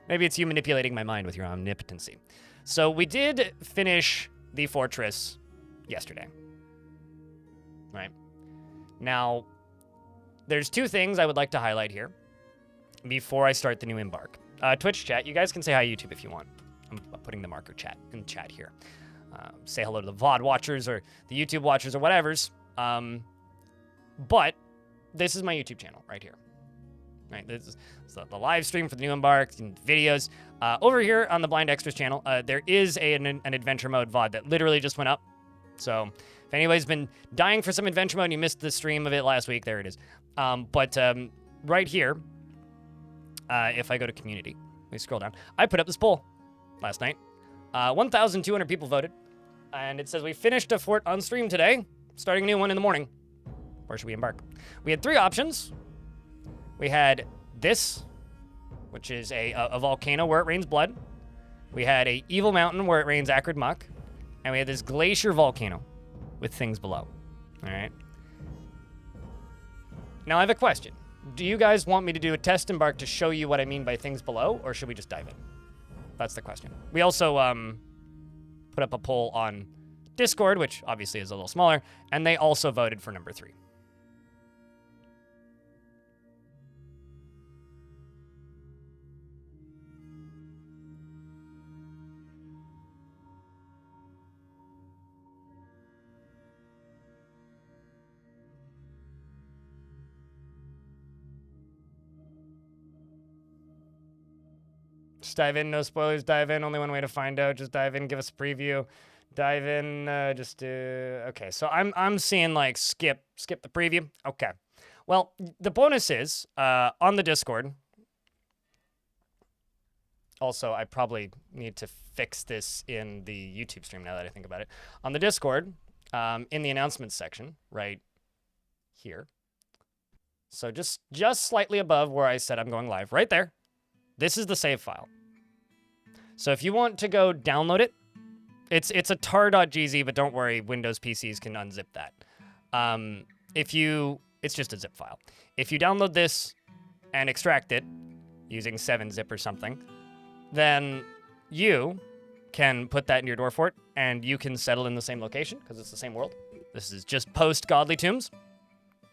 Maybe it's you manipulating my mind with your omnipotency. So we did finish the fortress yesterday. Right. Now, there's two things I would like to highlight here before I start the new embark. Twitch chat, you guys can say hi YouTube if you want. I'm putting the marker chat in chat here. Say hello to the VOD watchers or the YouTube watchers or whatevers. But this is my YouTube channel right here. Right, this is the live stream for the new embark and videos. Over here on the Blind Extras channel, there is an adventure mode VOD that literally just went up. So if anybody's been dying for some adventure mode and you missed the stream of it last week, there it is. But right here, if I go to community, we scroll down, I put up this poll last night. 1,200 people voted. And it says we finished a fort on stream today, starting a new one in the morning. Where should we embark? We had three options. We had this, which is a volcano where it rains blood. We had a evil mountain where it rains acrid muck. And we had this glacier volcano with things below. All right. Now I have a question. Do you guys want me to do a test embark to show you what I mean by things below, or should we just dive in? That's the question. We also put up a poll on Discord, which obviously is a little smaller, and they also voted for number 3. Just dive in, no spoilers, dive in, only one way to find out, just dive in, give us a preview, dive in, just do, okay, so I'm seeing like skip the preview, okay. Well, the bonus is, on the Discord, also, I probably need to fix this in the YouTube stream now that I think about it. On the Discord, in the announcements section, right here, so just slightly above where I said I'm going live, right there, this is the save file. So if you want to go download it, it's a tar.gz, but don't worry, Windows PCs can unzip that. It's just a zip file. If you download this and extract it using 7-zip or something, then you can put that in your dwarf fort, and you can settle in the same location, because it's the same world. This is just post-godly tombs.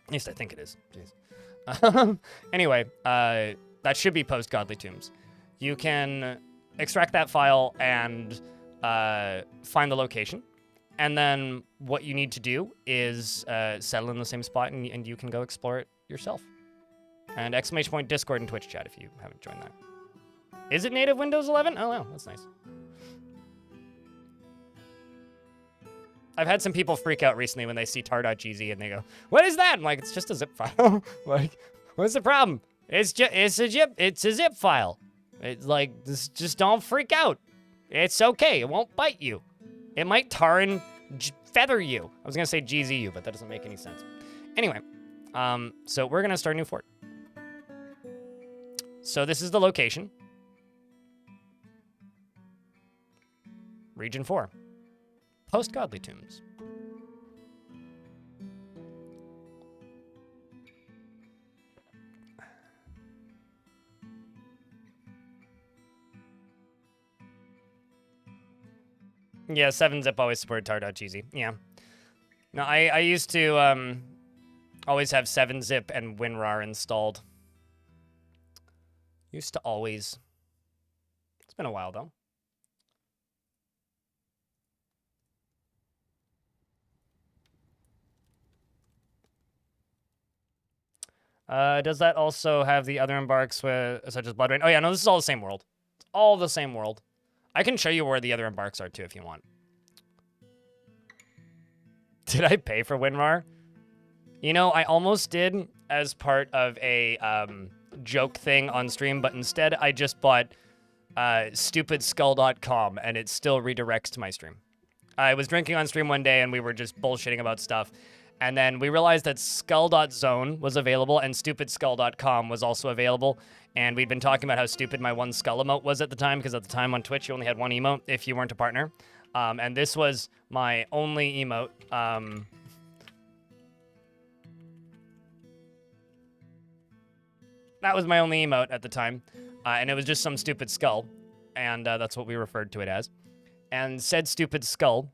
At least I think it is. Jeez. Anyway, that should be post-godly tombs. You can extract that file and find the location. And then what you need to do is settle in the same spot, and you can go explore it yourself. And ! Discord and Twitch chat if you haven't joined that. Is it native Windows 11? Oh, wow, that's nice. I've had some people freak out recently when they see tar.gz and they go, "What is that?" I'm like, "It's just a zip file." Like, what's the problem? It's a zip file. It's like, just don't freak out. It's okay. It won't bite you. It might tar and feather you. I was gonna say GZ you, but that doesn't make any sense. Anyway, so we're gonna start a new fort. So this is the location. Region 4. Post-godly tombs. Yeah, 7-zip always supported tar.gz. Yeah. No, I used to always have 7-zip and WinRAR installed. Used to always. It's been a while, though. Does that also have the other embarks such as Blood Rain? Oh, yeah, no, this is all the same world. It's all the same world. I can show you where the other embarks are, too, if you want. Did I pay for WinRAR? You know, I almost did as part of a joke thing on stream, but instead I just bought stupidskull.com, and it still redirects to my stream. I was drinking on stream one day, and we were just bullshitting about stuff. And then we realized that skull.zone was available and stupidskull.com was also available. And we'd been talking about how stupid my one skull emote was at the time, because at the time on Twitch, you only had one emote if you weren't a partner. And this was my only emote. That was my only emote at the time, and it was just some stupid skull, and that's what we referred to it as. And said stupid skull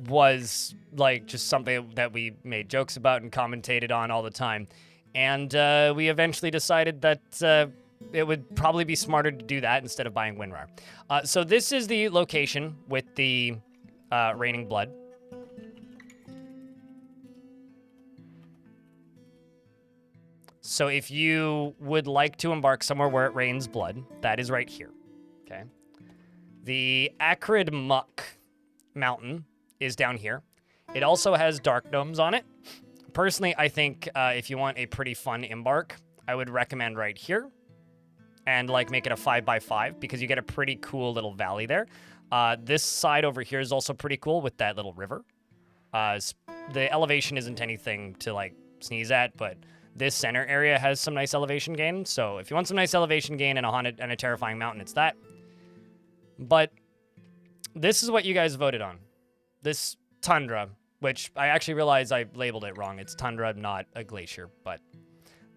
was like just something that we made jokes about and commentated on all the time. And we eventually decided that it would probably be smarter to do that instead of buying WinRAR. So this is the location with the raining blood. So if you would like to embark somewhere where it rains blood, that is right here, okay? The Acrid Muck Mountain is down here. It also has dark domes on it. Personally, I think if you want a pretty fun embark, I would recommend right here and like make it a 5x5 because you get a pretty cool little valley there. This side over here is also pretty cool with that little river. The elevation isn't anything to like sneeze at, but this center area has some nice elevation gain. So if you want some nice elevation gain and a haunted and a terrifying mountain, it's that. But this is what you guys voted on. This Tundra, which I actually realized I labeled it wrong. It's Tundra, not a glacier, but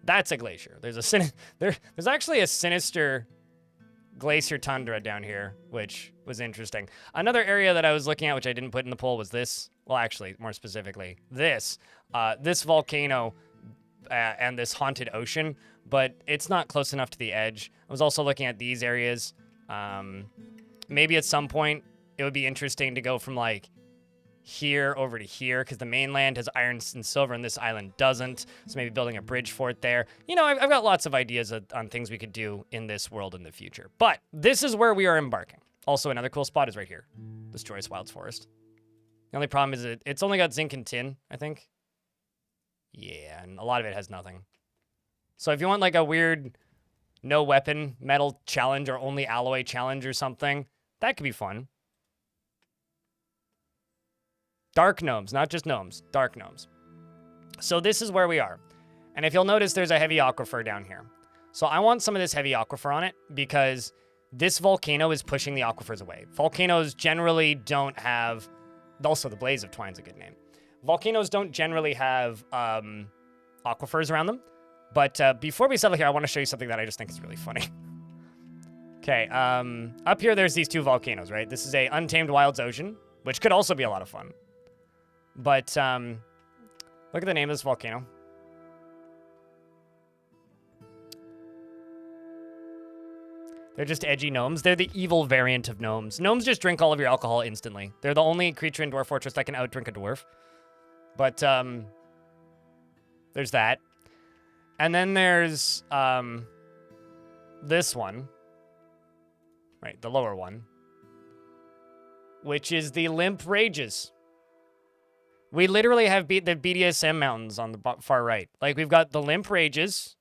that's a glacier. There's actually a sinister glacier tundra down here, which was interesting. Another area that I was looking at, which I didn't put in the poll, was this. Well, actually, more specifically, this volcano and this haunted ocean, but it's not close enough to the edge. I was also looking at these areas. Maybe at some point it would be interesting to go from like here over to here because the mainland has iron and silver and this island doesn't. So maybe building a bridge for it there. You know, I've got lots of ideas on things we could do in this world in the future. But this is where we are embarking. Also, another cool spot is right here. This Joyous Wilds Forest. The only problem is it's only got zinc and tin, I think. Yeah, and a lot of it has nothing. So if you want like a weird no weapon metal challenge or only alloy challenge or something, that could be fun. Dark gnomes, not just gnomes, dark gnomes. So this is where we are. And if you'll notice, there's a heavy aquifer down here. So I want some of this heavy aquifer on it because this volcano is pushing the aquifers away. Volcanoes generally don't have, also the Blaze of Twine's a good name. Volcanoes don't generally have aquifers around them. But before we settle here, I want to show you something that I just think is really funny. Okay, up here there's these two volcanoes, right? This is a Untamed Wilds Ocean, which could also be a lot of fun. But look at the name of this volcano. They're just edgy gnomes. They're the evil variant of gnomes. Gnomes just drink all of your alcohol instantly. They're the only creature in Dwarf Fortress that can outdrink a dwarf. But there's that. And then there's this one. Right, the lower one. Which is the Limp Rages. We literally have the BDSM mountains on the far right. Like, we've got the Limp Rages.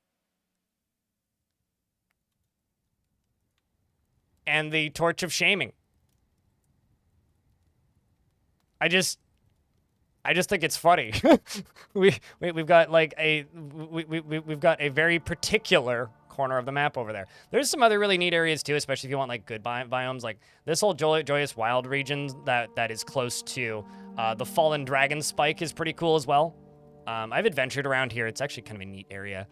And the Torch of Shaming. I just think it's funny. we've got like we've got a very particular corner of the map over there. There's some other really neat areas too, especially if you want like good biomes, like this whole Joyous Wild region that is close to the Fallen Dragon Spike is pretty cool as well. I've adventured around here. It's actually kind of a neat area.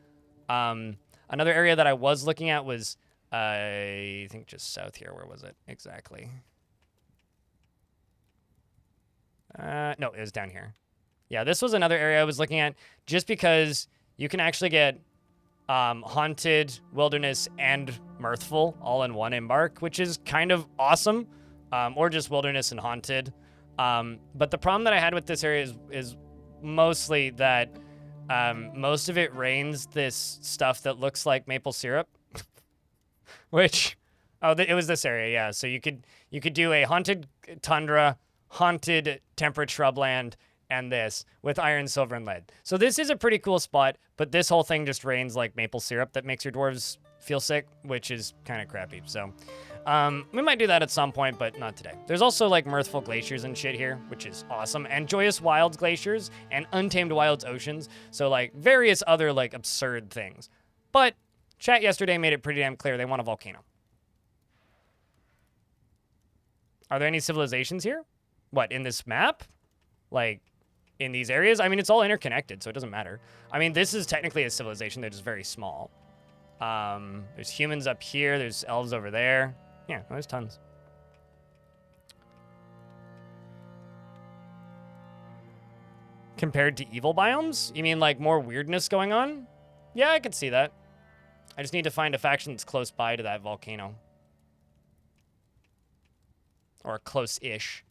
Another area that I was looking at was I think just south here. Where was it exactly? No, it was down here. Yeah, this was another area I was looking at just because you can actually get Haunted, Wilderness, and Mirthful all in one embark, which is kind of awesome. Or just Wilderness and Haunted. But the problem that I had with this area is mostly that most of it rains this stuff that looks like maple syrup. Which, it was this area, yeah. So you could do a Haunted Tundra, Haunted Temperate Shrubland, and this with iron, silver, and lead. So this is a pretty cool spot, but this whole thing just rains like maple syrup that makes your dwarves feel sick, which is kind of crappy. So we might do that at some point, but not today. There's also like Mirthful Glaciers and shit here, which is awesome, and Joyous Wilds Glaciers and Untamed Wilds Oceans. So like various other like absurd things. But chat yesterday made it pretty damn clear they want a volcano. Are there any civilizations here? What, in this map? Like, in these areas. I mean, it's all interconnected, so it doesn't matter. I mean, this is technically a civilization. They're just very small. There's humans up here. There's elves over there. Yeah, there's tons. Compared to evil biomes? You mean like more weirdness going on? Yeah, I could see that. I just need to find a faction that's close by to that volcano. Or close-ish.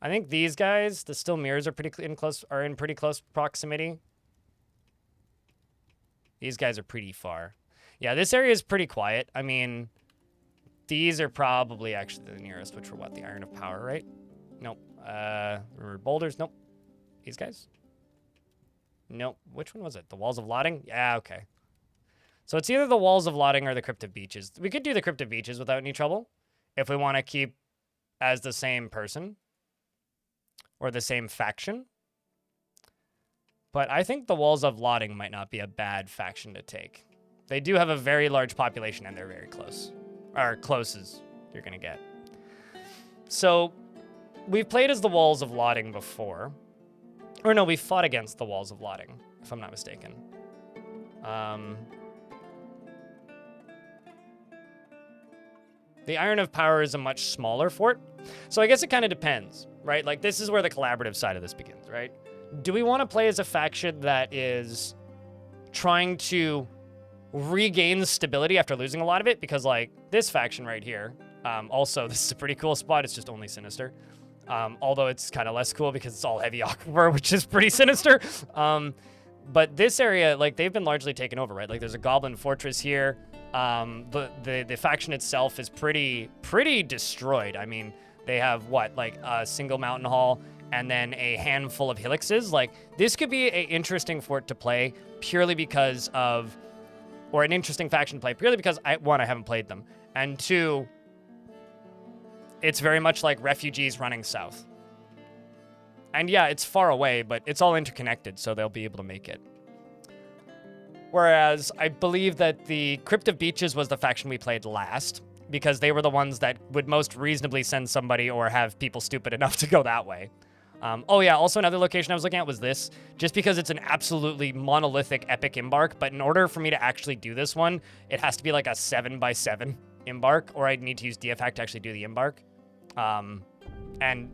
I think these guys, the still mirrors, are in pretty close proximity. These guys are pretty far. Yeah, this area is pretty quiet. I mean, these are probably actually the nearest, which were what, the Iron of Power, right? Nope. Boulders? Nope. These guys? Nope. Which one was it? The Walls of Lotting? Yeah, okay. So it's either the Walls of Lotting or the Crypt of Beaches. We could do the Crypt of Beaches without any trouble if we want to keep as the same person or the same faction. But I think the Walls of Lotting might not be a bad faction to take. They do have a very large population and they're very close. Or close as you're going to get. So we've played as the Walls of Lotting before. Or no, we fought against the Walls of Lotting, if I'm not mistaken. The Iron of Power is a much smaller fort. So I guess it kind of depends, right? Like, this is where the collaborative side of this begins, right? Do we want to play as a faction that is trying to regain stability after losing a lot of it? Because, like, this faction right here, also, this is a pretty cool spot. It's just only Sinister. Although it's kind of less cool because it's all heavy aquifer, which is pretty sinister. But this area, like, they've been largely taken over, right? Like, there's a goblin fortress here. The faction itself is pretty destroyed. I mean, they have what, like a single mountain hall and then a handful of hillixes. Like, this could be an interesting fort to play purely because of, or an interesting faction to play purely because one, I haven't played them, and two, it's very much like refugees running south. And yeah, it's far away, but it's all interconnected, so they'll be able to make it. Whereas I believe that the Crypt of Beaches was the faction we played last, because they were the ones that would most reasonably send somebody or have people stupid enough to go that way. Oh yeah, also another location I was looking at was this, just because it's an absolutely monolithic epic embark, but in order for me to actually do this one, it has to be like a 7x7 embark, or I'd need to use DFAC to actually do the embark. And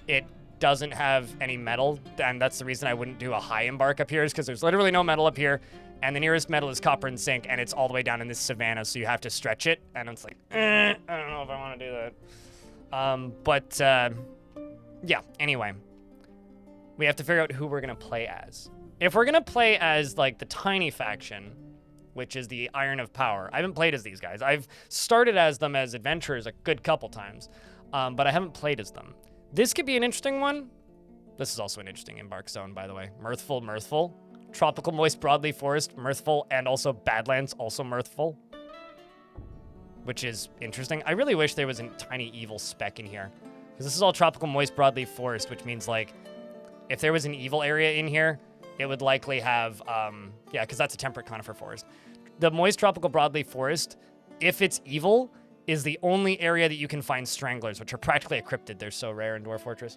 it doesn't have any metal, and that's the reason I wouldn't do a high embark up here, is because there's literally no metal up here, and the nearest metal is copper and zinc, and it's all the way down in this savanna, so you have to stretch it, and it's like, I don't know if I want to do that. Yeah, anyway. We have to figure out who we're going to play as. If we're going to play as, like, the tiny faction, which is the Iron of Power. I haven't played as these guys. I've started as them as adventurers a good couple times, but I haven't played as them. This could be an interesting one. This is also an interesting embark zone, by the way. Mirthful. Tropical moist broadleaf forest, mirthful, and also Badlands, also mirthful. Which is interesting. I really wish there was a tiny evil speck in here. Because this is all tropical moist broadleaf forest, which means, like, if there was an evil area in here, it would likely have, yeah, because that's a temperate conifer forest. The moist tropical broadleaf forest, if it's evil, is the only area that you can find stranglers, which are practically a cryptid. They're so rare in Dwarf Fortress.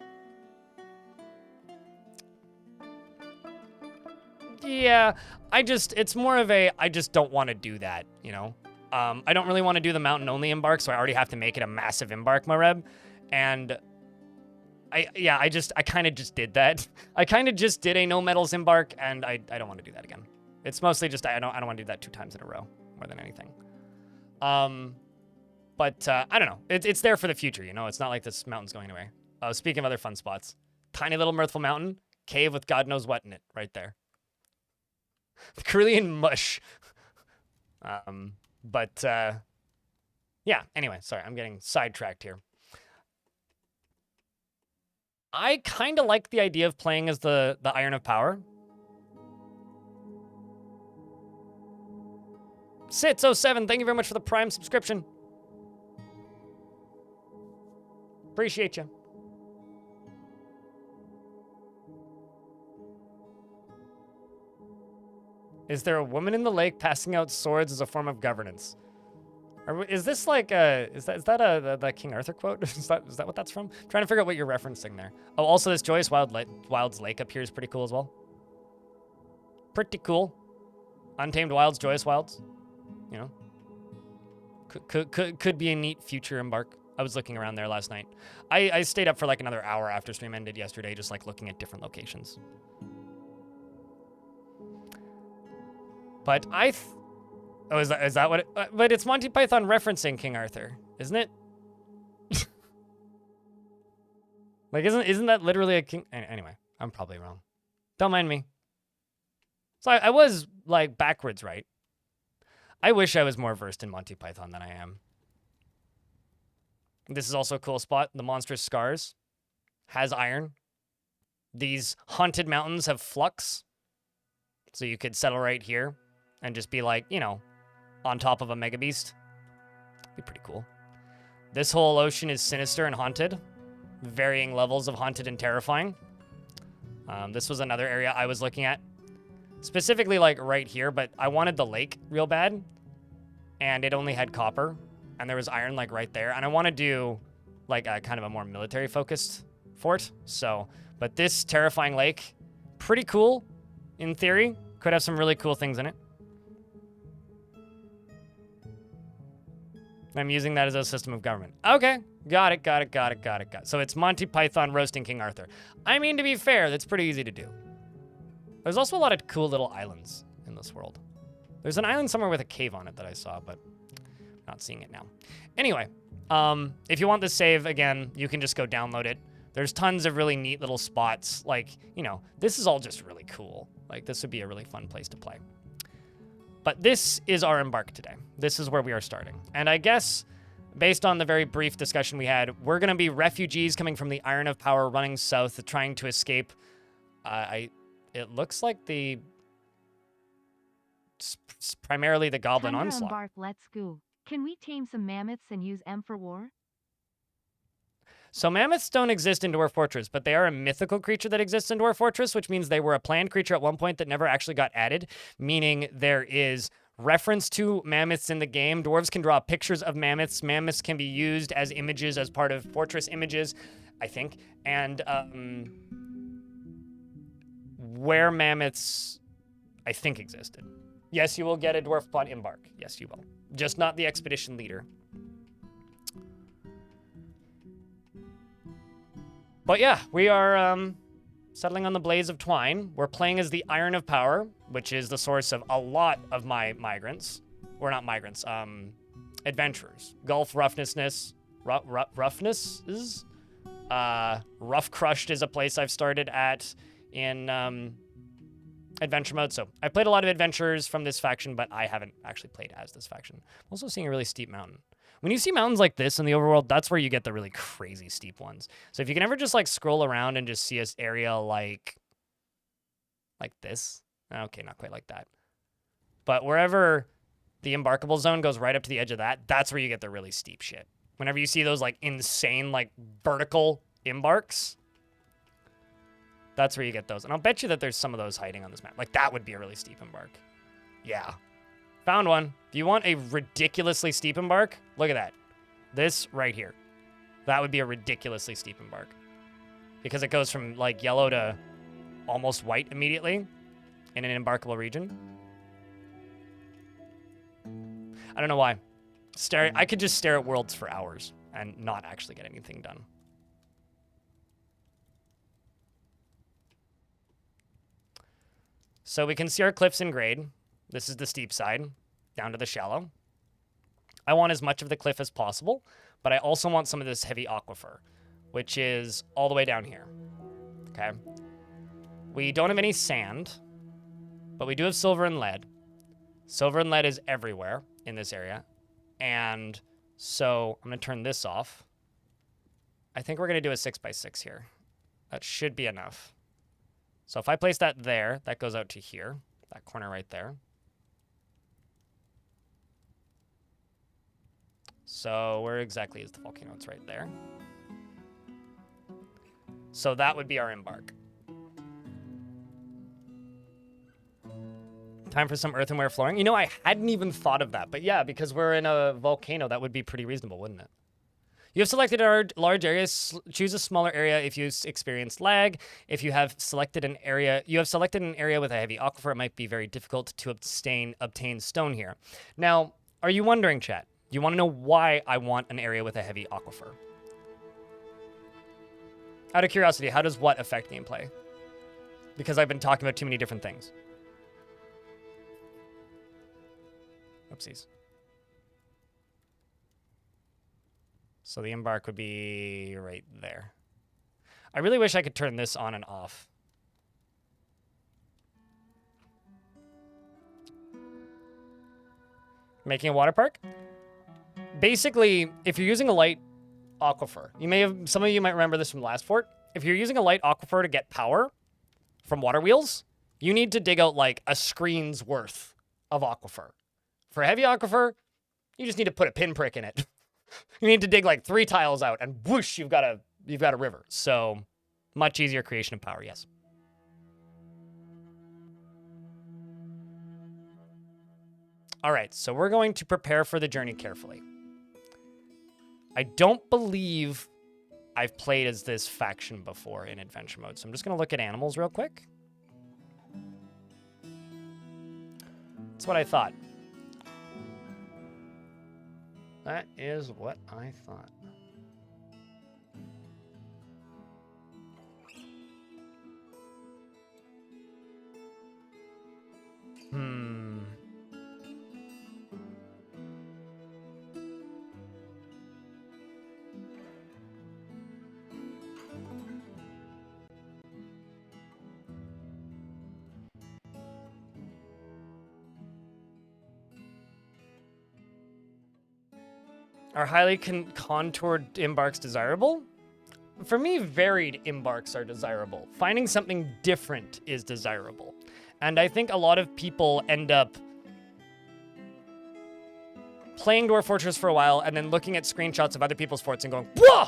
Yeah, it's more of a, I just don't want to do that, you know? I don't really want to do the mountain-only embark, so I already have to make it a massive embark, Mareb. And I kind of just did that. I kind of just did a no metals embark, and I don't want to do that again. It's mostly just I don't want to do that 2 times in a row more than anything. But I don't know. It's there for the future, you know. It's not like this mountain's going away. Speaking of other fun spots, tiny little mirthful mountain, cave with God knows what in it, right there. Cerulean mush. Yeah. Anyway, sorry, I'm getting sidetracked here. I kind of like the idea of playing as the Iron of Power. Sits07, thank you very much for the Prime subscription. Appreciate you. Is there a woman in the lake passing out swords as a form of governance? Is this like is that a the King Arthur quote? is that what that's from? I'm trying to figure out what you're referencing there. Oh, also this Joyous Wilds Lake up here is pretty cool as well. Pretty cool. Untamed Wilds, Joyous Wilds. You know, could be a neat future embark. I was looking around there last night. I stayed up for like another hour after stream ended yesterday, just like looking at different locations. But oh, is that what? But it's Monty Python referencing King Arthur, isn't it? Like, isn't that literally a king? Anyway, I'm probably wrong. Don't mind me. So I was like backwards, right? I wish I was more versed in Monty Python than I am. This is also a cool spot. The Monstrous Scars has iron. These haunted mountains have flux. So you could settle right here and just be like, you know, on top of a mega beast. Be pretty cool. This whole ocean is sinister and haunted. Varying levels of haunted and terrifying. This was another area I was looking at. Specifically like right here, but I wanted the lake real bad. And it only had copper. And there was iron like right there. And I want to do like a kind of a more military focused fort. So, but this terrifying lake, pretty cool in theory. Could have some really cool things in it. I'm using that as a system of government. Okay, got it. So it's Monty Python roasting King Arthur. I mean, to be fair, that's pretty easy to do. There's also a lot of cool little islands in this world. There's an island somewhere with a cave on it that I saw, but I'm not seeing it now. Anyway, if you want this save, again, you can just go download it. There's tons of really neat little spots. Like, you know, this is all just really cool. Like, this would be a really fun place to play. But this is our embark today. This is where we are starting. And I guess, based on the very brief discussion we had, we're going to be refugees coming from the Iron of Power running south, trying to escape. It looks like primarily the Goblin Tundra onslaught. Embark, let's go. Can we tame some mammoths and use M for war? So mammoths don't exist in Dwarf Fortress, but they are a mythical creature that exists in Dwarf Fortress, which means they were a planned creature at one point that never actually got added, meaning there is reference to mammoths in the game. Dwarves can draw pictures of mammoths. Mammoths can be used as images as part of Fortress images, I think. And where mammoths, I think, existed. Yes, you will get a dwarf pod embark. Yes, you will. Just not the expedition leader. But yeah, we are settling on the Blaze of Twine. We're playing as the Iron of Power, which is the source of a lot of my migrants. Or not migrants, adventurers. Gulf Roughness. Rough Crushed is a place I've started at in adventure mode. So I played a lot of adventures from this faction, but I haven't actually played as this faction. I'm also seeing a really steep mountain. When you see mountains like this in the overworld, that's where you get the really crazy steep ones. So if you can ever just like scroll around and just see an area like this. Okay, not quite like that. But wherever the embarkable zone goes right up to the edge of that, that's where you get the really steep shit. Whenever you see those like insane like vertical embarks, that's where you get those. And I'll bet you that there's some of those hiding on this map. Like that would be a really steep embark. Yeah. Found one. If you want a ridiculously steep embark, look at that. This right here. That would be a ridiculously steep embark. Because it goes from like yellow to almost white immediately in an embarkable region. I don't know why. I could just stare at worlds for hours and not actually get anything done. So we can see our cliffs in grade. This is the steep side, down to the shallow. I want as much of the cliff as possible, but I also want some of this heavy aquifer, which is all the way down here. Okay. We don't have any sand, but we do have silver and lead. Silver and lead is everywhere in this area. And so I'm going to turn this off. I think we're going to do a 6x6 here. That should be enough. So if I place that there, that goes out to here, that corner right there. So where exactly is the volcano? It's right there. So that would be our embark. Time for some earthenware flooring. You know, I hadn't even thought of that. But yeah, because we're in a volcano, that would be pretty reasonable, wouldn't it? You have selected a large area. Choose a smaller area if you experience lag. If you have selected an area, with a heavy aquifer, it might be very difficult to obtain stone here. Now, are you wondering, chat? You want to know why I want an area with a heavy aquifer? Out of curiosity, how does what affect gameplay? Because I've been talking about too many different things. Oopsies. So the embark would be right there. I really wish I could turn this on and off. Making a water park? Basically, if you're using a light aquifer, some of you might remember this from last fort. If you're using a light aquifer to get power from water wheels, you need to dig out like a screen's worth of aquifer. For a heavy aquifer, you just need to put a pinprick in it. You need to dig like 3 tiles out, and whoosh, you've got a river. So, much easier creation of power, yes. All right, so we're going to prepare for the journey carefully. I don't believe I've played as this faction before in adventure mode, so I'm just going to look at animals real quick. That's what I thought. That is what I thought. Are highly contoured embarks desirable? For me, varied embarks are desirable. Finding something different is desirable. And I think a lot of people end up playing Dwarf Fortress for a while and then looking at screenshots of other people's forts and going, whoa!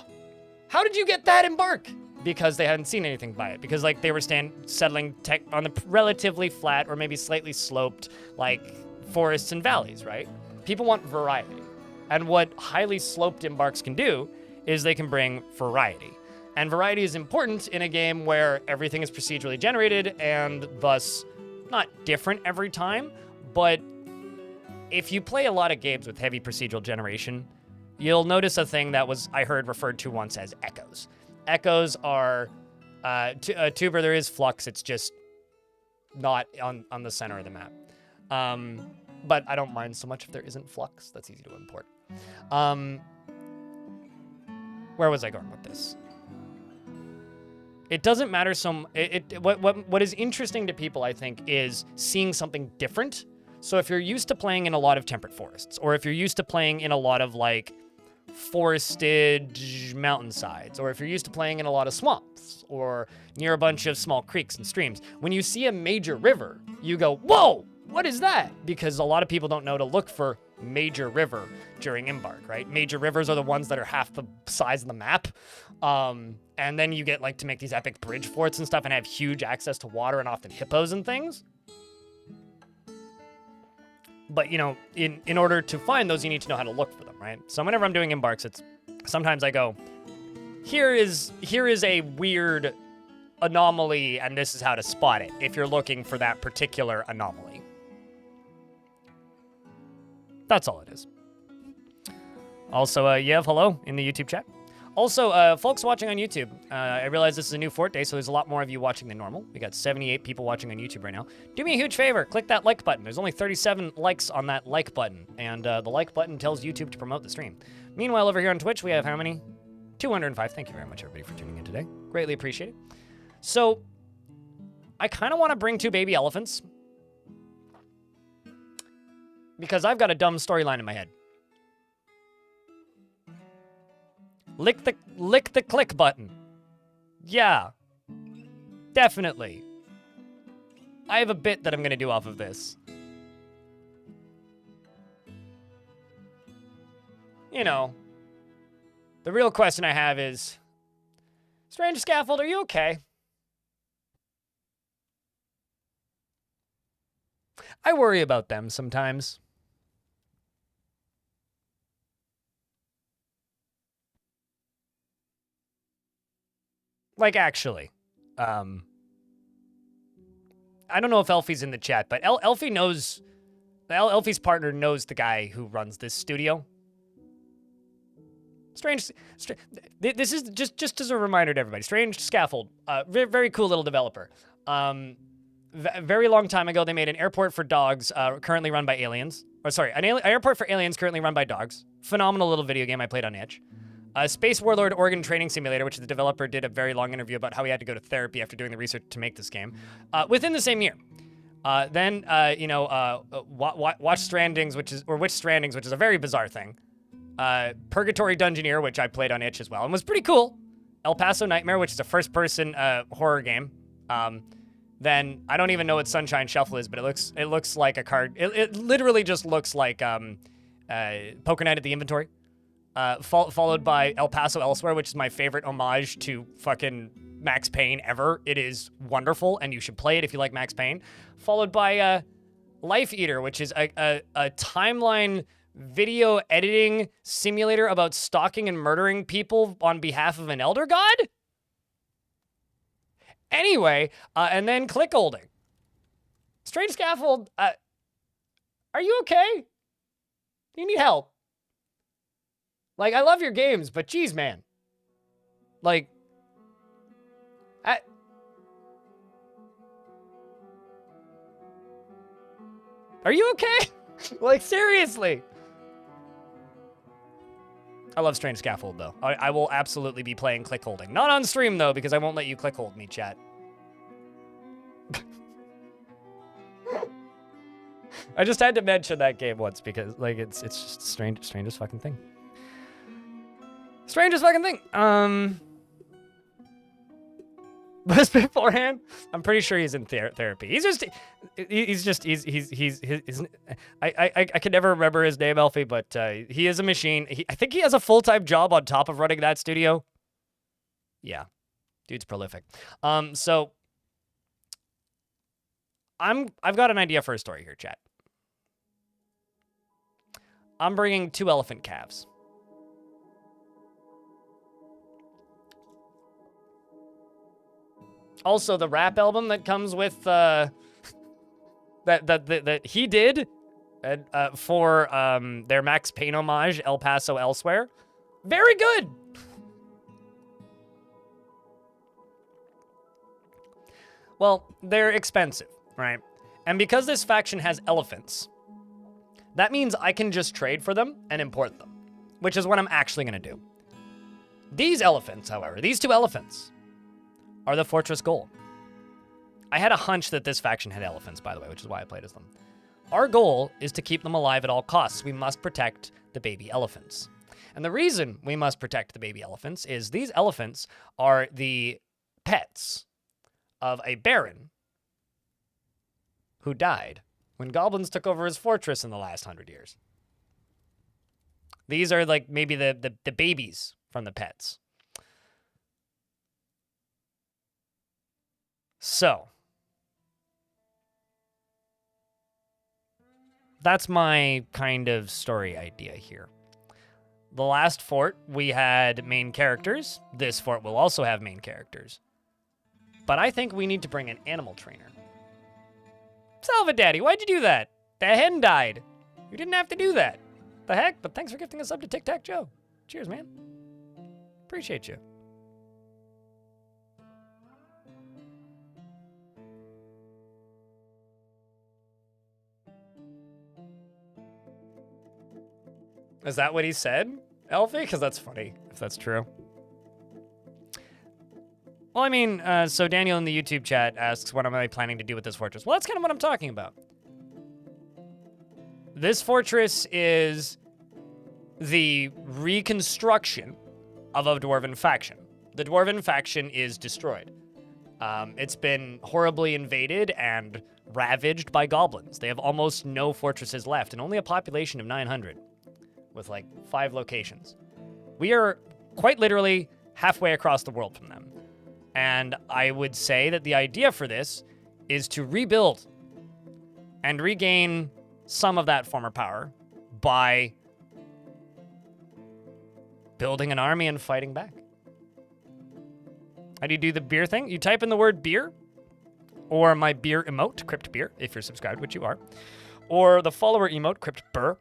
How did you get that embark? Because they hadn't seen anything by it. Because like they were settling on the relatively flat or maybe slightly sloped like forests and valleys, right? People want variety. And what highly sloped embarks can do is they can bring variety. And variety is important in a game where everything is procedurally generated and thus not different every time. But if you play a lot of games with heavy procedural generation, you'll notice a thing that I heard referred to once as echoes. Echoes are, tuber, there is flux, it's just not on the center of the map. But I don't mind so much if there isn't flux, that's easy to import. Where was I going with this? It doesn't matter what is interesting to people, I think, is seeing something different. So if you're used to playing in a lot of temperate forests, or if you're used to playing in a lot of like forested mountainsides, or if you're used to playing in a lot of swamps, or near a bunch of small creeks and streams, when you see a major river, you go, whoa, what is that? Because a lot of people don't know to look for major river during embark, right? Major rivers are the ones that are half the size of the map. And then you get like to make these epic bridge forts and stuff and have huge access to water and often hippos and things. But, you know, in order to find those, you need to know how to look for them, right? So whenever I'm doing embarks, sometimes I go, here is a weird anomaly, and this is how to spot it if you're looking for that particular anomaly. That's all it is. Also, Yev, hello in the YouTube chat. Also, folks watching on YouTube, I realize this is a new fort day, so there's a lot more of you watching than normal. We got 78 people watching on YouTube right now. Do me a huge favor, click that like button. There's only 37 likes on that like button, and the like button tells YouTube to promote the stream. Meanwhile, over here on Twitch, we have how many? 205. Thank you very much, everybody, for tuning in today. Greatly appreciate it. So, I kind of want to bring 2 baby elephants, because I've got a dumb storyline in my head. Lick the click button. Yeah. Definitely. I have a bit that I'm going to do off of this. You know, the real question I have is, Strange Scaffold, are you okay? I worry about them sometimes. Like, actually. I don't know if Elfie's in the chat, but Elfie knows... Elfie's partner knows the guy who runs this studio. This is just as a reminder to everybody. Strange Scaffold, very cool little developer. Very long time ago, they made an airport for dogs, currently run by aliens. Or sorry, an airport for aliens currently run by dogs. Phenomenal little video game I played on itch. Space Warlord Organ Training Simulator, which the developer did a very long interview about how he had to go to therapy after doing the research to make this game. Within the same year. Watch Strandings, which is a very bizarre thing. Purgatory Dungeoneer, which I played on itch as well, and was pretty cool. El Paso Nightmare, which is a first-person horror game. Then I don't even know what Sunshine Shuffle is, but it looks like a card. It literally just looks like Poker Night at the Inventory. Followed by El Paso Elsewhere, which is my favorite homage to fucking Max Payne ever. It is wonderful, and you should play it if you like Max Payne. Followed by Life Eater, which is a timeline video editing simulator about stalking and murdering people on behalf of an elder god? Anyway, and then Click Holding. Strange Scaffold, are you okay? Do you need help? Like, I love your games, but geez, man. Like, are you okay? Like, seriously. I love Strange Scaffold, though. I will absolutely be playing Click Holding. Not on stream, though, because I won't let you click hold me, chat. I just had to mention that game once because, like, it's just strangest fucking thing. Strangest fucking thing. But beforehand, I'm pretty sure he's in therapy. I can never remember his name, Elfie, but he is a machine. I think he has a full-time job on top of running that studio. Yeah, dude's prolific. So I've got an idea for a story here, chat. I'm bringing 2 elephant calves. Also, the rap album that comes with that he did for their Max Payne homage, El Paso Elsewhere, very good. Well, they're expensive, right? And because this faction has elephants, that means I can just trade for them and import them, which is what I'm actually going to do. These elephants, however, these 2 elephants, are the fortress goal. I had a hunch that this faction had elephants, by the way, which is why I played as them. Our goal is to keep them alive at all costs. We must protect the baby elephants. And the reason we must protect the baby elephants is these elephants are the pets of a baron who died when goblins took over his fortress in the last 100 years. These are like maybe the babies from the pets. So, that's my kind of story idea here. The last fort, we had main characters. This fort will also have main characters. But I think we need to bring an animal trainer. Salvadaddy, why'd you do that? The hen died. You didn't have to do that. The heck? But thanks for gifting us up to Tic Tac Joe. Cheers, man. Appreciate you. Is that what he said, Elfie? Because that's funny, if that's true. Well, I mean, so Daniel in the YouTube chat asks, what am I planning to do with this fortress? Well, that's kind of what I'm talking about. This fortress is the reconstruction of a dwarven faction. The dwarven faction is destroyed. It's been horribly invaded and ravaged by goblins. They have almost no fortresses left and only a population of 900. With like 5 locations. We are quite literally halfway across the world from them. And I would say that the idea for this is to rebuild and regain some of that former power by building an army and fighting back. How do you do the beer thing? You type in the word beer, or my beer emote, crypt beer, if you're subscribed, which you are, or the follower emote, crypt burr,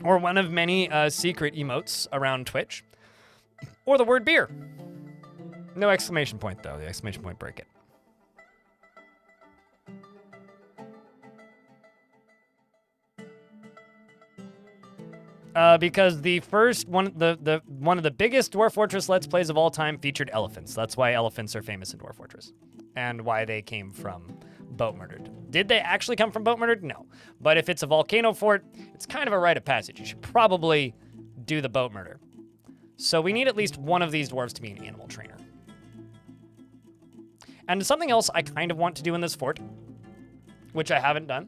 or one of many secret emotes around Twitch, or the word beer. No exclamation point, though. The exclamation point break it. Because the first one of the biggest Dwarf Fortress Let's Plays of all time featured elephants. That's why elephants are famous in Dwarf Fortress, and why they came from Boat Murdered. Did they actually come from Boat Murdered? No. But if it's a volcano fort, it's kind of a rite of passage. You should probably do the Boat Murder. So we need at least one of these dwarves to be an animal trainer. And something else I kind of want to do in this fort, which I haven't done,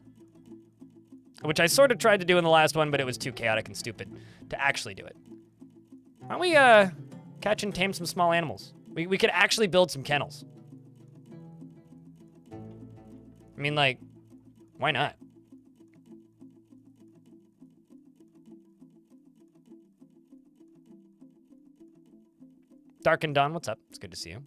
which I sort of tried to do in the last one, but it was too chaotic and stupid to actually do it. Why don't we catch and tame some small animals? We could actually build some kennels. I mean, like, why not? Dark and Dawn, what's up? It's good to see you.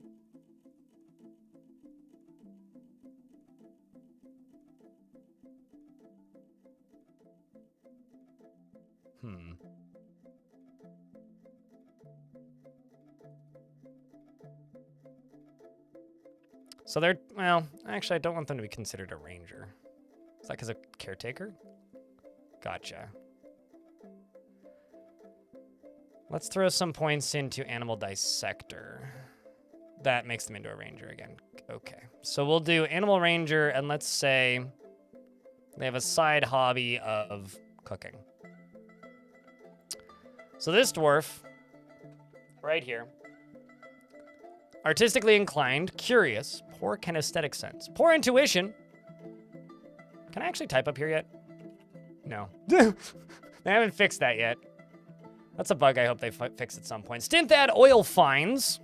So they're, well, actually, I don't want them to be considered a ranger. Is that because of caretaker? Gotcha. Let's throw some points into animal dissector. That makes them into a ranger again. Okay. So we'll do animal ranger, and let's say they have a side hobby of cooking. So this dwarf, right here, artistically inclined, curious, poor kinesthetic sense, poor intuition. Can I actually type up here yet? No. They haven't fixed that yet. That's a bug I hope they fix at some point. Stinthad oil finds.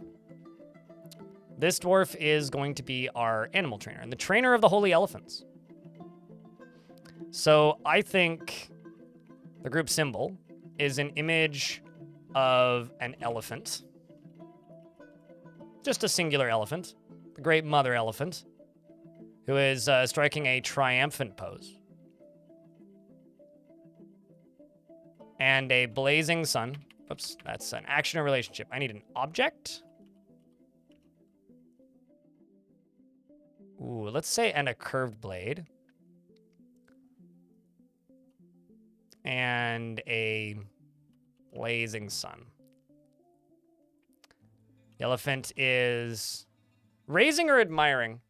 This dwarf is going to be our animal trainer and the trainer of the holy elephants. So I think the group symbol is an image of an elephant. Just a singular elephant. The great mother elephant, who is striking a triumphant pose. And a blazing sun. Oops, that's an action or relationship. I need an object. Ooh, let's say, and a curved blade. And a blazing sun. The elephant is raising or admiring?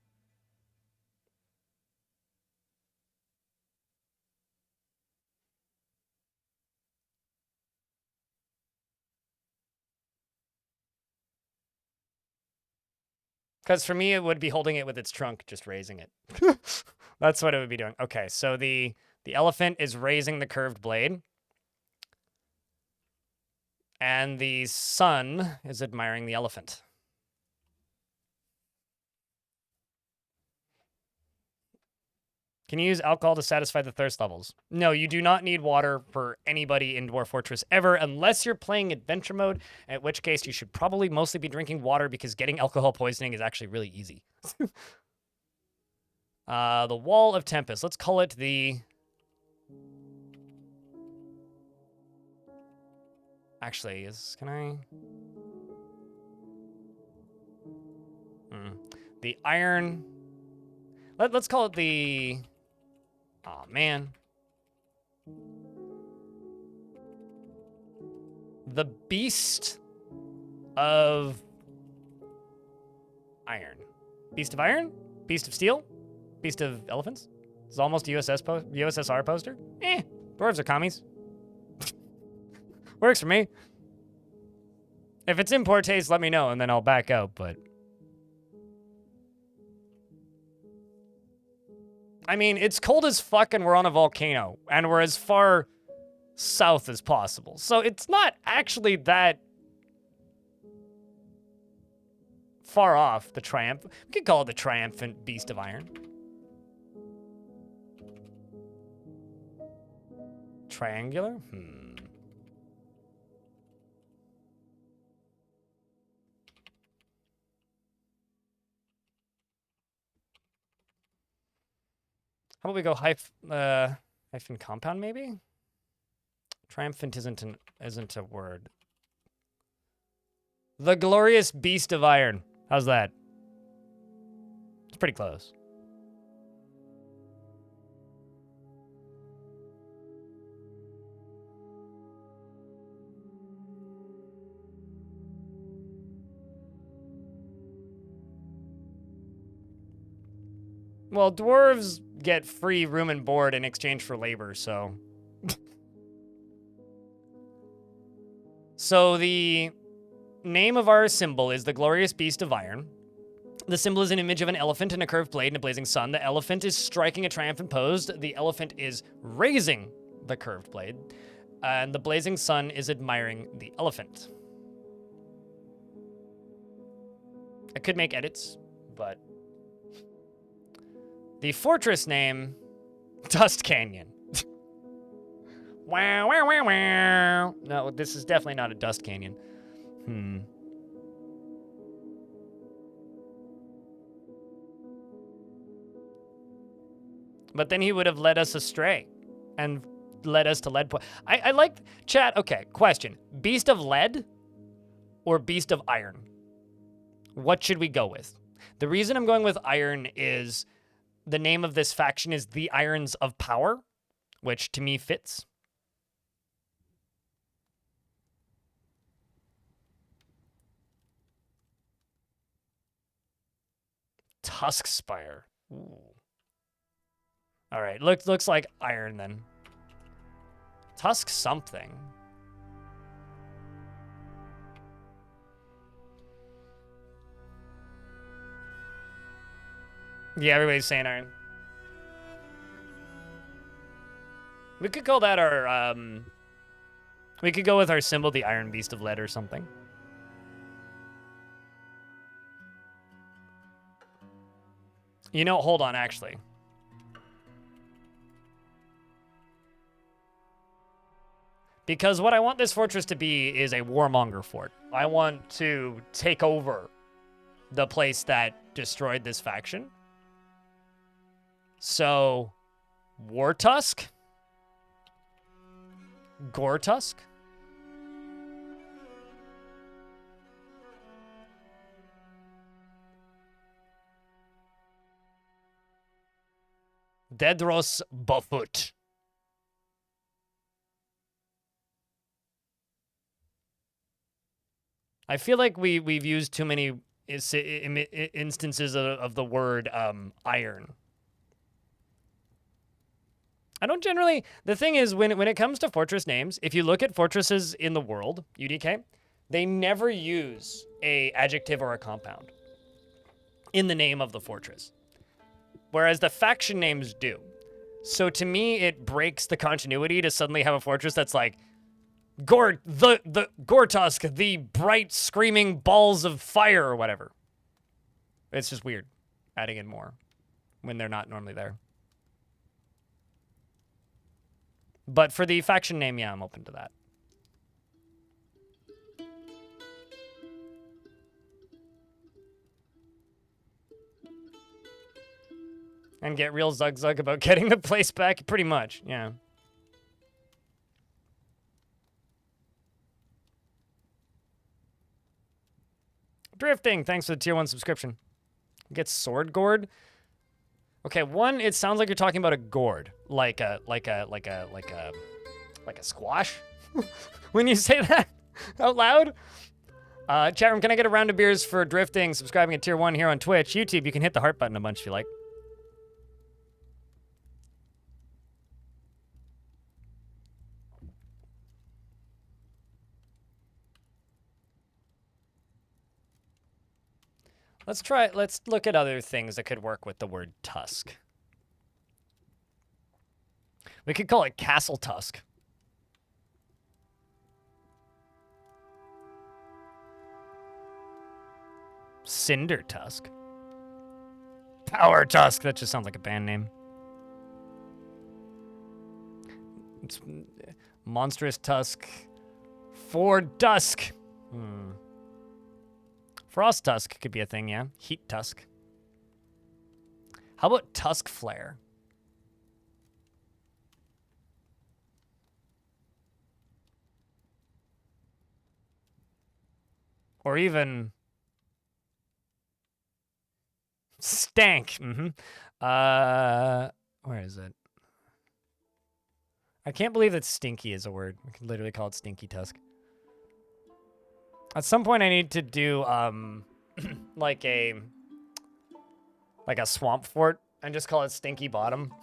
Because for me, it would be holding it with its trunk, just raising it. That's what it would be doing. Okay, so the elephant is raising the curved blade. And the sun is admiring the elephant. Can you use alcohol to satisfy the thirst levels? No, you do not need water for anybody in Dwarf Fortress ever, unless you're playing adventure mode, at which case you should probably mostly be drinking water because getting alcohol poisoning is actually really easy. The Wall of Tempest. Let's call it the... Actually, can I... The Iron... Let's call it the... Oh man. The Beast of Iron. Beast of Iron? Beast of Steel? Beast of Elephants? It's almost a USSR poster? Dwarves are commies. Works for me. If it's in poor taste, let me know, and then I'll back out, but... I mean, it's cold as fuck and we're on a volcano, and we're as far south as possible. So it's not actually that far off the triumph. We could call it the triumphant Beast of Iron. Triangular? How about we go hyphen compound, maybe? Triumphant isn't a word. The glorious beast of iron. How's that? It's pretty close. Well, dwarves get free room and board in exchange for labor, so... So the name of our symbol is the glorious beast of iron. The symbol is an image of an elephant and a curved blade and a blazing sun. The elephant is striking a triumphant pose. The elephant is raising the curved blade. And the blazing sun is admiring the elephant. I could make edits, but... The fortress name, Dust Canyon. Wow, wow, wow, wow. No, this is definitely not a dust canyon. But then he would have led us astray and led us to lead point. I like chat. Okay, question. Beast of lead or beast of iron? What should we go with? The reason I'm going with iron is the name of this faction is the Irons of Power, which to me fits. Tusk Spire. Ooh. All right, looks like iron then. Tusk something. Yeah, everybody's saying iron. We could call that our, we could go with our symbol, the Iron Beast of Lead or something. You know, hold on, actually. Because what I want this fortress to be is a warmonger fort. I want to take over the place that destroyed this faction. So, Wartusk? Goretusk? Dedros Bafut. I feel like we've used too many instances of the word iron. I don't generally... The thing is, when it comes to fortress names, if you look at fortresses in the world, UDK, they never use a adjective or a compound in the name of the fortress. Whereas the faction names do. So to me, it breaks the continuity to suddenly have a fortress that's like, the Goretusk, the bright screaming balls of fire or whatever. It's just weird adding in more when they're not normally there. But for the faction name, yeah, I'm open to that. And get real zug about getting the place back, pretty much, yeah. Drifting, thanks for the tier 1 subscription. Get sword gourd. Okay, one, it sounds like you're talking about a gourd, like a squash. When you say that out loud. Chat room, can I get a round of beers for drifting, subscribing at tier 1 here on Twitch? YouTube, you can hit the heart button a bunch if you like. Let's look at other things that could work with the word tusk. We could call it Castle Tusk. Cinder Tusk. Power Tusk. That just sounds like a band name. It's monstrous tusk for dusk. Frost tusk could be a thing, yeah. Heat tusk. How about tusk flare? Or even stank. Where is it? I can't believe that stinky is a word. We could literally call it stinky tusk. At some point I need to do like a swamp fort and just call it Stinky Bottom.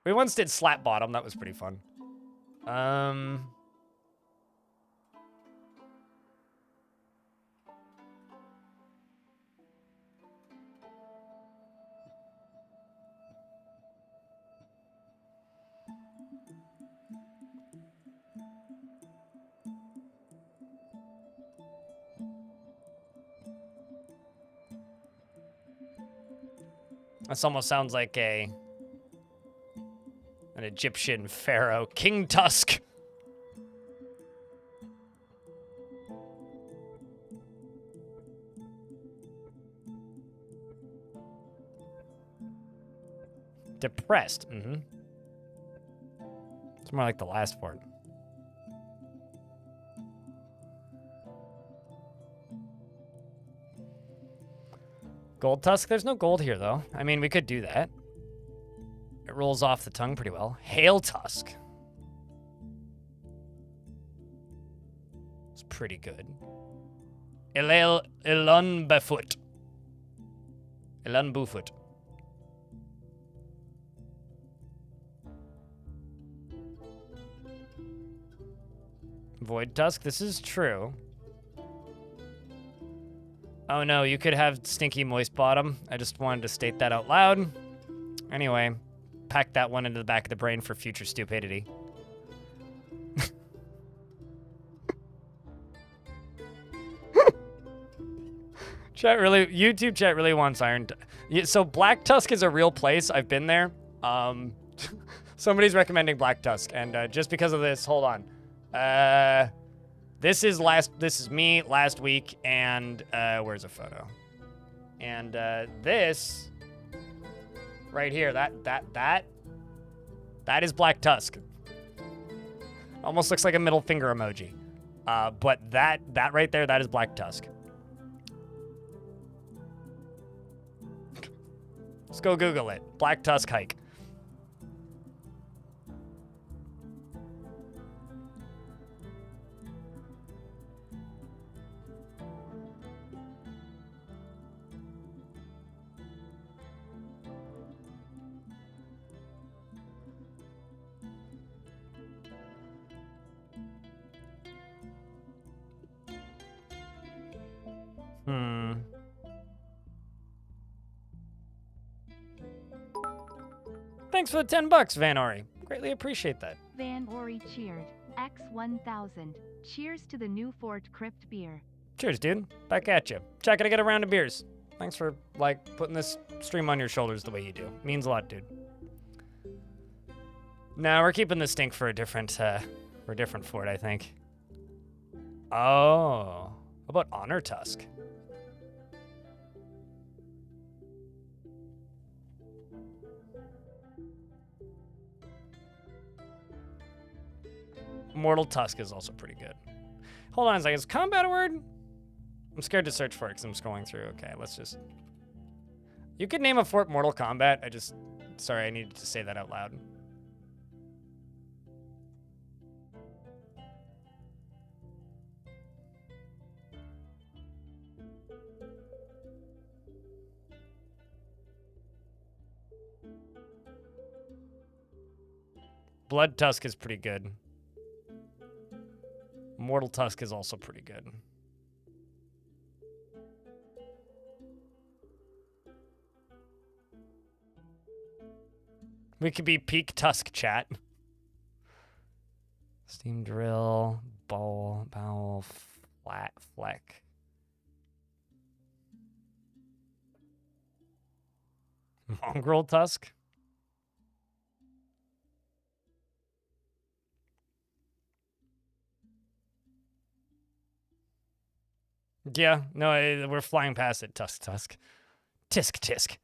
We once did Slap Bottom, that was pretty fun. This almost sounds like an Egyptian pharaoh. King Tusk. Depressed. It's more like the last fort. Gold tusk? There's no gold here, though. I mean, we could do that. It rolls off the tongue pretty well. Hail tusk. It's pretty good. Ilunbufut. Ilunbufut. Void tusk? This is true. Oh no, you could have Stinky Moist Bottom. I just wanted to state that out loud. Anyway, pack that one into the back of the brain for future stupidity. YouTube chat really wants Iron. So Black Tusk is a real place. I've been there. Somebody's recommending Black Tusk, and just because of this, hold on. This is me last week, and where's a photo? And this right here, that is Black Tusk. Almost looks like a middle finger emoji. But that right there, that is Black Tusk. Let's go Google it. Black Tusk hike. Thanks for the $10, Van Ori. Greatly appreciate that. Van Ori cheered. X1000. Cheers to the new Fort Crypt beer. Cheers, dude. Back at you. Chat, gotta get a round of beers. Thanks for, putting this stream on your shoulders the way you do. Means a lot, dude. No, we're keeping the stink for a different fort, I think. Oh. How about Honor Tusk? Mortal Tusk is also pretty good. Hold on a second. Is combat a word? I'm scared to search for it because I'm scrolling through. Okay, let's just... You could name a fort Mortal Kombat. Sorry, I needed to say that out loud. Blood Tusk is pretty good. Mortal Tusk is also pretty good. We could be peak Tusk chat. Steam drill, bowel, flat, fleck. Mongrel Tusk. Yeah, no, we're flying past it. Tusk, tusk. Tisk, tisk.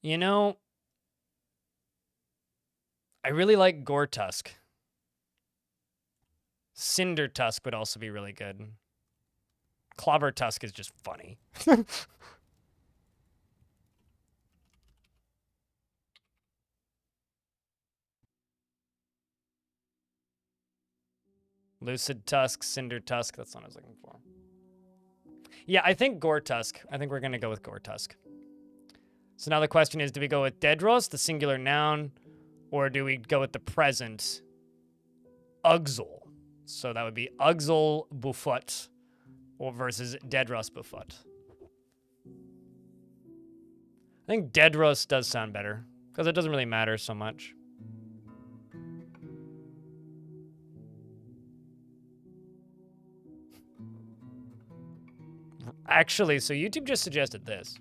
You know, I really like Goretusk. Cinder Tusk would also be really good. Clobber Tusk is just funny. Lucid Tusk, Cinder Tusk. That's what I was looking for. Yeah, I think Goretusk. I think we're going to go with Goretusk. So now the question is, do we go with Dedros, the singular noun, or do we go with the present, Ugzul? So that would be Ugzul Bufut versus Dedros Bufut. I think Dedros does sound better, because it doesn't really matter so much. Actually, so YouTube just suggested this.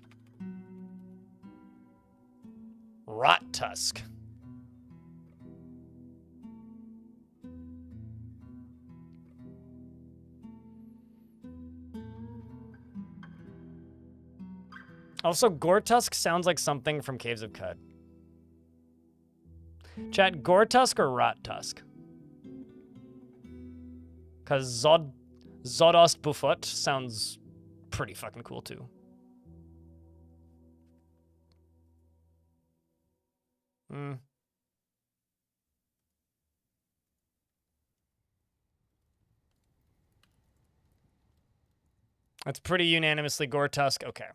Rot Tusk. Also, Goretusk sounds like something from Caves of Cud. Chat, Goretusk or Rot Tusk? Because Zodost Bufut sounds pretty fucking cool too. That's pretty unanimously Goretusk. Okay.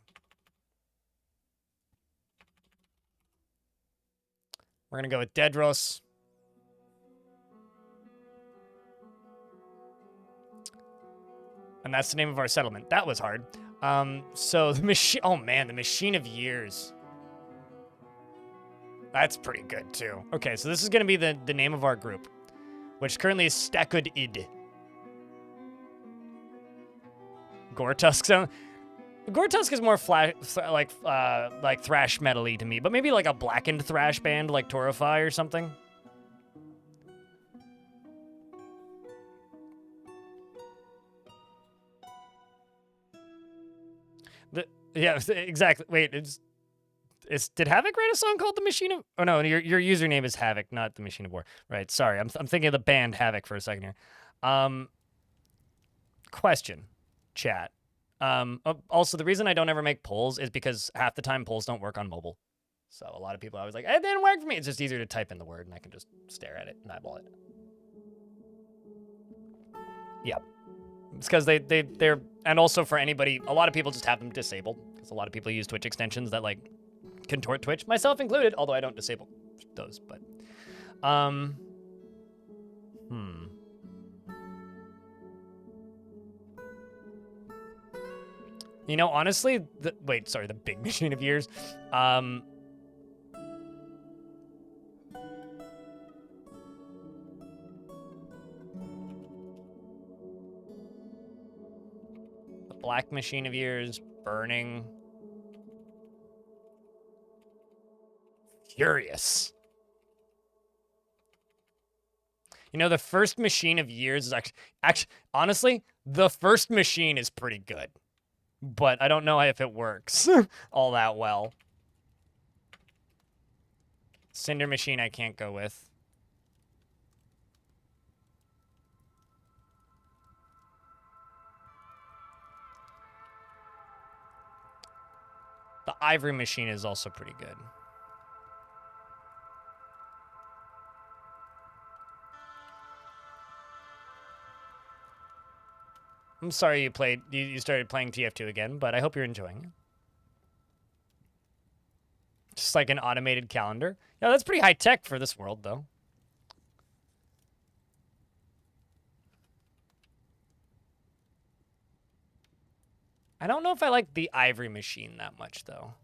We're going to go with Dedros. And that's the name of our settlement. That was hard. So the machine... Oh, man, the Machine of Years. That's pretty good, too. Okay, so this is going to be the name of our group, which currently is Stakud Id. Goretusk sound... Goretusk is more like thrash metal-y to me, but maybe like a blackened thrash band like Torify or something. Yeah, exactly. Wait, did Havoc write a song called The Machine of... Oh, no, your username is Havoc, not The Machine of War. Right, sorry. I'm thinking of the band Havoc for a second here. Question, chat. Also, the reason I don't ever make polls is because half the time polls don't work on mobile. So a lot of people are always like, it didn't work for me. It's just easier to type in the word, and I can just stare at it and eyeball it. Yeah. It's because they're... And also for anybody, a lot of people just have them disabled. Because a lot of people use Twitch extensions that, like, contort Twitch, myself included, although I don't disable those, but... You know, honestly, the Big Machine of Years. The Black Machine of Years, Burning. Furious. You know, the first Machine of Years is actually honestly, the first machine is pretty good. But I don't know if it works all that well. Cinder Machine I can't go with. The Ivory Machine is also pretty good. I'm sorry you started playing TF2 again, but I hope you're enjoying it. Just like an automated calendar. Yeah, that's pretty high tech for this world, though. I don't know if I like the Ivory Machine that much, though.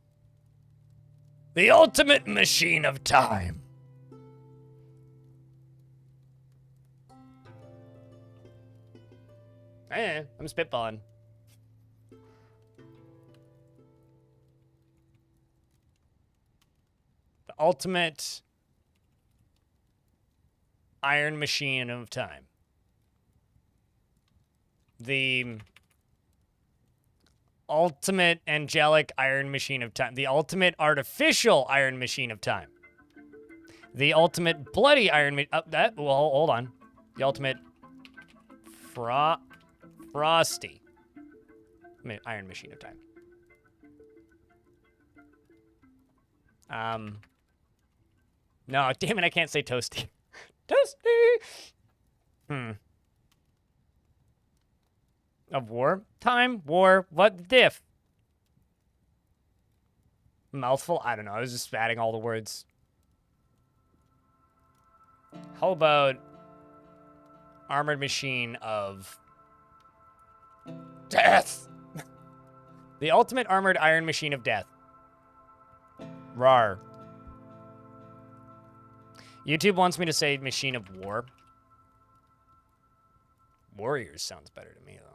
The ultimate machine of time. I'm spitballing. The ultimate iron machine of time. The ultimate angelic iron machine of time. The ultimate artificial iron machine of time. The ultimate bloody iron well, hold on. The ultimate frosty iron machine of time. No, damn it, I can't say toasty. Toasty! Of war? Time? War? What diff? Mouthful? I don't know, I was just adding all the words. How about armored machine of death? The ultimate armored iron machine of death. Rar. YouTube wants me to say machine of war. Warriors sounds better to me, though.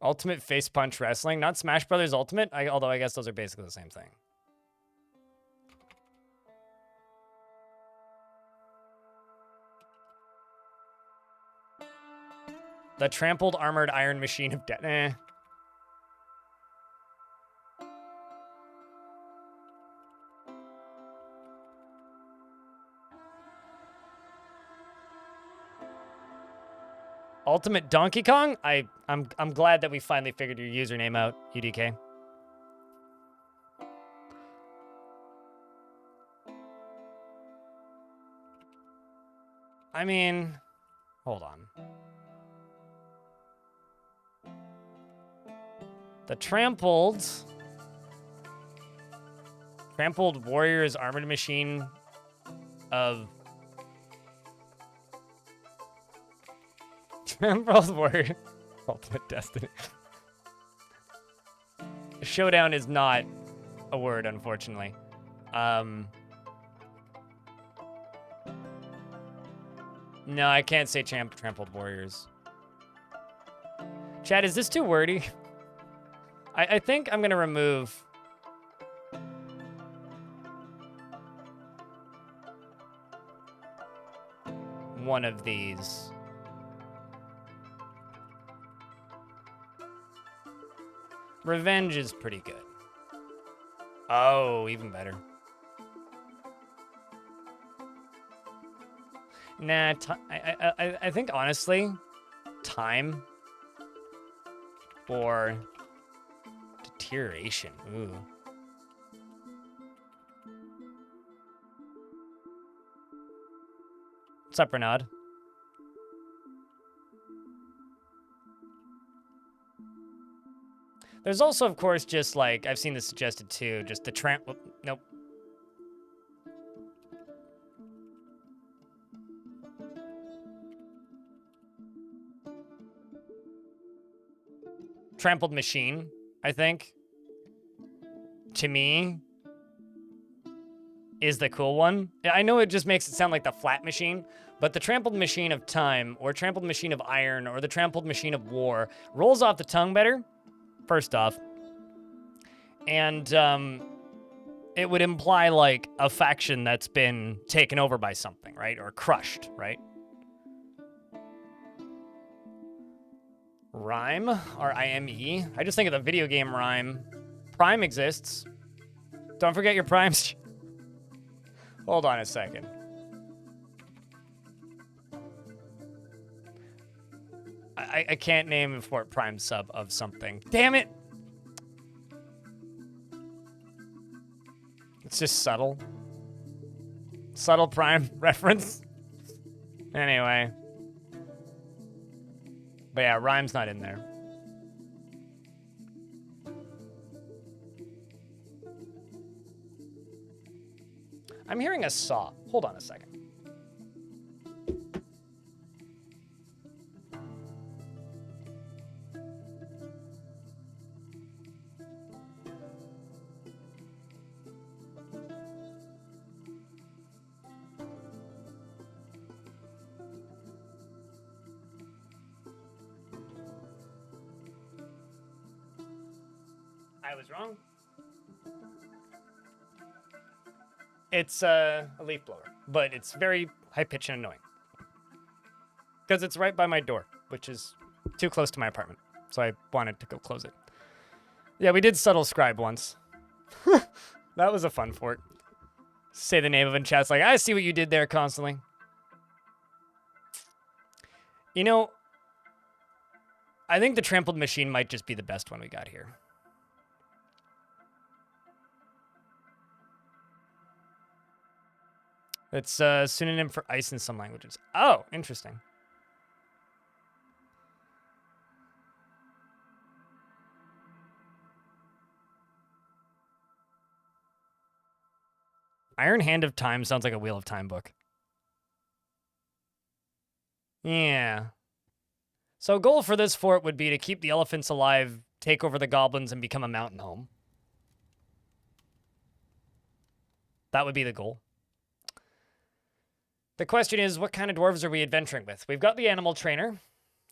Ultimate face punch wrestling, not Smash Brothers Ultimate, although I guess those are basically the same thing. The trampled armored iron machine of death. Eh. Ultimate Donkey Kong? I'm glad that we finally figured your username out, UDK. I mean, hold on. The trampled warrior's armored machine of trampled warrior ultimate destiny. Showdown is not a word, unfortunately. No, I can't say trampled warriors. Chad, is this too wordy? I think I'm gonna remove one of these. Revenge is pretty good. Oh, even better. Nah, I think honestly, time or deterioration. Ooh. What's up, Renaud? There's also, of course, just like, I've seen this suggested too, just the nope. Trampled machine, I think, to me, is the cool one. I know it just makes it sound like the flat machine, but the trampled machine of time, or trampled machine of iron, or the trampled machine of war rolls off the tongue better, first off. And it would imply like a faction that's been taken over by something, right? Or crushed, right? Rhyme, R-I-M-E. I just think of the video game Rhyme. Prime exists. Don't forget your primes. Hold on a second. I can't name a Fort Prime sub of something. Damn it! It's just subtle. Subtle Prime reference. Anyway. But yeah, Rhyme's not in there. I'm hearing a saw. Hold on a second. I was wrong. It's a leaf blower, but it's very high-pitched and annoying. Because it's right by my door, which is too close to my apartment. So I wanted to go close it. Yeah, we did subtle scribe once. That was a fun fort. Say the name of it in chat's like, I see what you did there constantly. You know, I think the trampled machine might just be the best one we got here. It's a synonym for ice in some languages. Oh, interesting. Iron Hand of Time sounds like a Wheel of Time book. Yeah. So goal for this fort would be to keep the elephants alive, take over the goblins, and become a mountain home. That would be the goal. The question is, what kind of dwarves are we adventuring with? We've got the animal trainer,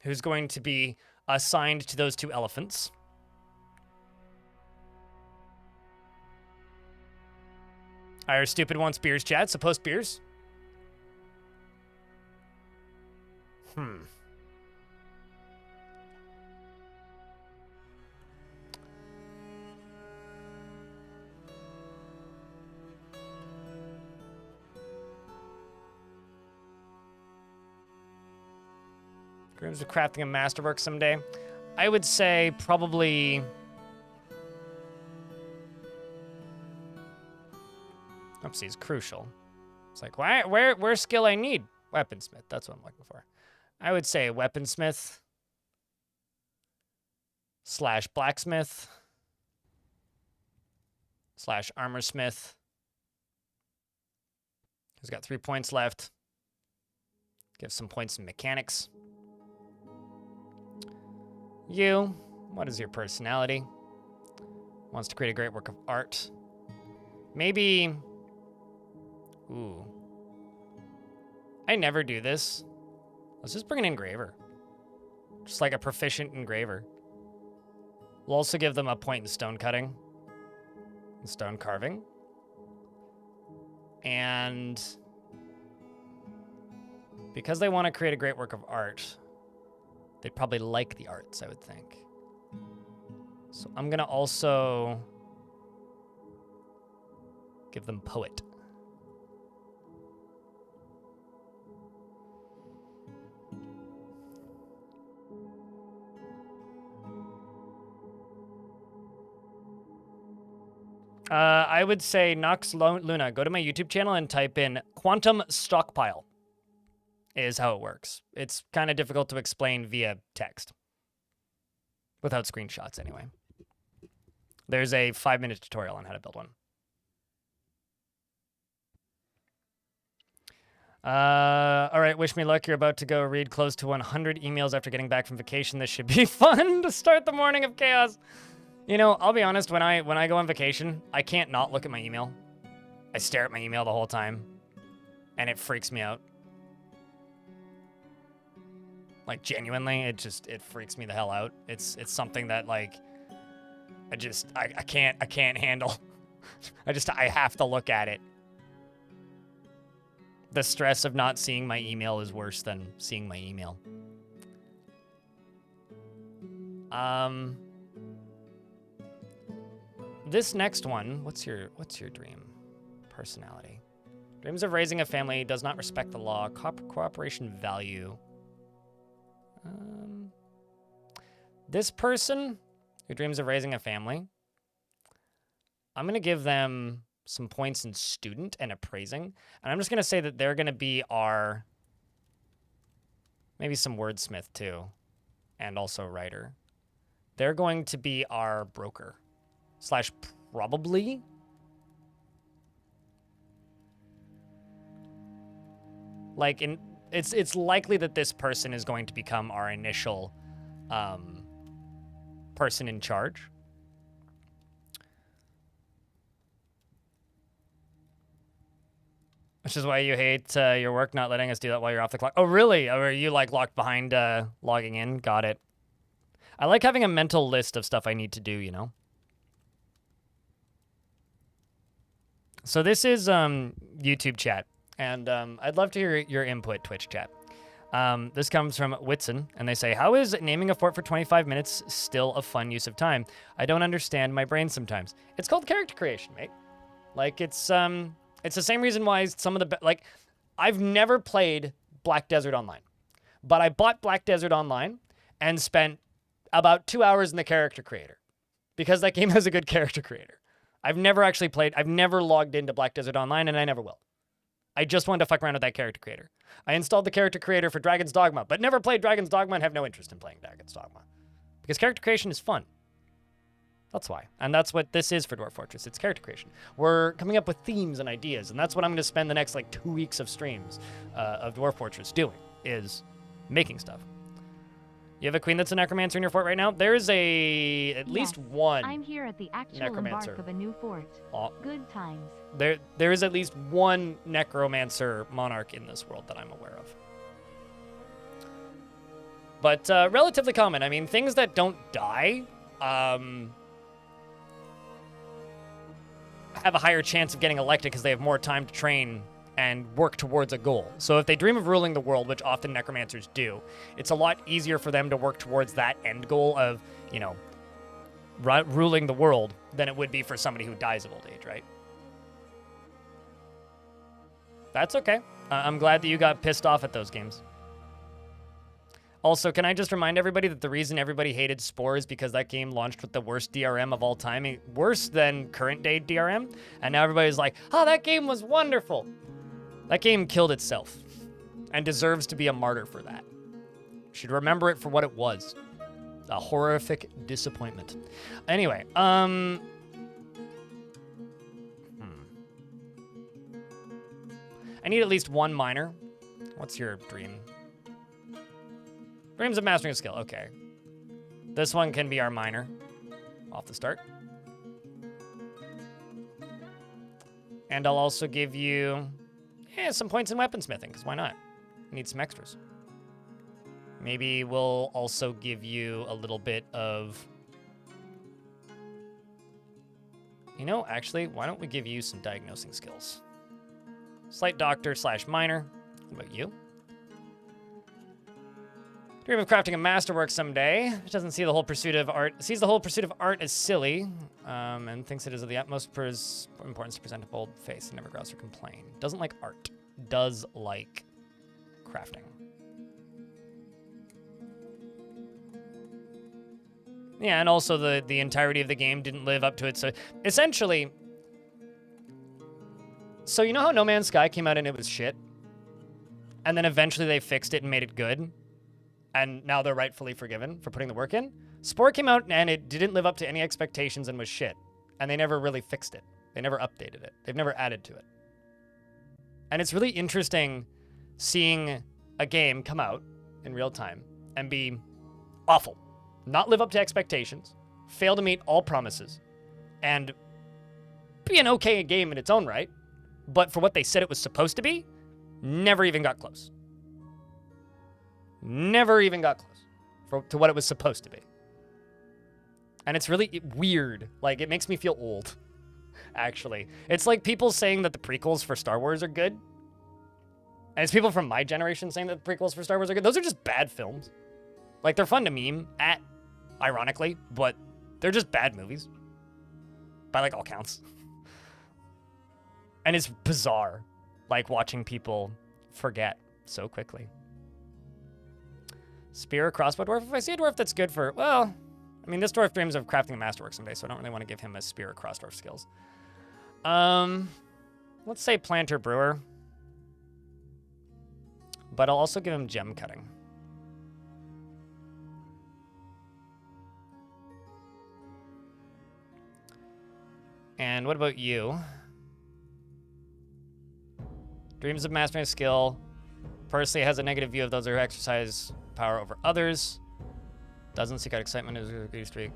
who's going to be assigned to those 2 elephants. Our stupid wants beers, chat, so post beers. Dreams of crafting a masterwork someday. I would say probably... Oopsies, crucial. It's like, where skill I need? Weaponsmith, that's what I'm looking for. I would say weaponsmith / blacksmith / armorsmith. He's got 3 points left. Give some points in mechanics. You, what is your personality? Wants to create a great work of art. Maybe... Ooh. I never do this. Let's just bring an engraver. Just like a proficient engraver. We'll also give them a point in stone cutting. And stone carving. And... because they want to create a great work of art, they'd probably like the arts, I would think. So I'm going to also give them poet. I would say Nox Luna, go to my YouTube channel and type in quantum stockpile is how it works. It's kind of difficult to explain via text. Without screenshots, anyway. There's a 5-minute tutorial on how to build one. All right, wish me luck. You're about to go read close to 100 emails after getting back from vacation. This should be fun to start the morning of chaos. You know, I'll be honest, when I go on vacation, I can't not look at my email. I stare at my email the whole time, and it freaks me out. Like, genuinely, it freaks me the hell out. It's something that, like, I can't handle. I have to look at it. The stress of not seeing my email is worse than seeing my email. This next one, what's your dream? Personality. Dreams of raising a family, does not respect the law, cooperation value. This person who dreams of raising a family, I'm going to give them some points in student and appraising. And I'm just going to say that they're going to be our, maybe some wordsmith too, and also writer. They're going to be our broker / probably. Like, it's likely that this person is going to become our initial person in charge. Which is why you hate your work not letting us do that while you're off the clock. Oh, really? Or are you, like, locked behind logging in? Got it. I like having a mental list of stuff I need to do, you know? So this is YouTube chat, and I'd love to hear your input, Twitch chat. This comes from Whitson, and they say, how is naming a fort for 25 minutes still a fun use of time? I don't understand my brain sometimes. It's called character creation, mate. Like, it's the same reason why some of the... Like, I've never played Black Desert Online, but I bought Black Desert Online and spent about 2 hours in the character creator because that game has a good character creator. I've never actually played... I've never logged into Black Desert Online, and I never will. I just wanted to fuck around with that character creator. I installed the character creator for Dragon's Dogma, but never played Dragon's Dogma and have no interest in playing Dragon's Dogma. Because character creation is fun. That's why. And that's what this is for Dwarf Fortress. It's character creation. We're coming up with themes and ideas, and that's what I'm going to spend the next, 2 weeks of streams of Dwarf Fortress doing, is making stuff. You have a queen that's a necromancer in your fort right now? There is at least one I'm here at the actual necromancer. embark of a new fort. Oh. Good times. There is at least one necromancer monarch in this world that I'm aware of. But relatively common. I mean, things that don't die have a higher chance of getting elected because they have more time to train and work towards a goal. So if they dream of ruling the world, which often necromancers do, it's a lot easier for them to work towards that end goal of, ruling the world than it would be for somebody who dies of old age, right? That's okay. I'm glad that you got pissed off at those games. Also, can I just remind everybody that the reason everybody hated Spore is because that game launched with the worst DRM of all time, worse than current day DRM, and now everybody's like, oh, that game was wonderful. That game killed itself and deserves to be a martyr for that. You should remember it for what it was. A horrific disappointment. Anyway, I need at least one miner. What's your dream? Dreams of mastering a skill. Okay. This one can be our miner off the start. And I'll also give you some points in weaponsmithing, because why not? Need some extras. Maybe we'll also give you a little bit of... actually, why don't we give you some diagnosing skills? Slight doctor / miner. What about you? Dream of crafting a masterwork someday. Doesn't see the whole pursuit of art. Sees the whole pursuit of art as silly, and thinks it is of the utmost importance to present a bold face and never grouse or complain. Doesn't like art. Does like crafting. Yeah, and also the entirety of the game didn't live up to it. So essentially, so you know how No Man's Sky came out and it was shit? And then eventually they fixed it and made it good? And now they're rightfully forgiven for putting the work in? Spore came out and it didn't live up to any expectations and was shit. And they never really fixed it. They never updated it. They've never added to it. And it's really interesting seeing a game come out in real time and be awful. Not live up to expectations, fail to meet all promises, and be an okay game in its own right, but for what they said it was supposed to be, never even got close. Never even got close to what it was supposed to be. And it's really weird. Like, it makes me feel old, actually. It's like people saying that the prequels for Star Wars are good. And it's people from my generation saying that the prequels for Star Wars are good. Those are just bad films. Like, they're fun to meme at, ironically, but they're just bad movies. By, all counts. And it's bizarre, watching people forget so quickly. Spear, crossbow dwarf. If I see a dwarf that's good for, well, I mean, this dwarf dreams of crafting a masterwork someday, so I don't really want to give him a spear or cross dwarf skills. Let's say planter brewer. But I'll also give him gem cutting. And what about you? Dreams of mastering a skill. Personally has a negative view of those who exercise power over others. Doesn't seek out excitement as a good streak.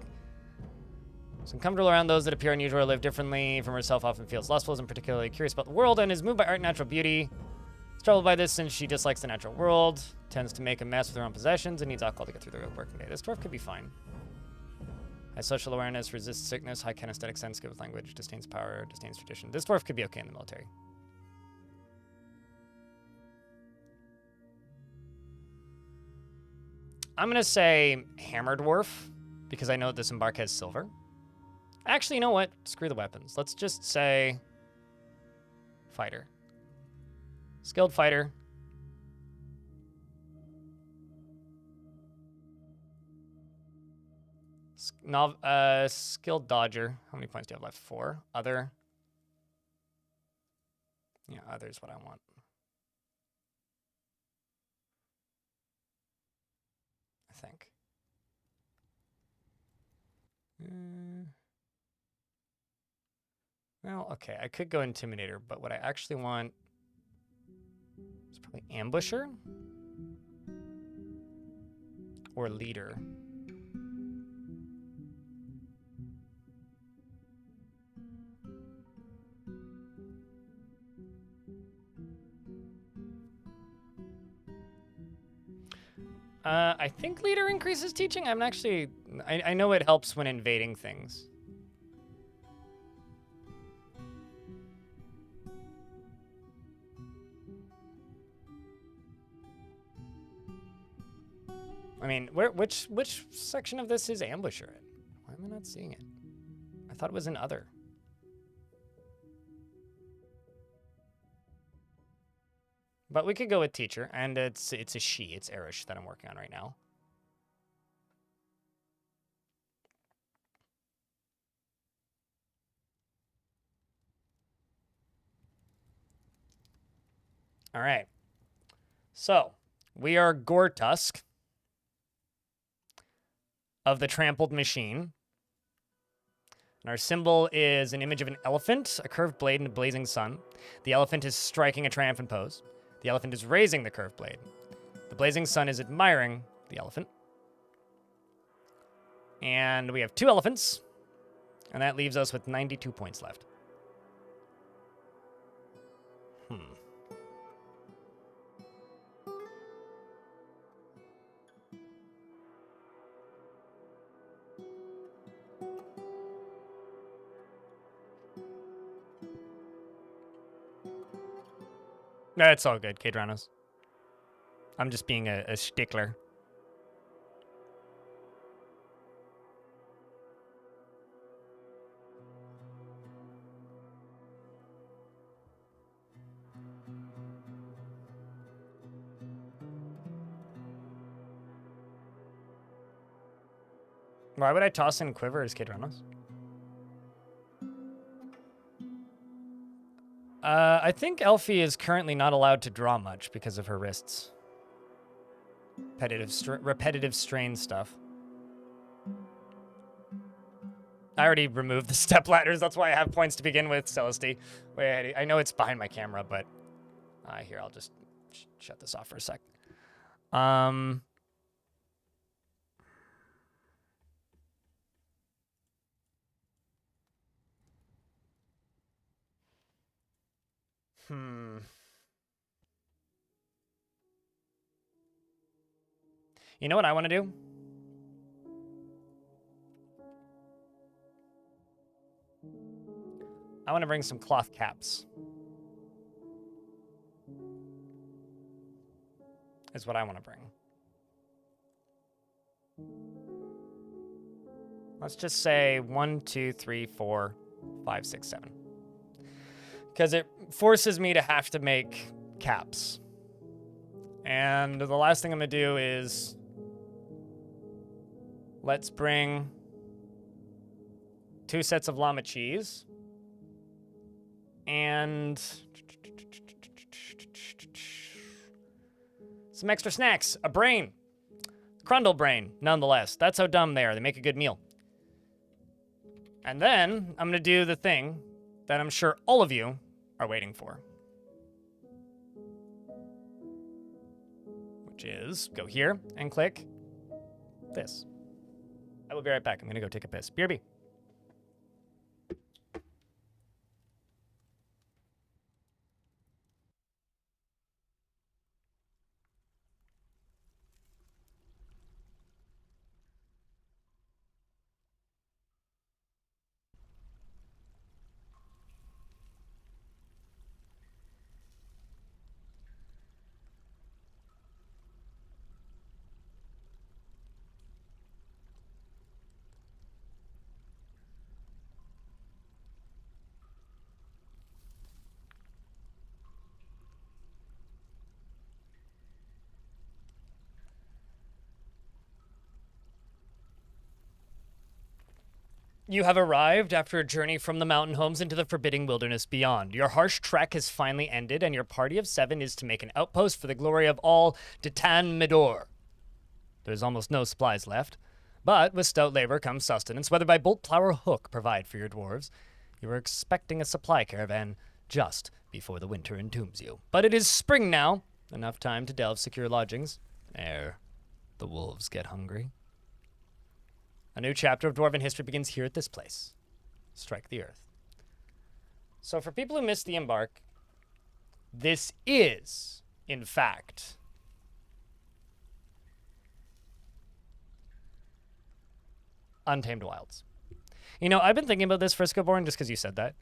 So comfortable around those that appear unusual or live differently from herself, often feels lustful, and particularly curious about the world, and is moved by art and natural beauty. Is troubled by this since she dislikes the natural world, tends to make a mess with her own possessions, and needs alcohol to get through the working day. This dwarf could be fine. High social awareness, resists sickness, high kinesthetic sense, good with language, disdains power, disdains tradition. This dwarf could be okay in the military. I'm going to say hammer dwarf, because I know this embark has silver. Actually, you know what? Screw the weapons. Let's just say fighter. Skilled fighter. Skilled dodger. How many points do you have left? 4. Other. Yeah, other is what I want. I think. Well, okay, I could go Intimidator, but what I actually want is probably Ambusher or Leader. I think Leader increases teaching. I'm actually... I know it helps when invading things. I mean, which section of this is Ambusher in? Why am I not seeing it? I thought it was in Other. But we could go with Teacher, and it's a she. It's Erish that I'm working on right now. All right. So, we are Goretusk of the Trampled Machine. And our symbol is an image of an elephant, a curved blade, and a blazing sun. The elephant is striking a triumphant pose. The elephant is raising the curved blade. The blazing sun is admiring the elephant. And we have 2 elephants. And that leaves us with 92 points left. That's all good, K-Dranos. I'm just being a stickler. Why would I toss in Quiver as K-Dranos? I think Elfie is currently not allowed to draw much because of her wrists. Repetitive strain stuff. I already removed the step ladders. That's why I have points to begin with, Celesty. Wait, I know it's behind my camera, but here, I'll just shut this off for a sec. You know what I want to do? I want to bring some cloth caps. Is what I want to bring. Let's just say 1, 2, 3, 4, 5, 6, 7. Because it forces me to have to make caps. And the last thing I'm going to do is... Let's bring 2 sets of llama cheese. And... some extra snacks. A brain. Crundle brain, nonetheless. That's how dumb they are. They make a good meal. And then I'm going to do the thing that I'm sure all of you are waiting for. Which is go here and click this. I will be right back. I'm going to go take a piss. BRB. You have arrived after a journey from the mountain homes into the forbidding wilderness beyond. Your harsh trek has finally ended, and your party of 7 is to make an outpost for the glory of all Titan Midor. There's almost no supplies left, but with stout labor comes sustenance, whether by bolt, plow, or hook provide for your dwarves. You were expecting a supply caravan just before the winter entombs you. But it is spring now, enough time to delve secure lodgings ere the wolves get hungry. A new chapter of Dwarven history begins here at this place. Strike the earth. So for people who missed the embark, this is, in fact, Untamed Wilds. You know, I've been thinking about this, Friscoborn, just because you said that.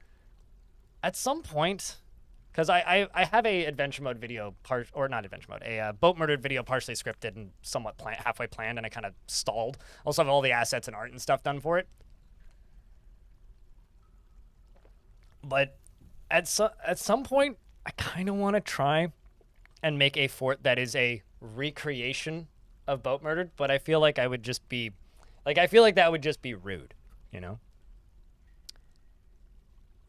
At some point, because I have a adventure mode video, or not adventure mode, a boat murdered video partially scripted and somewhat halfway planned, and I kind of stalled. Also have all the assets and art and stuff done for it. But at some point, I kind of want to try and make a fort that is a recreation of Boat Murdered, but I feel like I would just be, I feel like that would just be rude, you know?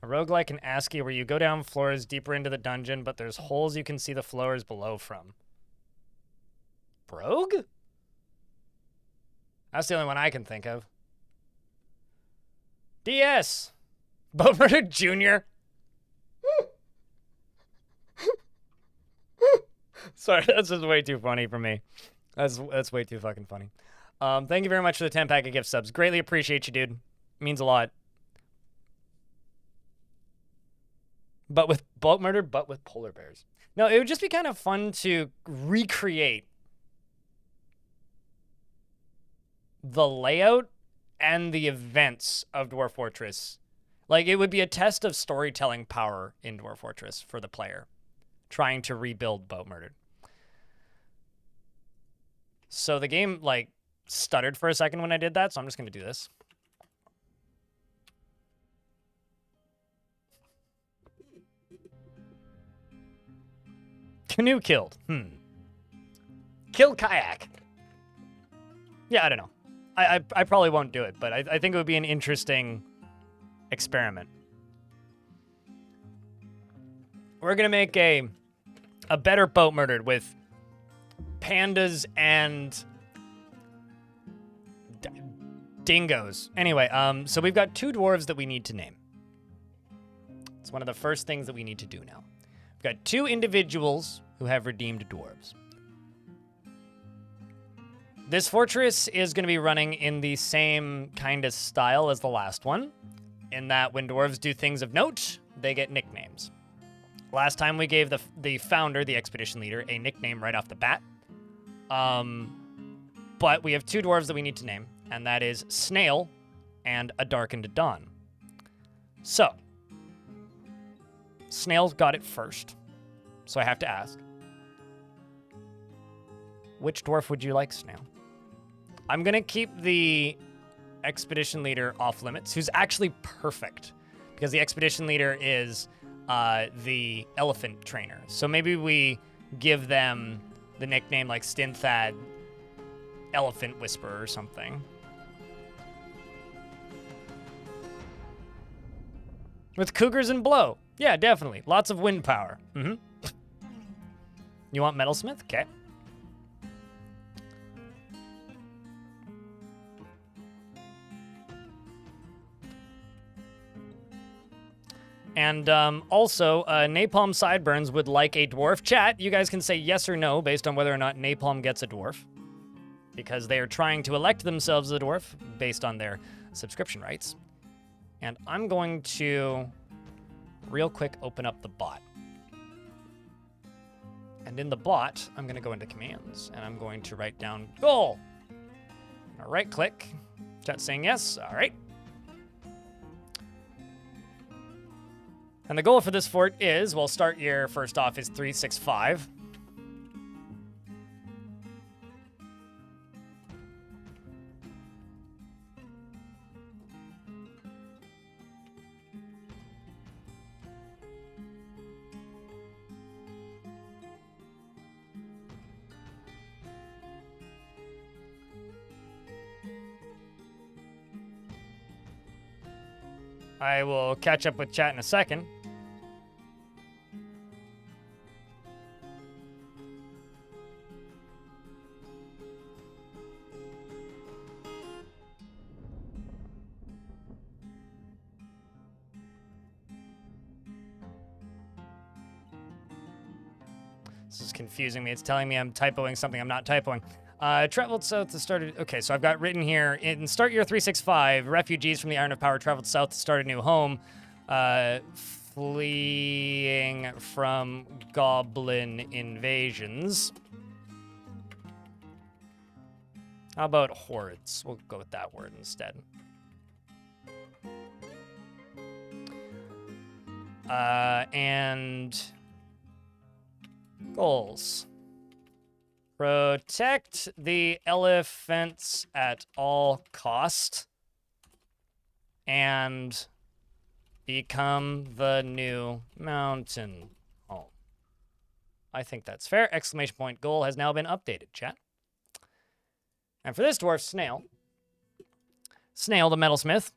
A roguelike in ASCII where you go down floors deeper into the dungeon, but there's holes you can see the floors below from. Brogue? That's the only one I can think of. DS! Boat Murder Jr. Sorry, that's just way too funny for me. That's way too fucking funny. Thank you very much for the 10-pack of gift subs. Greatly appreciate you, dude. Means a lot. But with Boat Murder, but with polar bears. No, it would just be kind of fun to recreate the layout and the events of Dwarf Fortress. Like, it would be a test of storytelling power in Dwarf Fortress for the player, trying to rebuild Boat Murdered. So the game, stuttered for a second when I did that, so I'm just going to do this. Canoe killed. Kill kayak. Yeah, I don't know. I probably won't do it, but I think it would be an interesting experiment. We're going to make a better Boat Murdered with pandas and dingoes. Anyway, so we've got 2 dwarves that we need to name. It's one of the first things that we need to do now. We've got 2 individuals who have redeemed dwarves. This fortress is going to be running in the same kind of style as the last one, in that when dwarves do things of note, they get nicknames. Last time we gave the founder, the expedition leader, a nickname right off the bat. But we have 2 dwarves that we need to name, and that is Snail and A Darkened Dawn. So, Snail's got it first, so I have to ask, which dwarf would you like, Snail? I'm going to keep the expedition leader off limits, who's actually perfect, because the expedition leader is the elephant trainer. So maybe we give them the nickname like Stinthad Elephant Whisperer or something. With cougars and blow. Yeah, definitely. Lots of wind power. You want Metalsmith? Okay. And also, Napalm Sideburns would like a dwarf. Chat, you guys can say yes or no based on whether or not Napalm gets a dwarf, because they are trying to elect themselves a dwarf based on their subscription rights. And I'm going to real quick open up the bot. And in the bot, I'm going to go into commands, and I'm going to write down goal. Right click. Chat saying yes. All right. And the goal for this fort is, well, start year first off is 365. I will catch up with chat in a second. This is confusing me. It's telling me I'm typoing something I'm not typoing. Traveled south to start. Okay, so I've got written here in start year 365. Refugees from the Iron of Power traveled south to start a new home, fleeing from goblin invasions. How about hordes? We'll go with that word instead. And goals. Protect the elephants at all cost. And become the new mountain home. I think that's fair. Exclamation point goal has now been updated, chat. And for this dwarf, Snail. Snail, the metalsmith.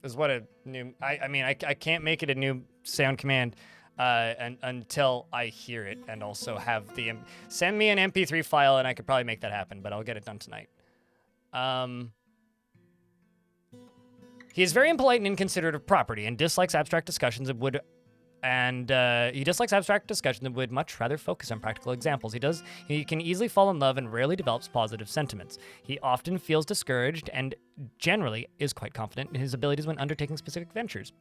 Is what a new... I mean, I can't make it a new sound command until I hear it and also have the... Send me an MP3 file and I could probably make that happen, but I'll get it done tonight. He is very impolite and inconsiderate of property and dislikes abstract discussions and would... he dislikes abstract discussions and would much rather focus on practical examples. He can easily fall in love and rarely develops positive sentiments. He often feels discouraged and generally is quite confident in his abilities when undertaking specific ventures.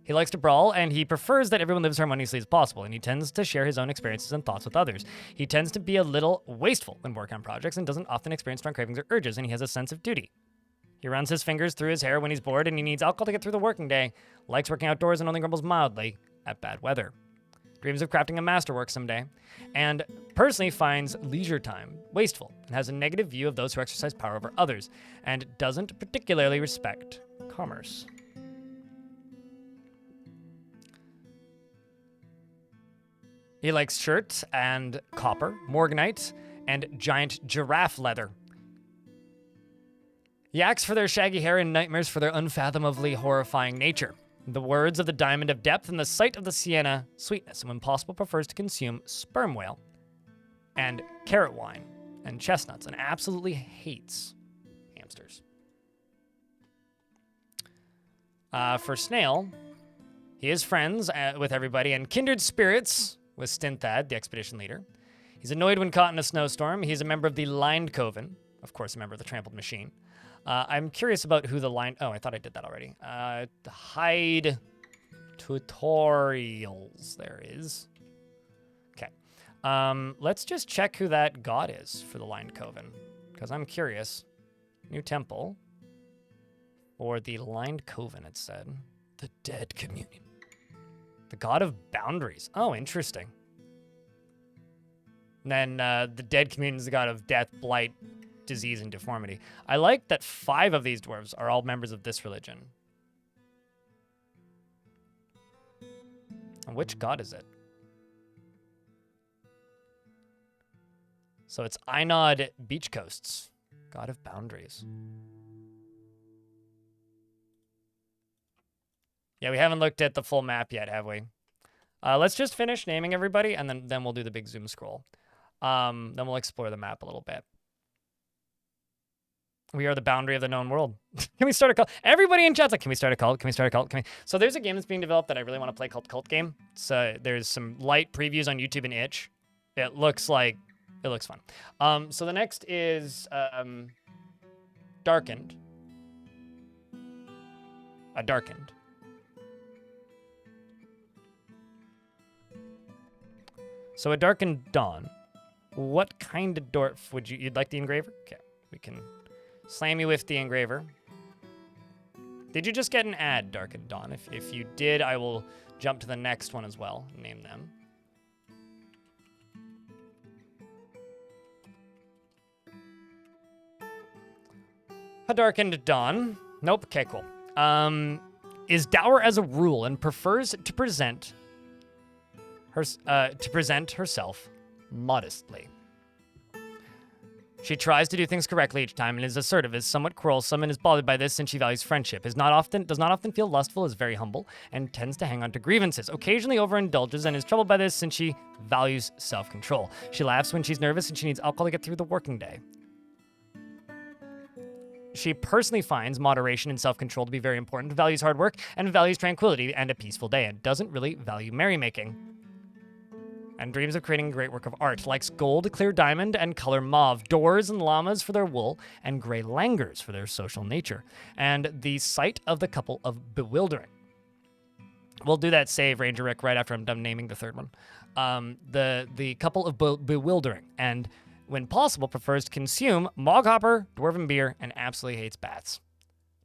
He likes to brawl, and he prefers that everyone lives harmoniously as possible, and he tends to share his own experiences and thoughts with others. He tends to be a little wasteful when working on projects and doesn't often experience strong cravings or urges, and he has a sense of duty. He runs his fingers through his hair when he's bored, and he needs alcohol to get through the working day. Likes working outdoors and only grumbles mildly at bad weather. Dreams of crafting a masterwork someday. And personally finds leisure time wasteful and has a negative view of those who exercise power over others and doesn't particularly respect commerce. He likes shirts and copper, morganite, and giant giraffe leather. Yaks for their shaggy hair and nightmares for their unfathomably horrifying nature. The words of the diamond of depth and the sight of the sienna sweetness, and when possible prefers to consume sperm whale and carrot wine and chestnuts and absolutely hates hamsters. For Snail, he is friends with everybody and kindred spirits with Stinthad, the expedition leader. He's annoyed when caught in a snowstorm. He's a member of the Lined Coven, of course, a member of the Trampled Machine. I'm curious about who the line... Oh, I thought I did that already. Hide tutorials. There is. Okay. Let's just check who that god is for the Lined Coven, because I'm curious. New temple. For the Lined Coven, it said. The Dead Communion. The god of boundaries. Oh, interesting. And then the Dead Communion is the god of death, blight, disease, and deformity. I like that 5 of these dwarves are all members of this religion. And which god is it? So it's Einod Beach Coasts, god of boundaries. Yeah, we haven't looked at the full map yet, have we? Let's just finish naming everybody, and then we'll do the big zoom scroll. Then we'll explore the map a little bit. We are the boundary of the known world. Can we start a cult? Everybody in chat's like, can we start a cult? Can we start a cult? So there's a game that's being developed that I really want to play called Cult Game. So there's some light previews on YouTube and Itch. It looks fun. So the next is Darkened. A Darkened. So a Darkened Dawn. What kind of dwarf would you'd like the engraver? Okay, we can slam you with the engraver. Did you just get an ad, Darkened Dawn? If you did, I will jump to the next one as well. Name them. A Darkened Dawn. Nope. Okay, cool. Is dour as a rule and prefers to present herself modestly. She tries to do things correctly each time and is assertive, is somewhat quarrelsome, and is bothered by this since she values friendship. Does not often feel lustful, is very humble, and tends to hang on to grievances. Occasionally overindulges and is troubled by this since she values self-control. She laughs when she's nervous and she needs alcohol to get through the working day. She personally finds moderation and self-control to be very important, values hard work, and values tranquility and a peaceful day, and doesn't really value merrymaking. And dreams of creating a great work of art. Likes gold, clear diamond, and color mauve. Doors and llamas for their wool, and gray langurs for their social nature. And the sight of the couple of bewildering. We'll do that save, Ranger Rick, right after I'm done naming the third one. The couple of bewildering. And when possible, prefers to consume moghopper, dwarven beer, and absolutely hates bats.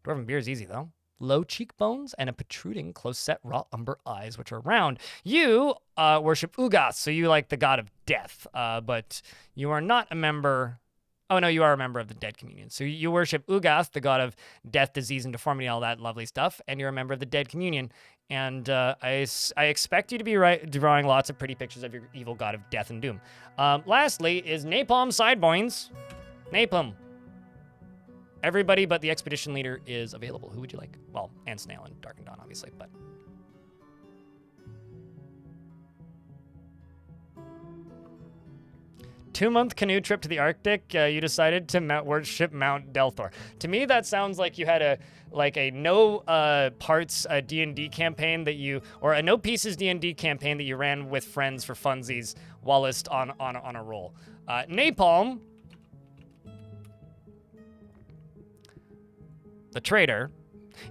Dwarven beer is easy, though. Low cheekbones and a protruding, close-set raw umber eyes, which are round. You worship Ugas, so you like the god of death, but you are not a member... Oh, no, you are a member of the Dead Communion. So you worship Ugas, the god of death, disease, and deformity, all that lovely stuff, and you're a member of the Dead Communion. And I expect you to be drawing lots of pretty pictures of your evil god of death and doom. Lastly is Napalm Sideboins. Napalm. Everybody but the expedition leader is available. Who would you like? Well, and Snail and Dark and Dawn, obviously, but... Two-month canoe trip to the Arctic. You decided to worship Mount Delthor. To me, that sounds like you had a no parts D&D campaign that you, or a no pieces D&D campaign that you ran with friends for funsies whilst on a roll. Napalm. The traitor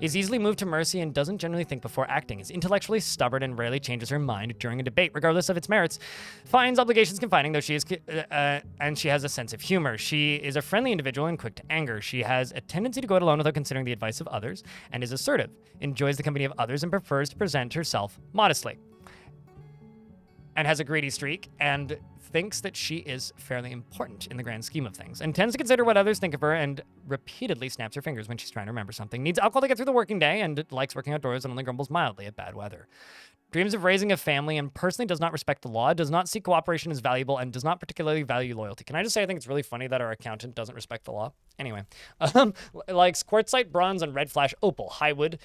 is easily moved to mercy and doesn't generally think before acting, is intellectually stubborn and rarely changes her mind during a debate, regardless of its merits, finds obligations confining, though she is, and she has a sense of humor. She is a friendly individual and quick to anger. She has a tendency to go it alone without considering the advice of others, and is assertive, enjoys the company of others, and prefers to present herself modestly, and has a greedy streak, and thinks that she is fairly important in the grand scheme of things, and tends to consider what others think of her, and repeatedly snaps her fingers when she's trying to remember something, needs alcohol to get through the working day, and likes working outdoors and only grumbles mildly at bad weather. Dreams of raising a family and personally does not respect the law, does not see cooperation as valuable, and does not particularly value loyalty. Can I just say I think it's really funny that our accountant doesn't respect the law? Anyway, likes quartzite, bronze, and red flash opal, highwood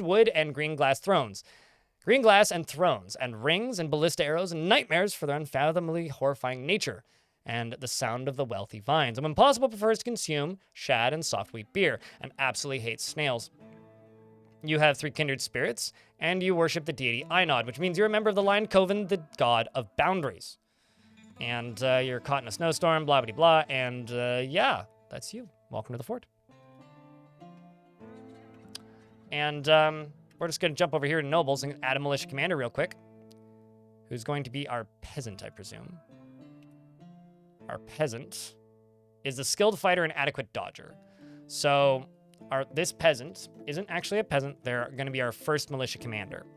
wood, and green glass thrones. Green glass and thrones, and rings and ballista arrows and nightmares for their unfathomably horrifying nature, and the sound of the wealthy vines. And when possible, prefers to consume shad and soft wheat beer, and absolutely hates snails. You have 3 kindred spirits, and you worship the deity Einod, which means you're a member of the Lion Coven, the god of boundaries. And you're caught in a snowstorm, blah, blah, blah, and yeah, that's you. Welcome to the fort. And we're just going to jump over here to nobles and add a militia commander real quick, who's going to be our peasant, I presume. Our peasant is a skilled fighter and adequate dodger. So this peasant isn't actually a peasant. They're going to be our first militia commander.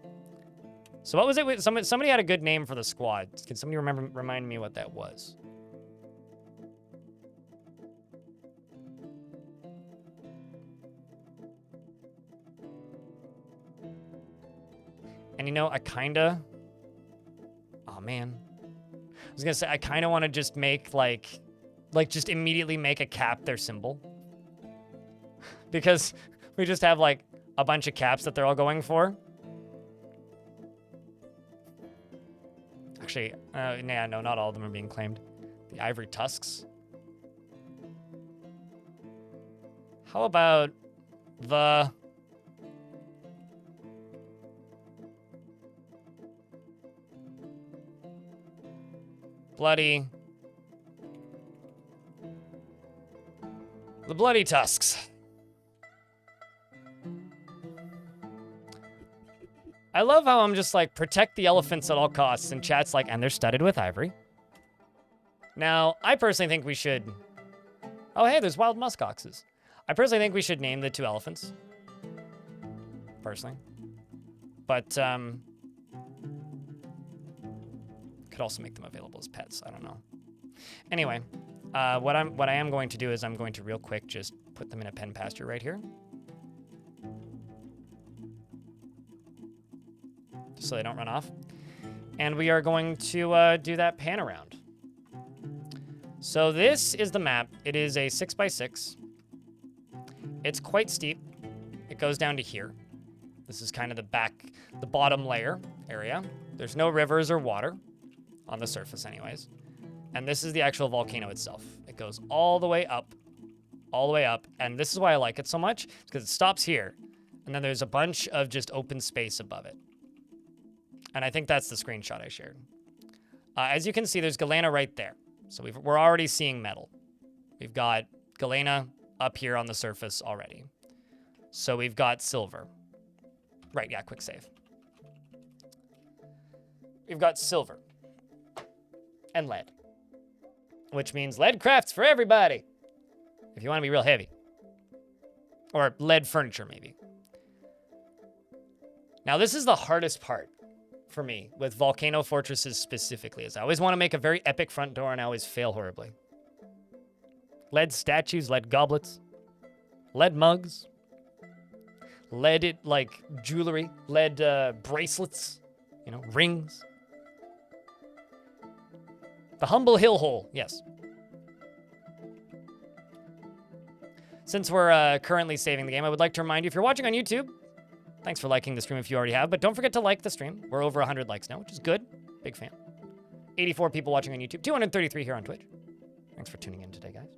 So what was it? Somebody had a good name for the squad. Can somebody remind me what that was? And you know, I kinda... Oh, man. I was gonna say, I kinda want to just make, just immediately make a cap their symbol. Because we just have, a bunch of caps that they're all going for. Actually, no, not all of them are being claimed. The ivory tusks. How about the... The bloody tusks. I love how I'm just protect the elephants at all costs, and chat's and they're studded with ivory. Now, I personally think we should... Oh, hey, there's wild muskoxes. I personally think we should name the 2 elephants. Personally. But, could also make them available as pets. I don't know. Anyway, what I am going to do is I'm going to real quick just put them in a pen pasture right here, just so they don't run off. And we are going to do that pan around. So this is the map. It is a 6x6. It's quite steep. It goes down to here. This is kind of the bottom layer area. There's no rivers or water on the surface anyways. And this is the actual volcano itself. It goes all the way up, and this is why I like it so much, because it stops here, and then there's a bunch of just open space above it. And I think that's the screenshot I shared. As you can see, there's galena right there. So we're already seeing metal. We've got galena up here on the surface already. So we've got silver. Right, yeah, quick save. We've got silver and lead, which means lead crafts for everybody if you want to be real heavy. Or lead furniture, maybe. Now, this is the hardest part for me with volcano fortresses specifically, is I always want to make a very epic front door and I always fail horribly. Lead statues, lead goblets, lead mugs, lead like jewelry, lead bracelets, you know, rings. The humble hill hole, yes. Since we're currently saving the game, I would like to remind you, if you're watching on YouTube, thanks for liking the stream if you already have, but don't forget to like the stream. We're over 100 likes now, which is good. Big fan. 84 people watching on YouTube, 233 here on Twitch. Thanks for tuning in today, guys.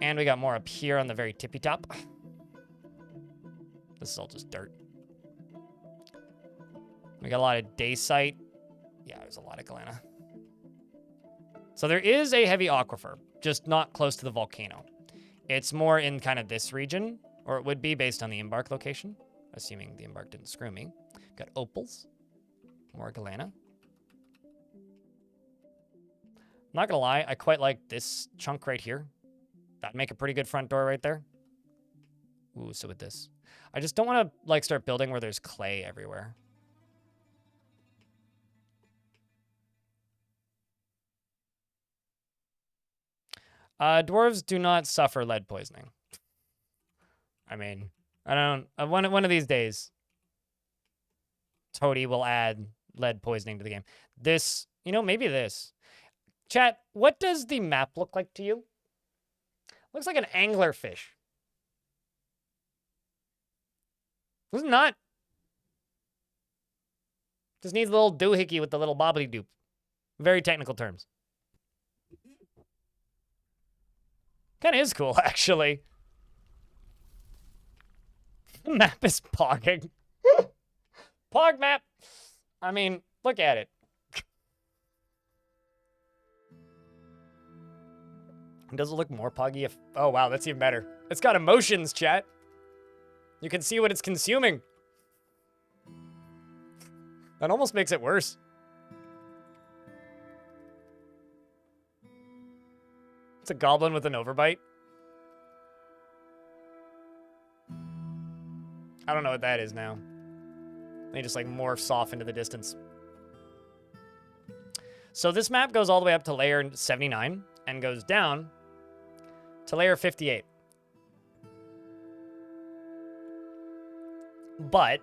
And we got more up here on the very tippy top. This is all just dirt. We got a lot of dacite. Yeah, there's a lot of galena. So there is a heavy aquifer, just not close to the volcano. It's more in kind of this region, or it would be based on the embark location, assuming the embark didn't screw me. Got opals, more galena. I'm not gonna lie, I quite like this chunk right here. That'd make a pretty good front door right there. Ooh, so with this. I just don't want to like start building where there's clay everywhere. Dwarves do not suffer lead poisoning. I mean, I don't. One of these days, Toady will add lead poisoning to the game. This, you know, maybe this. Chat, what does the map look like to you? Looks like an anglerfish. Does it not? Just needs a little doohickey with the little bobbly doop. Very technical terms. Kind of is cool, actually. The map is pogging. Pog map. I mean, look at it. Does it look more poggy if... Oh, wow, that's even better. It's got emotions, chat. You can see what it's consuming. That almost makes it worse. It's a goblin with an overbite. I don't know what that is now. They just like morphs off into the distance. So this map goes all the way up to layer 79 and goes down to layer 58. But,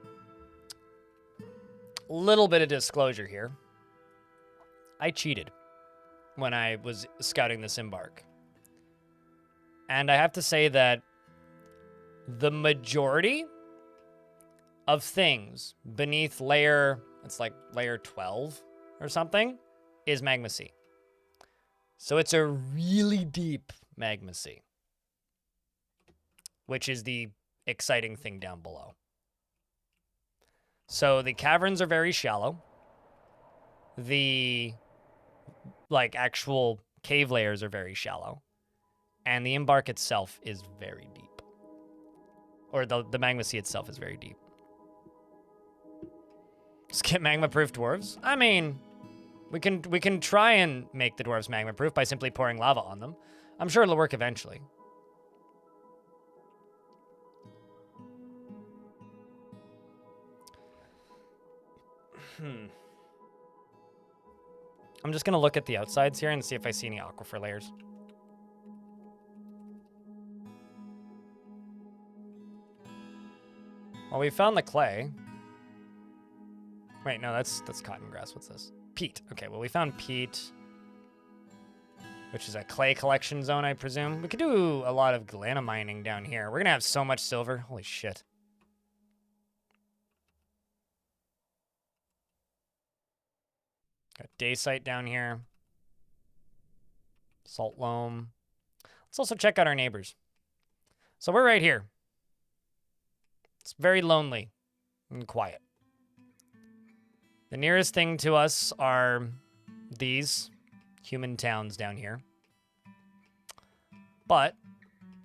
little bit of disclosure here. I cheated when I was scouting this embark. And I have to say that the majority of things beneath layer, it's like layer 12 or something, is magma sea. So it's a really deep magma sea, which is the exciting thing down below. So the caverns are very shallow. The like actual cave layers are very shallow. And the embark itself is very deep. Or the magma sea itself is very deep. Skip magma-proof dwarves? I mean, we can try and make the dwarves magma-proof by simply pouring lava on them. I'm sure it'll work eventually. I'm just gonna look at the outsides here and see if I see any aquifer layers. Well, we found the clay. Wait, no, that's cotton grass. What's this? peat. Okay, well, we found peat, which is a clay collection zone, I presume. We could do a lot of galena mining down here. We're going to have so much silver. Holy shit. Got dacite down here. Salt loam. Let's also check out our neighbors. So we're right here. It's very lonely and quiet. The nearest thing to us are these human towns down here. But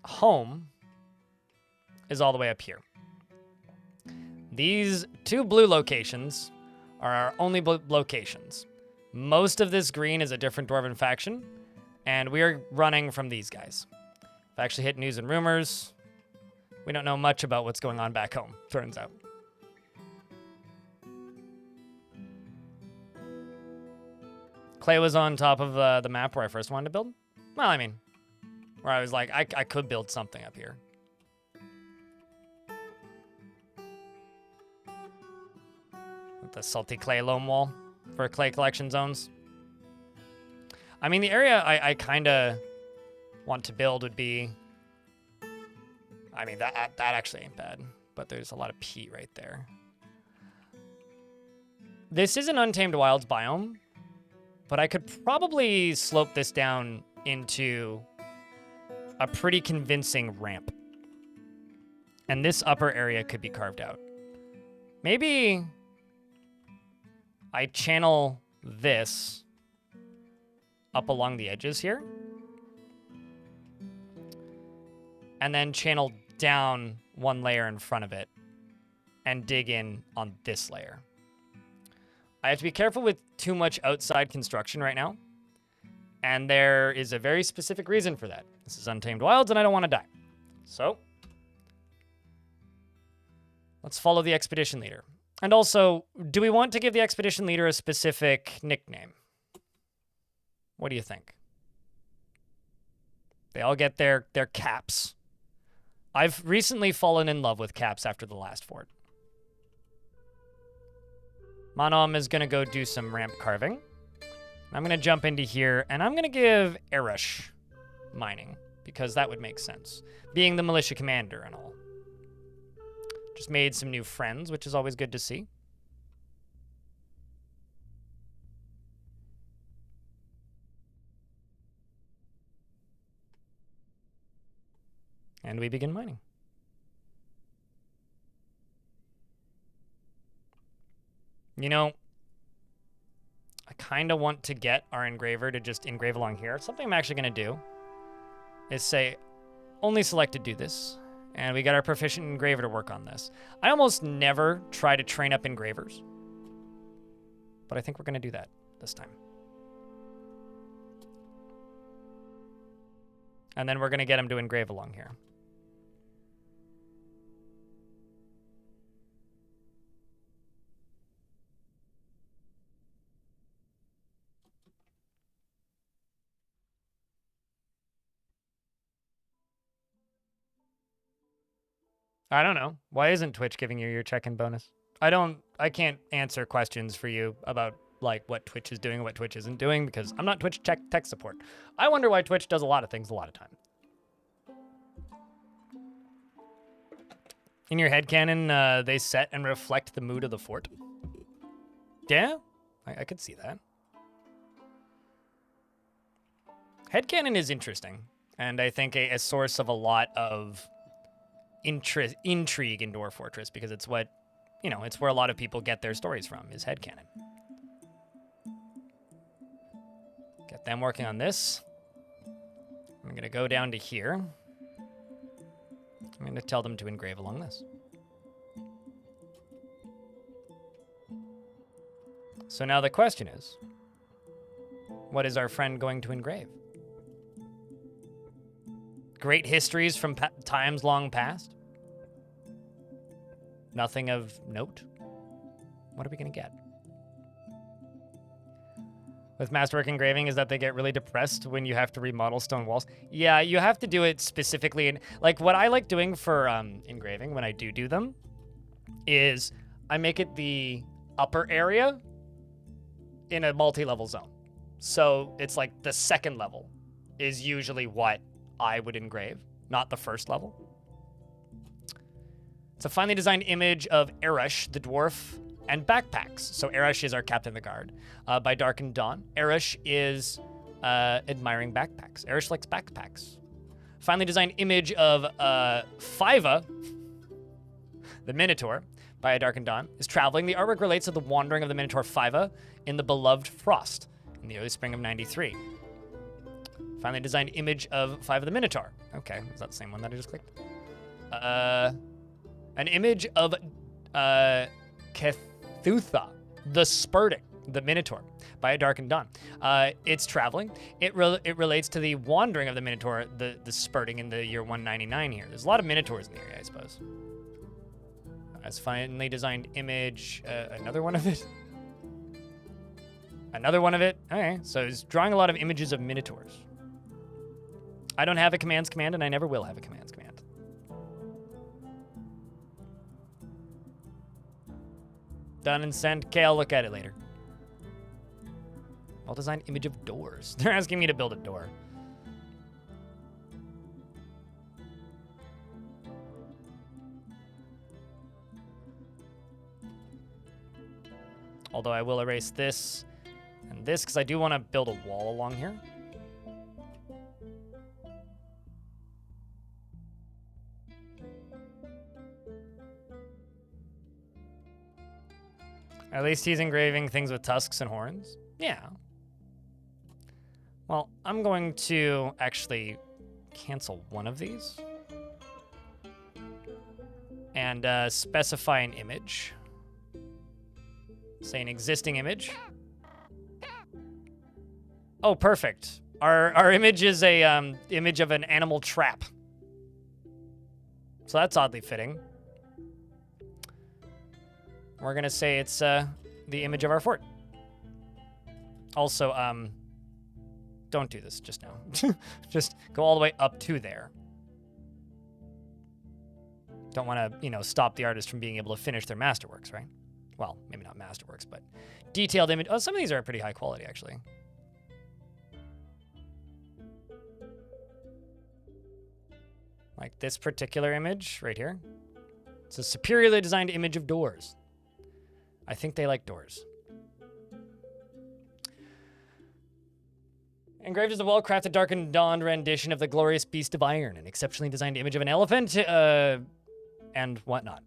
home is all the way up here. These two blue locations are our only locations. Most of this green is a different dwarven faction, and we are running from these guys. I've actually hit news and rumors. We don't know much about what's going on back home, turns out. Clay was on top of the map where I first wanted to build. Well, I mean, where I was like, I could build something up here. With the salty clay loam wall for clay collection zones. I mean, the area I kind of want to build would be... I mean, that actually ain't bad, but there's a lot of peat right there. This is an Untamed Wilds biome, but I could probably slope this down into a pretty convincing ramp. And this upper area could be carved out. Maybe I channel this up along the edges here. And then channel down one layer in front of it and dig in on this layer. I have to be careful with too much outside construction right now. And there is a very specific reason for that. This is Untamed Wilds and I don't want to die. So, let's follow the expedition leader. And also, do we want to give the expedition leader a specific nickname? What do you think? They all get their caps. I've recently fallen in love with caps after the last fort. Manom is going to go do some ramp carving. I'm going to jump into here, and I'm going to give Erush mining, because that would make sense, being the militia commander and all. Just made some new friends, which is always good to see. And we begin mining. You know, I kind of want to get our engraver to just engrave along here. Something I'm actually going to do is say, only selected do this. And we got our proficient engraver to work on this. I almost never try to train up engravers. But I think we're going to do that this time. And then we're going to get him to engrave along here. I don't know. Why isn't Twitch giving you your check-in bonus? I can't answer questions for you about like what Twitch is doing and what Twitch isn't doing because I'm not Twitch tech support. I wonder why Twitch does a lot of things a lot of time. In your headcanon, they set and reflect the mood of the fort. Yeah, I could see that. Headcanon is interesting, and I think a source of a lot of intrigue in Dwarf Fortress because it's what, you know, it's where a lot of people get their stories from, is headcanon. Get them working on this. I'm going to go down to here. I'm going to tell them to engrave along this. So now the question is, what is our friend going to engrave? Great histories from times long past? Nothing of note? What are we going to get? With masterwork engraving is that they get really depressed when you have to remodel stone walls. Yeah, you have to do it specifically. And like what I like doing for engraving when I do them is I make it the upper area in a multi-level zone. So it's like the second level is usually what I would engrave, not the first level. It's a finely designed image of Erush, the dwarf, and backpacks. So Erush is our captain of the guard. By Darkened Dawn, Erush is admiring backpacks. Erush likes backpacks. Finely designed image of Fiva, the Minotaur, by A Darkened Dawn, is traveling. The artwork relates to the wandering of the Minotaur Fiva in the beloved Frost in the early spring of 93. Finally designed image of Fiva the Minotaur. Okay, is that the same one that I just clicked? An image of Kethutha, the Spurting, the Minotaur, by A Darkened Dawn. It's traveling. It relates to the wandering of the Minotaur, the Spurting in the year 199 here. There's a lot of Minotaurs in the area, I suppose. As finely designed image, another one of it. Another one of it. Okay, so he's drawing a lot of images of Minotaurs. I don't have a commands command, and I never will have a commands command. Done and sent. Okay, I'll look at it later. Well-designed image of doors. They're asking me to build a door. Although I will erase this and this because I do want to build a wall along here. At least he's engraving things with tusks and horns. Yeah. Well, I'm going to actually cancel one of these and specify an image. Say an existing image. Oh, perfect. Our image is a image of an animal trap. So that's oddly fitting. We're gonna say it's the image of our fort. Also, don't do this just now. Just go all the way up to there. Don't want to, stop the artist from being able to finish their masterworks, right? Well, maybe not masterworks, but detailed image. Oh, some of these are pretty high quality, actually. Like this particular image right here. It's a superiorly designed image of doors. I think they like doors. Engraved is a well-crafted Darkened Dawn rendition of the glorious beast of iron, an exceptionally designed image of an elephant, and whatnot.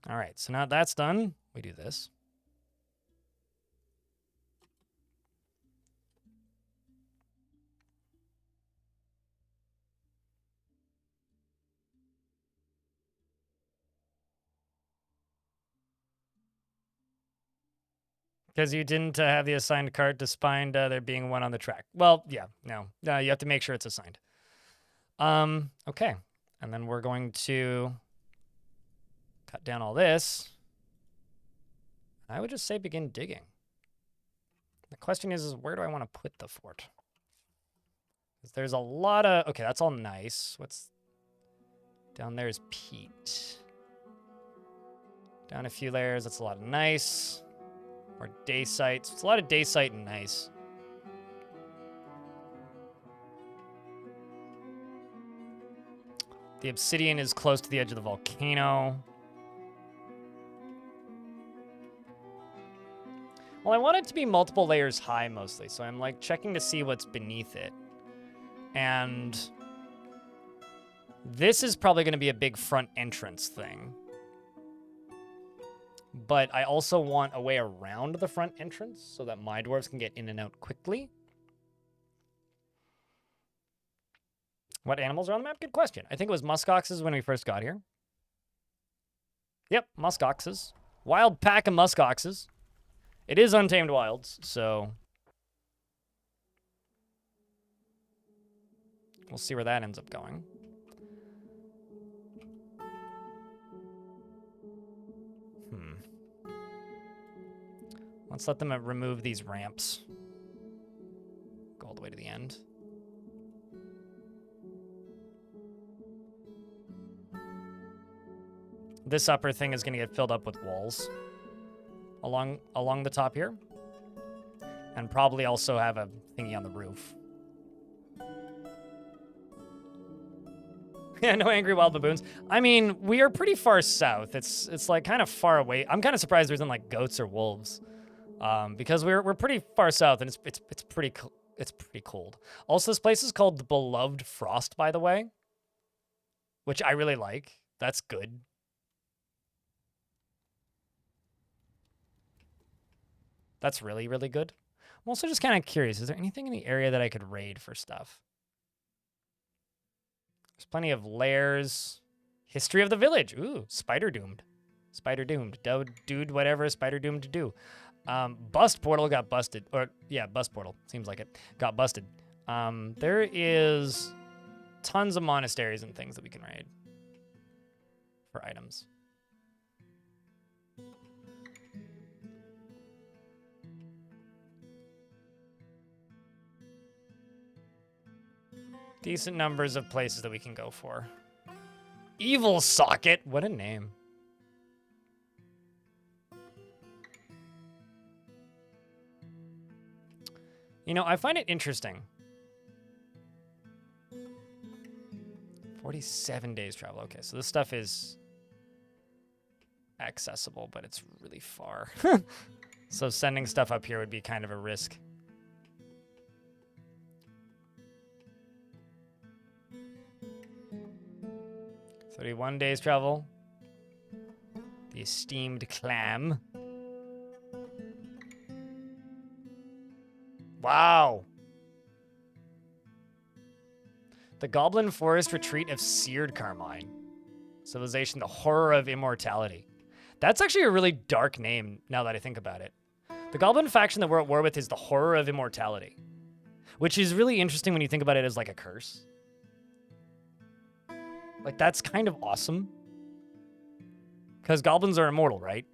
All right, so now that's done, we do this. Because you didn't have the assigned cart despite there being one on the track. Well, yeah, no. You have to make sure it's assigned. Okay. And then we're going to cut down all this. I would just say begin digging. The question is where do I want to put the fort? There's a lot of... Okay, that's all nice. What's... Down there is peat. Down a few layers, that's a lot of nice. Or day sites. It's a lot of day site and nice. The obsidian is close to the edge of the volcano. Well, I want it to be multiple layers high mostly, so I'm like checking to see what's beneath it. And this is probably going to be a big front entrance thing. But I also want a way around the front entrance so that my dwarves can get in and out quickly. What animals are on the map? Good question. I think it was muskoxes when we first got here. Yep, muskoxes. Wild pack of muskoxes. It is untamed wilds, so we'll see where that ends up going. Let's let them remove these ramps. all the way to the end. This upper thing is going to get filled up with walls along the top here. And probably also have a thingy on the roof. Yeah, no angry wild baboons. I mean, we are pretty far south. It's like kind of far away. I'm kind of surprised there isn't like goats or wolves, because we're pretty far south and it's pretty cold. Also, this place is called the Beloved Frost, by the way, which I really like. That's good. That's really, really good. I'm also just kind of curious. Is there anything in the area that I could raid for stuff? There's plenty of lairs. History of the village. Ooh, spider doomed. Spider doomed. Dude, whatever spider doomed to do. Bust portal got busted. Or, yeah, bust portal. Seems like it. Got busted. There is tons of monasteries and things that we can raid for items. Decent numbers of places that we can go for. Evil Socket. What a name. You know, I find it interesting. 47 days travel. Okay, so this stuff is accessible, but it's really far. So sending stuff up here would be kind of a risk. 31 days travel. The esteemed clam. Wow. The Goblin Forest Retreat of Seared Carmine. Civilization, the Horror of Immortality. That's actually a really dark name, now that I think about it. The Goblin faction that we're at war with is the Horror of Immortality, which is really interesting when you think about it as like a curse. Like, that's kind of awesome. Because goblins are immortal, right?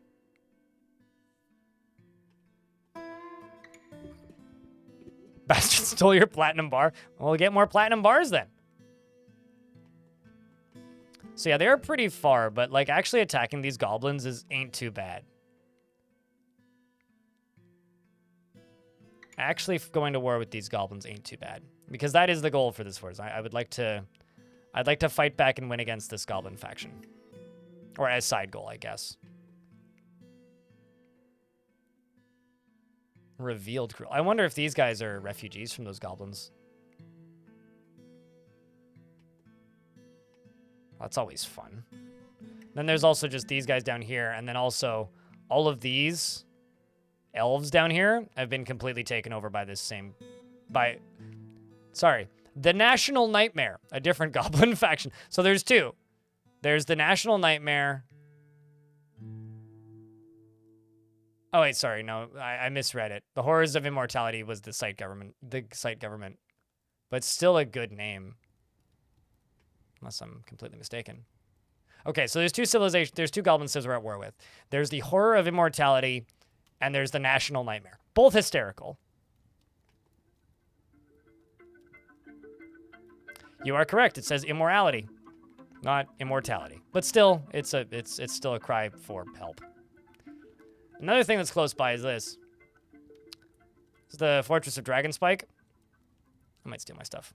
Bastard stole your platinum bar. Well, we'll get more platinum bars then. So yeah, they're pretty far, but like actually attacking these goblins ain't too bad. Actually going to war with these goblins ain't too bad. Because that is the goal for this force. I'd like to fight back and win against this goblin faction. Or as side goal, I guess. Revealed crew. I wonder if these guys are refugees from those goblins. That's always fun. Then there's also just these guys down here, and then also all of these elves down here have been completely taken over by this same... Sorry. The National Nightmare, a different goblin faction. So there's two. There's the National Nightmare. Oh, wait, sorry. No, I misread it. The Horrors of Immortality was the site government. But still a good name. Unless I'm completely mistaken. Okay, so there's two civilizations. There's two goblin civs we're at war with. There's the Horror of Immortality, and there's the National Nightmare. Both hysterical. You are correct. It says immorality, not immortality. But still, it's still a cry for help. Another thing that's close by is this. This is the Fortress of Dragonspike. I might steal my stuff.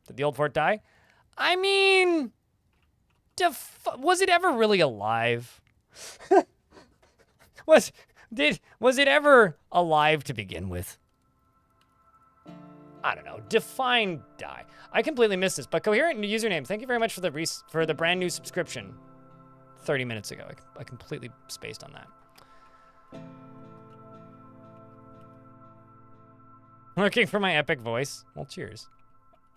Did the old fort die? I mean, was it ever really alive? Was it ever alive to begin with? I don't know. Define die. I completely missed this, but Coherent username. Thank you very much for the brand new subscription. 30 minutes ago, I completely spaced on that. Looking for my epic voice. Well, cheers.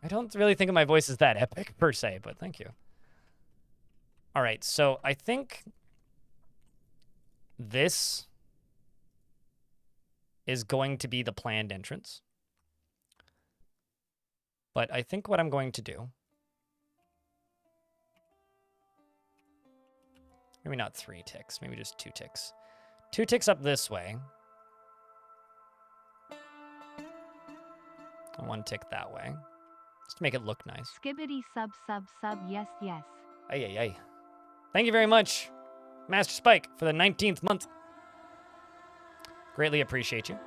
I don't really think of my voice as that epic per se, but thank you. All right, so I think this is going to be the planned entrance. But I think what I'm going to do, maybe not 3 ticks, maybe just 2 ticks. 2 ticks up this way. And one tick that way. Just to make it look nice. Skibbity sub, yes, yes. Ay, ay, ay. Thank you very much, Master Spike, for the 19th month. Greatly appreciate you.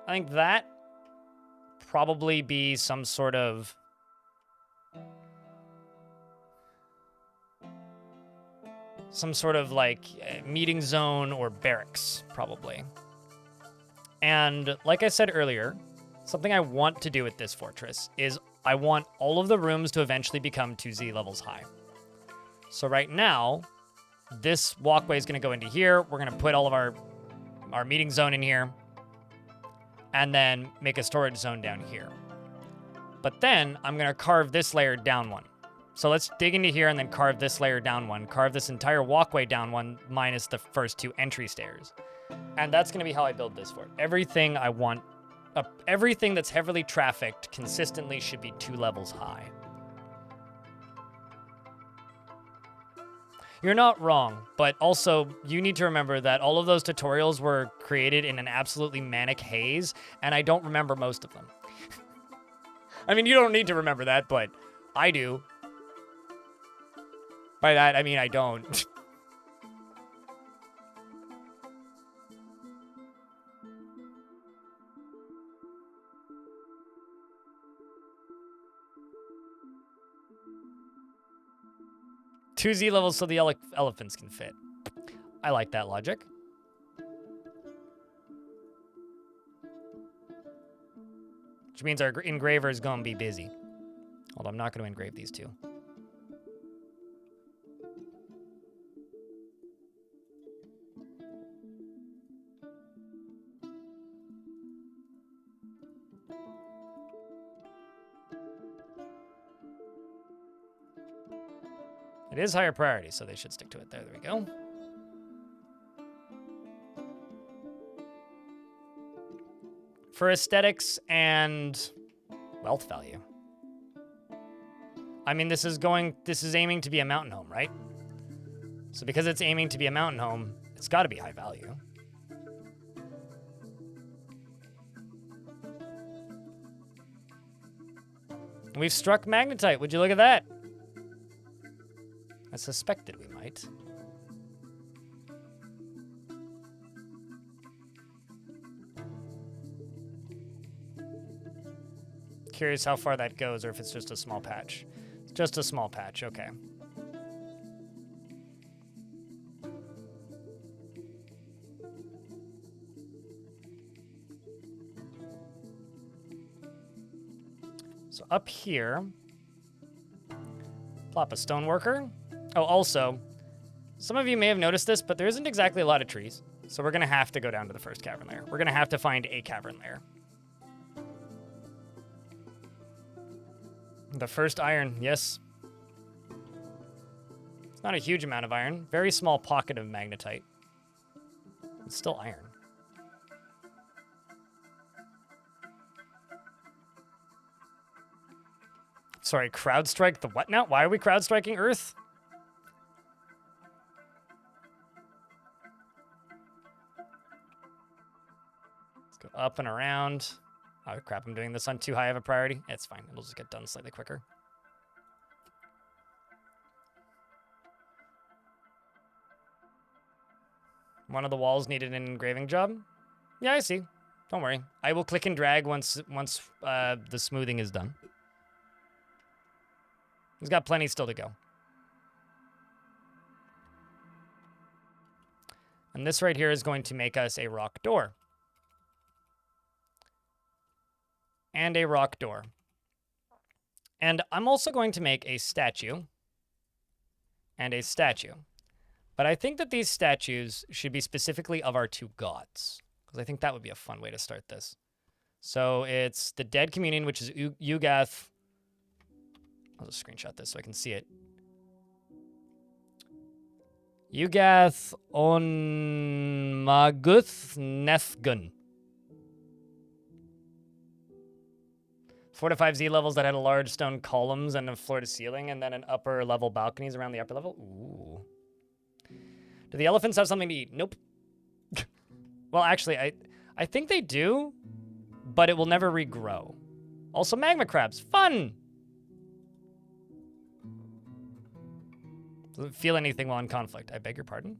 I think that probably be some sort of like meeting zone or barracks, probably. And like I said earlier, something I want to do with this fortress is I want all of the rooms to eventually become 2Z levels high. So right now, this walkway is going to go into here. We're going to put all of our meeting zone in here, and then make a storage zone down here. But then I'm going to carve this layer down one. So let's dig into here and then carve this layer down one, carve this entire walkway down one minus the first 2 entry stairs. And that's going to be how I build this fort. Everything I want, everything that's heavily trafficked consistently should be 2 levels high. You're not wrong, but also you need to remember that all of those tutorials were created in an absolutely manic haze, and I don't remember most of them. I mean, you don't need to remember that, but I do. By that, I mean I don't. Two Z levels so the elephants can fit. I like that logic. Which means our engraver is going to be busy. Although I'm not going to engrave these 2. It is higher priority, so they should stick to it. There we go. For aesthetics and wealth value. I mean, this is aiming to be a mountain home, right? So because it's aiming to be a mountain home, it's got to be high value. We've struck magnetite. Would you look at that? I suspected we might. Curious how far that goes, or if it's just a small patch. It's just a small patch, okay. So up here, plop a stoneworker. Oh, also, some of you may have noticed this, but there isn't exactly a lot of trees. So we're going to have to go down to the first cavern layer. We're going to have to find a cavern layer. The first iron, yes. It's not a huge amount of iron. Very small pocket of magnetite. It's still iron. Sorry, crowd strike the what now? Why are we crowd striking Earth? Let's go up and around. Oh, crap, I'm doing this on too high of a priority. It's fine. It'll just get done slightly quicker. One of the walls needed an engraving job. Yeah, I see. Don't worry. I will click and drag once the smoothing is done. He's got plenty still to go. And this right here is going to make us a rock door. And a rock door. And I'm also going to make a statue. And a statue. But I think that these statues should be specifically of our 2 gods. Because I think that would be a fun way to start this. So it's the dead communion, which is Ugath. I'll just screenshot this so I can see it. Ugath on Maguth Nethgun. 4 to 5 Z levels that had a large stone columns and a floor to ceiling, and then an upper level balconies around the upper level. Ooh. Do the elephants have something to eat? Nope. Well, actually, I think they do, but it will never regrow. Also, magma crabs. Fun! Doesn't feel anything while in conflict. I beg your pardon?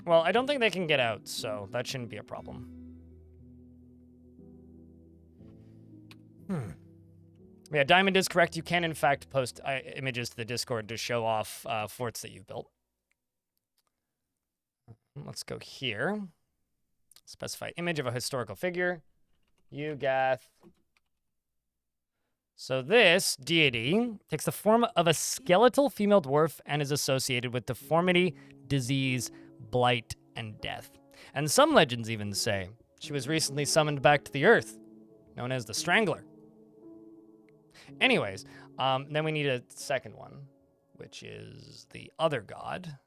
Well, I don't think they can get out, so that shouldn't be a problem. Yeah, Diamond is correct. You can, in fact, post images to the Discord to show off forts that you've built. Let's go here. Specify image of a historical figure. Ugath. So this deity takes the form of a skeletal female dwarf and is associated with deformity, disease, blight, and death. And some legends even say she was recently summoned back to the earth, known as the Strangler. Anyways, then we need a second one, which is the other god.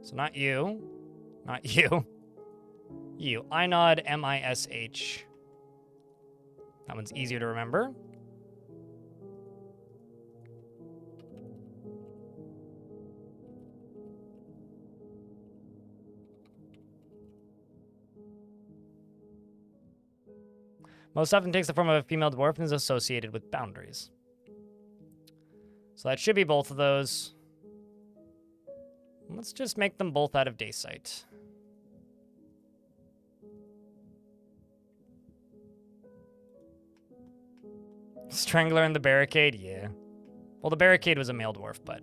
So not you, not you, you. Inod, M-I-S-H. That one's easier to remember. Most often takes the form of a female dwarf and is associated with boundaries. So that should be both of those. Let's just make them both out of dacite. Strangler and the barricade? Yeah. Well, the barricade was a male dwarf, but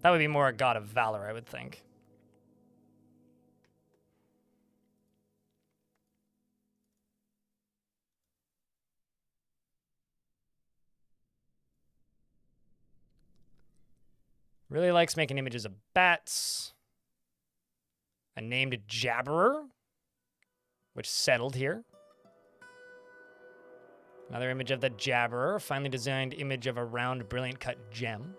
that would be more a god of valor, I would think. Really likes making images of bats. A named Jabberer, which settled here. Another image of the Jabberer, a finely designed image of a round, brilliant cut gem.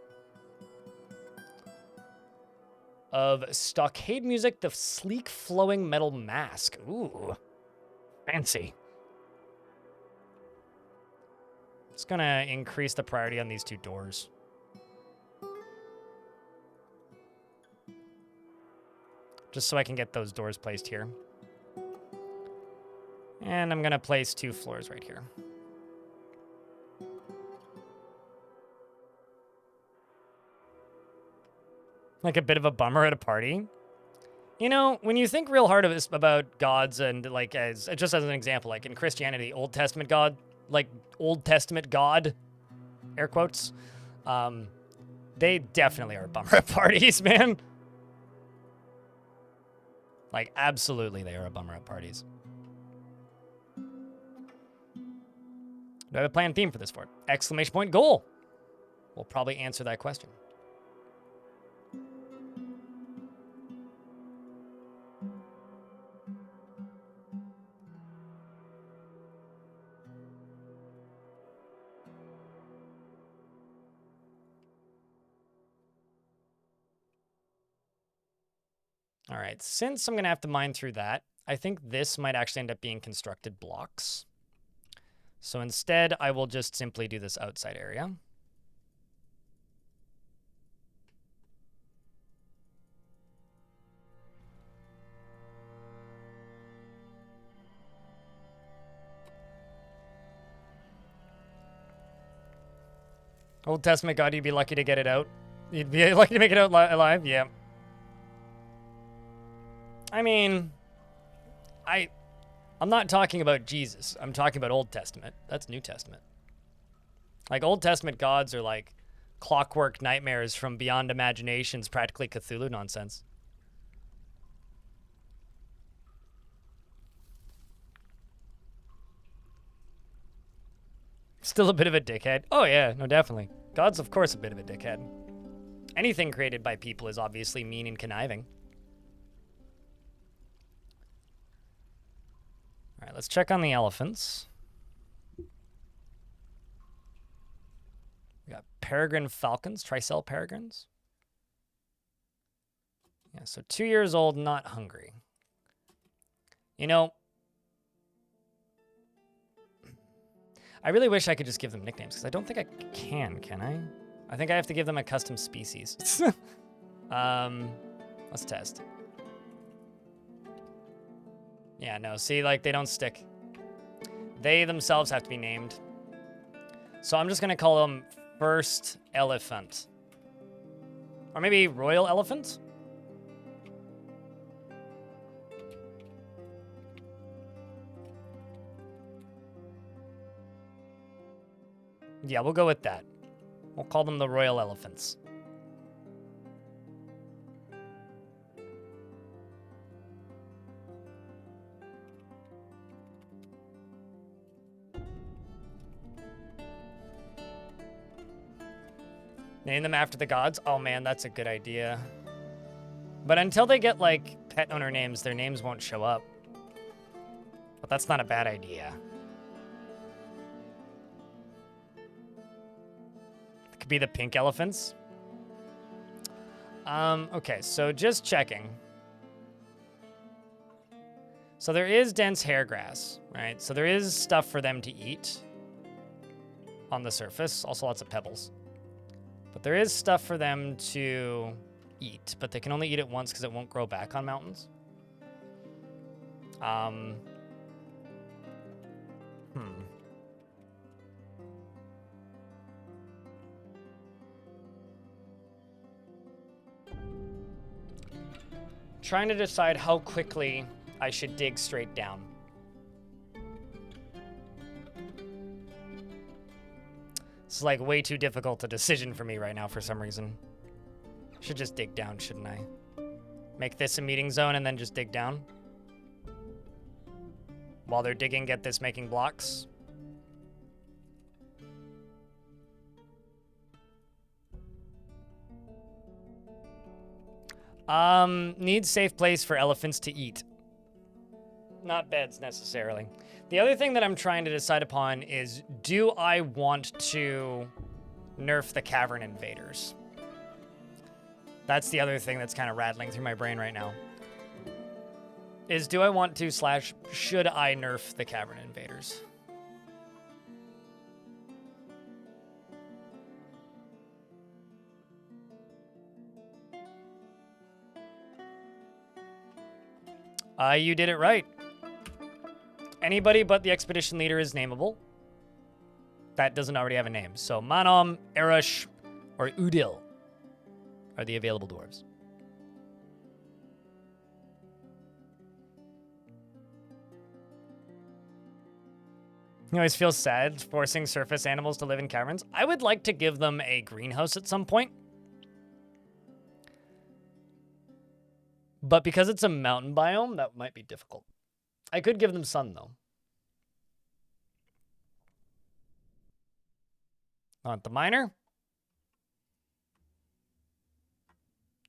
Of stockade music, the sleek, flowing metal mask. Ooh, fancy. It's gonna increase the priority on these two doors. Just so I can get those doors placed here. And I'm gonna place 2 floors right here. Like a bit of a bummer at a party. You know, when you think real hard about gods and like as just as an example, like in Christianity, Old Testament God, like Old Testament God, air quotes, they definitely are a bummer at parties, man. Like, absolutely, they are a bummer at parties. Do I have a planned theme for this fort? Exclamation point goal. We'll probably answer that question. All right, since I'm going to have to mine through that, I think this might actually end up being constructed blocks. So instead, I will just simply do this outside area. Old Testament God, you'd be lucky to get it out. You'd be lucky to make it out alive? Yeah. I mean, I'm not talking about Jesus. I'm talking about Old Testament. That's New Testament. Like, Old Testament gods are like clockwork nightmares from beyond imaginations, practically Cthulhu nonsense. Still a bit of a dickhead. Oh, yeah, no, definitely. God's, of course, a bit of a dickhead. Anything created by people is obviously mean and conniving. All right, let's check on the elephants. We got peregrine falcons, tricell peregrines. Yeah, so 2 years old, not hungry. You know, I really wish I could just give them nicknames, because I don't think I can I? I think I have to give them a custom species. Let's test. Yeah, no, see, like, they don't stick. They themselves have to be named. So I'm just going to call them First Elephant. Or maybe Royal Elephant? Yeah, we'll go with that. We'll call them the Royal Elephants. Name them after the gods? Oh man, that's a good idea. But until they get, like, pet owner names, their names won't show up. But that's not a bad idea. It could be the pink elephants. Okay, so just checking. So there is dense hair grass, right? So there is stuff for them to eat on the surface. Also lots of pebbles. But there is stuff for them to eat, but they can only eat it once because it won't grow back on mountains. Trying to decide how quickly I should dig straight down. It's like way too difficult a decision for me right now for some reason. Should just dig down, shouldn't I? Make this a meeting zone and then just dig down? While they're digging, get this making blocks. Need safe place for elephants to eat. Not beds, necessarily. The other thing that I'm trying to decide upon is, do I want to nerf the cavern invaders? That's the other thing that's kind of rattling through my brain right now. Is, do I want to / should I nerf the cavern invaders? You did it right. Anybody but the expedition leader is nameable. That doesn't already have a name. So Manom, Erush, or Udil are the available dwarves. You always feel sad forcing surface animals to live in caverns. I would like to give them a greenhouse at some point. But because it's a mountain biome, that might be difficult. I could give them sun, though. Want the miner?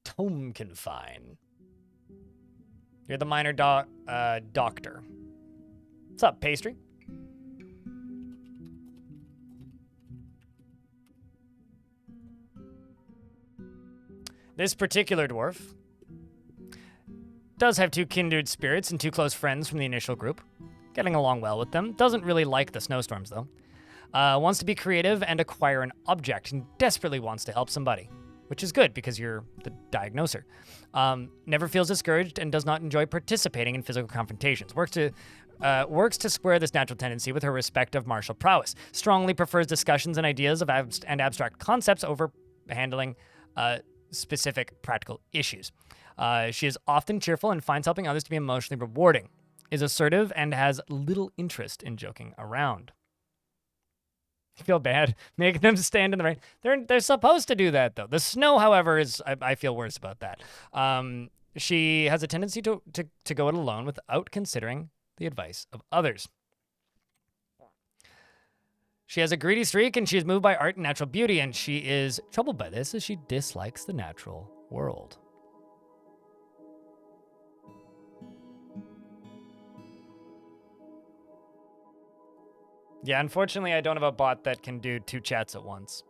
Tome confine. You're the miner doctor. What's up, pastry? This particular dwarf does have 2 kindred spirits and 2 close friends from the initial group. Getting along well with them. Doesn't really like the snowstorms, though. Wants to be creative and acquire an object, and desperately wants to help somebody. Which is good, because you're the diagnoser. Never feels discouraged and does not enjoy participating in physical confrontations. Works to square this natural tendency with her respect of martial prowess. Strongly prefers discussions and ideas of abstract concepts over handling specific practical issues. She is often cheerful and finds helping others to be emotionally rewarding. Is assertive and has little interest in joking around. I feel bad making them stand in the rain. They're supposed to do that, though. The snow, however, is I feel worse about that. She has a tendency to go it alone without considering the advice of others. She has a greedy streak, and she is moved by art and natural beauty, and she is troubled by this as she dislikes the natural world. Yeah, unfortunately, I don't have a bot that can do 2 chats at once.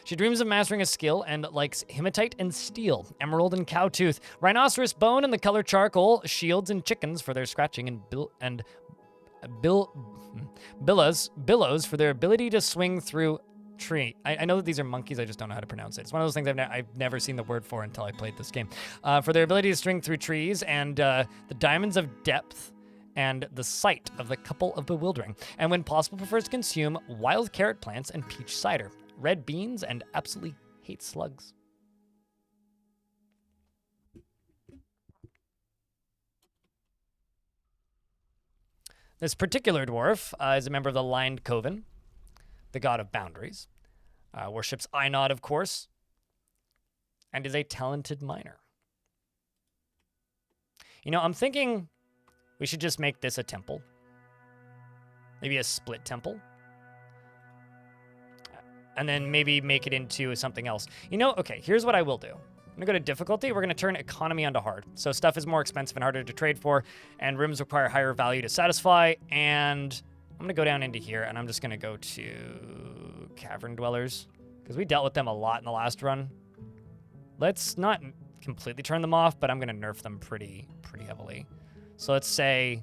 She dreams of mastering a skill and likes hematite and steel, emerald and cowtooth, rhinoceros bone and the color charcoal, shields and chickens for their scratching, and billows for their ability to swing through tree. I know that these are monkeys, I just don't know how to pronounce it. It's one of those things I've never seen the word for until I played this game. For their ability to swing through trees, and the diamonds of depth, and the sight of the couple of bewildering. And when possible, prefers to consume wild carrot plants and peach cider, red beans, and absolutely hates slugs. This particular dwarf is a member of the Lined Coven, the god of boundaries, worships Einod, of course, and is a talented miner. You know, I'm thinking we should just make this a temple. Maybe a split temple. And then maybe make it into something else. You know, okay, here's what I will do. I'm gonna go to difficulty. We're gonna turn economy onto hard. So stuff is more expensive and harder to trade for, and rooms require higher value to satisfy. And I'm gonna go down into here, and I'm just gonna go to cavern dwellers, because we dealt with them a lot in the last run. Let's not completely turn them off, but I'm gonna nerf them pretty heavily. So let's say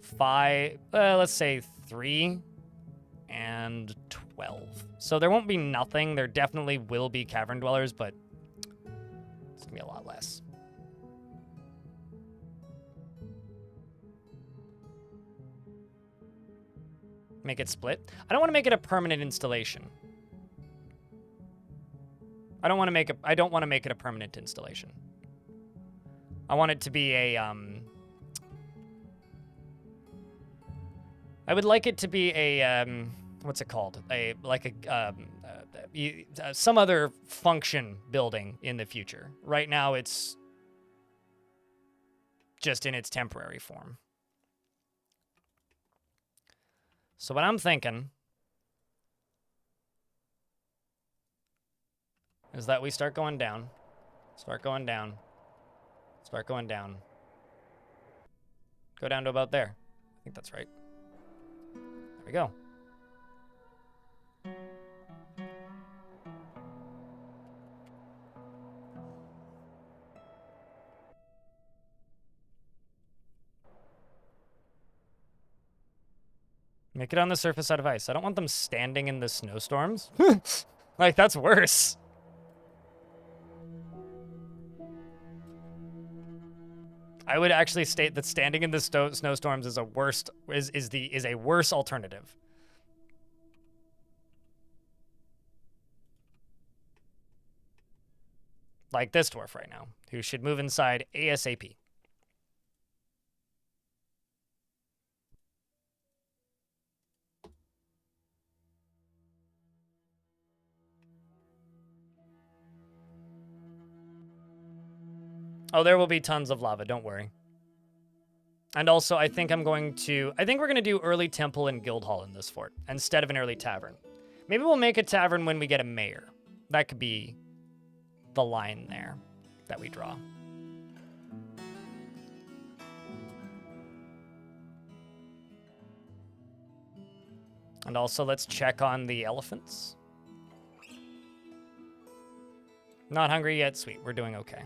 5, let's say 3 and 12. So there won't be nothing. There definitely will be cavern dwellers, but it's gonna be a lot less. Make it split. I don't want to make it a permanent installation. I don't want to make it a permanent installation. I want it to be a, I would like it to be a, what's it called? Some other function building in the future. Right now, it's just in its temporary form. So what I'm thinking is that we start going down, start going down, start going down. Go down to about there. I think that's right. There we go. Make it on the surface out of ice. I don't want them standing in the snowstorms. Like, that's worse. I would actually state that standing in the snowstorms is a worse alternative. Like this dwarf right now, who should move inside ASAP. Oh, there will be tons of lava, don't worry. And also, I think we're going to do early temple and guild hall in this fort, instead of an early tavern. Maybe we'll make a tavern when we get a mayor. That could be the line there that we draw. And also, let's check on the elephants. Not hungry yet, sweet, we're doing okay.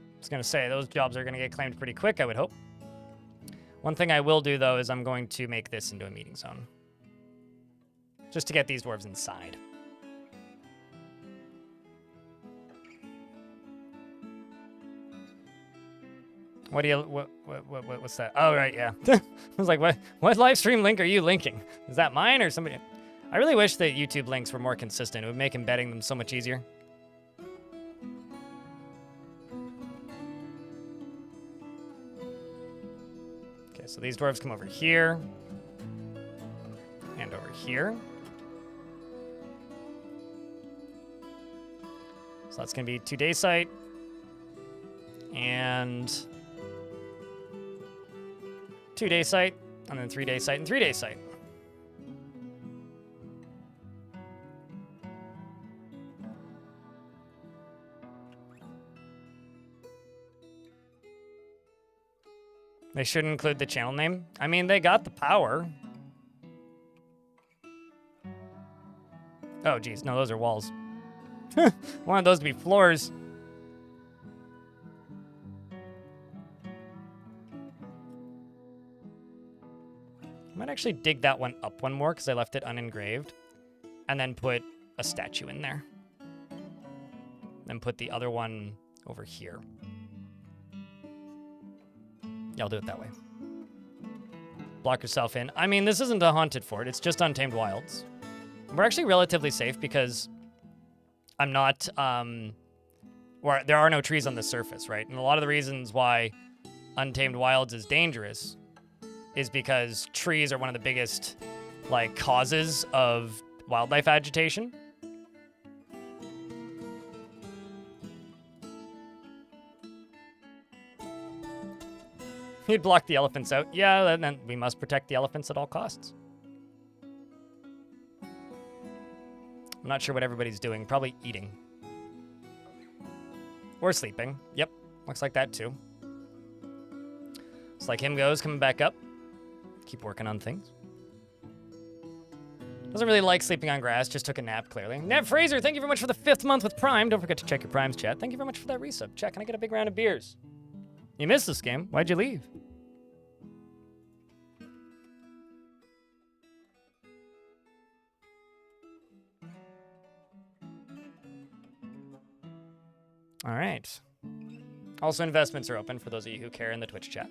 I was going to say, those jobs are going to get claimed pretty quick, I would hope. One thing I will do, though, is I'm going to make this into a meeting zone. Just to get these dwarves inside. What's that? Oh, right, yeah. I was like, what live stream link are you linking? Is that mine or somebody? I really wish that YouTube links were more consistent. It would make embedding them so much easier. So these dwarves come over here, and over here. So that's going to be 2-day site. And 2-day site. And then 3-day site and 3-day site. They should include the channel name. I mean, they got the power. Oh, geez. No, those are walls. I wanted those to be floors. I might actually dig that one up one more because I left it unengraved. And then put a statue in there. Then put the other one over here. Yeah, I'll do it that way. Block yourself in. I mean, this isn't a haunted fort. It's just Untamed Wilds. We're actually relatively safe because I'm not, or there are no trees on the surface, right? And a lot of the reasons why Untamed Wilds is dangerous is because trees are one of the biggest, like, causes of wildlife agitation. He'd block the elephants out. Yeah, and then we must protect the elephants at all costs. I'm not sure what everybody's doing. Probably eating. Or sleeping. Yep, looks like that too. It's like him goes, coming back up. Keep working on things. Doesn't really like sleeping on grass, just took a nap, clearly. Nat Fraser, thank you very much for the 5th month with Prime. Don't forget to check your Primes, chat. Thank you very much for that resub. Chat, can I get a big round of beers? You missed this game. Why'd you leave? All right. Also, investments are open for those of you who care in the Twitch chat.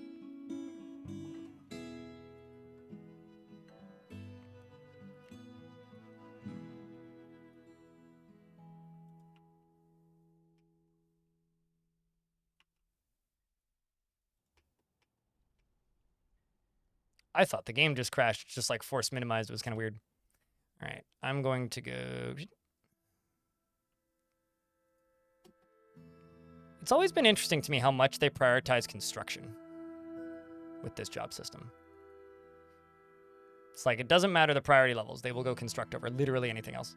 I thought the game just crashed, just like force minimized. It was kind of weird. All right, I'm going to go. It's always been interesting to me how much they prioritize construction with this job system. It's like it doesn't matter the priority levels. They will go construct over literally anything else.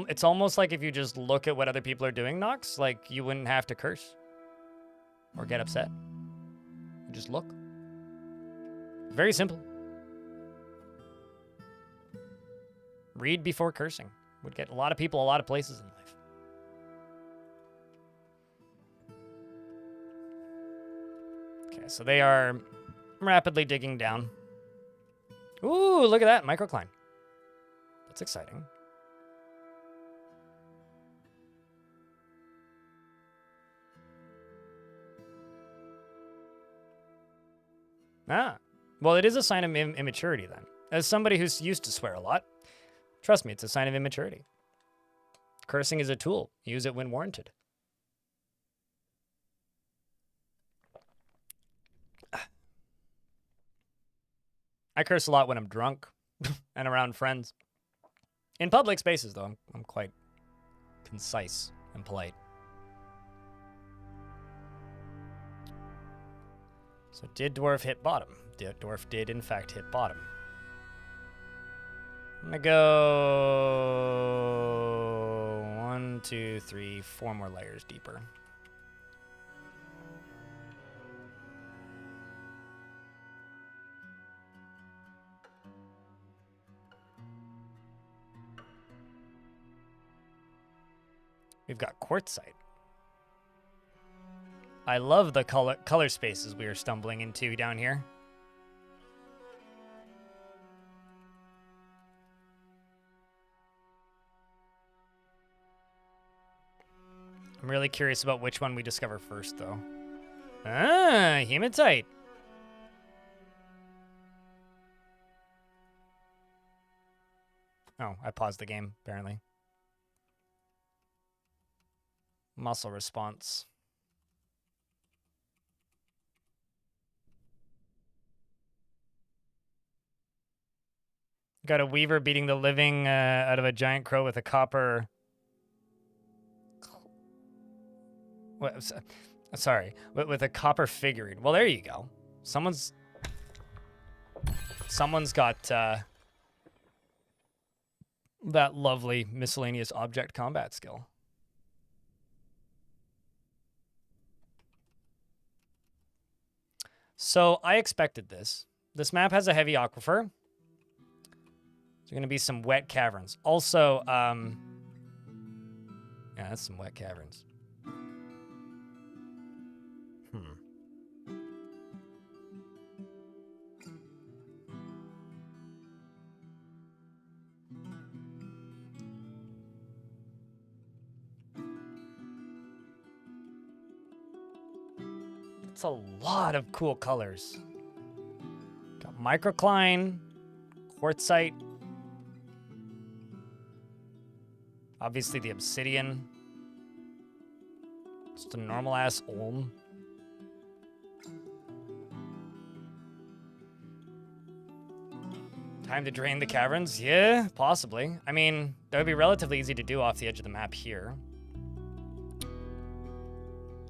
It's almost like if you just look at what other people are doing, Nox, like you wouldn't have to curse or get upset. You just look. Very simple. Read before cursing. Would get a lot of people a lot of places in life. Okay, so they are rapidly digging down. Ooh, look at that, microcline. That's exciting. Ah, well, it is a sign of immaturity then. As somebody who's used to swear a lot, trust me, it's a sign of immaturity. Cursing is a tool. Use it when warranted. I curse a lot when I'm drunk and around friends. In public spaces, though, I'm quite concise and polite. So did Dwarf hit bottom? Dwarf did, in fact, hit bottom. I'm gonna go 1, 2, 3, 4 more layers deeper. We've got quartzite. I love the color spaces we are stumbling into down here. I'm really curious about which one we discover first, though. Ah, hematite. Oh, I paused the game, apparently. Muscle response. Got a weaver beating the living out of a giant crow with a copper... What, sorry, with a copper figurine. Well, there you go. Someone's got that lovely miscellaneous object combat skill. So I expected this. This map has a heavy aquifer. There's going to be some wet caverns. Also, yeah, that's some wet caverns. It's a lot of cool colors. Got microcline, quartzite, obviously the obsidian, just a normal ass olm. Time to drain the caverns? Yeah, possibly. I mean, that would be relatively easy to do off the edge of the map here.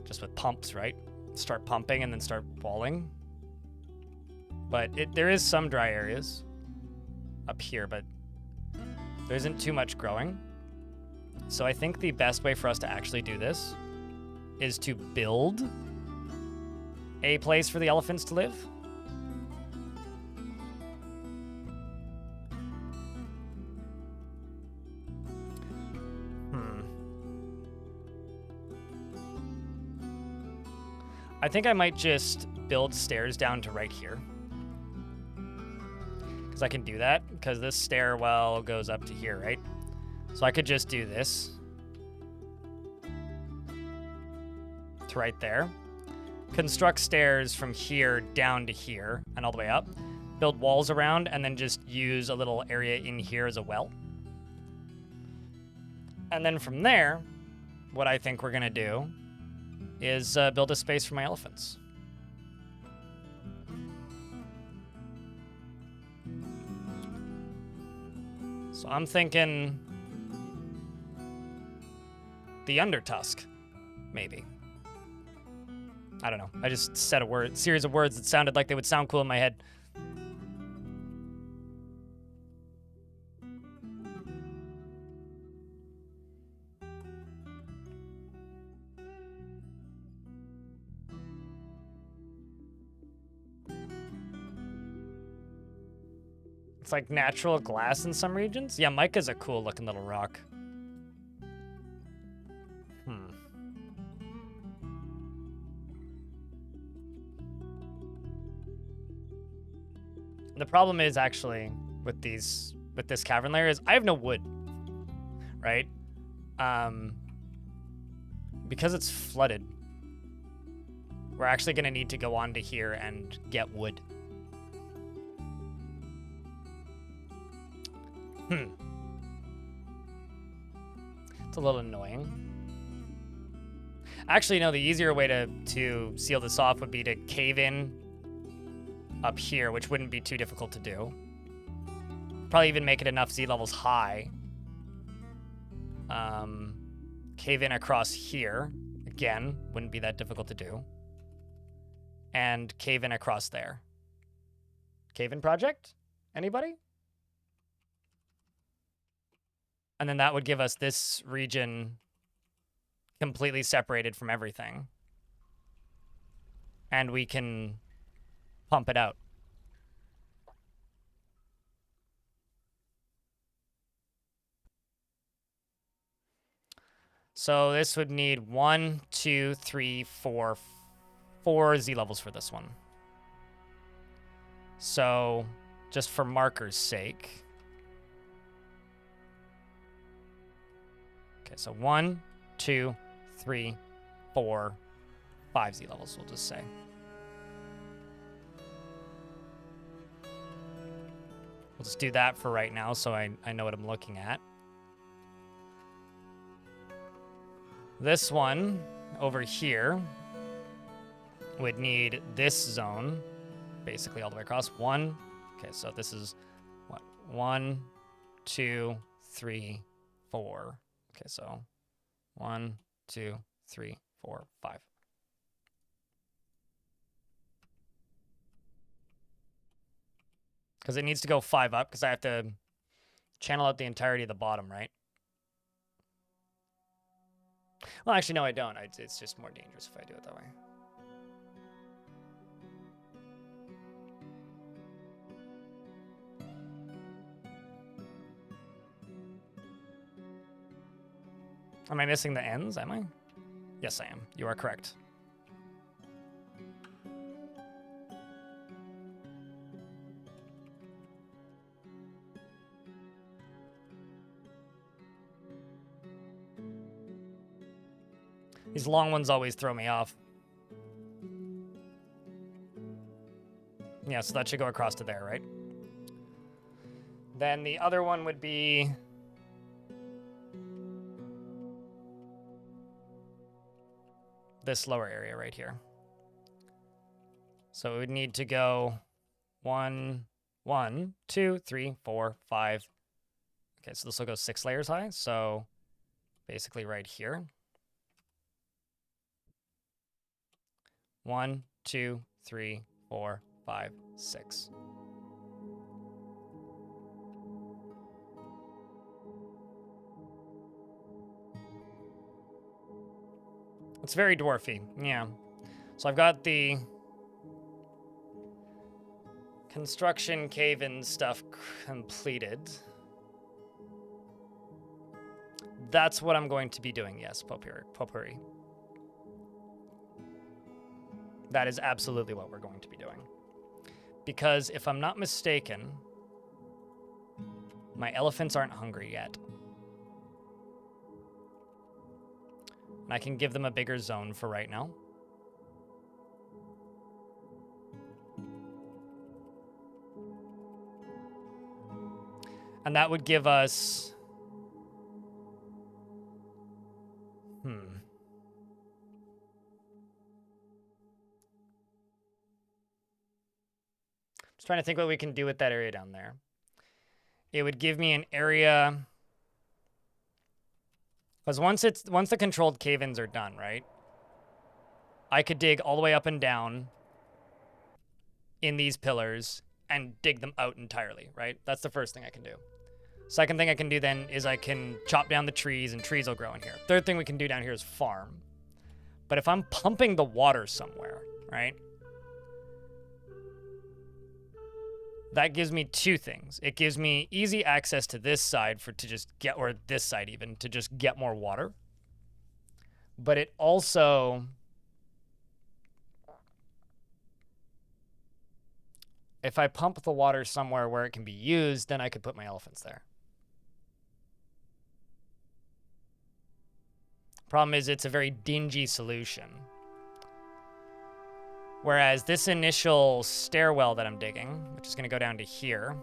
Just with pumps, right? Start pumping and then start walling. But there is some dry areas up here, but there isn't too much growing. So I think the best way for us to actually do this is to build a place for the elephants to live. I think I might just build stairs down to right here. Because I can do that, because this stairwell goes up to here, right? So I could just do this. To right there. Construct stairs from here down to here, and all the way up. Build walls around, and then just use a little area in here as a well. And then from there, what I think we're going to do is build a space for my elephants. So I'm thinking the Undertusk, maybe. I don't know. I just said a series of words that sounded like they would sound cool in my head. It's like natural glass in some regions. Yeah, mica's a cool looking little rock. The problem is actually with this cavern layer is I have no wood, right? Because it's flooded, we're actually gonna need to go onto here and get wood. It's a little annoying. Actually, no, the easier way to seal this off would be to cave in up here, which wouldn't be too difficult to do. Probably even make it enough Z levels high. Cave in across here. Again, wouldn't be that difficult to do. And cave in across there. Cave in project? Anybody? And then that would give us this region completely separated from everything. And we can pump it out. So this would need 1, 2, 3, 4, 4 Z levels for this one. So just for marker's sake. Okay, so 1, 2, 3, 4, 5 Z levels, we'll just say. We'll just do that for right now so I know what I'm looking at. This one over here would need this zone basically all the way across. 1, okay, so this is what, 1, 2, 3, 4. Okay, so 1, 2, 3, 4, 5. Because it needs to go 5 up, because I have to channel out the entirety of the bottom, right? Well, actually, no, I don't. It's just more dangerous if I do it that way. Am I missing the ends? Am I? Yes, I am. You are correct. These long ones always throw me off. Yeah, so that should go across to there, right? Then the other one would be... this lower area right here. So it would need to go 1, 2, 3, 4, 5. Okay, so this will go 6 layers high. So basically right here. 1, 2, 3, 4, 5, 6. It's very dwarfy, yeah. So I've got the construction cave-in stuff completed. That's what I'm going to be doing, yes, potpourri. That is absolutely what we're going to be doing. Because if I'm not mistaken, my elephants aren't hungry yet. And I can give them a bigger zone for right now. And that would give us... Just trying to think what we can do with that area down there. It would give me an area... Because once the controlled cave-ins are done, right? I could dig all the way up and down in these pillars and dig them out entirely, right? That's the first thing I can do. Second thing I can do then is I can chop down the trees and trees will grow in here. Third thing we can do down here is farm. But if I'm pumping the water somewhere, right? That gives me two things. It gives me easy access to this side or this side even, to just get more water. But it also, if I pump the water somewhere where it can be used, then I could put my elephants there. Problem is, it's a very dingy solution. Whereas this initial stairwell that I'm digging, which is going to go down to here,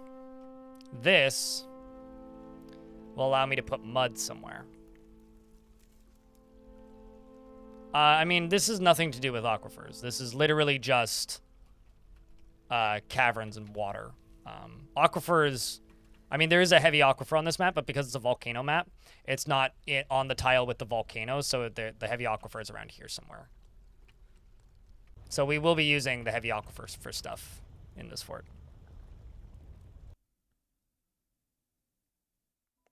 this will allow me to put mud somewhere. I mean, this is nothing to do with aquifers. This is literally just caverns and water. Aquifers, I mean, there is a heavy aquifer on this map, but because it's a volcano map, it's not on the tile with the volcano, so the heavy aquifer is around here somewhere. So we will be using the heavy aquifers for stuff in this fort.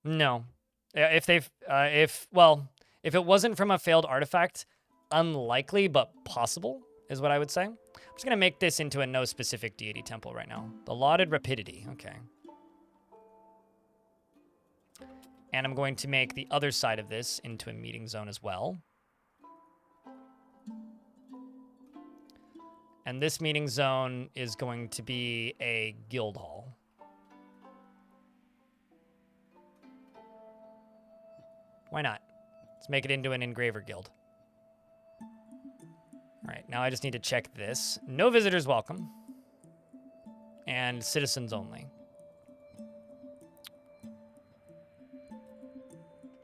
No. If it wasn't from a failed artifact, unlikely but possible is what I would say. I'm just going to make this into a no specific deity temple right now. The lauded rapidity. Okay. And I'm going to make the other side of this into a meeting zone as well. And this meeting zone is going to be a guild hall. Why not? Let's make it into an engraver guild. All right, now I just need to check this. No visitors welcome. And citizens only.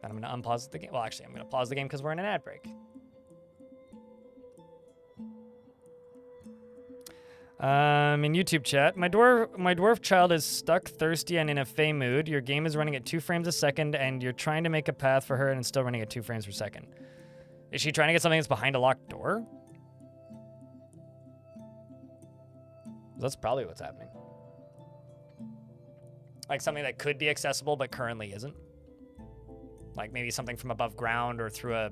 And I'm going to unpause the game. Well, actually, I'm going to pause the game because we're in an ad break. In YouTube chat, my dwarf child is stuck, thirsty, and in a fey mood. Your game is running at 2 frames a second, and you're trying to make a path for her, and it's still running at 2 frames per second. Is she trying to get something that's behind a locked door? That's probably what's happening. Like something that could be accessible, but currently isn't. Like maybe something from above ground or through a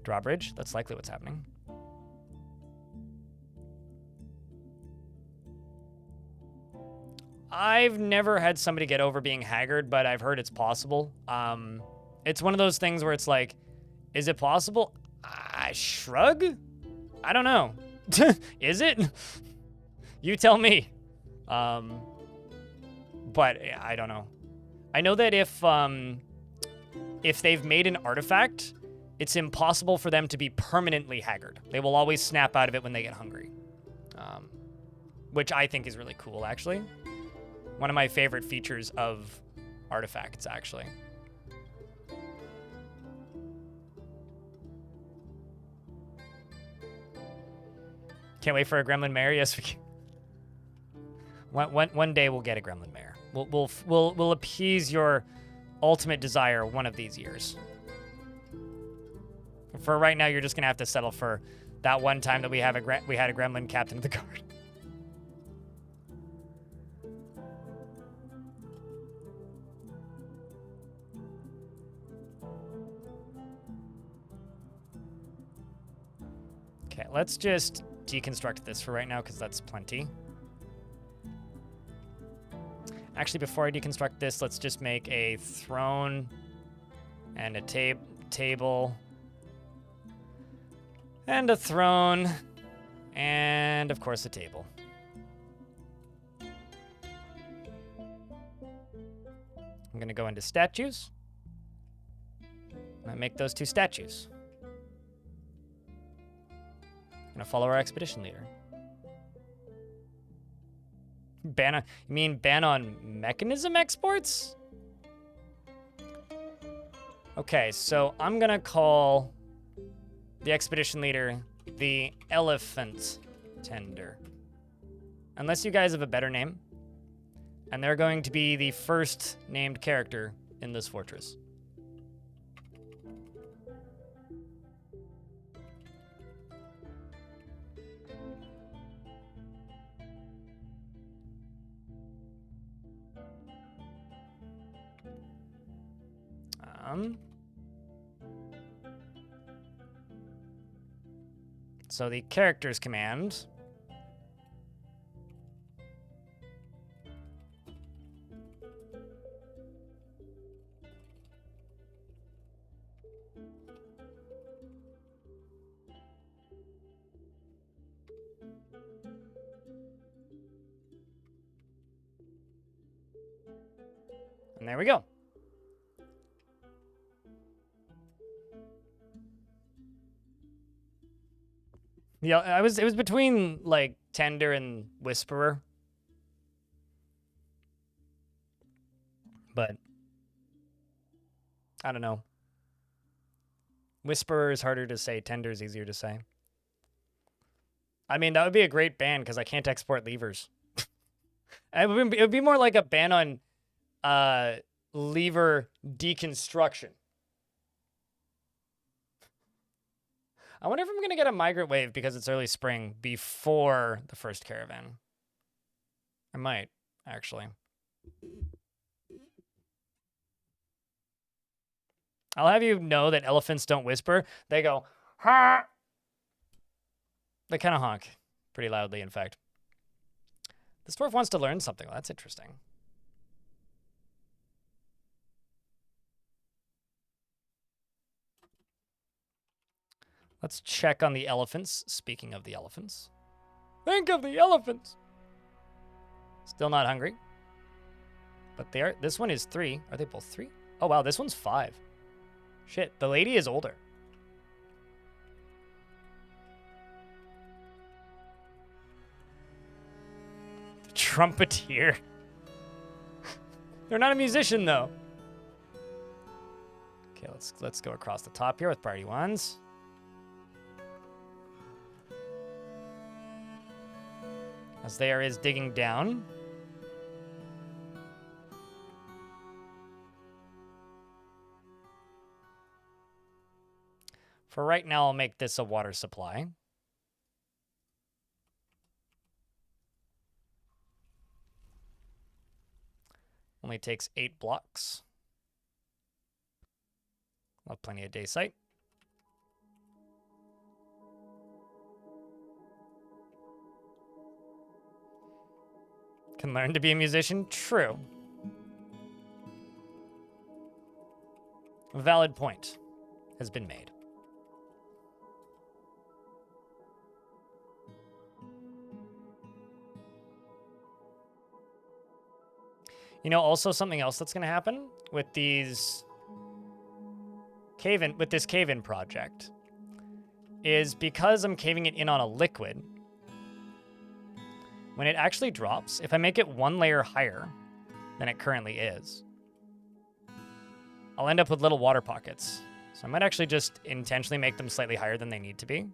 drawbridge. That's likely what's happening. I've never had somebody get over being haggard, but I've heard it's possible. It's one of those things where it's like, is it possible? I shrug? I don't know. Is it? You tell me. But I don't know. I know that if they've made an artifact, it's impossible for them to be permanently haggard. They will always snap out of it when they get hungry. Which I think is really cool, actually. One of my favorite features of artifacts, actually. Can't wait for a gremlin mare. Yes, we can. One day we'll get a gremlin mare. We'll appease your ultimate desire one of these years. For right now, you're just gonna have to settle for that one time that we had a gremlin captain of the guard. Okay, let's just deconstruct this for right now because that's plenty. Actually, before I deconstruct this, let's just make a throne and a table and a throne and, of course, a table. I'm going to go into statues and make those 2 statues. I'm going to follow our expedition leader. You mean ban on mechanism exports? Okay, so I'm gonna call the expedition leader the elephant tender. Unless you guys have a better name. And they're going to be the first named character in this fortress. So the characters command and there we go. Yeah, it was between like Tender and Whisperer. But I don't know. Whisperer is harder to say, Tender is easier to say. I mean, that would be a great ban because I can't export levers. It would be more like a ban on lever deconstruction. I wonder if I'm going to get a migrant wave because it's early spring before the first caravan. I might, actually. I'll have you know that elephants don't whisper. They go, ha! They kind of honk pretty loudly, in fact. This dwarf wants to learn something. Well, that's interesting. Let's check on the elephants. Speaking of the elephants. Think of the elephants! Still not hungry. But they are. This one is 3. Are they both 3? Oh, wow. This one's 5. Shit. The lady is older. The trumpeter. They're not a musician, though. Okay, let's go across the top here with priority 1s. as there is digging down. For right now, I'll make this a water supply. Only takes 8 blocks. I'll have plenty of day sight. Can learn to be a musician? True. A valid point has been made. You know, also something else that's going to happen with these with this cave-in project is because I'm caving it in on a liquid, when it actually drops, if I make it 1 layer higher than it currently is, I'll end up with little water pockets. So I might actually just intentionally make them slightly higher than they need to be.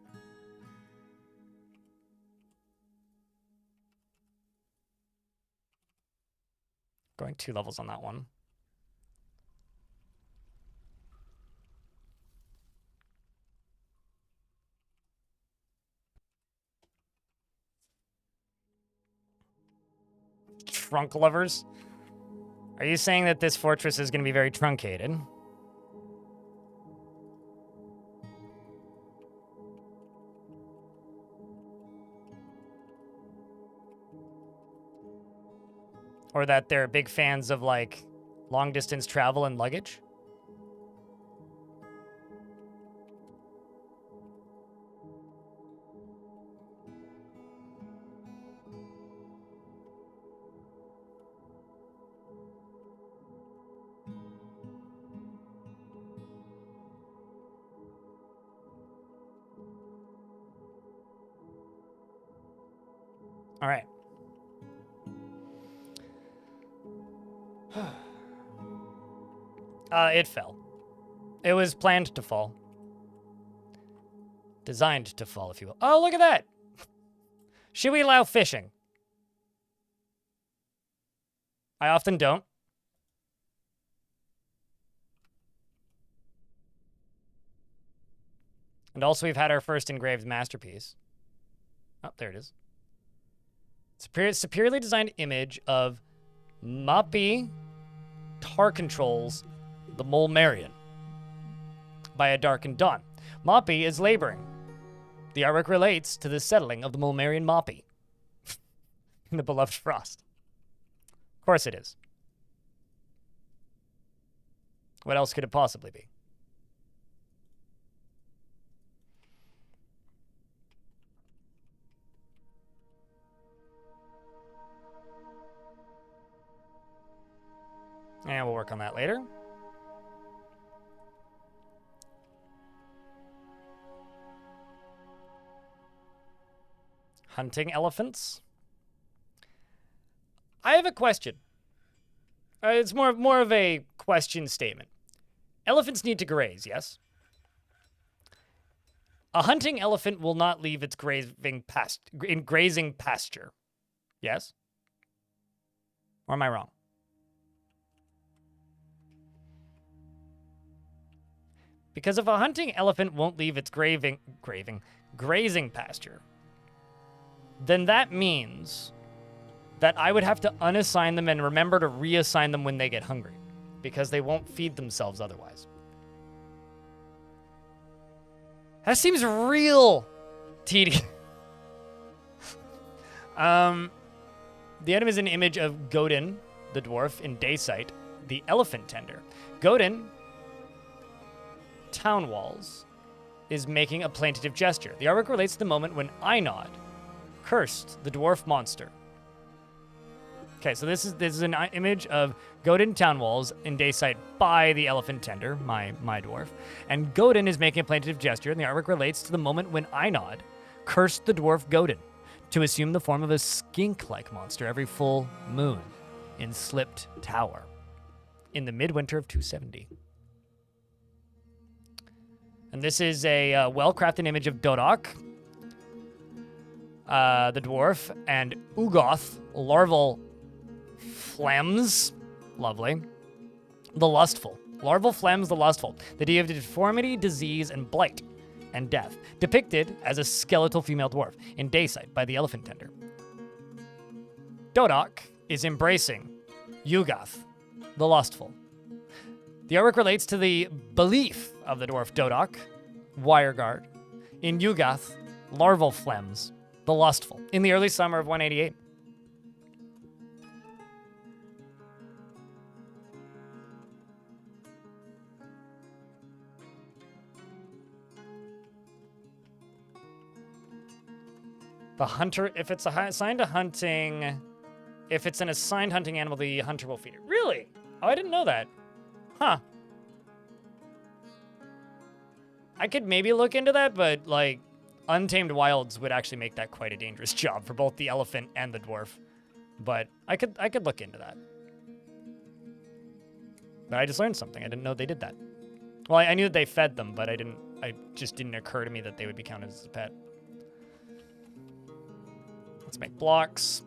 Going 2 levels on that one. Trunk lovers? Are you saying that this fortress is going to be very truncated? Or that they're big fans of, like, long-distance travel and luggage? All right. It fell. It was planned to fall. Designed to fall, if you will. Oh, look at that! Should we allow fishing? I often don't. And also, we've had our first engraved masterpiece. Oh, there it is. Superiorly designed image of Moppy Tar Controls the Mulmarian by a darkened dawn. Moppy is laboring. The artwork relates to the settling of the Mulmarian Moppy in the beloved frost. Of course it is. What else could it possibly be? And we'll work on that later. Hunting elephants. I have a question. It's more of a question statement. Elephants need to graze, yes? A hunting elephant will not leave its grazing pasture. Yes? Or am I wrong? Because if a hunting elephant won't leave its grazing pasture, then that means that I would have to unassign them and remember to reassign them when they get hungry, because they won't feed themselves otherwise. That seems real tedious. The item is an image of Godin, the dwarf, in Daysite, the elephant tender. Godin, town walls, is making a plaintive gesture. The artwork relates to the moment when Einod cursed the dwarf monster. Okay, so this is an image of Godin town walls in Daysite by the elephant tender, my dwarf. And Godin is making a plaintive gesture, and the artwork relates to the moment when Einod cursed the dwarf Godin to assume the form of a skink-like monster every full moon in Slipped Tower in the midwinter of 270. And this is a well-crafted image of Dodok, the dwarf, and Ugoth, larval phlegms, lovely. The lustful, larval phlegms, the lustful, the deity of deformity, disease, and blight, and death, depicted as a skeletal female dwarf in Dayside by the elephant tender. Dodok is embracing Ugoth, the lustful. The artwork relates to the belief of the dwarf Dodok, Wireguard, in Ugoth, larval phlegms, the lustful, in the early summer of 188. The hunter, if it's assigned to hunting, if it's an assigned hunting animal, the hunter will feed it. Really? Oh, I didn't know that. Huh. I could maybe look into that, but like Untamed Wilds would actually make that quite a dangerous job for both the elephant and the dwarf. But I could look into that. But I just learned something. I didn't know they did that. Well, I knew that they fed them, but it just didn't occur to me that they would be counted as a pet. Let's make blocks.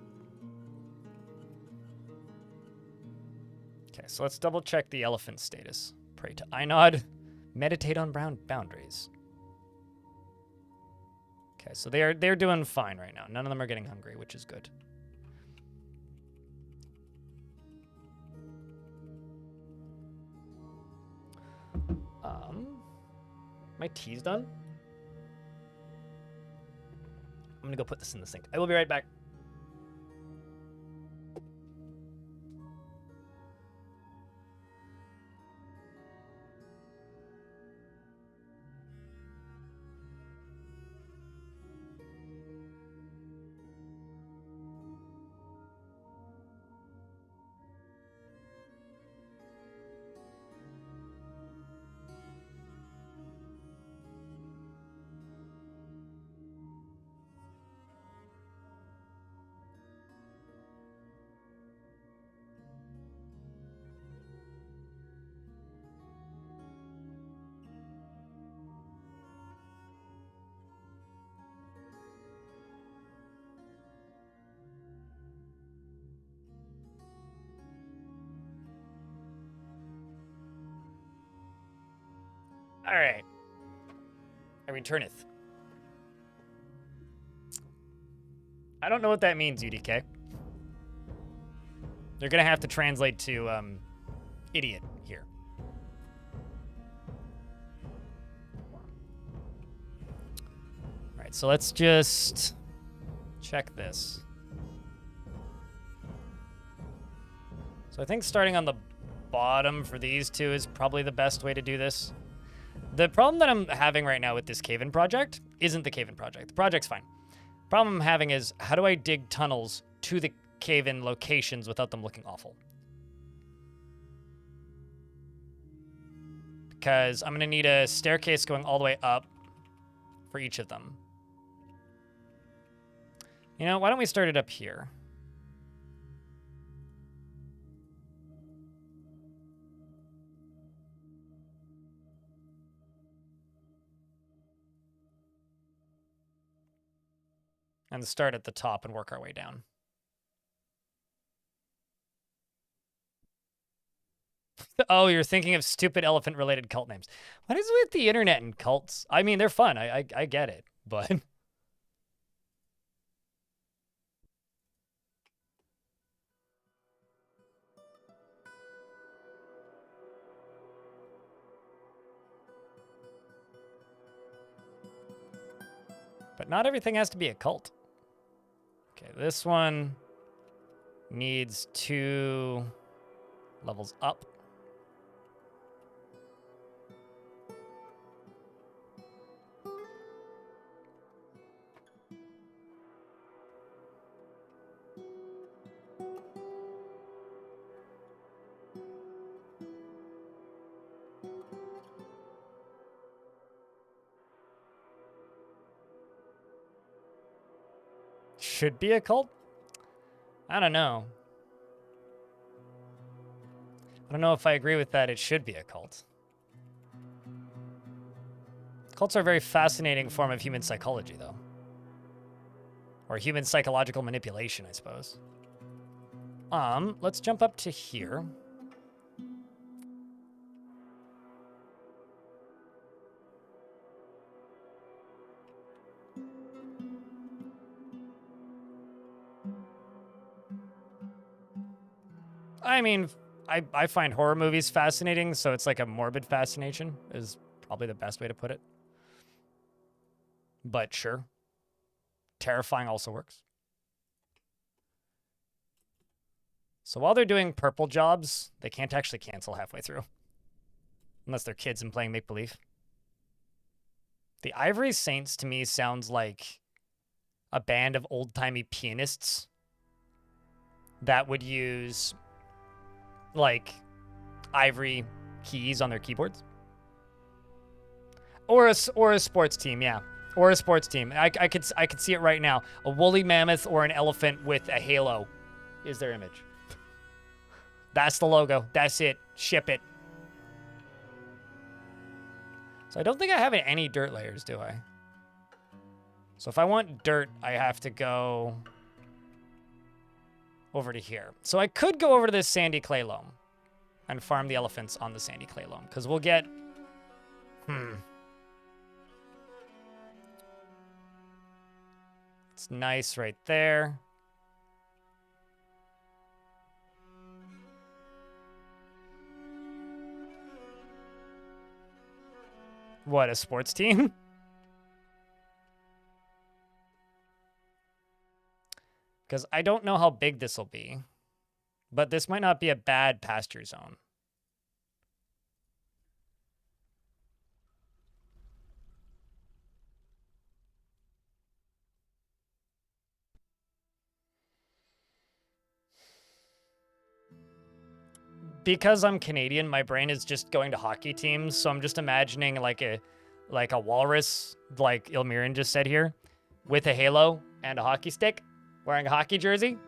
Okay, so let's double check the elephant status. Pray to Einod. Meditate on boundaries. Okay, so they're doing fine right now. None of them are getting hungry, which is good. My tea's done. I'm gonna go put this in the sink. I will be right back. All right. I returneth. I don't know what that means, UDK. They're gonna have to translate to idiot here. All right, so let's just check this. So I think starting on the bottom for these two is probably the best way to do this. The problem that I'm having right now with this cave-in project isn't the cave-in project. The project's fine. The problem I'm having is, how do I dig tunnels to the cave-in locations without them looking awful? Because I'm going to need a staircase going all the way up for each of them. You know, why don't we start it up here? And start at the top and work our way down. Oh, you're thinking of stupid elephant-related cult names. What is with the internet and cults? I mean, they're fun. I get it, but... But not everything has to be a cult. Okay, this one needs 2 levels up. Should be a cult? I don't know. I don't know if I agree with that. It should be a cult. Cults are a very fascinating form of human psychology, though. Or human psychological manipulation, I suppose. Let's jump up to here. I mean, I find horror movies fascinating, so it's like a morbid fascination is probably the best way to put it. But sure. Terrifying also works. So while they're doing purple jobs, they can't actually cancel halfway through. Unless they're kids and playing make-believe. The Ivory Saints to me sounds like a band of old-timey pianists that would use like ivory keys on their keyboards. Or a sports team, yeah. Or a sports team. I could see it right now. A woolly mammoth or an elephant with a halo is their image. That's the logo. That's it. Ship it. So I don't think I have any dirt layers, do I? So if I want dirt, I have to go over to here. So I could go over to this sandy clay loam and farm the elephants on the sandy clay loam, because we'll get... It's nice right there. What, a sports team? Because I don't know how big this will be. But this might not be a bad pasture zone. Because I'm Canadian, my brain is just going to hockey teams, so I'm just imagining like a walrus, like Ilmirin just said here, with a halo and a hockey stick, wearing a hockey jersey.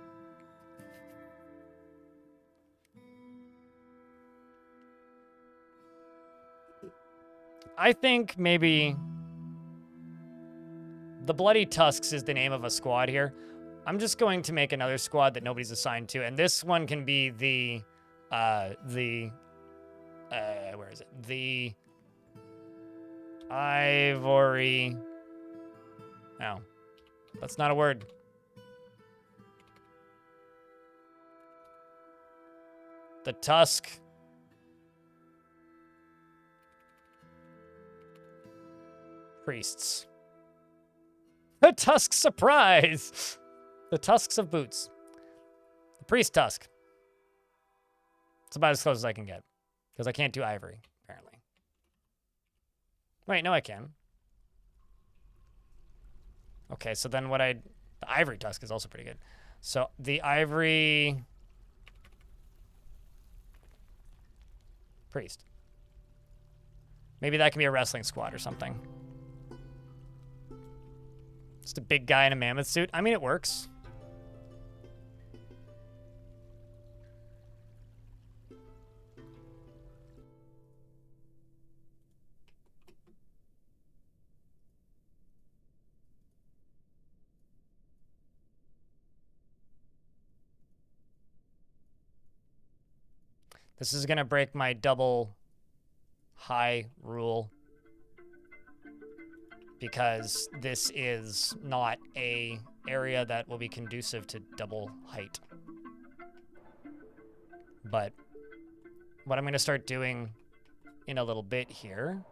I think maybe the Bloody Tusks is the name of a squad here. I'm just going to make another squad that nobody's assigned to, and this one can be the where is it? The Ivory. No, that's not a word. The Tusk. Priests. The Tusk surprise! The Tusks of Boots. The Priest Tusk. It's about as close as I can get. Because I can't do ivory, apparently. Wait, no I can. Okay, so then the Ivory Tusk is also pretty good. So the Ivory... Priest. Maybe that can be a wrestling squad or something. Just a big guy in a mammoth suit. I mean, it works. This is going to break my double high rule, because this is not a area that will be conducive to double height. But what I'm going to start doing in a little bit here,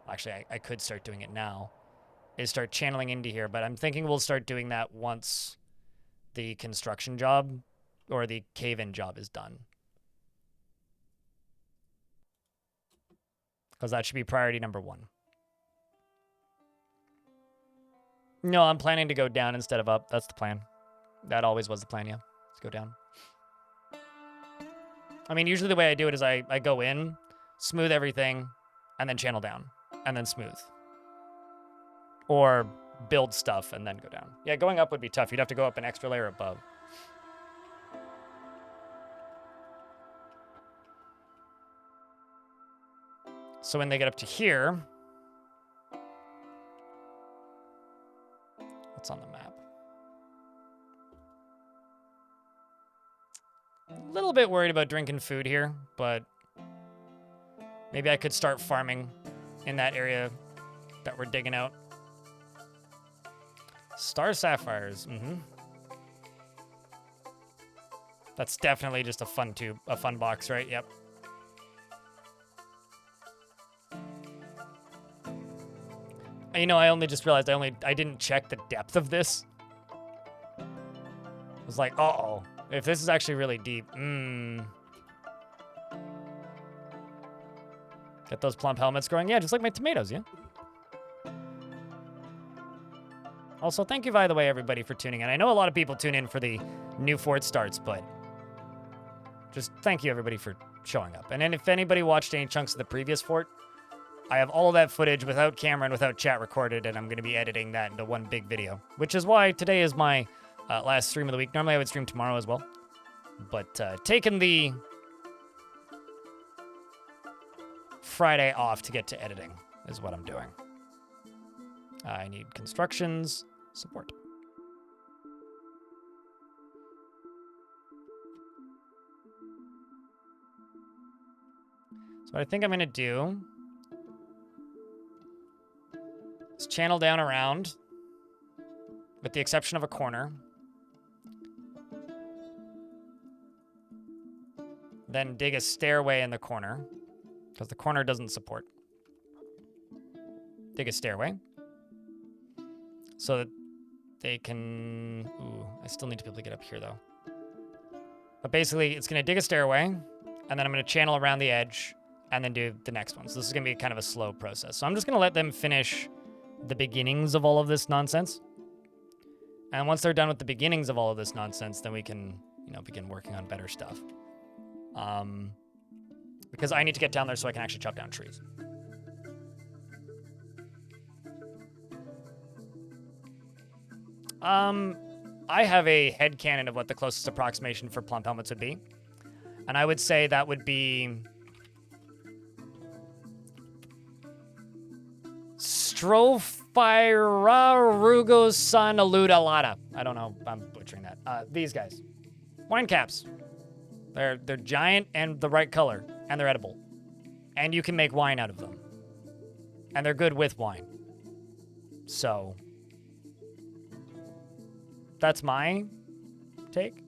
actually I could start doing it now, is start channeling into here, but I'm thinking we'll start doing that once the construction job or the cave-in job is done. Because that should be priority number 1. No, I'm planning to go down instead of up. That's the plan. That always was the plan, yeah. Let's go down. I mean, usually the way I do it is I go in, smooth everything, and then channel down, and then smooth. Or build stuff and then go down. Yeah, going up would be tough. You'd have to go up an extra layer above. So when they get up to here... What's on the map? little bit worried about drinking food here, but maybe I could start farming in that area that we're digging out. Star sapphires. That's definitely just a fun tube, a fun box, right? Yep. You know, I only just realized I didn't check the depth of this. I was like, uh-oh, if this is actually really deep, Get those plump helmets growing. Yeah, just like my tomatoes, yeah. Also, thank you, by the way, everybody, for tuning in. I know a lot of people tune in for the new fort starts, but just thank you, everybody, for showing up. And then if anybody watched any chunks of the previous fort, I have all of that footage without camera and without chat recorded, and I'm going to be editing that into one big video, which is why today is my last stream of the week. Normally, I would stream tomorrow as well, but taking the Friday off to get to editing is what I'm doing. I need constructions support. So what I think I'm going to do is channel down around, with the exception of a corner. Then dig a stairway in the corner, because the corner doesn't support. Dig a stairway. So that they can... Ooh, I still need to be able to get up here, though. But basically, it's going to dig a stairway, and then I'm going to channel around the edge, and then do the next one. So this is going to be kind of a slow process. So I'm just going to let them finish the beginnings of all of this nonsense. And once they're done with the beginnings of all of this nonsense, then we can, you know, begin working on better stuff. Because I need to get down there so I can actually chop down trees. I have a headcanon of what the closest approximation for plump helmets would be. And I would say that would be... Strophyrarugosanaludalata. I don't know. I'm butchering that. These guys. Wine caps. They're giant and the right color. And they're edible. And you can make wine out of them. And they're good with wine. So... that's my take.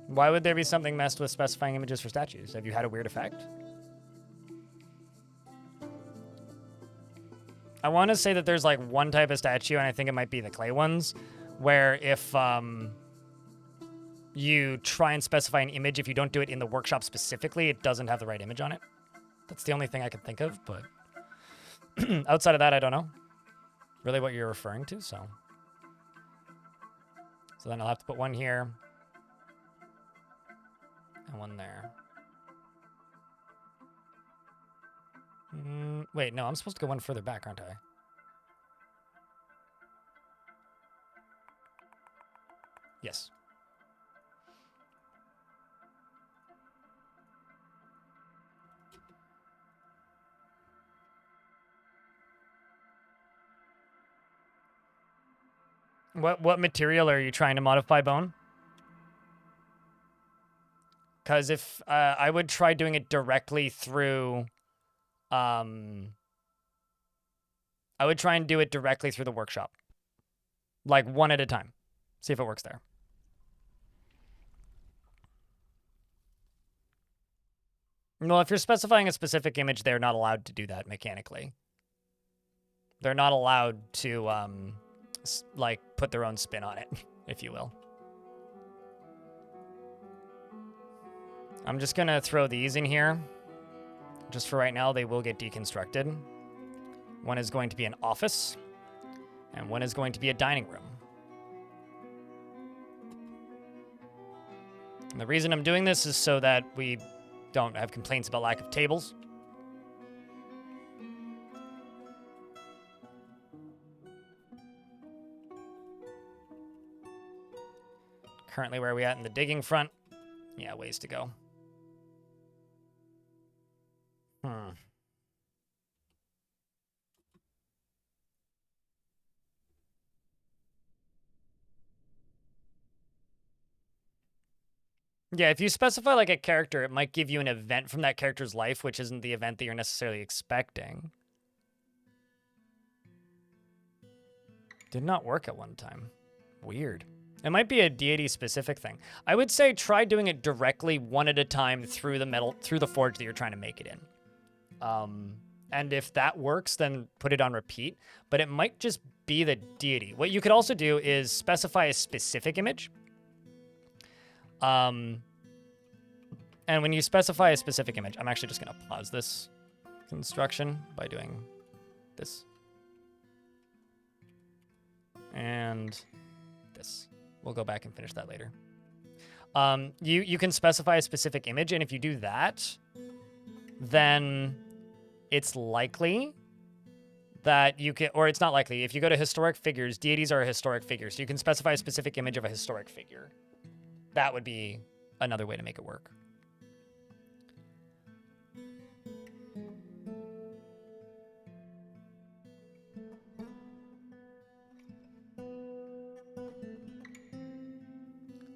Why would there be something messed with specifying images for statues? Have you had a weird effect? I want to say that there's like one type of statue, and I think it might be the clay ones, where if you try and specify an image, if you don't do it in the workshop specifically, it doesn't have the right image on it. That's the only thing I can think of, but outside of that, I don't know really what you're referring to, so then I'll have to put one here and one there. Wait, no, I'm supposed to go one further back, aren't I? Yes. What material are you trying to modify, Bone? Because if I would try doing it directly through, I would try and do it directly through the workshop, like one at a time. See if it works there. Well, if you're specifying a specific image, they're not allowed to do that mechanically. They're not allowed to, like, put their own spin on it, if you will. I'm just gonna throw these in here. Just for right now, they will get deconstructed. One is going to be an office, and one is going to be a dining room. And the reason I'm doing this is so that we don't have complaints about lack of tables. Currently, where are we at in the digging front? Yeah, ways to go. Yeah, if you specify like a character, it might give you an event from that character's life, which isn't the event that you're necessarily expecting. Did not work at one time. Weird. It might be a deity-specific thing. I would say try doing it directly one at a time through the forge that you're trying to make it in. And if that works, then put it on repeat. But it might just be the deity. What you could also do is specify a specific image. And when you specify a specific image, I'm actually just going to pause this construction by doing this. And this. We'll go back and finish that later. You can specify a specific image, and if you do that, then it's likely that you can, or it's not likely. If you go to historic figures, deities are a historic figure, so you can specify a specific image of a historic figure. That would be another way to make it work.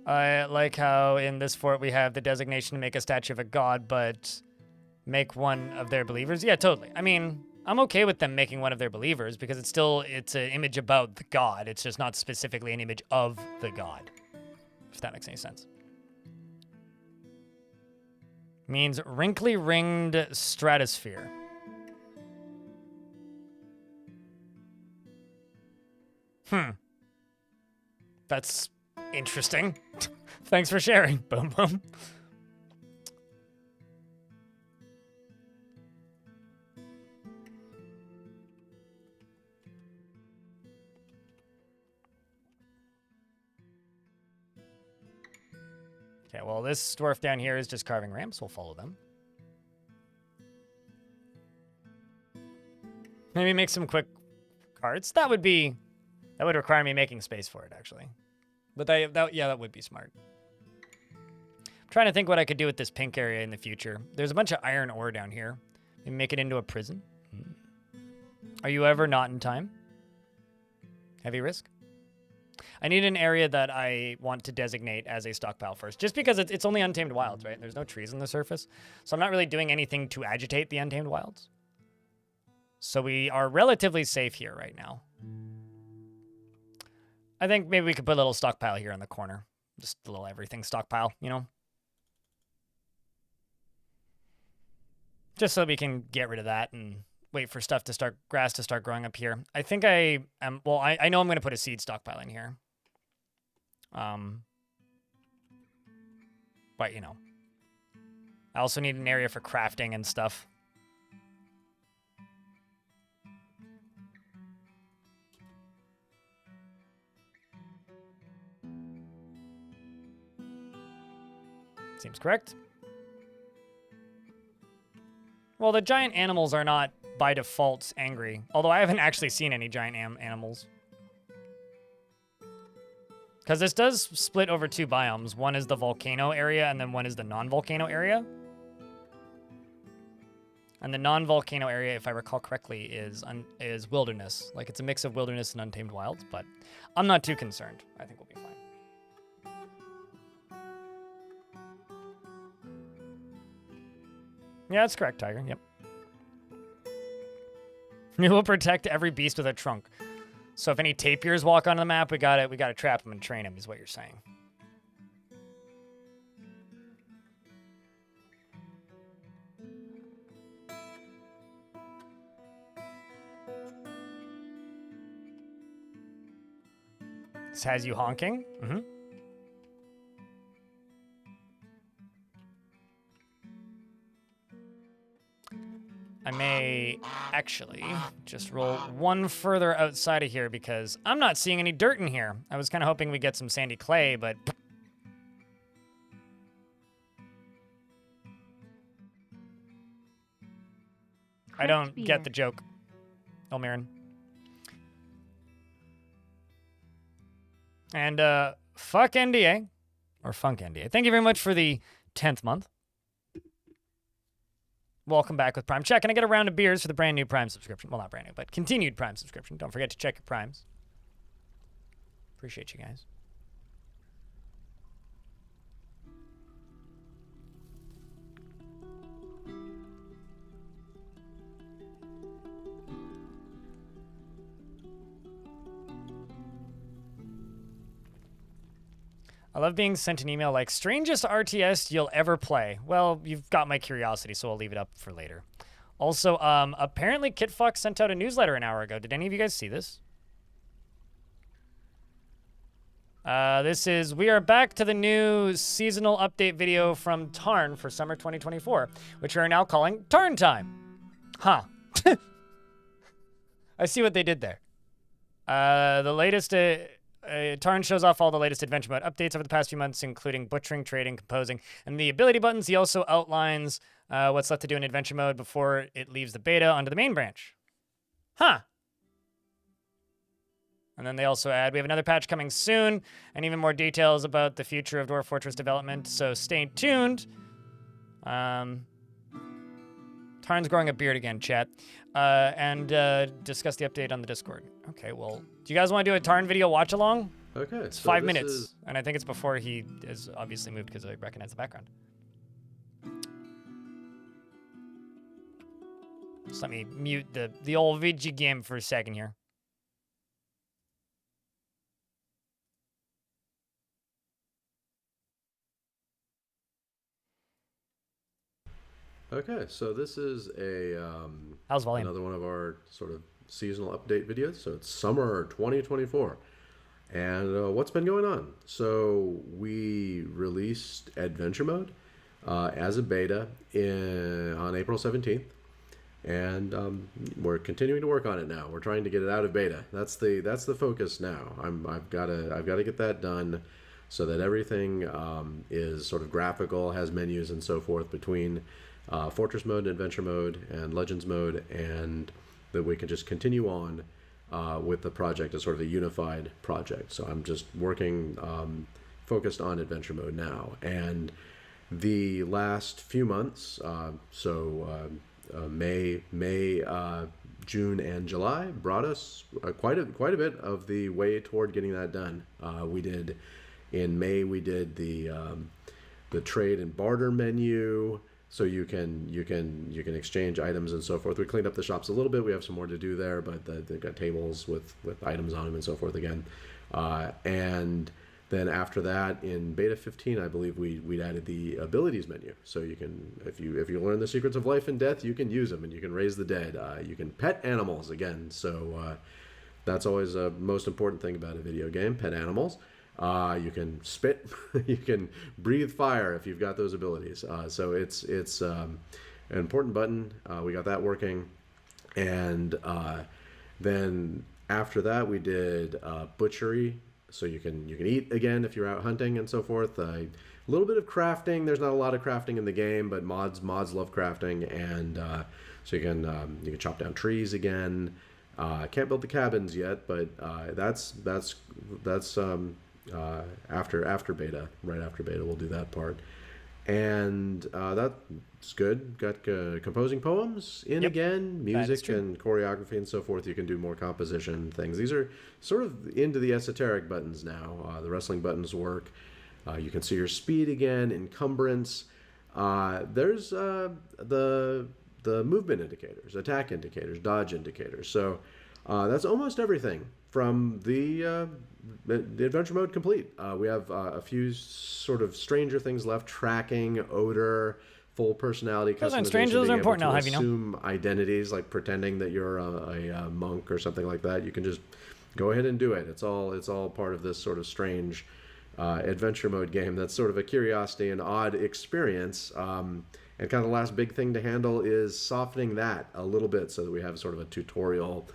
I like how in this fort we have the designation to make a statue of a god, but make one of their believers. Yeah, totally. I mean, I'm okay with them making one of their believers because it's an image about the god. It's just not specifically an image of the god, if that makes any sense. Means wrinkly ringed stratosphere. That's interesting. Thanks for sharing. Boom, boom. Okay, well, this dwarf down here is just carving ramps. We'll follow them. Maybe make some quick carts. That would require me making space for it, actually. But that would be smart. I'm trying to think what I could do with this pink area in the future. There's a bunch of iron ore down here. Maybe make it into a prison. Are you ever not in time? Heavy risk? I need an area that I want to designate as a stockpile first, just because it's only untamed wilds, right? There's no trees on the surface, so I'm not really doing anything to agitate the untamed wilds. So we are relatively safe here right now. I think maybe we could put a little stockpile here in the corner. Just a little everything stockpile, you know? Just so we can get rid of that and wait for grass to start growing up here. I think I know I'm going to put a seed stockpile in here. But, you know. I also need an area for crafting and stuff. Seems correct. Well, the giant animals are not, by default, angry. Although I haven't actually seen any giant animals. Because this does split over two biomes. One is the volcano area, and then one is the non-volcano area. And the non-volcano area, if I recall correctly, is wilderness. Like, it's a mix of wilderness and untamed wilds, but I'm not too concerned. I think we'll be fine. Yeah, that's correct, Tiger. Yep. We will protect every beast with a trunk. So if any tapirs walk onto the map, we gotta trap them and train them, is what you're saying. This has you honking. Mm-hmm. I may actually just roll one further outside of here because I'm not seeing any dirt in here. I was kind of hoping we'd get some sandy clay, but... I don't get the joke, Elmiran. And, fuck NDA. Or Funk NDA. Thank you very much for the 10th month. Welcome back with Prime. Check, can I get a round of beers for the brand new Prime subscription? Well, not brand new, but continued Prime subscription. Don't forget to check your Primes. Appreciate you guys. I love being sent an email like, strangest RTS you'll ever play. Well, you've got my curiosity, so I'll leave it up for later. Also, apparently KitFox sent out a newsletter an hour ago. Did any of you guys see this? This is, we are back to the new seasonal update video from Tarn for summer 2024, which we are now calling Tarn Time. Huh. I see what they did there. The latest, Tarn shows off all the latest adventure mode updates over the past few months, including butchering, trading, composing, and the ability buttons. He also outlines what's left to do in adventure mode before it leaves the beta onto the main branch. Huh. And then they also add, we have another patch coming soon, and even more details about the future of Dwarf Fortress development, so stay tuned. Tarn's growing a beard again, chat. And discuss the update on the Discord. Okay, well, do you guys want to do a Tarn video watch-along? Okay. It's 5 minutes, and I think it's before he is obviously moved because I recognize the background. Just let me mute the old VG game for a second here. Okay, so this is a How's volume? another one of our sort of seasonal update videos. So it's summer 2024. And what's been going on? So we released Adventure Mode as a beta on April 17th. And we're continuing to work on it now. We're trying to get it out of beta. That's the focus now. I've got to get that done so that everything is sort of graphical, has menus and so forth between Fortress mode, Adventure mode, and Legends mode, and that we can just continue on with the project as sort of a unified project. So I'm just working focused on Adventure mode now. And the last few months, May, June, and July brought us quite a bit of the way toward getting that done. In May we did the trade and barter menu. So you can exchange items and so forth. We cleaned up the shops a little bit. We have some more to do there, but they've got tables with items on them and so forth again. And then after that, in beta 15, I believe we'd added the abilities menu. So you can, if you learn the secrets of life and death, you can use them, and you can raise the dead. You can pet animals again. So that's always the most important thing about a video game: pet animals. You can spit, you can breathe fire if you've got those abilities. So it's an important button. We got that working, and then after that we did butchery. So you can eat again if you're out hunting and so forth. A little bit of crafting. There's not a lot of crafting in the game, but mods love crafting, and so you can chop down trees again. Can't build the cabins yet, but that's after beta. Right after beta, we'll do that part, and that's good. Got composing poems in again, music and choreography and so forth. You can do more composition things. These are sort of into the esoteric buttons now. The wrestling buttons work. You can see your speed again, encumbrance. There's the movement indicators, attack indicators, dodge indicators. So that's almost everything from the adventure mode complete. We have a few sort of stranger things left: tracking, odor, full personality customization. Those are important now, have you know? Assume identities, like pretending that you're a monk or something like that. You can just go ahead and do it. It's all part of this sort of strange adventure mode game. That's sort of a curiosity and odd experience. And kind of the last big thing to handle is softening that a little bit so that we have sort of a tutorial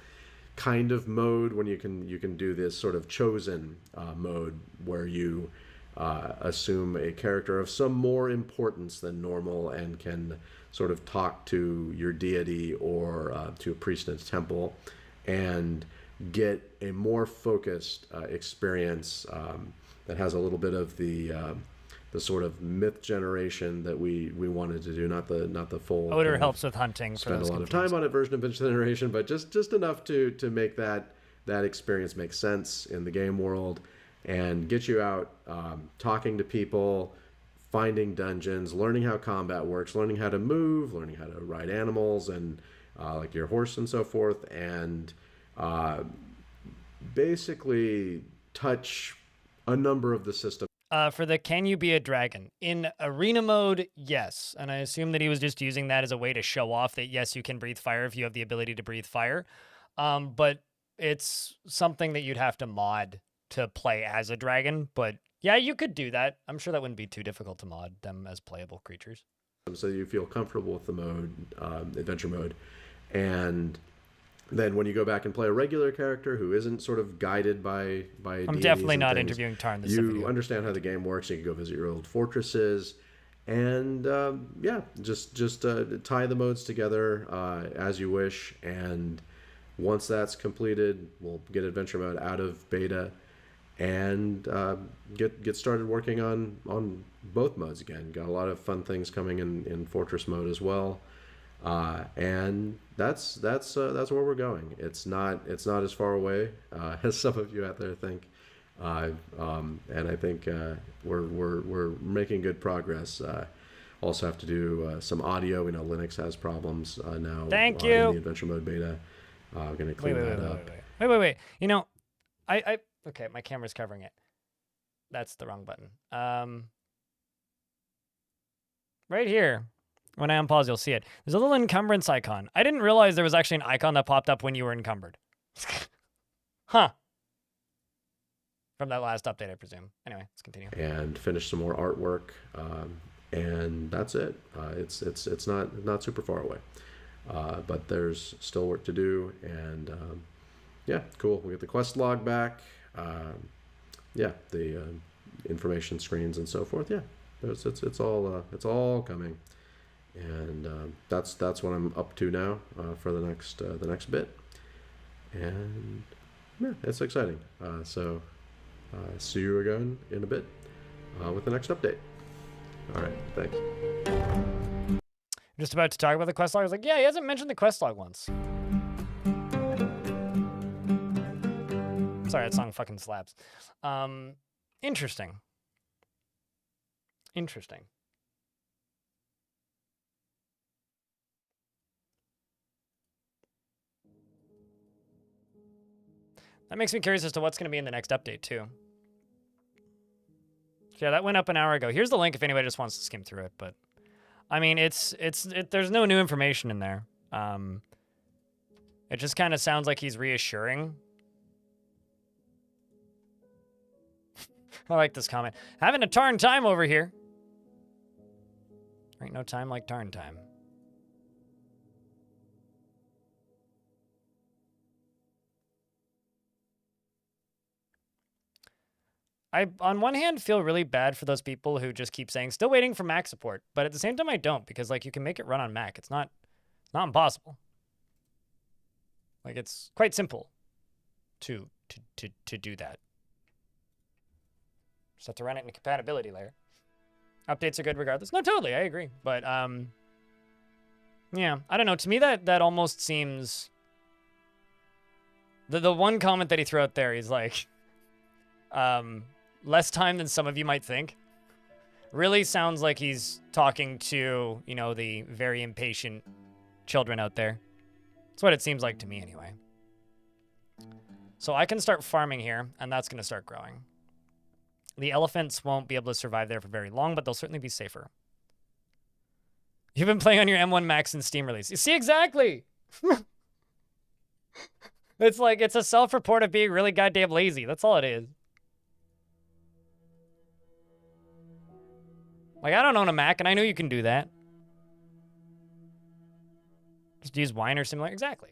kind of mode when you can do this sort of chosen mode where you assume a character of some more importance than normal and can sort of talk to your deity or to a priest in a temple and get a more focused experience that has a little bit of the sort of myth generation that we wanted to do, not the full. Odor helps with hunting. Spend a lot of time on it version of myth generation, but just enough to make that experience make sense in the game world and get you out talking to people, finding dungeons, learning how combat works, learning how to move, learning how to ride animals and like your horse and so forth, and basically touch a number of the systems. For the can you be a dragon? In arena mode, yes. And I assume that he was just using that as a way to show off that, yes, you can breathe fire if you have the ability to breathe fire. But it's something that you'd have to mod to play as a dragon. But yeah, you could do that. I'm sure that wouldn't be too difficult to mod them as playable creatures. So you feel comfortable with the mode, adventure mode. And then when you go back and play a regular character who isn't sort of guided by I'm definitely not interviewing Tarn this you video. understand how the game works. You can go visit your old fortresses, and yeah, just tie the modes together as you wish. And once that's completed, we'll get adventure mode out of beta and get started working on both modes again. Got a lot of fun things coming in fortress mode as well. And that's where we're going. It's not as far away as some of you out there think, and I think we're making good progress. Also have to do some audio. We know Linux has problems now. Thank you. In the adventure mode beta. Gonna clean that up. Wait. You know, I okay. My camera's covering it. That's the wrong button. Right here. When I unpause, you'll see it. There's a little encumbrance icon. I didn't realize there was actually an icon that popped up when you were encumbered. Huh. From that last update, I presume. Anyway, let's continue. And finish some more artwork, and that's it. It's not super far away, but there's still work to do. And yeah, cool. We get the quest log back. Yeah, the information screens and so forth. Yeah, it's all coming. And that's what I'm up to now for the next bit, and yeah, it's exciting. So see you again in a bit with the next update. All right, thanks. Just about to talk about the quest log. I was like, yeah, he hasn't mentioned the quest log once. Sorry, that song fucking slaps. Interesting. That makes me curious as to what's going to be in the next update, too. Yeah, that went up an hour ago. Here's the link if anybody just wants to skim through it. But, I mean, there's no new information in there. It just kind of sounds like he's reassuring. I like this comment. Having a Tarn time over here. Ain't no time like Tarn time. I, on one hand, feel really bad for those people who just keep saying, still waiting for Mac support. But at the same time, I don't, because, like, you can make it run on Mac. It's not impossible. Like, it's quite simple to do that. Just have to run it in a compatibility layer. Updates are good regardless. No, totally, I agree. But, yeah, I don't know. To me, that almost seems... The one comment that he threw out there, he's like... less time than some of you might think. Really sounds like he's talking to, you know, the very impatient children out there. That's what it seems like to me anyway. So I can start farming here, and that's going to start growing. The elephants won't be able to survive there for very long, but they'll certainly be safer. You've been playing on your M1 Max since Steam release. You see, exactly! It's like, it's a self-report of being really goddamn lazy. That's all it is. Like, I don't own a Mac, and I know you can do that. Just use Wine or Simulator. Exactly.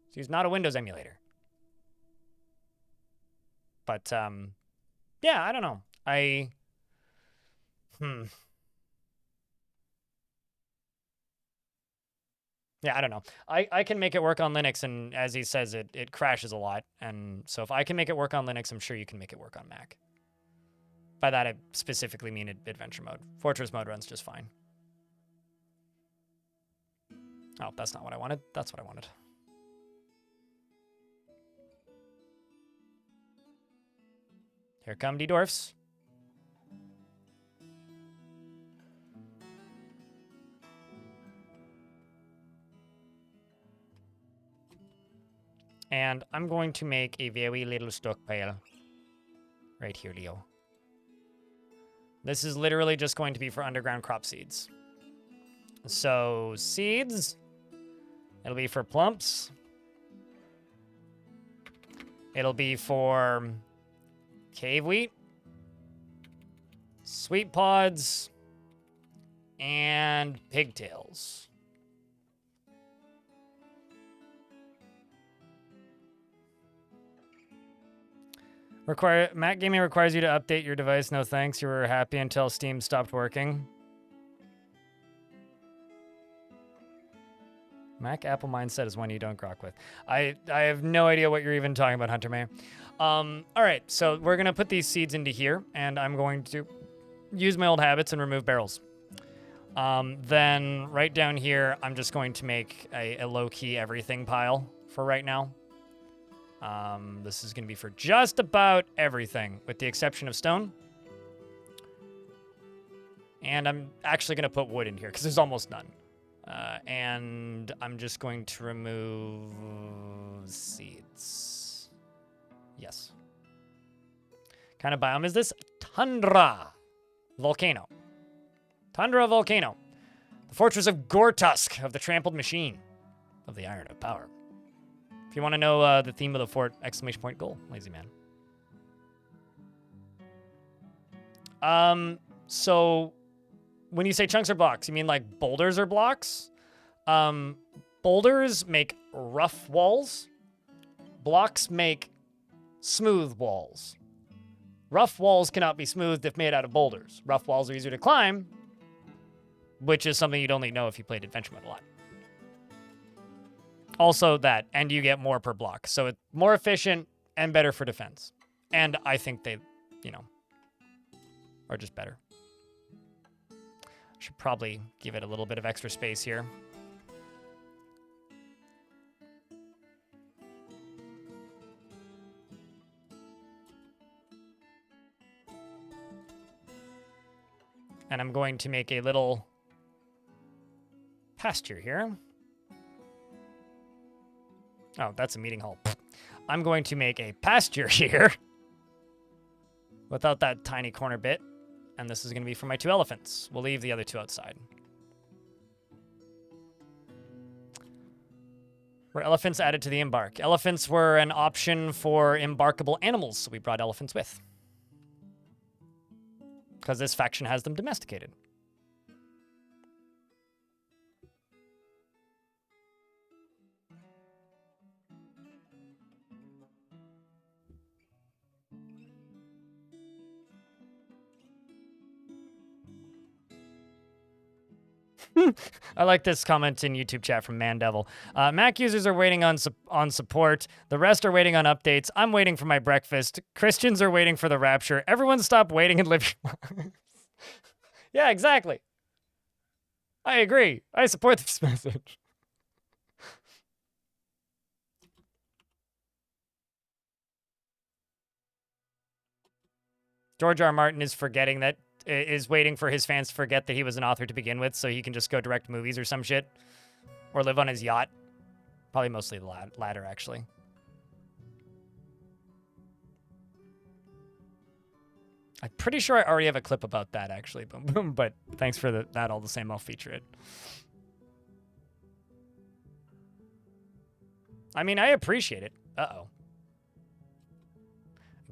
Just use not a Windows emulator. But, yeah, I don't know. Yeah, I don't know. I can make it work on Linux, and as he says, it crashes a lot. And so if I can make it work on Linux, I'm sure you can make it work on Mac. By that, I specifically mean adventure mode. Fortress mode runs just fine. Oh, that's not what I wanted. That's what I wanted. Here come the dwarfs. And I'm going to make a very little stockpile right here, Leo. This is literally just going to be for underground crop seeds. So seeds, it'll be for plumps. It'll be for cave wheat, sweet pods, and pigtails. Mac Gaming requires you to update your device. No thanks. You were happy until Steam stopped working. Mac Apple Mindset is one you don't grok with. I have no idea what you're even talking about, Hunter May. All right, so we're going to put these seeds into here, and I'm going to use my old habits and remove barrels. Then right down here, I'm just going to make a low-key everything pile for right now. This is going to be for just about everything, with the exception of stone. And I'm actually going to put wood in here, because there's almost none. And I'm just going to remove seeds. Yes. Kind of biome is this? Tundra. Volcano. Tundra Volcano. The fortress of Goretusk, of the trampled machine, of the iron of power. If you want to know the theme of the fort, exclamation point goal, lazy man. So when you say chunks or blocks, you mean like boulders or blocks? Boulders make rough walls. Blocks make smooth walls. Rough walls cannot be smoothed if made out of boulders. Rough walls are easier to climb, which is something you'd only know if you played Adventure Mode a lot. Also that, and you get more per block. So it's more efficient and better for defense. And I think they, are just better. Should probably give it a little bit of extra space here. And I'm going to make a little pasture here. Oh, that's a meeting hall. I'm going to make a pasture here without that tiny corner bit. And this is going to be for my 2 elephants. We'll leave the other 2 outside. Were elephants added to the embark? Elephants were an option for embarkable animals, so we brought elephants with. Because this faction has them domesticated. I like this comment in YouTube chat from Mandevil. Mac users are waiting on support. The rest are waiting on updates. I'm waiting for my breakfast. Christians are waiting for the rapture. Everyone stop waiting and live your lives. Yeah, exactly. I agree. I support this message. George R. R. Martin is waiting for his fans to forget that he was an author to begin with, so he can just go direct movies or some shit. Or live on his yacht. Probably mostly the latter, actually. I'm pretty sure I already have a clip about that, actually. But thanks for that all the same. I'll feature it. I mean, I appreciate it. Uh-oh.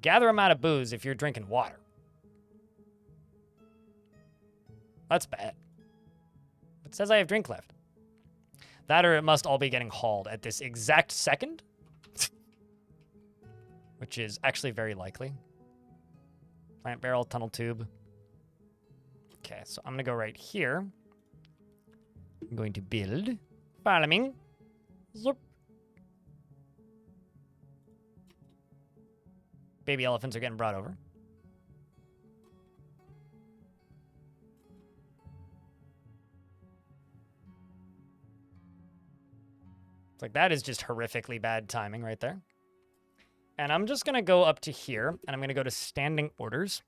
Gather amount of booze if you're drinking water. That's bad. It says I have drink left. That or it must all be getting hauled at this exact second. Which is actually very likely. Plant barrel, tunnel tube. Okay, so I'm going to go right here. I'm going to build. Farming. Zoop. Baby elephants are getting brought over. It's like, that is just horrifically bad timing right there. And I'm just going to go up to here, and I'm going to go to standing orders.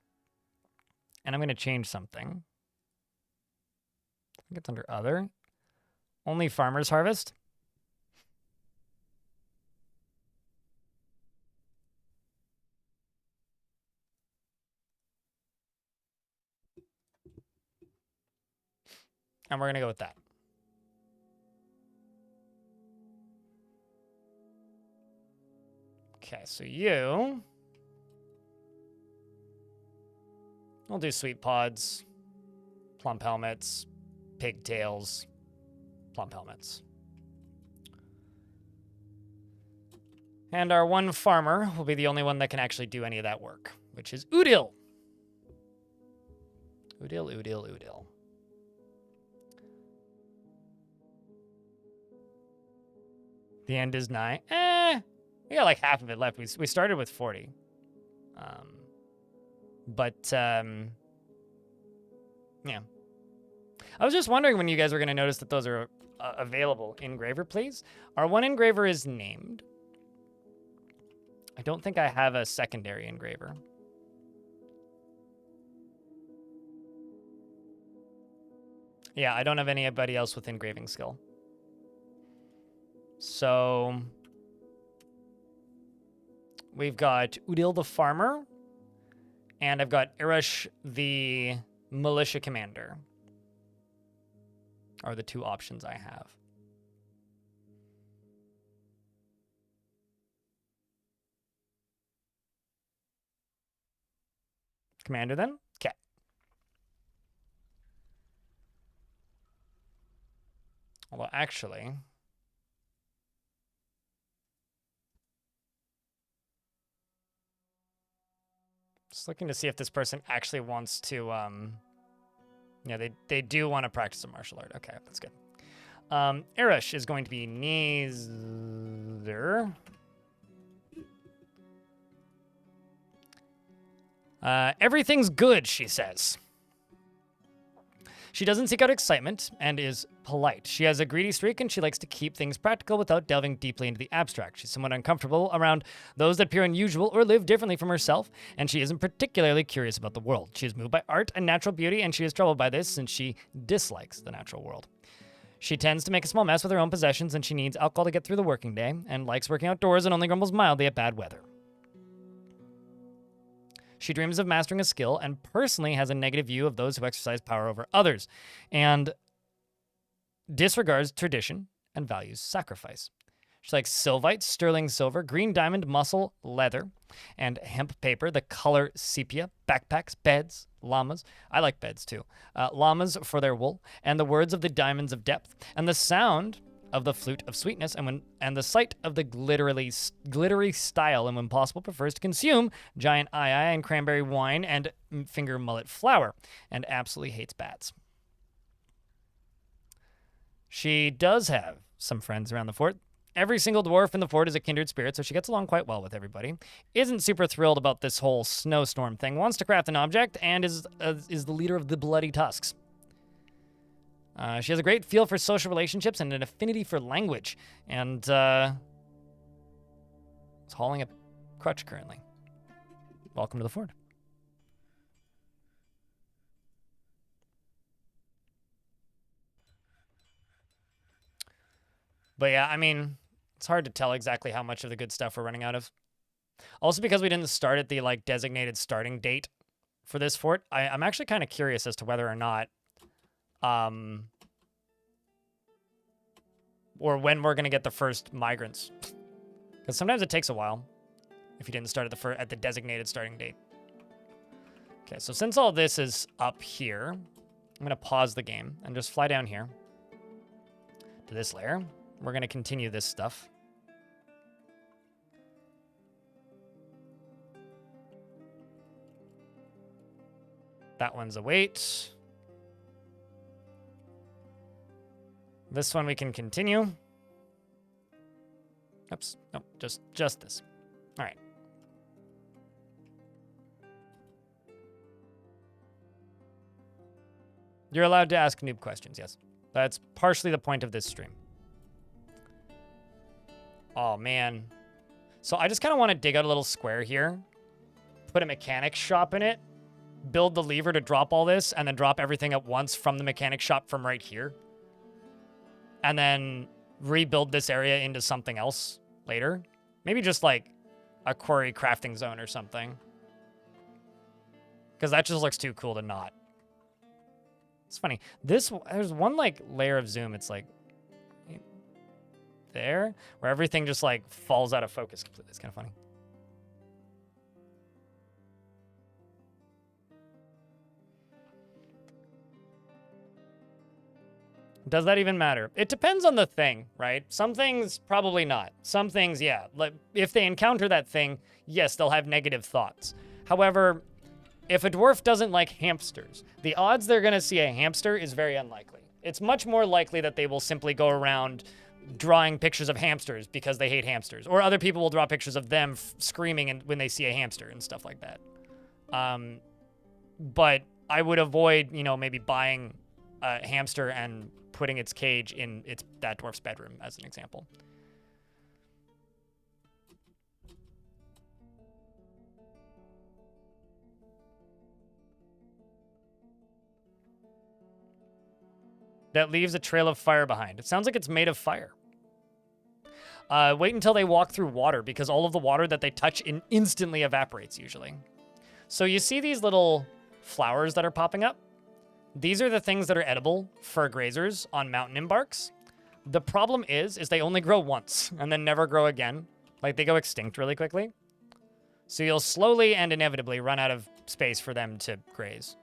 And I'm going to change something. I think it's under other. Only farmers harvest. And we're going to go with that. Okay, so you... We'll do sweet pods, plump helmets, pigtails, plump helmets. And our one farmer will be the only one that can actually do any of that work, which is Udil. Udil, Udil, Udil. The end is nigh. We got like half of it left. We started with 40. Yeah. I was just wondering when you guys were going to notice that those are available. Engraver, please. Our one engraver is named. I don't think I have a secondary engraver. Yeah, I don't have anybody else with engraving skill. So we've got Udil the farmer, and I've got Irish the militia commander, are the two options I have. Commander then? Okay. Although actually... Just looking to see if this person actually wants to, yeah, they do want to practice a martial art. Okay, that's good. Irish is going to be neither. Everything's good, she says. She doesn't seek out excitement and is polite. She has a greedy streak and she likes to keep things practical without delving deeply into the abstract. She's somewhat uncomfortable around those that appear unusual or live differently from herself, and she isn't particularly curious about the world. She is moved by art and natural beauty, and she is troubled by this since she dislikes the natural world. She tends to make a small mess with her own possessions, and she needs alcohol to get through the working day, and likes working outdoors and only grumbles mildly at bad weather. She dreams of mastering a skill and personally has a negative view of those who exercise power over others, and disregards tradition and values sacrifice. She likes sylvite, sterling silver, green diamond, muscle, leather, and hemp paper, the color sepia, backpacks, beds, llamas. I like beds too. Llamas for their wool, and the words of the diamonds of depth, and the sound of the flute of sweetness, and the sight of the glittery style, and when possible prefers to consume giant eye and cranberry wine and finger mullet flour, and absolutely hates bats. She does have some friends around the fort. Every single dwarf in the fort is a kindred spirit, so she gets along quite well with everybody. Isn't super thrilled about this whole snowstorm thing, wants to craft an object, and is the leader of the Bloody Tusks. She has a great feel for social relationships and an affinity for language, and is hauling a crutch currently. Welcome to the fort. But yeah, I mean, it's hard to tell exactly how much of the good stuff we're running out of. Also, because we didn't start at the designated starting date for this fort, I'm actually kind of curious as to whether or not, or when we're gonna get the first migrants, because sometimes it takes a while if you didn't start at the designated starting date. Okay, so since all this is up here, I'm gonna pause the game and just fly down here to this layer. We're gonna continue this stuff. That one's a wait. This one we can continue. Oops, nope, just this. All right. You're allowed to ask noob questions, yes. That's partially the point of this stream. Oh, man. So I just kind of want to dig out a little square here, put a mechanics shop in it, build the lever to drop all this, and then drop everything at once from the mechanics shop from right here. And then rebuild this area into something else later. Maybe just like a quarry crafting zone or something. Because that just looks too cool to not. It's funny. There's one like layer of zoom. It's like there, where everything just like falls out of focus completely. It's kind of funny. Does that even matter? It depends on the thing, right? Some things, probably not. Some things, yeah. Like, if they encounter that thing, yes, they'll have negative thoughts. However, if a dwarf doesn't like hamsters, the odds they're going to see a hamster is very unlikely. It's much more likely that they will simply go around drawing pictures of hamsters because they hate hamsters. Or other people will draw pictures of them screaming when they see a hamster and stuff like that. But I would avoid, you know, maybe buying a hamster and putting its cage in that dwarf's bedroom, as an example. That leaves a trail of fire behind. It sounds like it's made of fire. Wait until they walk through water, because all of the water that they touch instantly evaporates, usually. So you see these little flowers that are popping up? These are the things that are edible for grazers on mountain embarks. The problem is they only grow once and then never grow again. Like, they go extinct really quickly. So you'll slowly and inevitably run out of space for them to graze.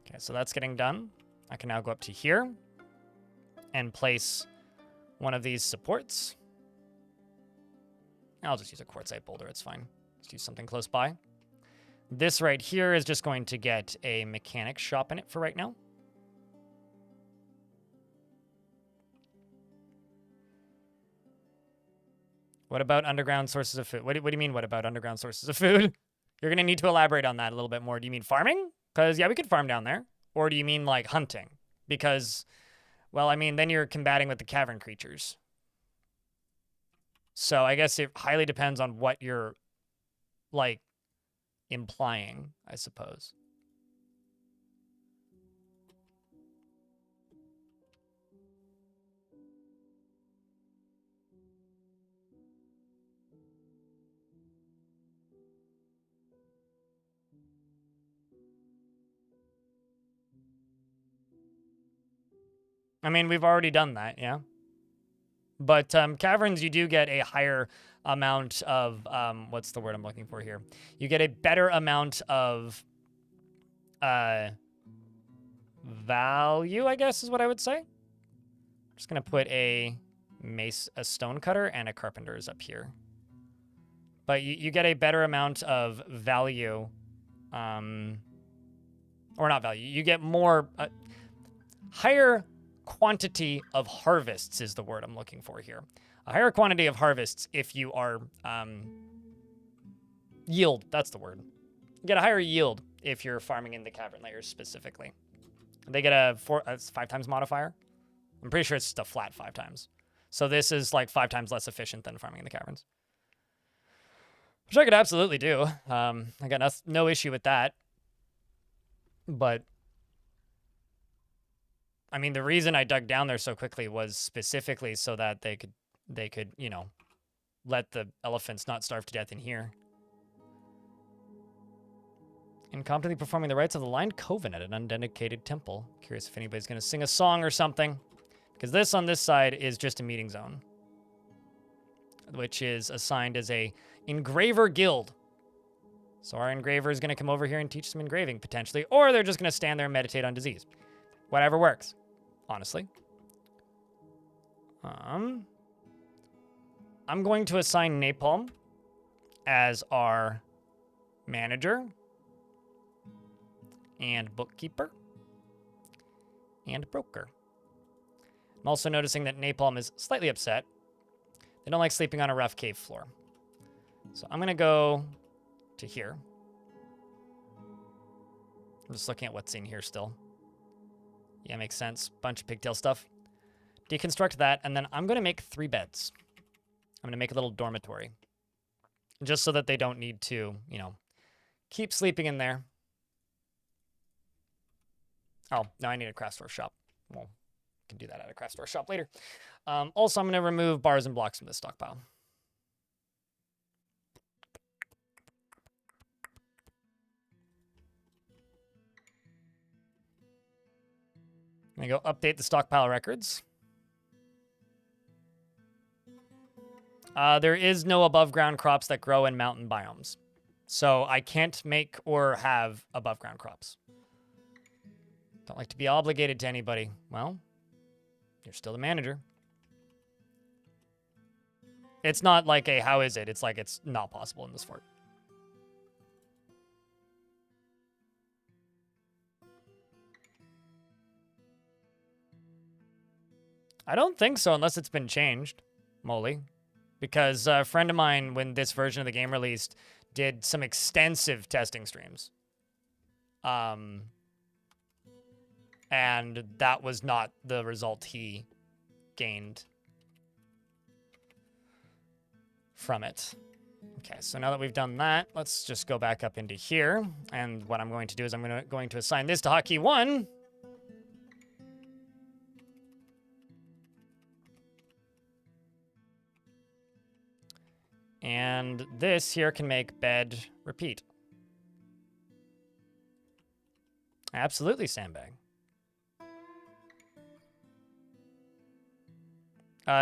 Okay, so that's getting done. I can now go up to here and place one of these supports. I'll just use a quartzite boulder, it's fine. Let's use something close by. This right here is just going to get a mechanic shop in it for right now. What about underground sources of food? What do you mean, what about underground sources of food? You're going to need to elaborate on that a little bit more. Do you mean farming? Because, yeah, we could farm down there. Or do you mean, like, hunting? Because, well, I mean, then you're combating with the cavern creatures. So I guess it highly depends on what you're, like, implying, I suppose. I mean, we've already done that, yeah. But caverns, you do get a higher amount of, what's the word I'm looking for here? You get a better amount of value, I guess is what I would say. I'm just going to put a stone cutter and a carpenter's up here. But you get a better amount of value, or not value. You get more, higher quantity of harvests is the word I'm looking for here. A higher quantity of harvests if you are, yield, that's the word. You get a higher yield if you're farming in the cavern layers specifically. They get a 5 times modifier. I'm pretty sure it's just a flat 5 times. So this is like 5 times less efficient than farming in the caverns. Which I could absolutely do. I got no issue with that. But I mean, the reason I dug down there so quickly was specifically so that they could, you know, let the elephants not starve to death in here. Incompetently performing the rites of the lined coven at an undedicated temple. Curious if anybody's going to sing a song or something. Because this on this side is just a meeting zone. Which is assigned as a engraver guild. So our engraver is going to come over here and teach some engraving, potentially. Or they're just going to stand there and meditate on disease. Whatever works. Honestly. I'm going to assign Napalm as our manager and bookkeeper and broker. I'm also noticing that Napalm is slightly upset. They don't like sleeping on a rough cave floor. So I'm going to go to here. I'm just looking at what's in here still. Yeah, makes sense. Bunch of pigtail stuff. Deconstruct that, and then I'm going to make 3 beds. I'm going to make a little dormitory. Just so that they don't need to, you know, keep sleeping in there. Oh, no, I need a craft store shop. Well, I can do that at a craft store shop later. Also, I'm going to remove bars and blocks from this stockpile. Gonna go update the stockpile records. There is no above ground crops that grow in mountain biomes. So I can't make or have above ground crops. Don't like to be obligated to anybody. Well, you're still the manager. It's not like a how is it? It's like it's not possible in this fort. I don't think so unless it's been changed, Molly. Because a friend of mine, when this version of the game released, did some extensive testing streams. And that was not the result he gained from it. Okay, so now that we've done that, let's just go back up into here. And what I'm going to do is I'm going to assign this to hotkey 1. And this here can make bed repeat. Absolutely, sandbag.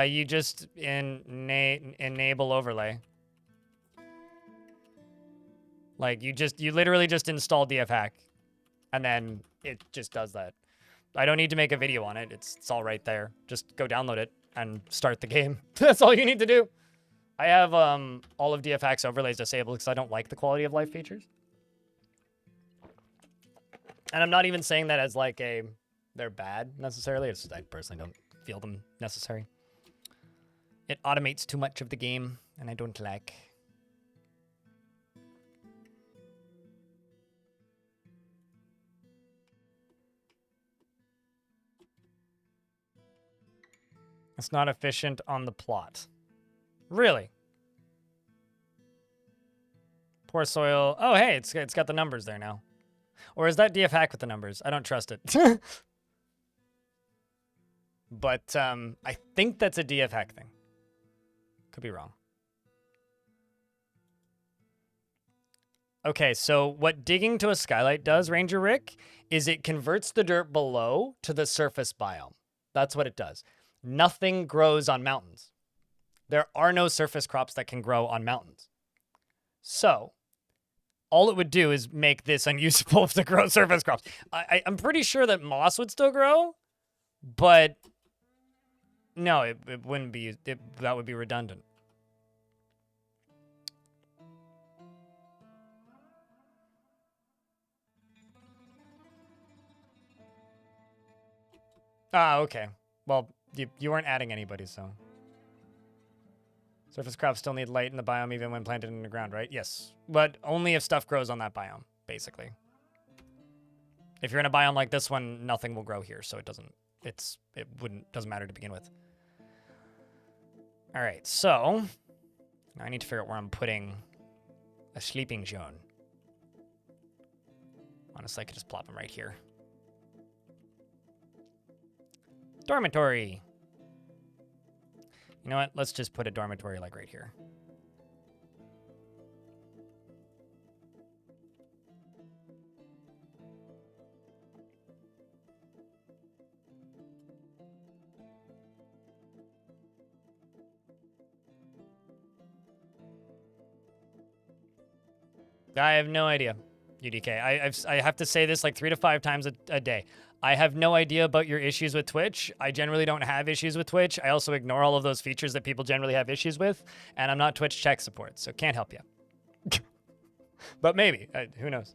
You just enable overlay. Like you literally just install DF hack, and then it just does that. I don't need to make a video on it. It's all right there. Just go download it and start the game. That's all you need to do. I have all of DF hack's overlays disabled because I don't like the quality of life features. And I'm not even saying that as like they're bad necessarily. It's just I personally don't feel them necessary. It automates too much of the game, and I don't like. It's not efficient on the plot. Really? Poor soil. Oh, hey, it's got the numbers there now. Or is that DF hack with the numbers? I don't trust it. But I think that's a DF hack thing. Could be wrong. Okay, so what digging to a skylight does, Ranger Rick, is it converts the dirt below to the surface biome. That's what it does. Nothing grows on mountains. There are no surface crops that can grow on mountains. So, all it would do is make this unusable to grow surface crops. I'm pretty sure that moss would still grow, but no, it wouldn't be. That would be redundant. Ah, okay. Well, you weren't adding anybody, so. Surface crops still need light in the biome even when planted in the ground, right? Yes, but only if stuff grows on that biome, basically. If you're in a biome like this one, nothing will grow here, so it doesn't matter to begin with. All right, so now I need to figure out where I'm putting a sleeping zone. Honestly, I could just plop them right here. Dormitory. You know what? Let's just put a dormitory like right here. I have no idea, UDK. I have to say this like 3 to 5 times a day. I have no idea about your issues with Twitch. I generally don't have issues with Twitch. I also ignore all of those features that people generally have issues with, and I'm not Twitch tech support, so can't help you. But maybe. Who knows?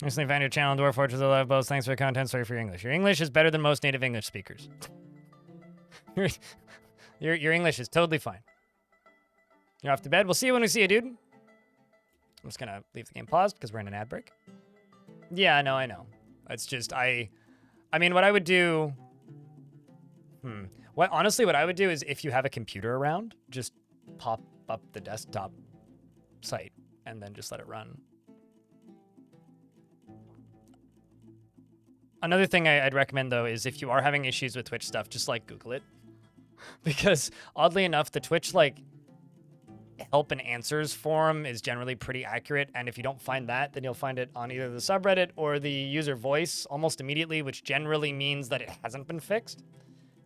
Recently found your channel, Dwarf Fortress of Love Bows. Thanks for the content. Sorry for your English. Your English is better than most native English speakers. Your English is totally fine. You're off to bed. We'll see you when we see you, dude. I'm just going to leave the game paused because we're in an ad break. Yeah, no, I know. It's just, I mean, what I would do... Honestly, what I would do is if you have a computer around, just pop up the desktop site and then just let it run. Another thing I'd recommend, though, is if you are having issues with Twitch stuff, just, like, Google it. Because, oddly enough, the Twitch, like... help and answers forum is generally pretty accurate, and if you don't find that, then you'll find it on either the subreddit or the user voice almost immediately, which generally means that it hasn't been fixed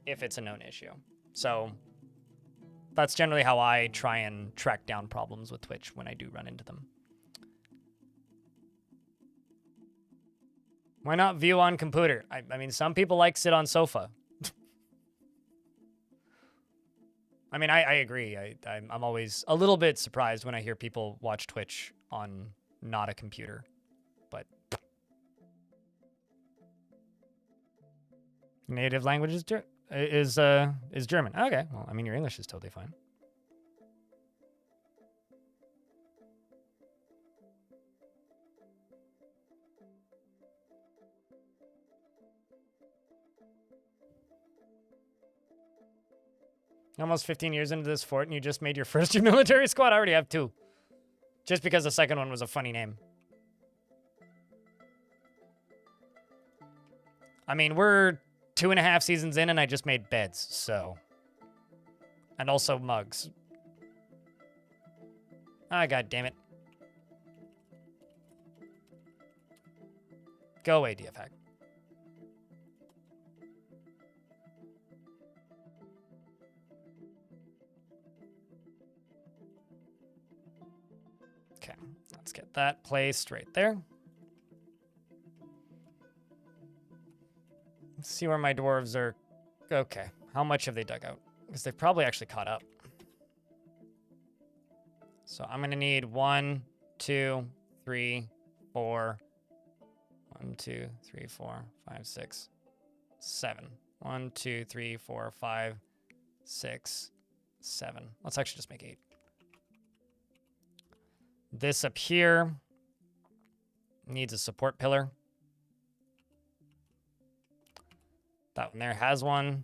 if it's a known issue. So that's generally how I try and track down problems with Twitch when I do run into them. Why not view on computer? I mean, some people like sit on sofa. I mean, I agree. I'm always a little bit surprised when I hear people watch Twitch on not a computer, but native language is German. Okay, well, I mean, your English is totally fine. Almost 15 years into this fort, and you just made your first military squad? I already have 2. Just because the second one was a funny name. I mean, we're 2.5 seasons in, and I just made beds, so. And also mugs. Ah, god damn it. Go away, DFhack. Okay, let's get that placed right there. Let's see where my dwarves are. Okay, how much have they dug out? Because they've probably actually caught up. So I'm gonna need 1, 2, 3, 4. 1, 2, 3, 4, 5, 6, 7. 1, 2, 3, 4, 5, 6, 7. Let's actually just make 8. This up here needs a support pillar. That one there has one.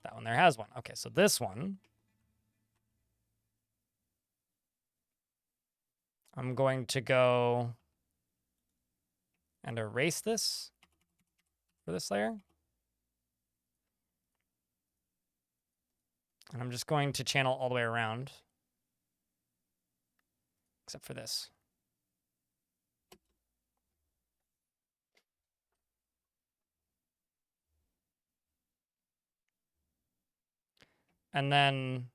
That one there has one. Okay, so this one, I'm going to go and erase this for this layer. And I'm just going to channel all the way around, except for this. And then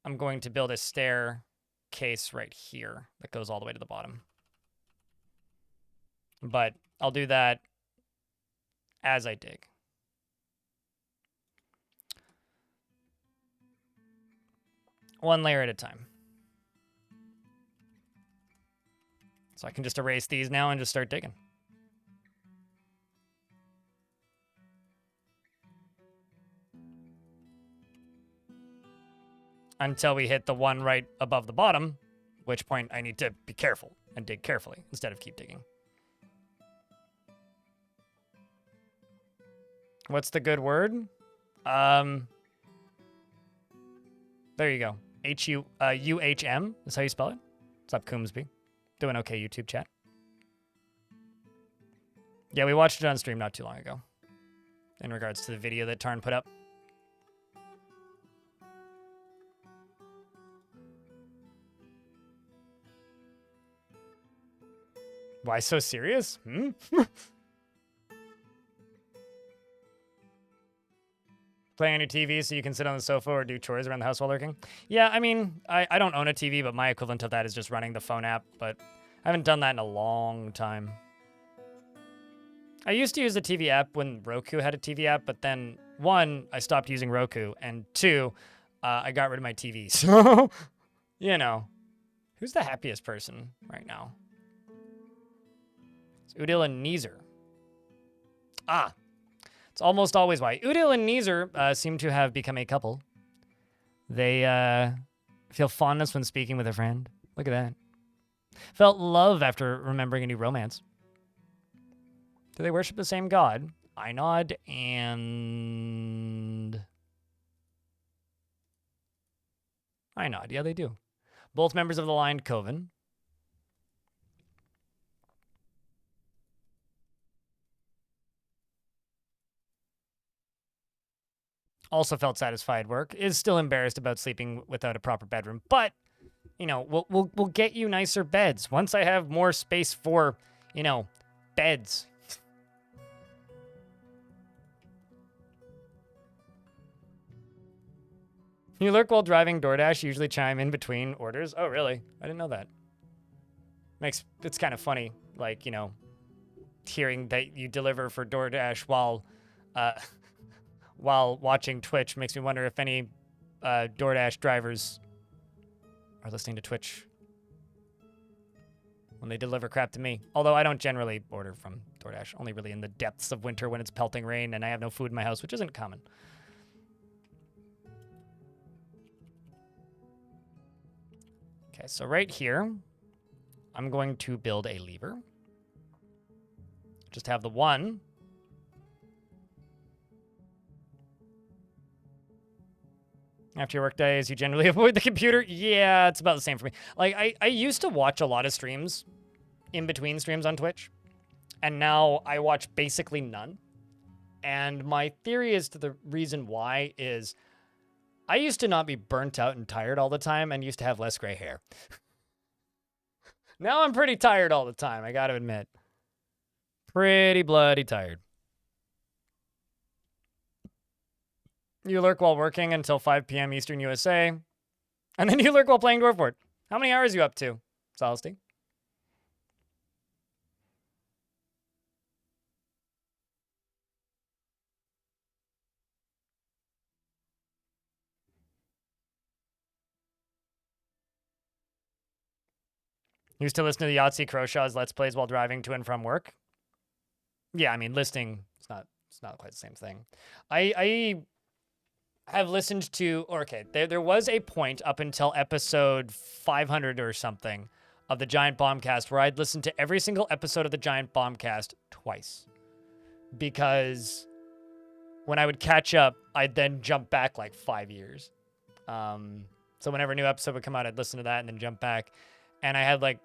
I'm going to build a staircase right here that goes all the way to the bottom. But I'll do that as I dig. One layer at a time. So I can just erase these now and just start digging. Until we hit the one right above the bottom, at which point I need to be careful and dig carefully instead of keep digging. What's the good word? There you go. UHM is how you spell it. What's up, Coomsby? Doing okay, YouTube chat. Yeah, we watched it on stream not too long ago. In regards to the video that Tarn put up. Why so serious? Playing on your TV so you can sit on the sofa or do chores around the house while lurking? Yeah, I mean, I don't own a TV, but my equivalent of that is just running the phone app, but I haven't done that in a long time. I used to use the TV app when Roku had a TV app, but then, 1, I stopped using Roku, and 2, I got rid of my TV. So, you know, who's the happiest person right now? It's Udil and Neezer. Ah, it's almost always why. Udil and Neezer seem to have become a couple. They feel fondness when speaking with a friend. Look at that. Felt love after remembering a new romance. Do they worship the same god? I nod and I nod. Yeah, they do. Both members of the Lined Coven. Also felt satisfied work. Is still embarrassed about sleeping without a proper bedroom, but you know, we'll get you nicer beds once I have more space for, you know, beds. You lurk while driving DoorDash, usually chime in between orders. Oh, really? I didn't know that. It's kind of funny, like, you know, hearing that you deliver for DoorDash while while watching Twitch makes me wonder if any DoorDash drivers are listening to Twitch when they deliver crap to me. Although I don't generally order from DoorDash, only really in the depths of winter when it's pelting rain and I have no food in my house, which isn't common. Okay, so right here, I'm going to build a lever. Just have the one. After your work days, you generally avoid the computer. Yeah, it's about the same for me. Like, I used to watch a lot of streams in between streams on Twitch, and now I watch basically none. And my theory as to the reason why is I used to not be burnt out and tired all the time and used to have less gray hair. Now I'm pretty tired all the time, I gotta admit. Pretty bloody tired. You lurk while working until 5 p.m. Eastern USA. And then you lurk while playing Dwarf. How many hours are you up to, Solsty? Used to listen to the Yahtzee Crowshaw's Let's Plays while driving to and from work. Yeah, I mean, listening, it's not quite the same thing. I have listened to, or okay, there was a point up until episode 500 or something of the Giant Bombcast where I'd listened to every single episode of the Giant Bombcast twice. Because when I would catch up, I'd then jump back like 5 years. So whenever a new episode would come out, I'd listen to that and then jump back. And I had like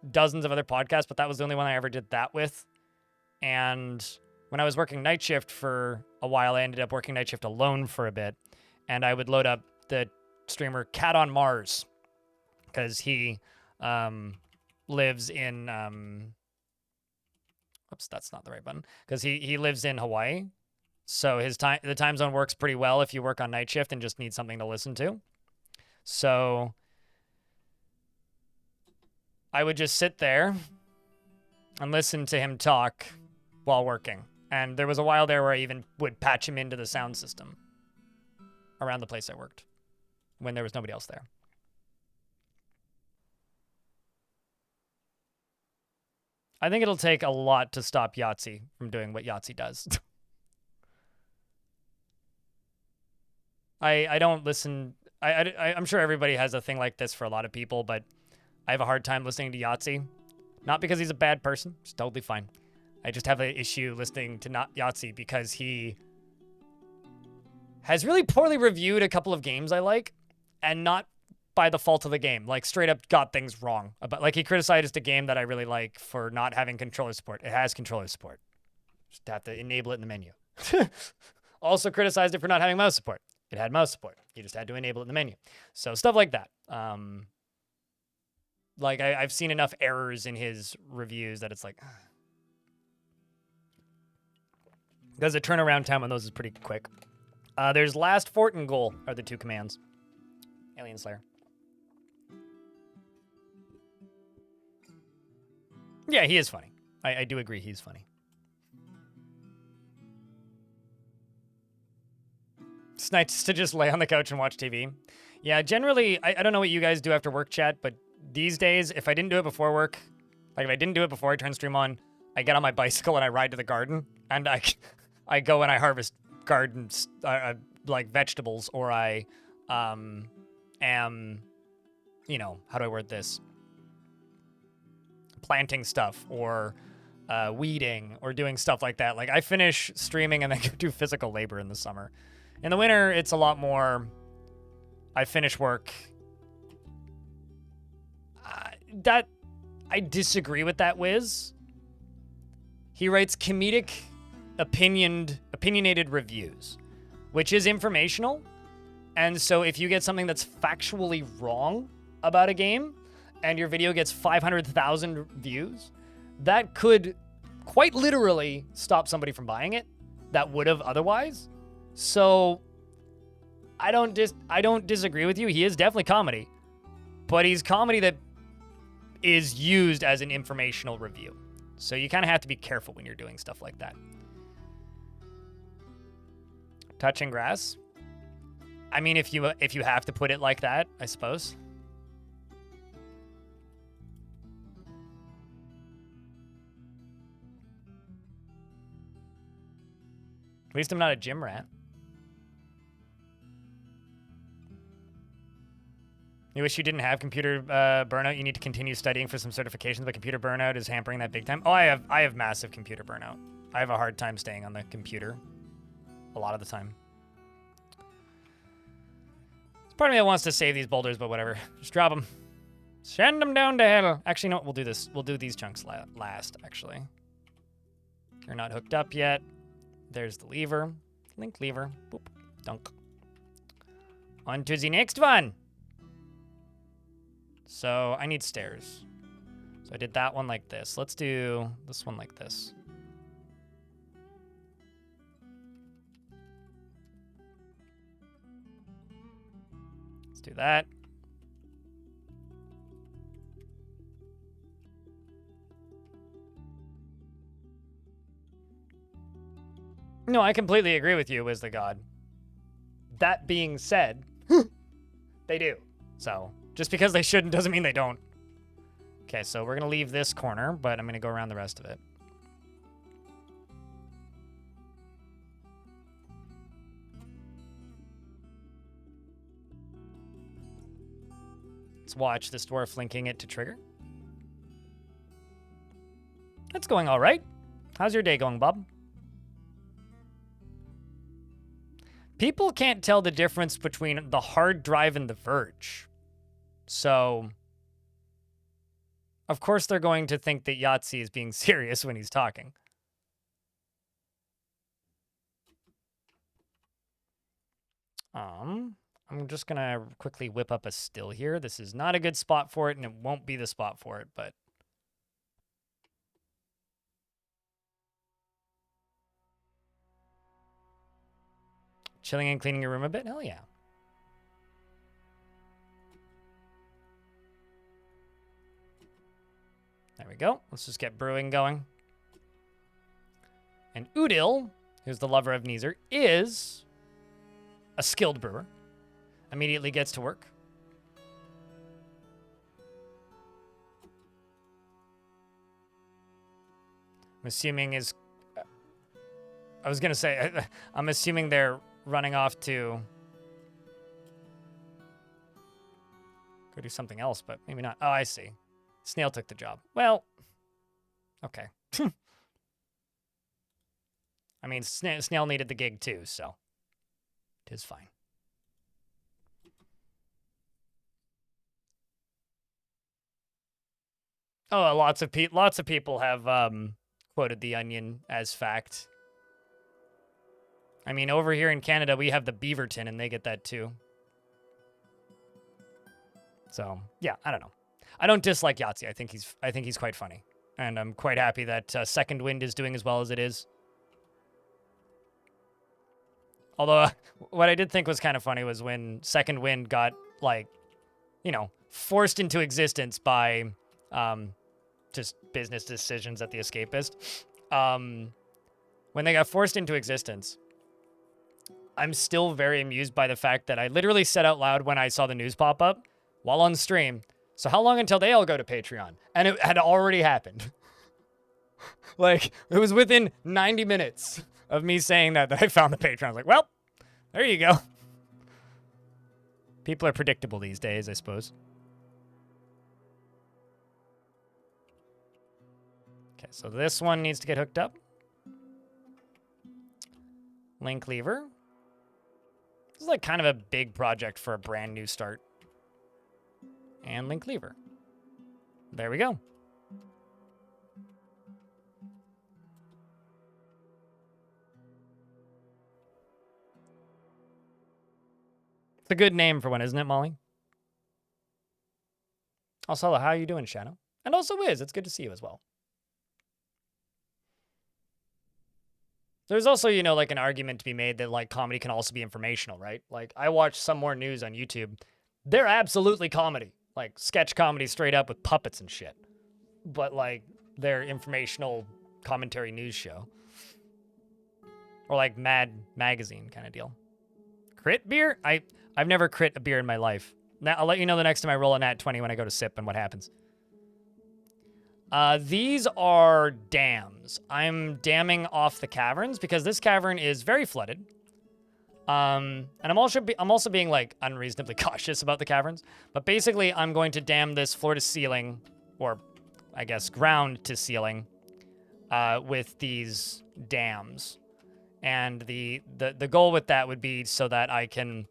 dozens of other podcasts, but that was the only one I ever did that with. And when I was working night shift for a while, I ended up working night shift alone for a bit. And I would load up the streamer Cat on Mars because he lives in... oops, that's not the right button. Because he lives in Hawaii. So the time zone works pretty well if you work on night shift and just need something to listen to. So I would just sit there and listen to him talk while working. And there was a while there where I even would patch him into the sound system around the place I worked when there was nobody else there. I think it'll take a lot to stop Yahtzee from doing what Yahtzee does. I don't listen... I'm sure everybody has a thing like this for a lot of people, but I have a hard time listening to Yahtzee. Not because he's a bad person. It's totally fine. I just have an issue listening to not Yahtzee because he has really poorly reviewed a couple of games I like, and not by the fault of the game. Like, straight up got things wrong. Like, he criticized a game that I really like for not having controller support. It has controller support. Just have to enable it in the menu. Also criticized it for not having mouse support. It had mouse support. You just had to enable it in the menu. So stuff like that. Like, I've seen enough errors in his reviews that it's like... Because the turnaround time on those is pretty quick. There's Last Fort and Goal are the two commands. Alien Slayer. Yeah, he is funny. I do agree he's funny. It's nice to just lay on the couch and watch TV. Yeah, generally, I don't know what you guys do after work chat, but these days, if I didn't do it before work, like if I didn't do it before I turn stream on, I get on my bicycle and I ride to the garden, and I go and I harvest gardens, like vegetables, or I am, you know, how do I word this? Planting stuff, or weeding, or doing stuff like that. Like, I finish streaming and then do physical labor in the summer. In the winter, it's a lot more, I finish work. That, I disagree with that Wiz. He writes comedic, opinionated reviews. which is informational. And so if you get something that's factually wrong about a game and your video gets 500,000 views, that could quite literally stop somebody from buying it that would have otherwise. So I don't disagree with you. He is definitely comedy, but he's comedy that is used as an informational review. So you kind of have to be careful when you're doing stuff like that. Touching grass. I mean, if you have to put it like that, I suppose. At least I'm not a gym rat. You wish you didn't have computer burnout. You need to continue studying for some certifications, but computer burnout is hampering that big time. Oh, I have massive computer burnout. I have a hard time staying on the computer a lot of the time. There's part of me that wants to save these boulders, but whatever. Just drop them. Send them down to hell. Actually, no, we'll do this. We'll do these chunks last, actually. You're not hooked up yet. There's the lever. Link lever. Boop. Dunk. On to the next one. So I need stairs. So I did that one like this. Let's do this one like this. Let's do that. No, I completely agree with you, Wiz the God. That being said, they do. So just because they shouldn't doesn't mean they don't. Okay, so we're going to leave this corner, but I'm going to go around the rest of it. Let's watch this dwarf linking it to trigger. That's going all right. How's your day going, Bob? People can't tell the difference between the hard drive and the Verge. So, of course they're going to think that Yahtzee is being serious when he's talking. I'm just going to quickly whip up a still here. This is not a good spot for it, and it won't be the spot for it, but... Chilling and cleaning your room a bit? Hell yeah. There we go. Let's just get brewing going. And Udil, who's the lover of Neezer, is a skilled brewer. Immediately gets to work. I'm assuming is... I was going to say, I'm assuming they're running off to go do something else, but maybe not. Oh, I see. Snail took the job. Well, okay. I mean, Snail needed the gig too, so it is fine. Oh, lots of people have quoted the Onion as fact. I mean, over here in Canada, we have the Beaverton, and they get that too. So, yeah, I don't know. I don't dislike Yahtzee. I think he's quite funny, and I'm quite happy that Second Wind is doing as well as it is. Although, what I did think was kind of funny was when Second Wind got, like, you know, forced into existence by just business decisions at the Escapist. When they got forced into existence, I'm still very amused by the fact that I literally said out loud when I saw the news pop up while on stream, so how long until they all go to Patreon? And it had already happened. Like, it was within 90 minutes of me saying that I found the Patreon. I was like, well, there you go. People are predictable these days, I suppose. Okay, so this one needs to get hooked up. Link lever. This is like kind of a big project for a brand new start. And link lever. There we go. a good name for one, isn't it, Molly? Also, how are you doing, Shadow? And also Wiz, it's good to see you as well. There's also, you know, like an argument to be made that like comedy can also be informational, right? Like I watch some more news on YouTube. They're absolutely comedy, like sketch comedy straight up with puppets and shit. But like they're informational commentary news show. Or like Mad Magazine kind of deal. Crit beer? I've never crit a beer in my life. Now I'll let you know the next time I roll a nat 20 when I go to sip and what happens. These are dams. I'm damming off the caverns because this cavern is very flooded. And I'm also being like unreasonably cautious about the caverns. But basically, I'm going to dam this floor to ceiling, or I guess ground to ceiling, with these dams. And the goal with that would be so that I can,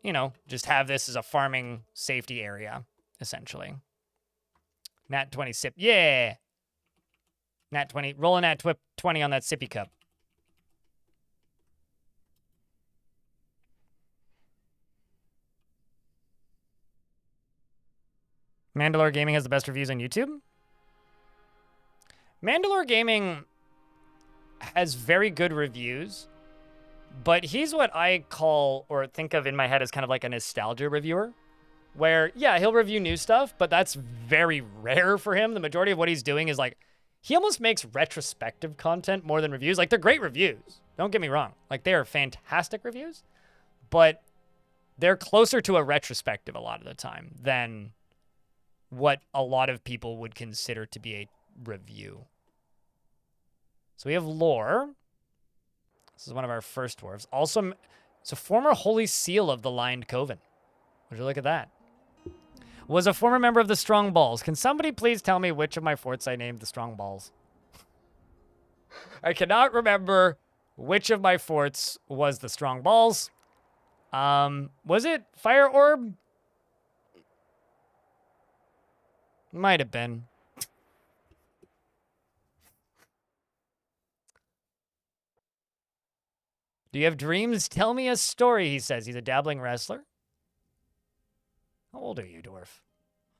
you know, just have this as a farming safety area, essentially. Nat 20 sip. Yeah! Nat 20. Roll a nat 20 on that sippy cup. Mandalore Gaming has the best reviews on YouTube? Mandalore Gaming has very good reviews, but he's what I call or think of in my head as kind of like a nostalgia reviewer. Where, yeah, he'll review new stuff, but that's very rare for him. The majority of what he's doing is like, he almost makes retrospective content more than reviews. Like, they're great reviews. Don't get me wrong. Like, they are fantastic reviews, but they're closer to a retrospective a lot of the time than what a lot of people would consider to be a review. So we have lore. This is one of our first dwarves. Also, it's a former holy seal of the Lined Coven. Would you look at that? Was a former member of the Strong Balls. Can somebody please tell me which of my forts I named the Strong Balls? I cannot remember which of my forts was the Strong Balls. Was it Fire Orb? Might have been. Do you have dreams? Tell me a story, he says. He's a dabbling wrestler. How old are you, Dwarf?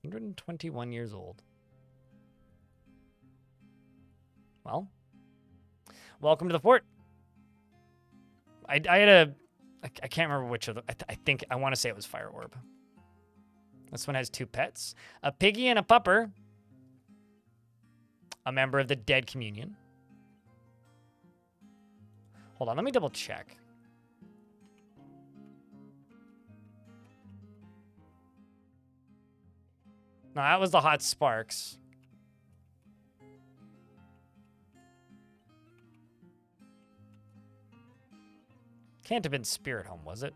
121 years old. Well, welcome to the fort. I can't remember which of the, I think, I want to say it was Fire Orb. This one has 2 pets. A piggy and a pupper. A member of the Dead Communion. Hold on, let me double check. No, that was the Hot Sparks. Can't have been Spirit Home, was it?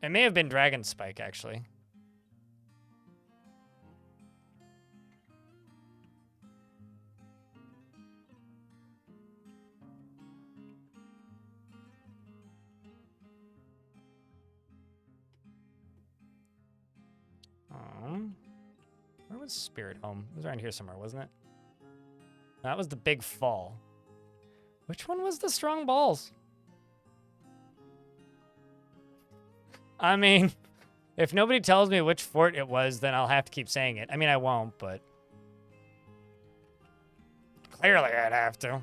It may have been Dragon Spike, actually. Where was Spirit Home? It was around here somewhere, wasn't it? That was the Big Fall. Which one was the Strong Balls? I mean, if nobody tells me which fort it was, then I'll have to keep saying it. I mean, I won't, but clearly I'd have to.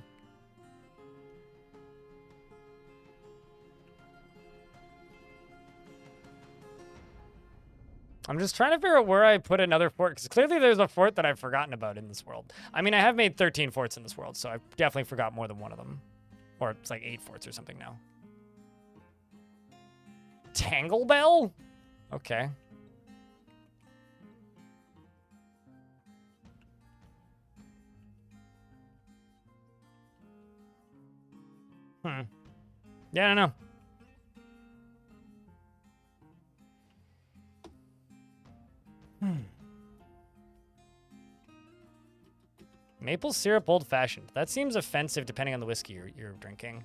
I'm just trying to figure out where I put another fort, because clearly there's a fort that I've forgotten about in this world. I mean, I have made 13 forts in this world, so I've definitely forgot more than one of them. Or it's like 8 forts or something now. Tangle Bell? Okay. Yeah, I don't know. Maple syrup old fashioned. That seems offensive depending on the whiskey you're drinking.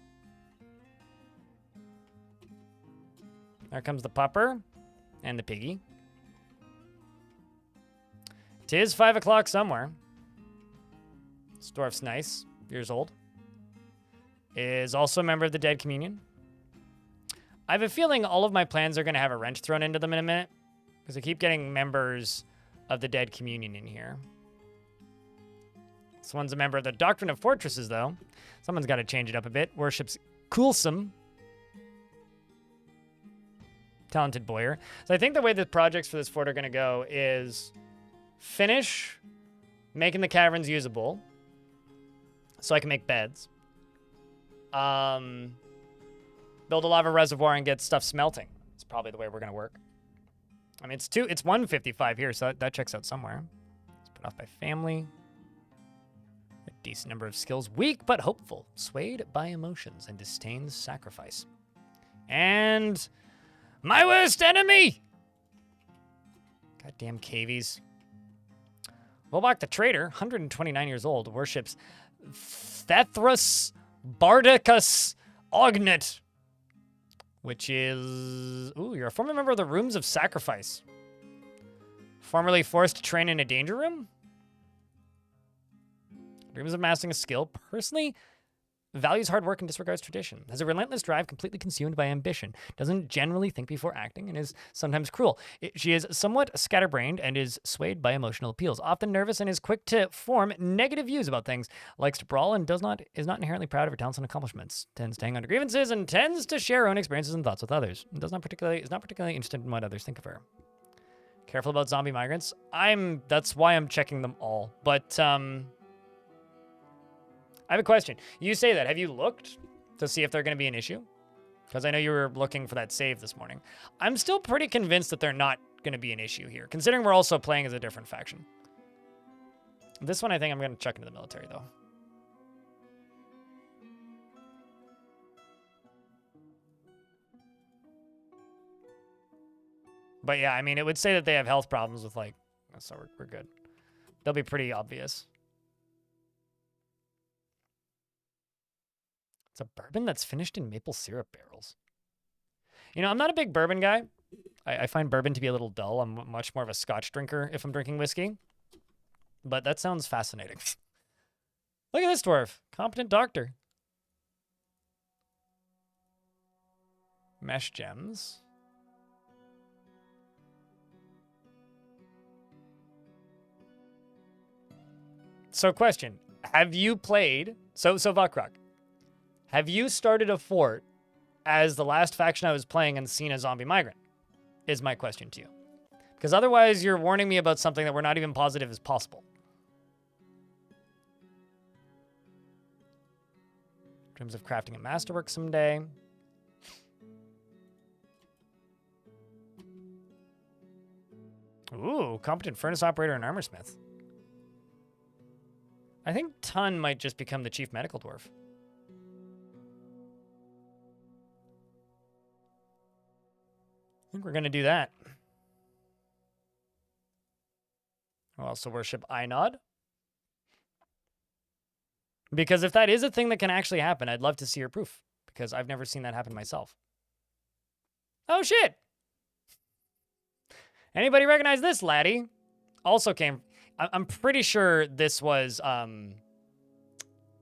There comes the pupper and the piggy. 'Tis 5 o'clock somewhere. This dwarf's nice, years old. Is also a member of the Dead Communion. I have a feeling all of my plans are going to have a wrench thrown into them in a minute, because I keep getting members of the Dead Communion in here. This one's a member of the Doctrine of Fortresses, though. Someone's got to change it up a bit. Worships Coulsome. Talented Boyer. So I think the way the projects for this fort are going to go is finish making the caverns usable so I can make beds. Build a lava reservoir and get stuff smelting. It's probably the way we're going to work. I mean, it's 155 here, so that checks out somewhere. It's put off by family. A decent number of skills. Weak but hopeful. Swayed by emotions and disdains sacrifice. And my worst enemy! Goddamn cavies. Volbach the Traitor, 129 years old, worships Thethrus Bardicus Ognet, which is... Ooh, you're a former member of the Rooms of Sacrifice. Formerly forced to train in a danger room? Dreams of mastering a skill. Personally, values hard work and disregards tradition. Has a relentless drive completely consumed by ambition. Doesn't generally think before acting and is sometimes cruel. She is somewhat scatterbrained and is swayed by emotional appeals. Often nervous and is quick to form negative views about things. Likes to brawl and is not inherently proud of her talents and accomplishments. Tends to hang on to grievances and tends to share her own experiences and thoughts with others. Is not particularly interested in what others think of her. Careful about zombie migrants. That's why I'm checking them all. But I have a question. You say that. Have you looked to see if they're going to be an issue? Because I know you were looking for that save this morning. I'm still pretty convinced that they're not going to be an issue here, considering we're also playing as a different faction. This one, I think I'm going to check into the military, though. But yeah, I mean, it would say that they have health problems with, like... So we're good. They'll be pretty obvious. It's a bourbon that's finished in maple syrup barrels. You know, I'm not a big bourbon guy. I find bourbon to be a little dull. I'm much more of a scotch drinker if I'm drinking whiskey. But that sounds fascinating. Look at this dwarf. Competent doctor. Mesh gems. So question. Have you played... So Vakrak. Have you started a fort as the last faction I was playing and seen a zombie migrant? Is my question to you. Because otherwise you're warning me about something that we're not even positive is possible. Dreams of crafting a masterwork someday. Ooh, competent furnace operator and armorsmith. I think Tun might just become the chief medical dwarf. I think we're going to do that. We'll also worship Einod. Because if that is a thing that can actually happen, I'd love to see your proof. Because I've never seen that happen myself. Oh, shit! Anybody recognize this, laddie? Also came... I'm pretty sure this was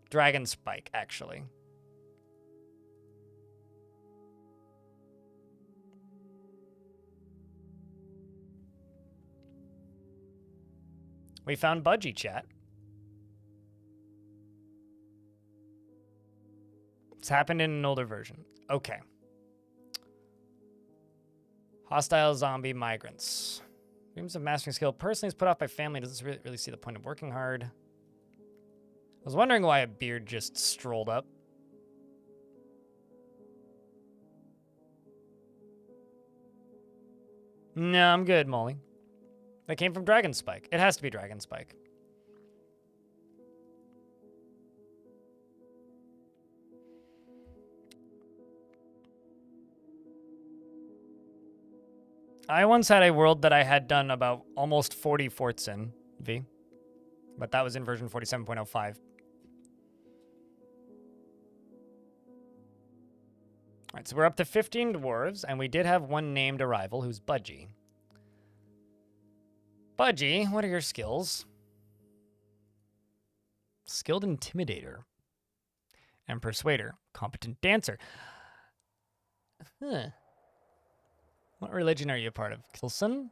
Dragon Spike, actually. We found Budgie, chat. It's happened in an older version. Okay. Hostile zombie migrants. Dreams of mastering skill. Personally is put off by family. Doesn't really see the point of working hard. I was wondering why a beard just strolled up. No, I'm good, Molly. That came from Dragon Spike. It has to be Dragon Spike. I once had a world that I had done about almost 40 forts in, V. But that was in version 47.05. All right, so we're up to 15 dwarves, and we did have one named arrival, who's Budgie. Budgie, what are your skills? Skilled Intimidator. And Persuader. Competent Dancer. Huh. What religion are you a part of? Kilson?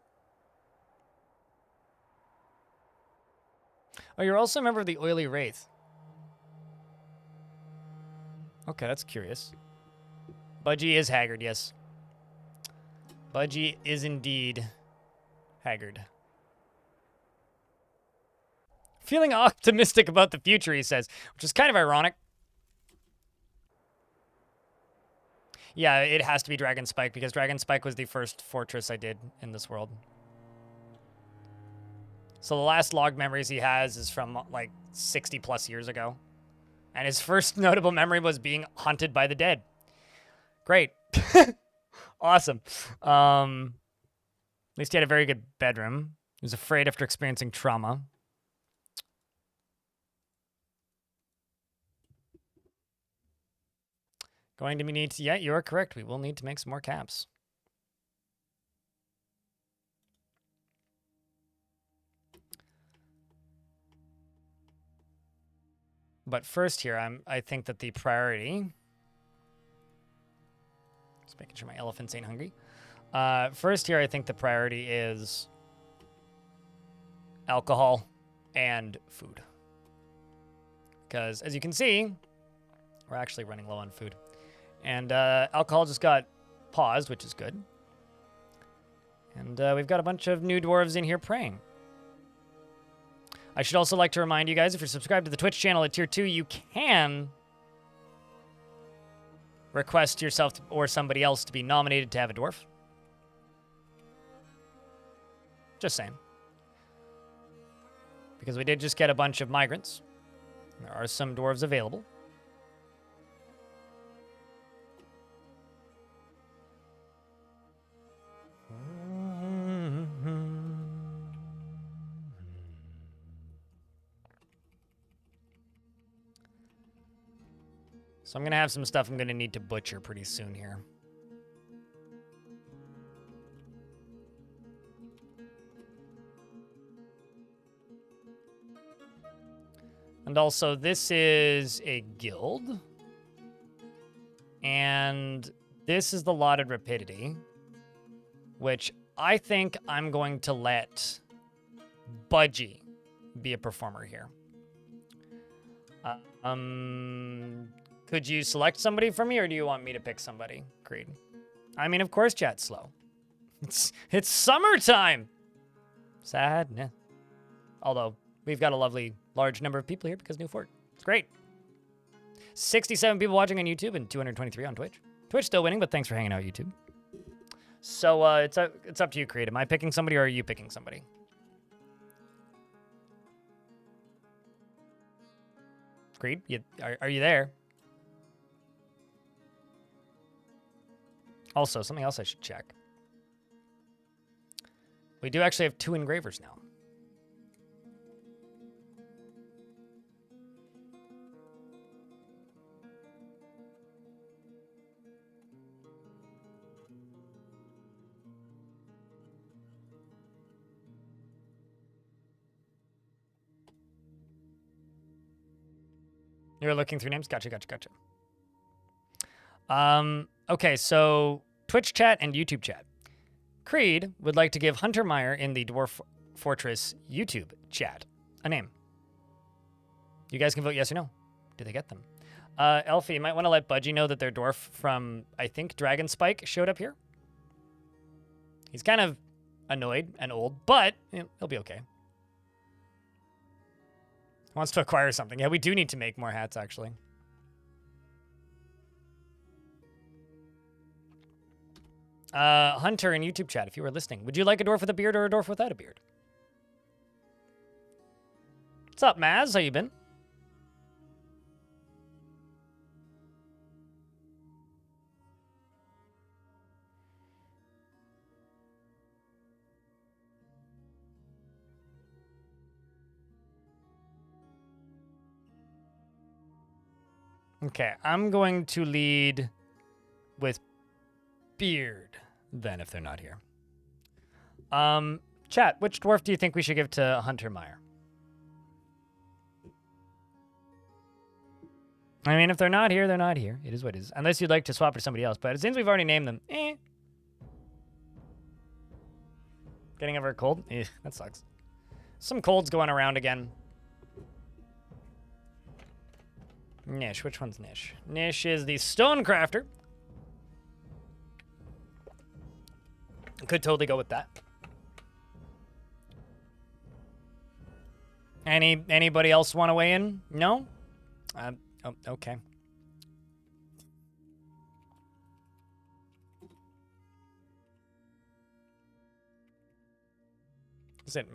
Oh, you're also a member of the Oily Wraith. Okay, that's curious. Budgie is haggard, yes. Budgie is indeed haggard. Feeling optimistic about the future, he says, which is kind of ironic. Yeah, it has to be Dragon Spike because Dragon Spike was the first fortress I did in this world. So the last log memories he has is from like 60 plus years ago. And his first notable memory was being haunted by the dead. Great. Awesome. At least he had a very good bedroom. He was afraid after experiencing trauma. Going to need to, yeah, you are correct. We will need to make some more caps. But first here, I think that the priority, just making sure my elephants ain't hungry. First here, I think the priority is alcohol and food. Because as you can see, we're actually running low on food. And alcohol just got paused, which is good. And we've got a bunch of new dwarves in here praying. I should also like to remind you guys, if you're subscribed to the Twitch channel at Tier 2, you can request yourself or somebody else to be nominated to have a dwarf. Just saying. Because we did just get a bunch of migrants. There are some dwarves available. So I'm going to have some stuff I'm going to need to butcher pretty soon here. And also, this is a guild. And this is the lauded rapidity, which I think I'm going to let Budgie be a performer here. Could you select somebody for me, or do you want me to pick somebody, Creed? I mean, of course, chat's slow. It's summertime. Sad, nah. Although we've got a lovely large number of people here because new fort. It's great. 67 people watching on YouTube and 223 on Twitch. Twitch still winning, but thanks for hanging out, YouTube. So it's up to you, Creed. Am I picking somebody, or are you picking somebody? Creed, are you there? Also, something else I should check. We do actually have 2 engravers now. You're looking through names? Gotcha. Okay, so Twitch chat and YouTube chat. Creed would like to give Hunter Meyer in the Dwarf Fortress YouTube chat a name. You guys can vote yes or no. Do they get them? Elfie, you might want to let Budgie know that their dwarf from, I think, Dragon Spike showed up here. He's kind of annoyed and old, but he'll be okay. He wants to acquire something. Yeah, we do need to make more hats, actually. Hunter in YouTube chat, if you were listening, would you like a dwarf with a beard or a dwarf without a beard? What's up, Maz? How you been? Okay, I'm going to lead with beard then, if they're not here. Chat, which dwarf do you think we should give to Hunter Meyer? I mean, if they're not here, they're not here. It is what it is. Unless you'd like to swap for somebody else. But since we've already named them, Getting over a cold? That sucks. Some colds going around again. Nish. Which one's Nish? Nish is the Stonecrafter. Could totally go with that. Anybody else want to weigh in? No? Oh, okay. Is it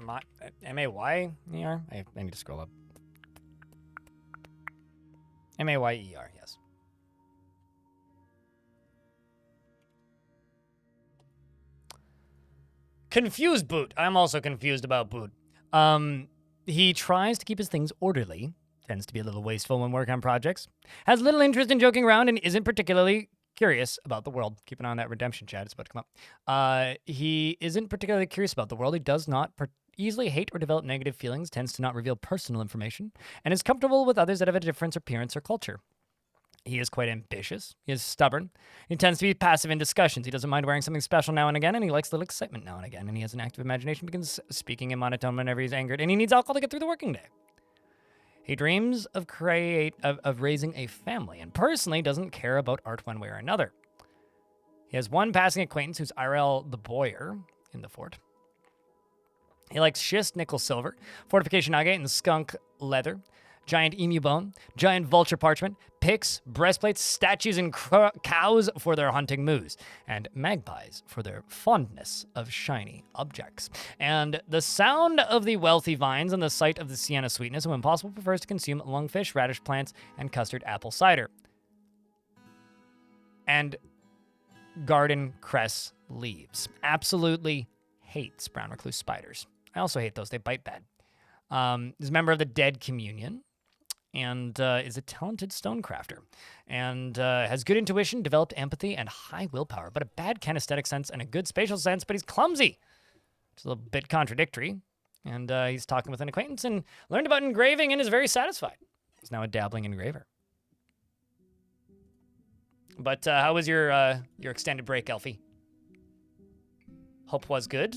M-A-Y-E-R? I need to scroll up. M-A-Y-E-R, yes. Confused Boot. I'm also confused about Boot. He tries to keep his things orderly, tends to be a little wasteful when working on projects, has little interest in joking around, and isn't particularly curious about the world. Keep an eye on that redemption chat. It's about to come up. He isn't particularly curious about the world. He does not easily hate or develop negative feelings, tends to not reveal personal information, and is comfortable with others that have a different appearance or culture. He is quite ambitious. He is stubborn. He tends to be passive in discussions. He doesn't mind wearing something special now and again, and he likes a little excitement now and again. And he has an active imagination, begins speaking in monotone whenever he's angered, and he needs alcohol to get through the working day. He dreams of raising a family, and personally doesn't care about art one way or another. He has one passing acquaintance who's Irel the Boyer in the fort. He likes schist, nickel, silver, fortification agate, and skunk leather. Giant emu bone, giant vulture parchment, picks, breastplates, statues, and cows for their hunting moose, and magpies for their fondness of shiny objects. And the sound of the wealthy vines and the sight of the sienna sweetness, when possible, prefers to consume lungfish, radish plants, and custard apple cider. And garden cress leaves. Absolutely hates brown recluse spiders. I also hate those. They bite bad. Is a member of the Dead Communion, and is a talented stonecrafter, and has good intuition, developed empathy, and high willpower, but a bad kinesthetic sense and a good spatial sense, but he's clumsy. It's a little bit contradictory. And he's talking with an acquaintance and learned about engraving and is very satisfied. He's now a dabbling engraver. But how was your extended break, Elfie? Hope was good.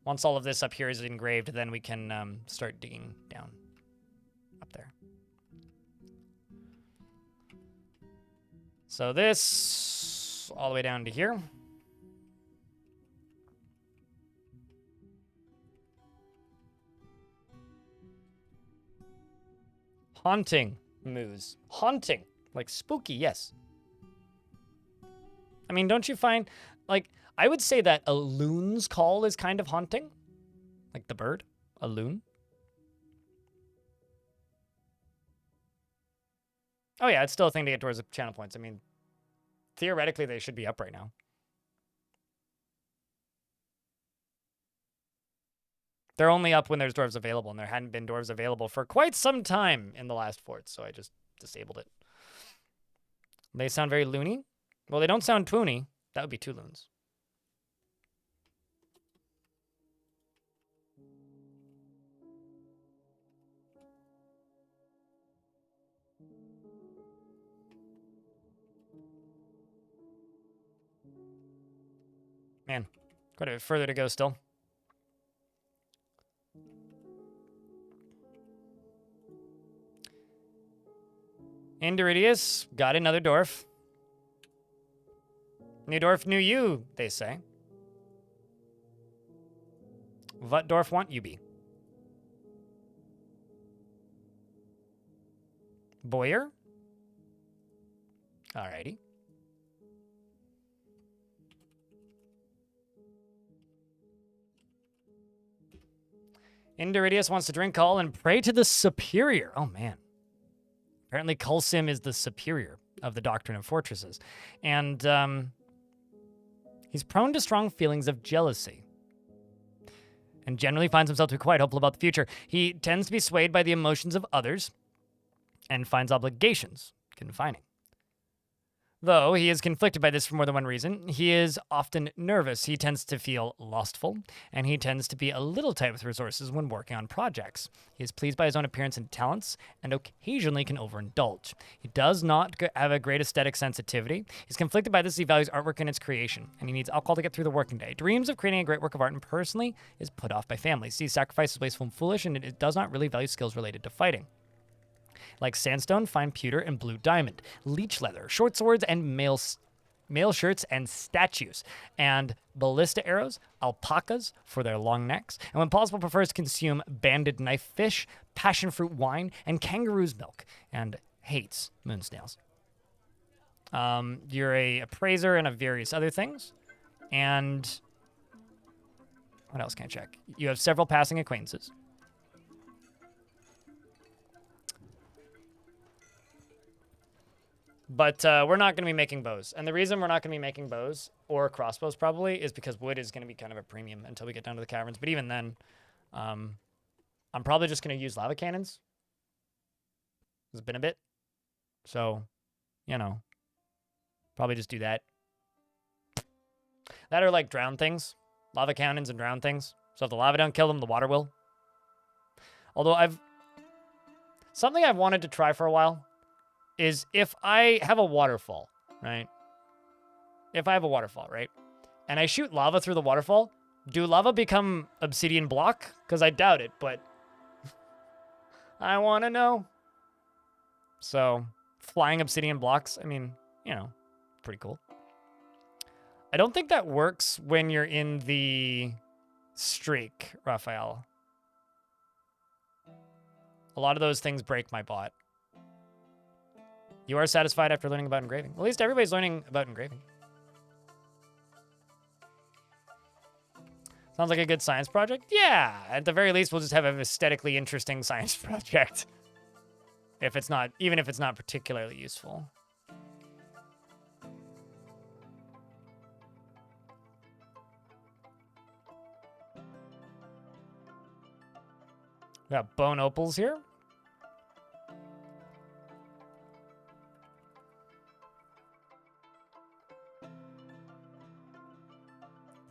Once all of this up here is engraved, then we can start digging down up there. So this, all the way down to here. Haunting moose. Haunting. Like spooky, yes. I mean, don't you find, like, I would say that a loon's call is kind of haunting. Like the bird, a loon. Oh yeah, it's still a thing to get towards the channel points. I mean, theoretically, they should be up right now. They're only up when there's dwarves available, and there hadn't been dwarves available for quite some time in the last fort, so I just disabled it. They sound very loony. Well, they don't sound poony. That would be two loons. Man, quite a bit further to go still. Indiridius got another dwarf. New dwarf, new you, they say. What dwarf want you be? Boyer? Alrighty. Indiridius wants to drink all and pray to the superior. Oh, man. Apparently, Kulsim is the superior of the doctrine of fortresses. And he's prone to strong feelings of jealousy. And generally finds himself to be quite hopeful about the future. He tends to be swayed by the emotions of others and finds obligations confining. Though he is conflicted by this for more than one reason, he is often nervous. He tends to feel lustful, and he tends to be a little tight with resources when working on projects. He is pleased by his own appearance and talents, and occasionally can overindulge. He does not have a great aesthetic sensitivity. He's conflicted by this as he values artwork and its creation, and he needs alcohol to get through the working day. Dreams of creating a great work of art and personally is put off by family. Sees sacrifice as wasteful and foolish, and it does not really value skills related to fighting. Like sandstone, fine pewter, and blue diamond, leech leather, short swords, and male shirts and statues, and ballista arrows, alpacas for their long necks, and when possible prefers to consume banded knife fish, passion fruit wine, and kangaroo's milk, and hates moon snails. You're a appraiser and of various other things, and what else can I check? You have several passing acquaintances. But we're not going to be making bows. And the reason we're not going to be making bows, or crossbows probably, is because wood is going to be kind of a premium until we get down to the caverns. But even then, I'm probably just going to use lava cannons. It's been a bit. So, you know, probably just do that. That are like drown things. Lava cannons and drown things. So if the lava don't kill them, the water will. Although something I've wanted to try for a while is if I have a waterfall, right? If I have a waterfall, right? And I shoot lava through the waterfall, do lava become obsidian block? Because I doubt it, but I want to know. So, flying obsidian blocks, I mean, you know, pretty cool. I don't think that works when you're in the streak, Raphael. A lot of those things break my bot. You are satisfied after learning about engraving. Well, at least everybody's learning about engraving. Sounds like a good science project? Yeah, at the very least, we'll just have an aesthetically interesting science project. Even if it's not particularly useful. We got bone opals here.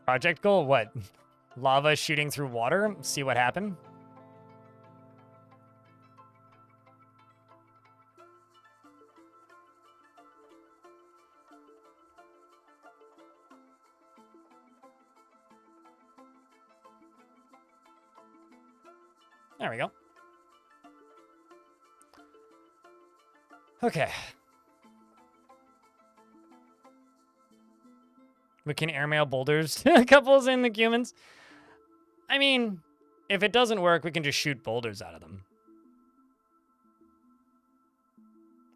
Project goal, what? Lava shooting through water? See what happened? There we go. Okay. We can airmail boulders to couples in the humans. I mean, if it doesn't work, we can just shoot boulders out of them.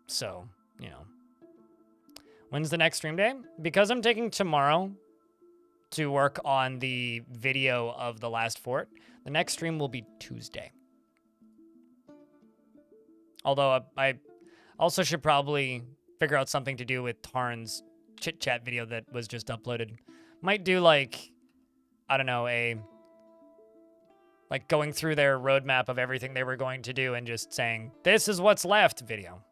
So, you know. When's the next stream day? Because I'm taking tomorrow to work on the video of the last fort, the next stream will be Tuesday. Although I also should probably figure out something to do with Tarn's chit-chat video that was just uploaded. Might do like, I don't know, like going through their roadmap of everything they were going to do and just saying, this is what's left video.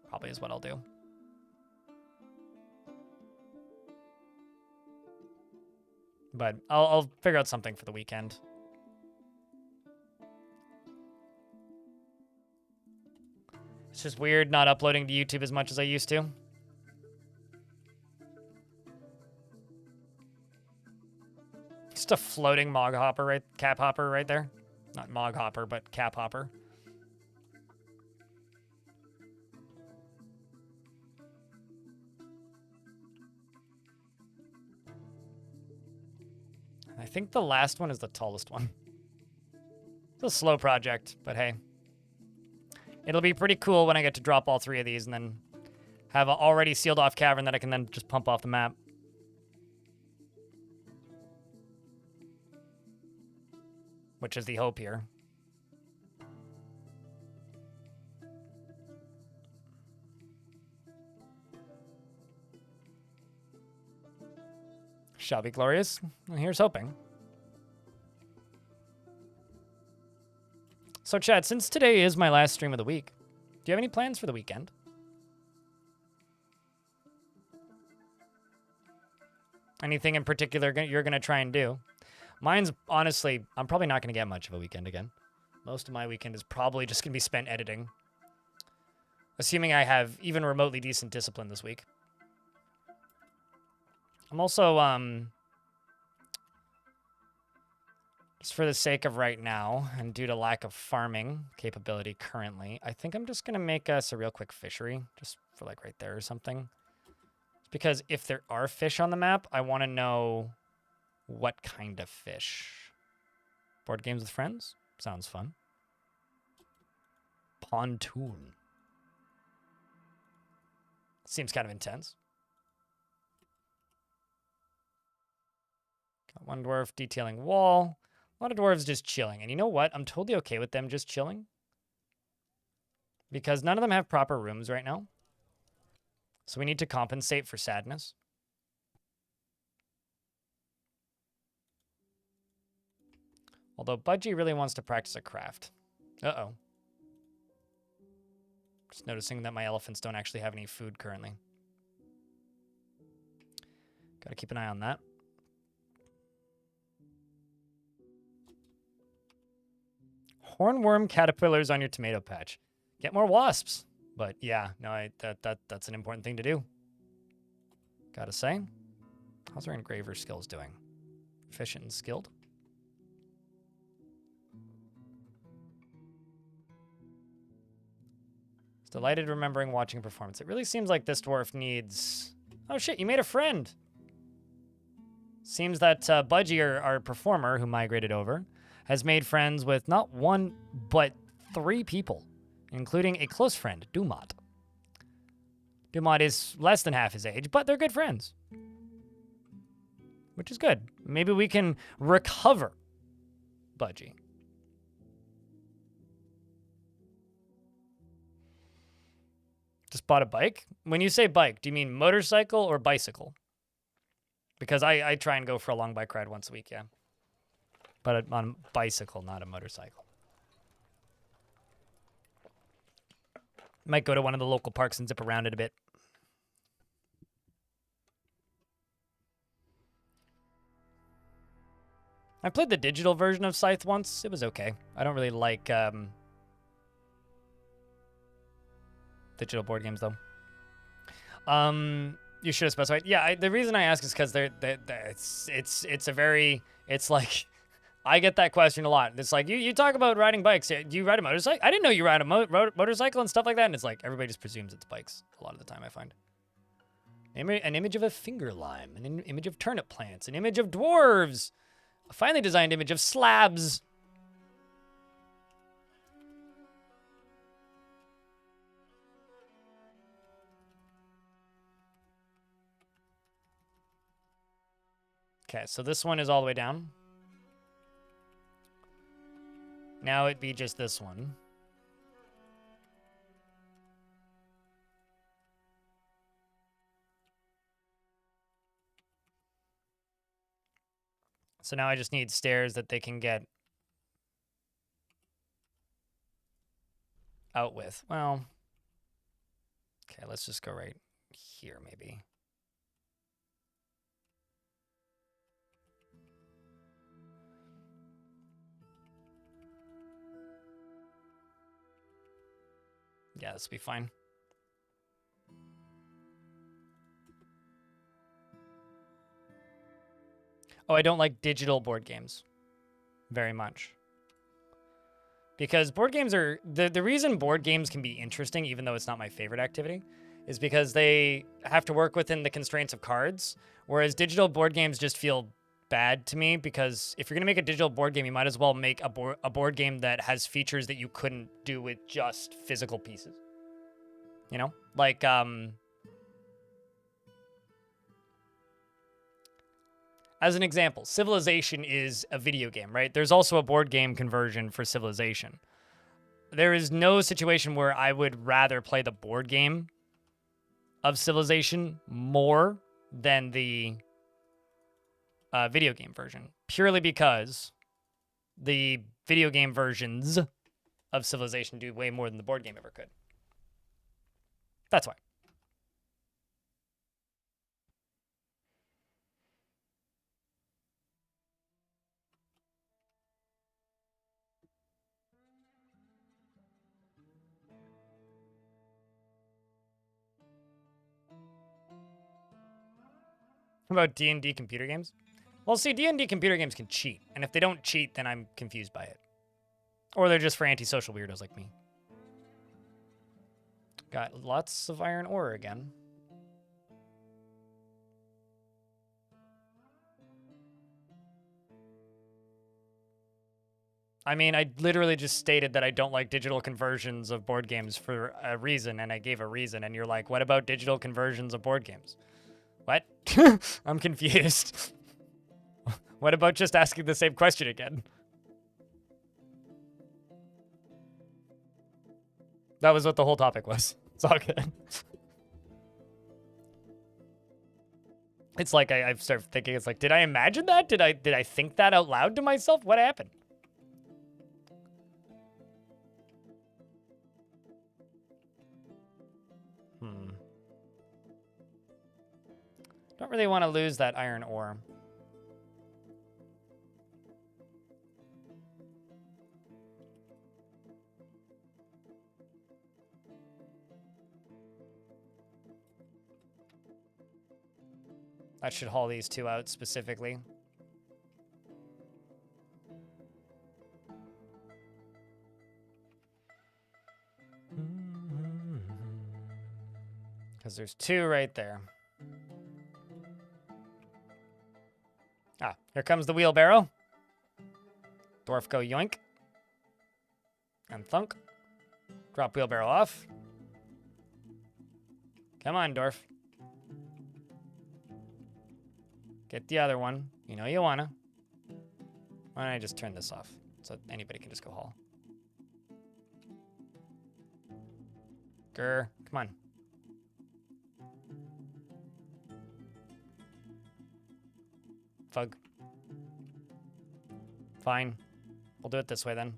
Probably is what I'll do. But I'll figure out something for the weekend. It's just weird not uploading to YouTube as much as I used to. Just a floating cap hopper right there. Not mog hopper, but cap hopper. I think the last one is the tallest one. It's a slow project, but hey. It'll be pretty cool when I get to drop all three of these and then have an already sealed off cavern that I can then just pump off the map. Which is the hope here. Shall be glorious. Well, here's hoping. So, chat, since today is my last stream of the week, do you have any plans for the weekend? Anything in particular you're going to try and do? Mine's, honestly, I'm probably not going to get much of a weekend again. Most of my weekend is probably just going to be spent editing. Assuming I have even remotely decent discipline this week. I'm also, just for the sake of right now, and due to lack of farming capability currently, I think I'm just going to make us a real quick fishery, just for like right there or something. Because if there are fish on the map, I want to know what kind of fish. Board games with friends? Sounds fun. Pontoon. Seems kind of intense. Got one dwarf detailing wall. A lot of dwarves just chilling. And you know what? I'm totally okay with them just chilling. Because none of them have proper rooms right now. So we need to compensate for sadness. Although Budgie really wants to practice a craft. Uh-oh. Just noticing that my elephants don't actually have any food currently. Gotta keep an eye on that. Hornworm caterpillars on your tomato patch. Get more wasps. But yeah, no, that's an important thing to do. Gotta say. How's our engraver skills doing? Efficient and skilled. Delighted remembering watching a performance. It really seems like this dwarf needs... Oh shit, you made a friend! Seems that Budgie, our performer who migrated over, has made friends with not one, but 3 people, including a close friend, Dumont. Dumont is less than half his age, but they're good friends. Which is good. Maybe we can recover Budgie. Just bought a bike? When you say bike, do you mean motorcycle or bicycle? Because I try and go for a long bike ride once a week, yeah. But on a bicycle, not a motorcycle. Might go to one of the local parks and zip around it a bit. I played the digital version of Scythe once. It was okay. I don't really like digital board games, though. You should have specified. Yeah, the reason I ask is because it's a very... It's like... I get that question a lot. It's like, you talk about riding bikes. Do you ride a motorcycle? I didn't know you ride a motorcycle and stuff like that. And it's like, everybody just presumes it's bikes a lot of the time, I find. An image of a finger lime. An image of turnip plants. An image of dwarves. A finely designed image of slabs. Okay, so this one is all the way down. Now it'd be just this one. So now I just need stairs that they can get out with. Well, okay, let's just go right here, maybe. Yeah, this will be fine. Oh, I don't like digital board games very much. Because board games are... The reason board games can be interesting, even though it's not my favorite activity, is because they have to work within the constraints of cards, whereas digital board games just feel bad to me, because if you're going to make a digital board game, you might as well make a board game that has features that you couldn't do with just physical pieces. You know? Like, as an example, Civilization is a video game, right? There's also a board game conversion for Civilization. There is no situation where I would rather play the board game of Civilization more than the video game version, purely because the video game versions of Civilization do way more than the board game ever could. That's why. about D&D computer games? Well, see, D&D computer games can cheat, and if they don't cheat, then I'm confused by it. Or they're just for antisocial weirdos like me. Got lots of iron ore again. I mean, I literally just stated that I don't like digital conversions of board games for a reason, and I gave a reason, and you're like, what about digital conversions of board games? What? I'm confused. What about just asking the same question again? That was what the whole topic was. It's all good. It's like I've started thinking, it's like, did I imagine that? Did I think that out loud to myself? What happened? Don't really want to lose that iron ore. That should haul these two out specifically. Because there's two right there. Ah, here comes the wheelbarrow. Dwarf go yoink. And thunk. Drop wheelbarrow off. Come on, Dwarf. Get the other one. You know you wanna. Why don't I just turn this off so anybody can just go haul. Grr, come on. Fug. Fine. We'll do it this way then.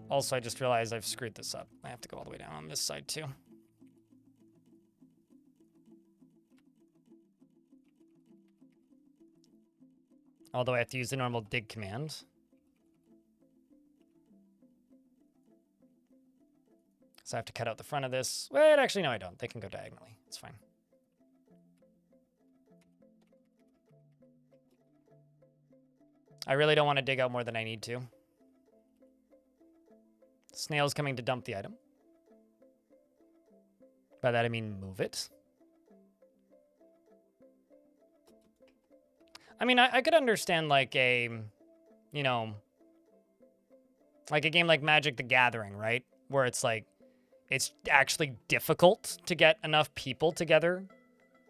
Also, I just realized I've screwed this up. I have to go all the way down on this side too. Although I have to use the normal dig command. So I have to cut out the front of this. Wait, actually, no, I don't. They can go diagonally. It's fine. I really don't want to dig out more than I need to. Snail's coming to dump the item. By that I mean move it. I mean, I could understand like a, you know, like a game like Magic the Gathering, right? Where it's like, it's actually difficult to get enough people together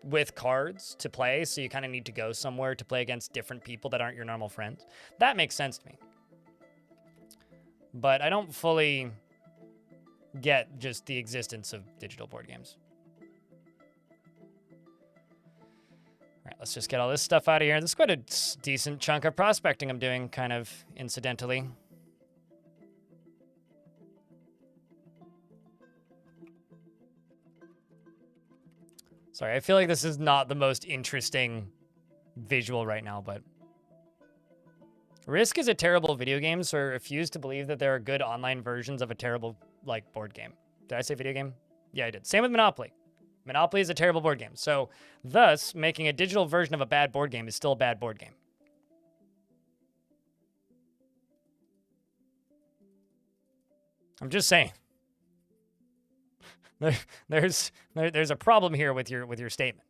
with cards to play, so you kind of need to go somewhere to play against different people that aren't your normal friends. That makes sense to me. But I don't fully get just the existence of digital board games. All right, let's just get all this stuff out of here. This is quite a decent chunk of prospecting I'm doing, kind of incidentally. Sorry, I feel like this is not the most interesting visual right now, but Risk is a terrible video game, so I refuse to believe that there are good online versions of a terrible, like, board game. Did I say video game? Yeah, I did. Same with Monopoly. Monopoly is a terrible board game. So, thus, making a digital version of a bad board game is still a bad board game. I'm just saying. There's a problem here with your statement.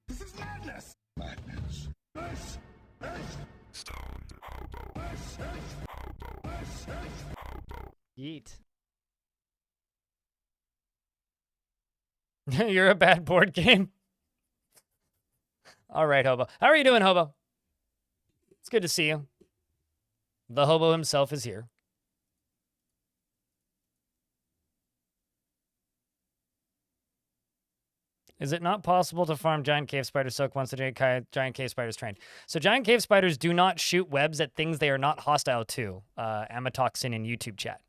This is madness. Madness. This is stoned hobo. This is hobo. This is hobo. Yeet. You're a bad board game. All right, Hobo. How are you doing, Hobo? It's good to see you. The Hobo himself is here. Is it not possible to farm giant cave spider silk once the giant cave spider is trained? So giant cave spiders do not shoot webs at things they are not hostile to. Amatoxin in YouTube chat.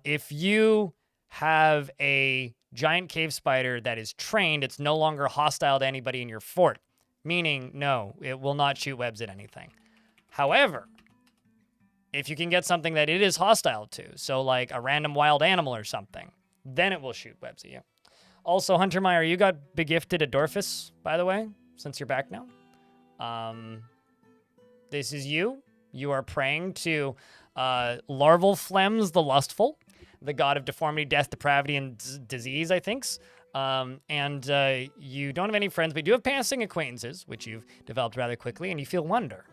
If you have a giant cave spider that is trained. It's no longer hostile to anybody in your fort, meaning, no, it will not shoot webs at anything. However, if you can get something that it is hostile to, so like a random wild animal or something, then it will shoot webs at you. Also, Hunter Meyer, you got begifted a Dwarfus, by the way, since you're back now. This is you. You are praying to Larval Phlegms the Lustful, the god of deformity, death, depravity, and disease, I think. You don't have any friends, but you do have passing acquaintances, which you've developed rather quickly, and you feel wonder.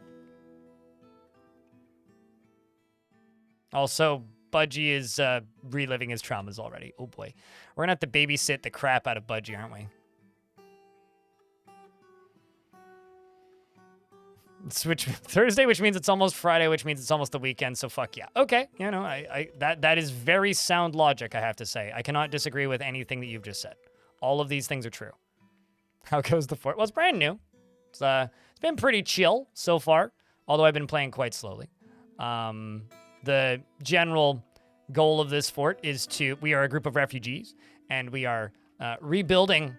Also, Budgie is reliving his traumas already. Oh boy. We're gonna have to babysit the crap out of Budgie, aren't we? It's Thursday, which means it's almost Friday, which means it's almost the weekend, so fuck yeah. Okay, you know, that is very sound logic, I have to say. I cannot disagree with anything that you've just said. All of these things are true. How goes the fort? Well, it's brand new. It's been pretty chill so far, although I've been playing quite slowly. The general goal of this fort is we are a group of refugees, and we are rebuilding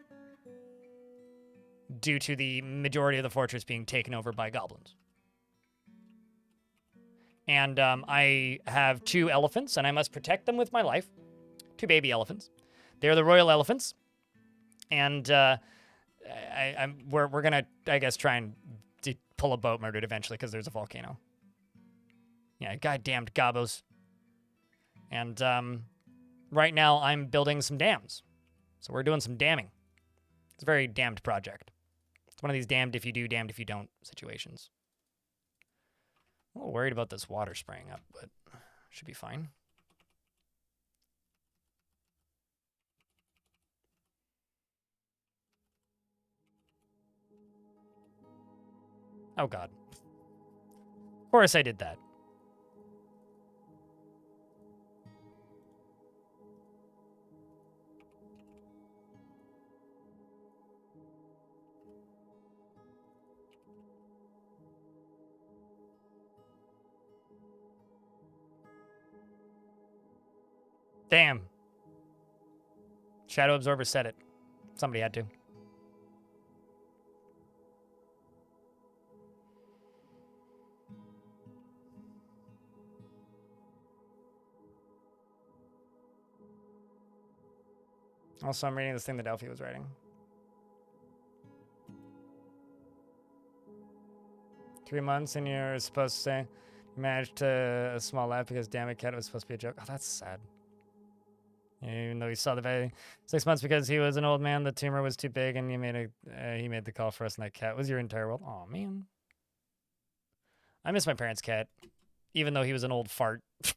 due to the majority of the fortress being taken over by goblins. And I have 2 elephants, and I must protect them with my life. 2 baby elephants. They're the royal elephants. And we're gonna, I guess, try and pull a boat murdered eventually because there's a volcano. Yeah, goddamned gobos. And right now I'm building some dams. So we're doing some damming. It's a very damned project. It's one of these damned if you do, damned if you don't situations. I'm a little worried about this water spraying up, but should be fine. Oh god. Of course I did that. Damn. Shadow Absorber said it. Somebody had to. Also, I'm reading this thing that Delphi was writing. 3 months and you're supposed to say you managed a small laugh because damn it, cat, it was supposed to be a joke. Oh, that's sad. Even though he saw the value. 6 months because he was an old man, the tumor was too big, and he made the call for us, and that cat was your entire world. Oh man, I miss my parents' cat, even though he was an old fart, because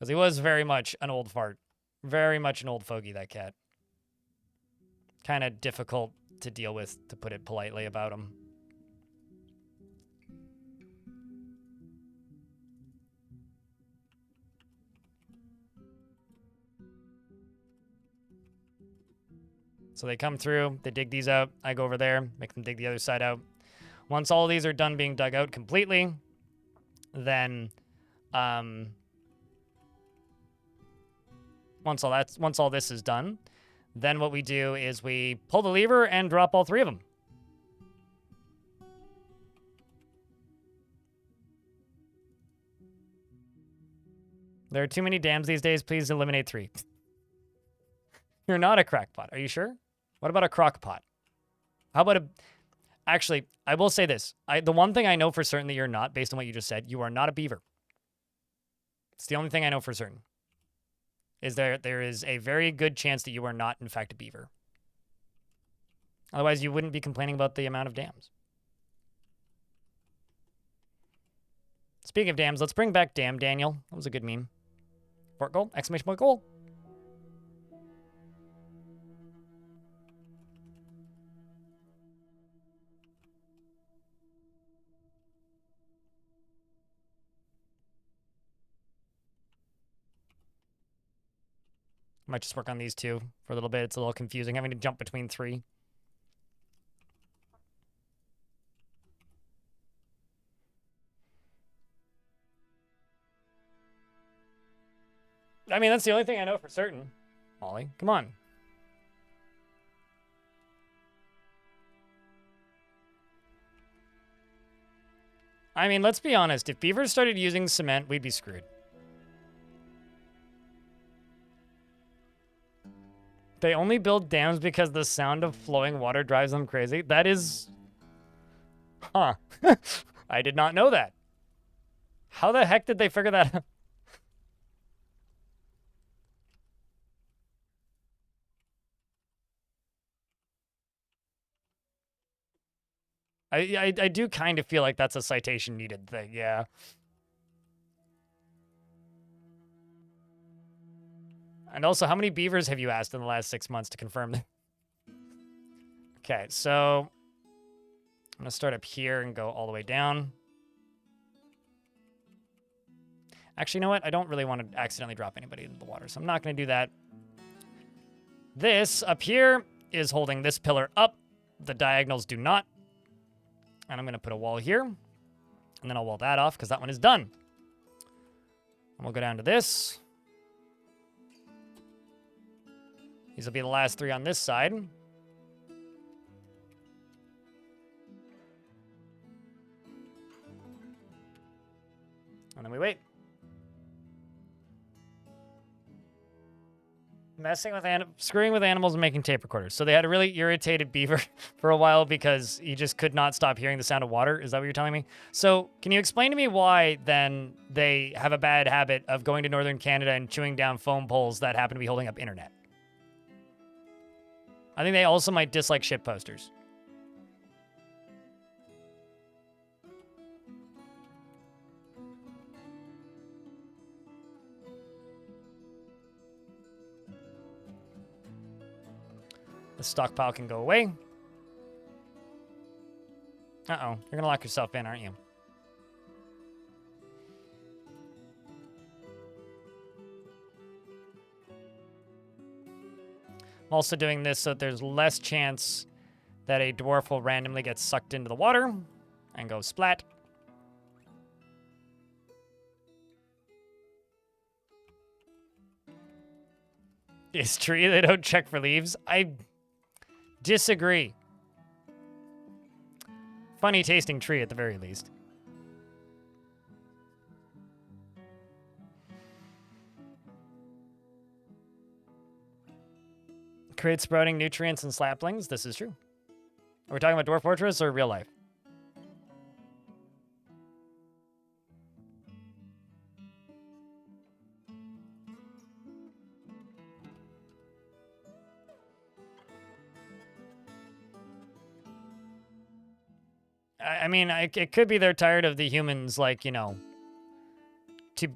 he was very much an old fart, very much an old fogey. That cat, kind of difficult to deal with, to put it politely, about him. So they come through, they dig these out, I go over there, make them dig the other side out. Once all these are done being dug out completely, then once all this is done, then what we do is we pull the lever and drop all 3 of them. There are too many dams these days, please eliminate 3. You're not a crackpot, are you sure? What about a crockpot? How about Actually, I will say this. The one thing I know for certain that you're not, based on what you just said, you are not a beaver. It's the only thing I know for certain. Is there is a very good chance that you are not, in fact, a beaver. Otherwise, you wouldn't be complaining about the amount of dams. Speaking of dams, let's bring back Dam Daniel. That was a good meme. Fort goal! Exclamation point goal! Might just work on these 2 for a little bit. It's a little confusing having to jump between 3. I mean, that's the only thing I know for certain. Molly, come on. I mean, let's be honest. If beavers started using cement, we'd be screwed. They only build dams because the sound of flowing water drives them crazy. That is... Huh. I did not know that. How the heck did they figure that out? I do kind of feel like that's a citation needed thing, yeah. And also, how many beavers have you asked in the last 6 months to confirm that? Okay, so I'm gonna start up here and go all the way down. Actually, you know what? I don't really want to accidentally drop anybody into the water, so I'm not gonna do that. This up here is holding this pillar up. The diagonals do not. And I'm gonna put a wall here. And then I'll wall that off because that one is done. And we'll go down to this. These will be the last 3 on this side. And then we wait. Screwing with animals and making tape recorders. So they had a really irritated beaver for a while because he just could not stop hearing the sound of water. Is that what you're telling me? So can you explain to me why then they have a bad habit of going to northern Canada and chewing down foam poles that happen to be holding up internet? I think they also might dislike ship posters. The stockpile can go away. Uh-oh. You're going to lock yourself in, aren't you? I'm also doing this so that there's less chance that a dwarf will randomly get sucked into the water and go splat. Is tree they don't check for leaves? I disagree. Funny tasting tree at the very least. Create sprouting nutrients and saplings. This is true. Are we talking about Dwarf Fortress or real life? I mean, it could be they're tired of the humans, like, you know,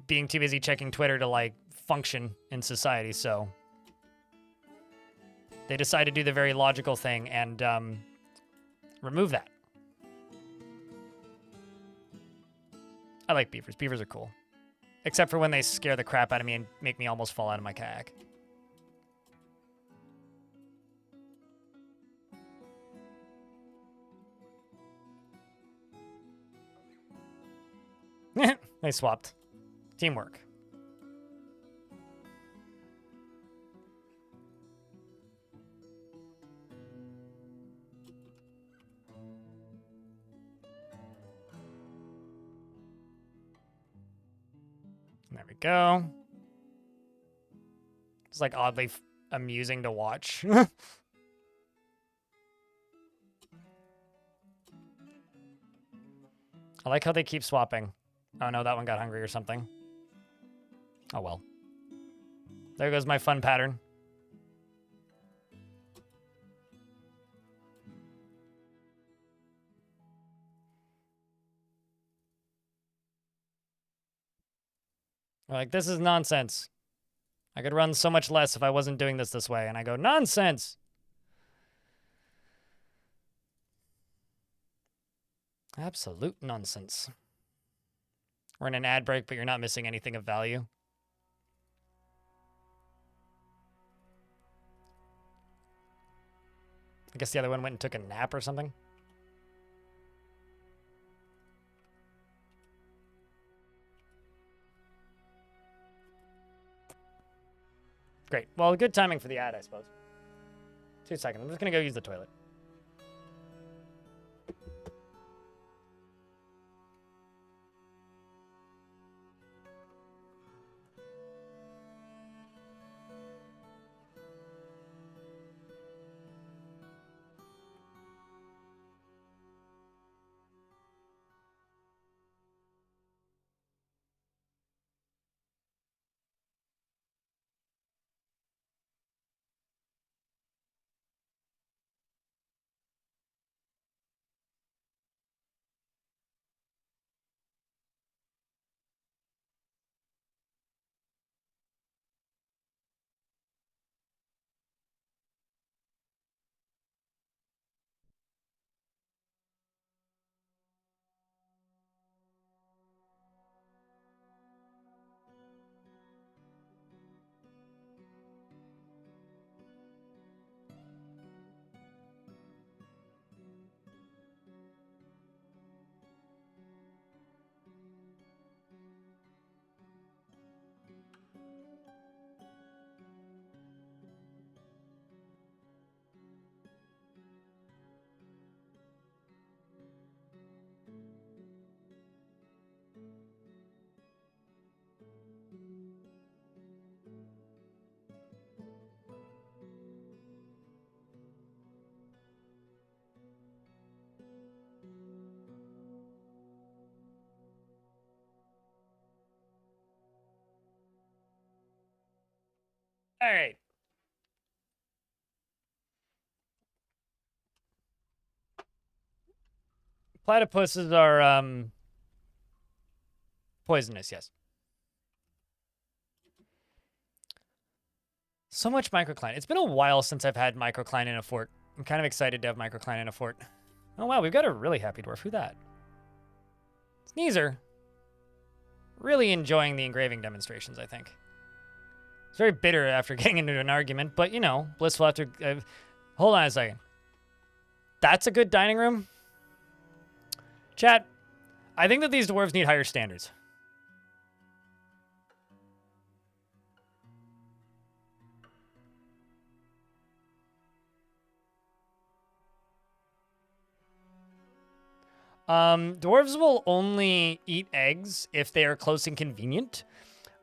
being too busy checking Twitter to, like, function in society, so they decide to do the very logical thing and remove that. I like beavers. Beavers are cool. Except for when they scare the crap out of me and make me almost fall out of my kayak. They swapped. Teamwork. There we go. It's like oddly amusing to watch. I like how they keep swapping. Oh no, that one got hungry or something. Oh well. There goes my fun pattern. Like, this is nonsense. I could run so much less if I wasn't doing this way. And I go, nonsense! Absolute nonsense. We're in an ad break, but you're not missing anything of value. I guess the other one went and took a nap or something. Great. Well, good timing for the ad, I suppose. 2 seconds. I'm just going to go use the toilet. All right. Platypuses are poisonous, yes. So much microcline. It's been a while since I've had microcline in a fort. I'm kind of excited to have microcline in a fort. Oh wow, we've got a really happy dwarf. Who that? Sneezer. Really enjoying the engraving demonstrations, I think. It's very bitter after getting into an argument, but you know, blissful after... hold on a second. That's a good dining room? Chat, I think that these dwarves need higher standards. Dwarves will only eat eggs if they are close and convenient.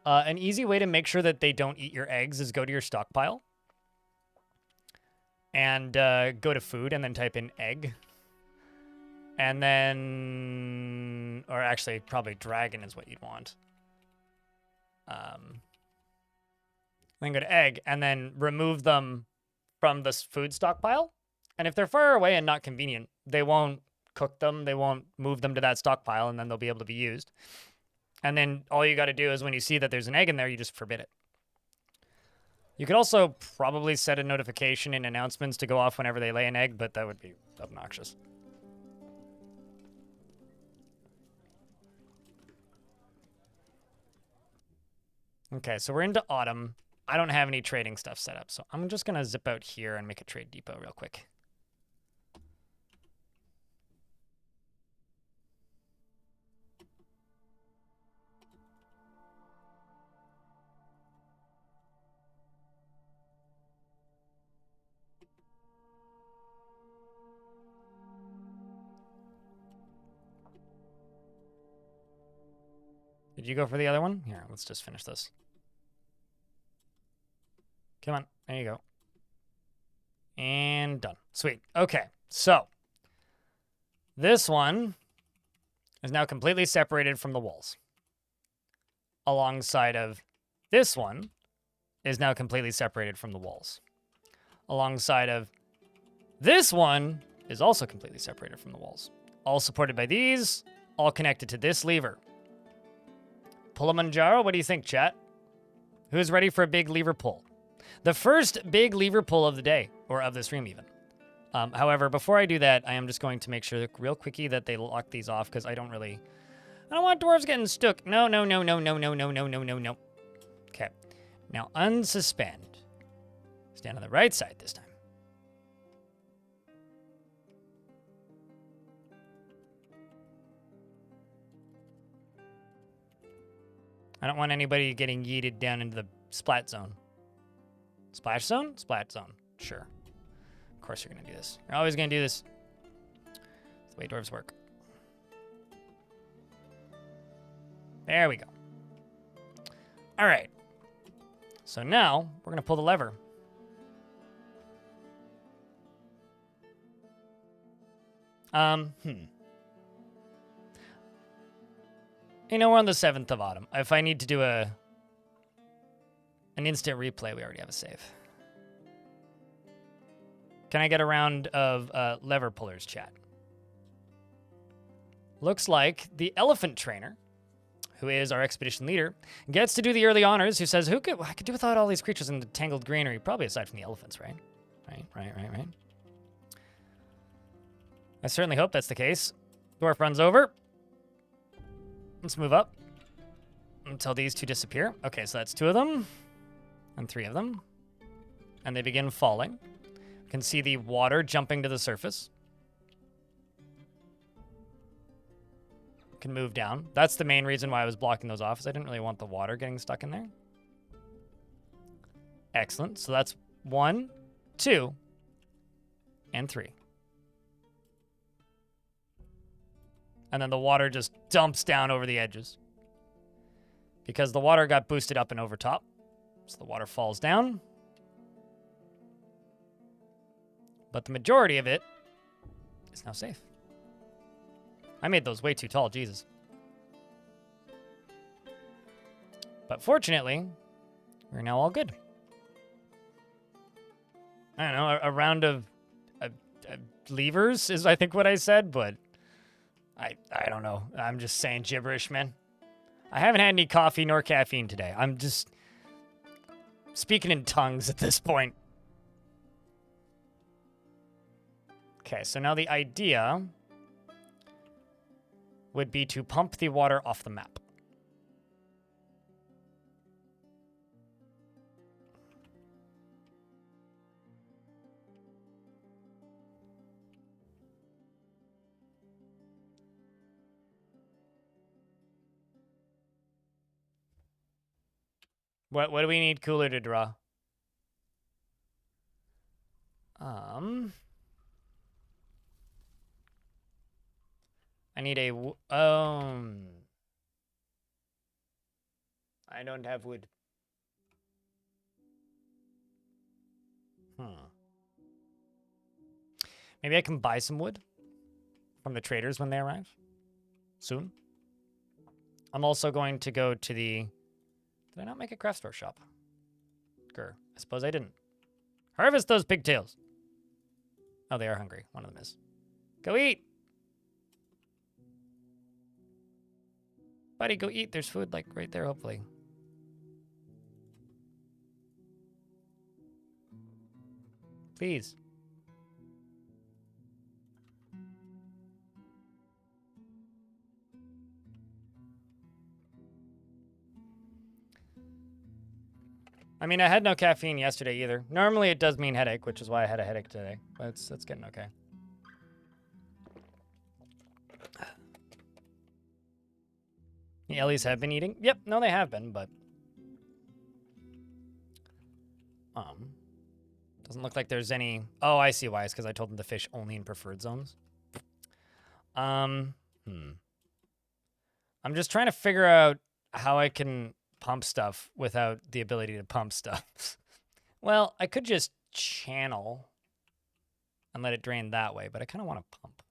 An easy way to make sure that they don't eat your eggs is go to your stockpile. And go to food and then type in egg. And then... or actually, probably dragon is what you'd want. Then go to egg and then remove them from the food stockpile. And if they're far away and not convenient, they won't cook them. They won't move them to that stockpile, and then they'll be able to be used. And then all you got to do is when you see that there's an egg in there, you just forbid it. You could also probably set a notification in announcements to go off whenever they lay an egg, but that would be obnoxious. Okay, so we're into autumn. I don't have any trading stuff set up, so I'm just going to zip out here and make a trade depot real quick. Did you go for the other one? Here, let's just finish this. Come on, there you go. And done. Sweet. Okay, so this one is now completely separated from the walls. Alongside of this one is now completely separated from the walls. Alongside of this one is also completely separated from the walls. All supported by these, all connected to this lever. Pullamanjaro, what do you think, chat? Who's ready for a big lever pull? The first big lever pull of the day, or of the stream even. However, before I do that, I am just going to make sure real quickie that they lock these off, because I don't want dwarves getting stuck. No. Okay. Now unsuspend. Stand on the right side this time. I don't want anybody getting yeeted down into the splat zone. Splash zone? Splat zone. Sure. Of course you're going to do this. You're always going to do this. That's the way dwarves work. There we go. All right. So now we're going to pull the lever. You know, we're on the 7th of autumn. If I need to do an instant replay, we already have a save. Can I get a round of lever pullers, chat? Looks like the elephant trainer, who is our expedition leader, gets to do the early honors, who says, I could do without all these creatures in the tangled greenery, probably aside from the elephants, right? Right. I certainly hope that's the case. Dwarf runs over. Let's move up until these two disappear. Okay, so that's 2 of them and 3 of them. And they begin falling. You can see the water jumping to the surface. Can move down. That's the main reason why I was blocking those off, is I didn't really want the water getting stuck in there. Excellent. So that's 1, 2, and 3. And then the water just dumps down over the edges. Because the water got boosted up and over top. So the water falls down. But the majority of it is now safe. I made those way too tall, Jesus. But fortunately, we're now all good. I don't know, a round of levers is, I think, what I said, but I don't know. I'm just saying gibberish, man. I haven't had any coffee nor caffeine today. I'm just speaking in tongues at this point. Okay, so now the idea would be to pump the water off the map. What do we need cooler to draw? I need a I don't have wood. Maybe I can buy some wood from the traders when they arrive soon. I'm also going to go to the... Did I not make a craft store shop? Grr. I suppose I didn't. Harvest those pigtails. Oh, they are hungry. One of them is. Go eat! Buddy, go eat. There's food, like, right there, hopefully. Please. I mean, I had no caffeine yesterday either. Normally it does mean headache, which is why I had a headache today. But it's getting okay. The Ellies have been eating? Yep, no, they have been, but... Doesn't look like there's any... Oh, I see why. It's because I told them to fish only in preferred zones. I'm just trying to figure out how I can pump stuff without the ability to pump stuff. Well, I could just channel and let it drain that way, but I kind of want to pump.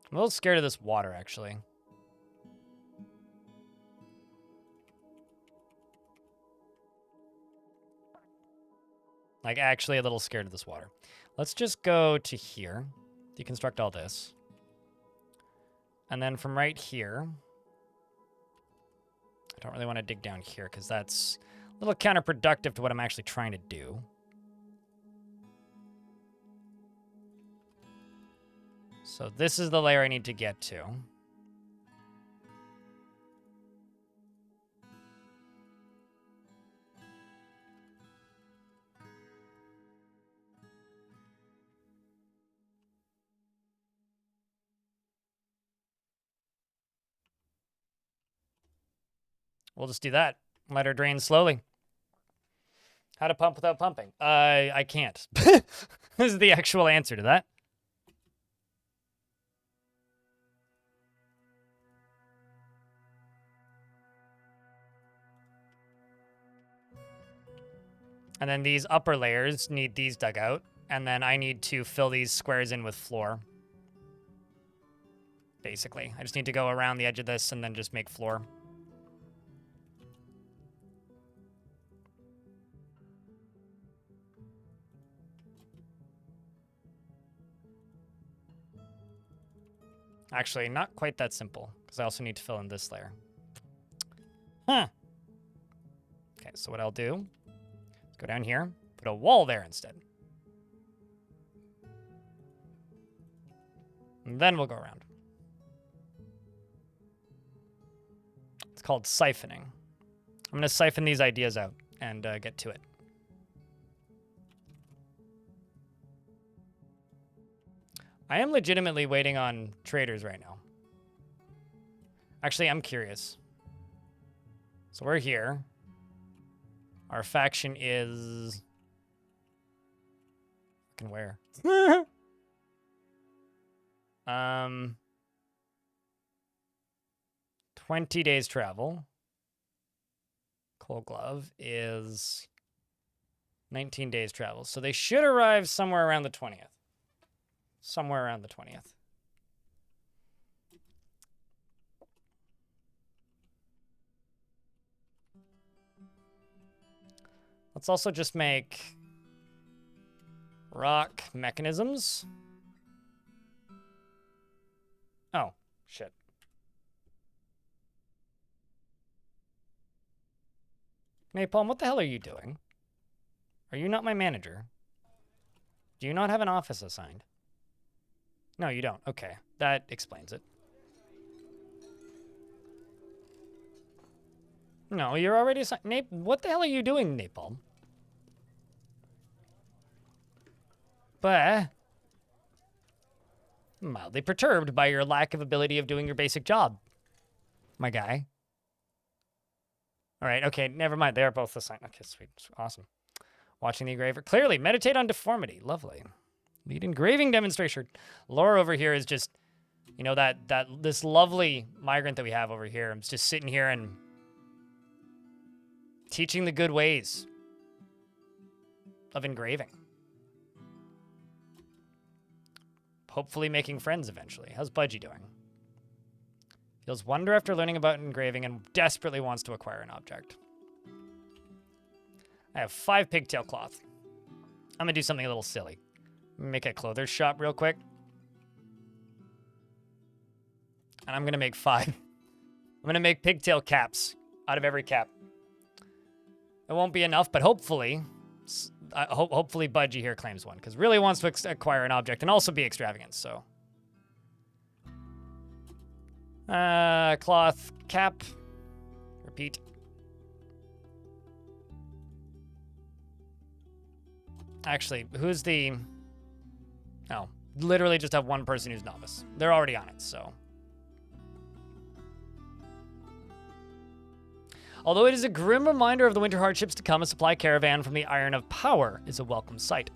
I'm a little scared of this water, actually. Like, actually a little scared of this water. Let's just go to here. Deconstruct all this. And then from right here... I don't really want to dig down here, because that's a little counterproductive to what I'm actually trying to do. So this is the layer I need to get to. We'll just do that. Let her drain slowly. How to pump without pumping? I can't. This is the actual answer to that. And then these upper layers need these dug out. And then I need to fill these squares in with floor. Basically. I just need to go around the edge of this and then just make floor. Actually, not quite that simple, because I also need to fill in this layer. Huh. Okay, so what I'll do is go down here, put a wall there instead. And then we'll go around. It's called siphoning. I'm going to siphon these ideas out and get to it. I am legitimately waiting on traders right now. Actually, I'm curious. So we're here. Our faction is... Fucking where? 20 days travel. Cold Glove is 19 days travel. So they should arrive somewhere around the 20th. Somewhere around the 20th. Let's also just make rock mechanisms. Oh, shit. Napalm, what the hell are you doing? Are you not my manager? Do you not have an office assigned? No, you don't. Okay, that explains it. No, you're already assigned. What the hell are you doing, Napalm? But mildly perturbed by your lack of ability of doing your basic job, my guy. All right, okay, never mind. They are both assigned. Okay, sweet. Awesome. Watching the engraver. Clearly, meditate on deformity. Lovely. Lead engraving demonstration. Laura over here is just, you know, this lovely migrant that we have over here. I'm just sitting here and teaching the good ways of engraving. Hopefully making friends eventually. How's Budgie doing? Feels wonder after learning about engraving and desperately wants to acquire an object. I have 5 pigtail cloth. I'm gonna do something a little silly. Make a clothes shop real quick. And I'm gonna make 5. I'm gonna make pigtail caps out of every cap. It won't be enough, but hopefully, hopefully Budgie here claims one, because really wants to acquire an object and also be extravagant, so. Cloth cap. Repeat. Actually, who's the... Oh, literally just have one person who's novice. They're already on it, so. Although it is a grim reminder of the winter hardships to come, a supply caravan from the Iron of Power is a welcome sight.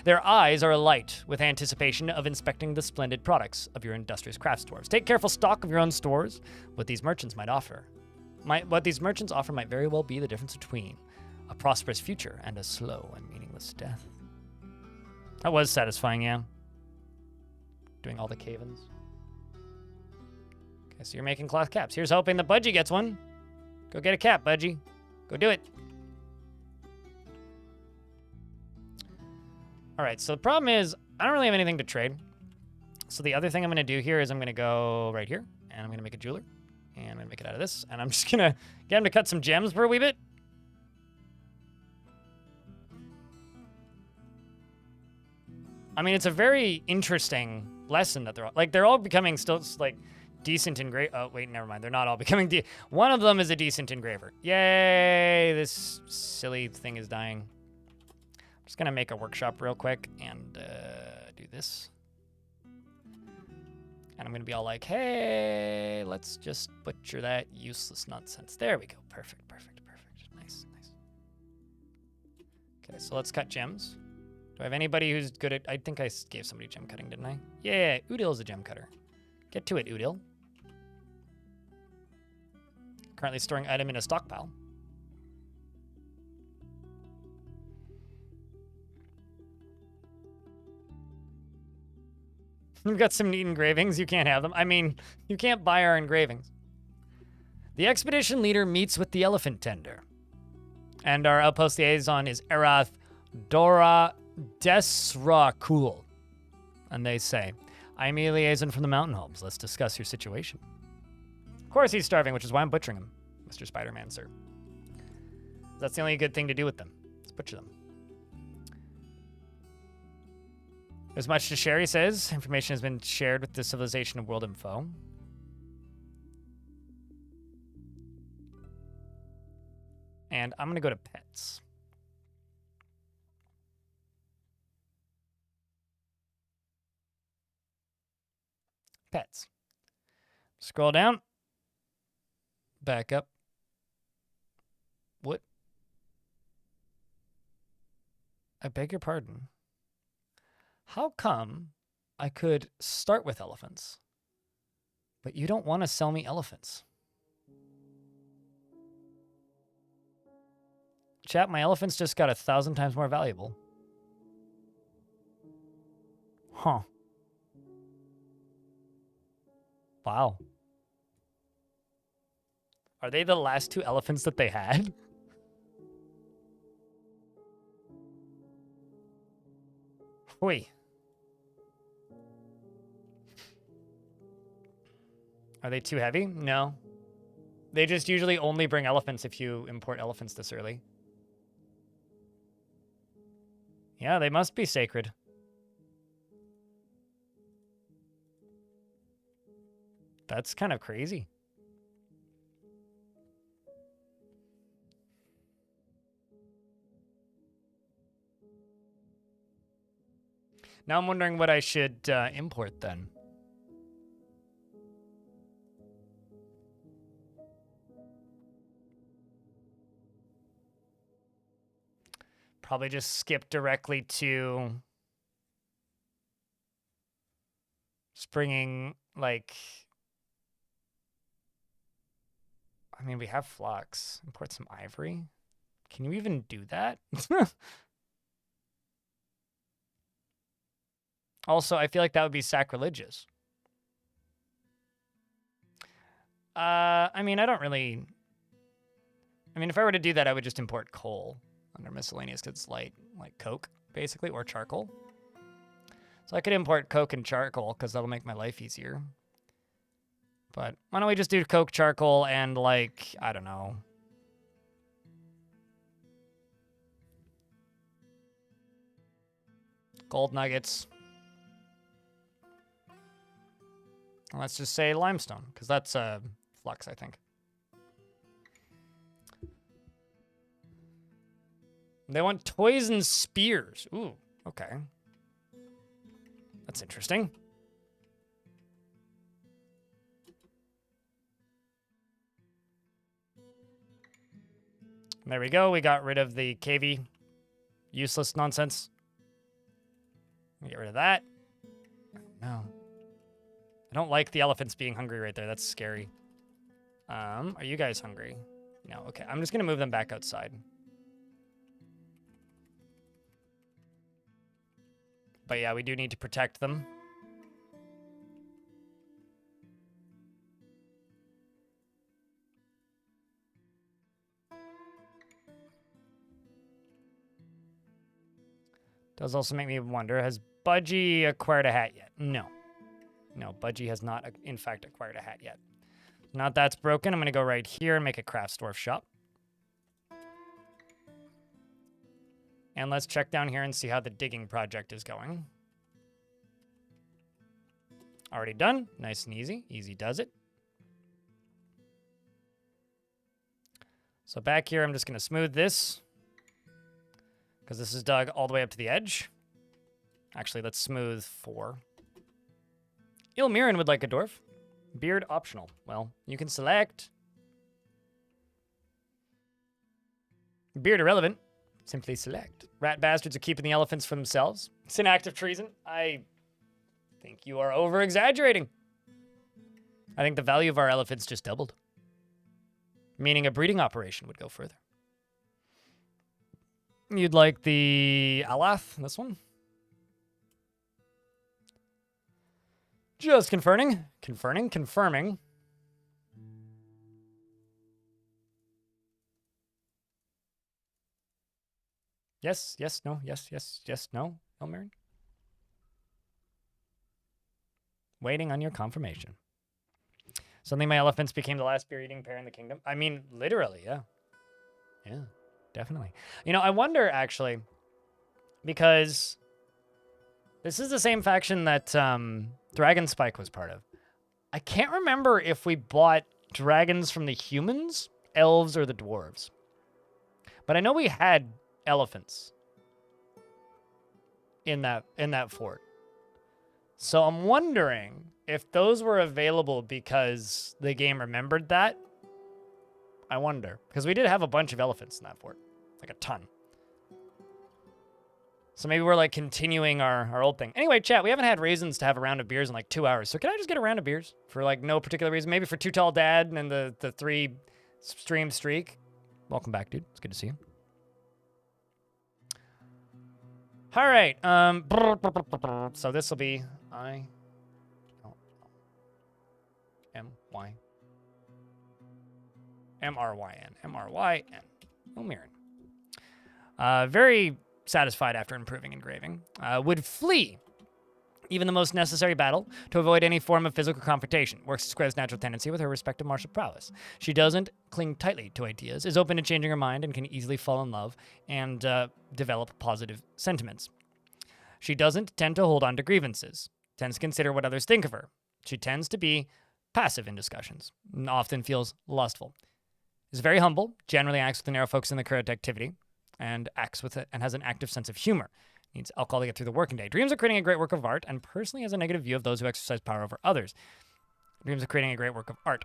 Their eyes are alight with anticipation of inspecting the splendid products of your industrious crafts dwarves. Take careful stock of your own stores. What these merchants might offer might very well be the difference between a prosperous future and a slow and meaningless death. That was satisfying, yeah. Doing all the caverns. Okay, so you're making cloth caps. Here's hoping that Budgie gets one. Go get a cap, Budgie. Go do it. All right, so the problem is I don't really have anything to trade. So the other thing I'm going to do here is I'm going to go right here, and I'm going to make a jeweler. And I'm going to make it out of this. And I'm just going to get him to cut some gems for a wee bit. I mean, it's a very interesting lesson that they're all becoming still, like, decent engraver. Oh, wait, never mind. They're not all becoming one of them is a decent engraver. Yay! This silly thing is dying. I'm just going to make a workshop real quick and do this. And I'm going to be all like, hey, let's just butcher that useless nonsense. There we go. Perfect, perfect, perfect. Nice, nice. Okay, so let's cut gems. Do I have anybody who's good at... I think I gave somebody gem cutting, didn't I? Yeah, Udil is a gem cutter. Get to it, Udil. Currently storing item in a stockpile. We've got some neat engravings. You can't have them. I mean, you can't buy our engravings. The expedition leader meets with the elephant tender. And our outpost liaison is Erath Dora Desrakul. And they say, I'm a liaison from the mountain homes. Let's discuss your situation. Of course he's starving, which is why I'm butchering him, Mr. Spider-Man, sir. That's the only good thing to do with them. Let's butcher them. There's much to share, he says. Information has been shared with the Civilization of World Info. And I'm going to go to pets. Pets. Scroll down. Back up. What? I beg your pardon. How come I could start with elephants, but you don't want to sell me elephants? Chat, my elephants just got 1,000 times more valuable. Huh. Wow. Are they the last 2 elephants that they had? Hui. Are they too heavy? No. They just usually only bring elephants if you import elephants this early. Yeah, they must be sacred. That's kind of crazy. Now I'm wondering what I should import then. Probably just skip directly to bringing, like... I mean, we have flux. Import some ivory. Can you even do that? Also, I feel like that would be sacrilegious. I mean, I don't really... I mean, if I were to do that, I would just import coal under miscellaneous because it's light, like coke, basically, or charcoal. So I could import coke and charcoal because that'll make my life easier. But why don't we just do coke, charcoal, and, like, I don't know. Gold nuggets. Let's just say limestone, because that's flux, I think. They want toys and spears. Ooh, okay. That's interesting. There we go. We got rid of the cavey. Useless nonsense. Get rid of that. No. I don't like the elephants being hungry right there. That's scary. Are you guys hungry? No. Okay. I'm just going to move them back outside. But yeah, we do need to protect them. Does also make me wonder, has Budgie acquired a hat yet? No. No, Budgie has not, in fact, acquired a hat yet. Now that that's broken, I'm going to go right here and make a crafts dwarf shop. And let's check down here and see how the digging project is going. Already done. Nice and easy. Easy does it. So back here, I'm just going to smooth this, because this is dug all the way up to the edge. Actually, let's smooth 4. Ilmirin would like a dwarf. Beard optional. Well, you can select. Beard irrelevant. Simply select. Rat bastards are keeping the elephants for themselves. It's an act of treason. I think you are over-exaggerating. I think the value of our elephants just doubled. Meaning a breeding operation would go further. You'd like the Alath, this one? Just confirming. Confirming. Yes, no, yes, no, Elmarin. Waiting on your confirmation. Suddenly my elephants became the last beer-eating pair in the kingdom. I mean, literally, yeah. Yeah, definitely. You know, I wonder, actually, because this is the same faction that Dragon Spike was part of. I can't remember if we bought dragons from the humans, elves, or the dwarves. But I know we had elephants in that fort. So I'm wondering if those were available because the game remembered that. I wonder. Because we did have a bunch of elephants in that fort. Like a ton. So maybe we're like continuing our old thing. Anyway, chat, we haven't had reasons to have a round of beers in like 2 hours. So can I just get a round of beers for like no particular reason? Maybe for Too Tall Dad and the 3 stream streak. Welcome back, dude. It's good to see you. All right. So this will be M-R-Y-N. Ilmirin. Very satisfied after improving engraving. Would flee even the most necessary battle to avoid any form of physical confrontation. Works to Square's natural tendency with her respective martial prowess. She doesn't cling tightly to ideas, is open to changing her mind, and can easily fall in love and develop positive sentiments. She doesn't tend to hold on to grievances, tends to consider what others think of her. She tends to be passive in discussions, and often feels lustful. Is very humble, generally acts with a narrow focus on the current activity, and has an active sense of humor. Needs alcohol to get through the working day. Dreams of creating a great work of art, and personally has a negative view of those who exercise power over others. Dreams of creating a great work of art.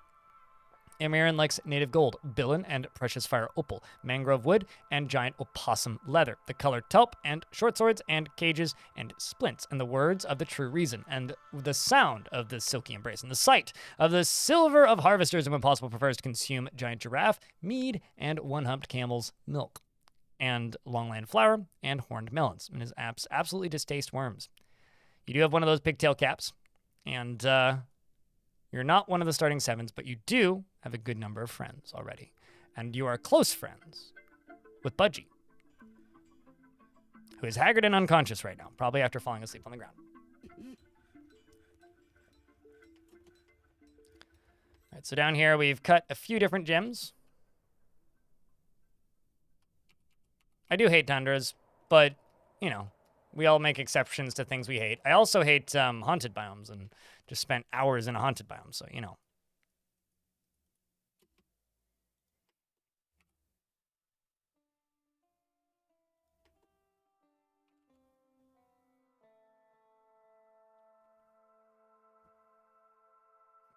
Ilmirin likes native gold, bilin and precious fire opal, mangrove wood, and giant opossum leather, the color taupe, and short swords, and cages, and splints, and the words of the true reason, and the sound of the silky embrace, and the sight of the silver of harvesters, and when possible prefers to consume giant giraffe, mead, and one-humped camel's milk, and longland flour, and horned melons, and his absolutely distaste worms. You do have one of those pigtail caps, and you're not one of the starting 7s, but you do have a good number of friends already. And you are close friends with Budgie, who is haggard and unconscious right now, probably after falling asleep on the ground. All right, so down here we've cut a few different gems. I do hate tundras, but, you know, we all make exceptions to things we hate. I also hate haunted biomes and just spent hours in a haunted biome, so, you know.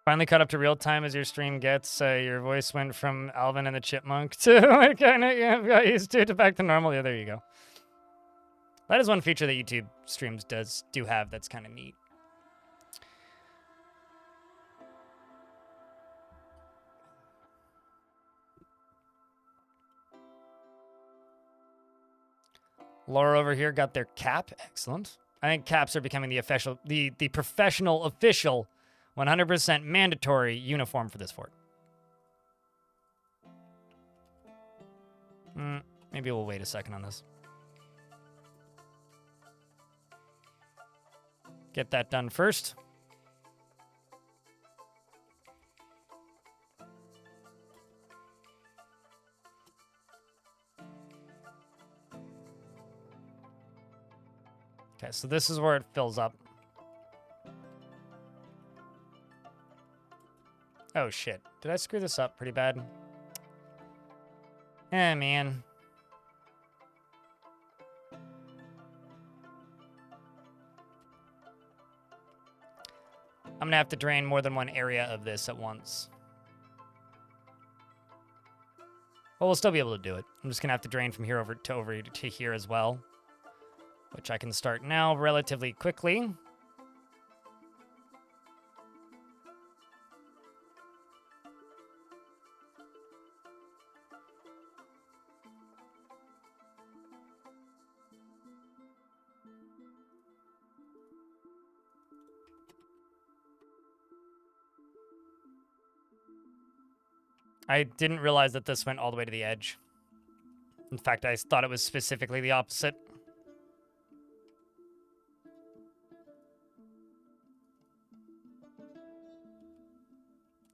Finally caught up to real time as your stream gets. Your voice went from Alvin and the Chipmunk to kind of got used to back to normal. Yeah, there you go. That is one feature that YouTube streams do have that's kind of neat. Laura over here got their cap. Excellent. I think caps are becoming the professional official 100% mandatory uniform for this fort. Maybe we'll wait a second on this. Get that done first. Okay, so this is where it fills up. Oh, shit. Did I screw this up pretty bad? Eh, man. I'm gonna have to drain more than one area of this at once. Well, we'll still be able to do it. I'm just gonna have to drain from here over to here as well, which I can start now relatively quickly. I didn't realize that this went all the way to the edge. In fact, I thought it was specifically the opposite.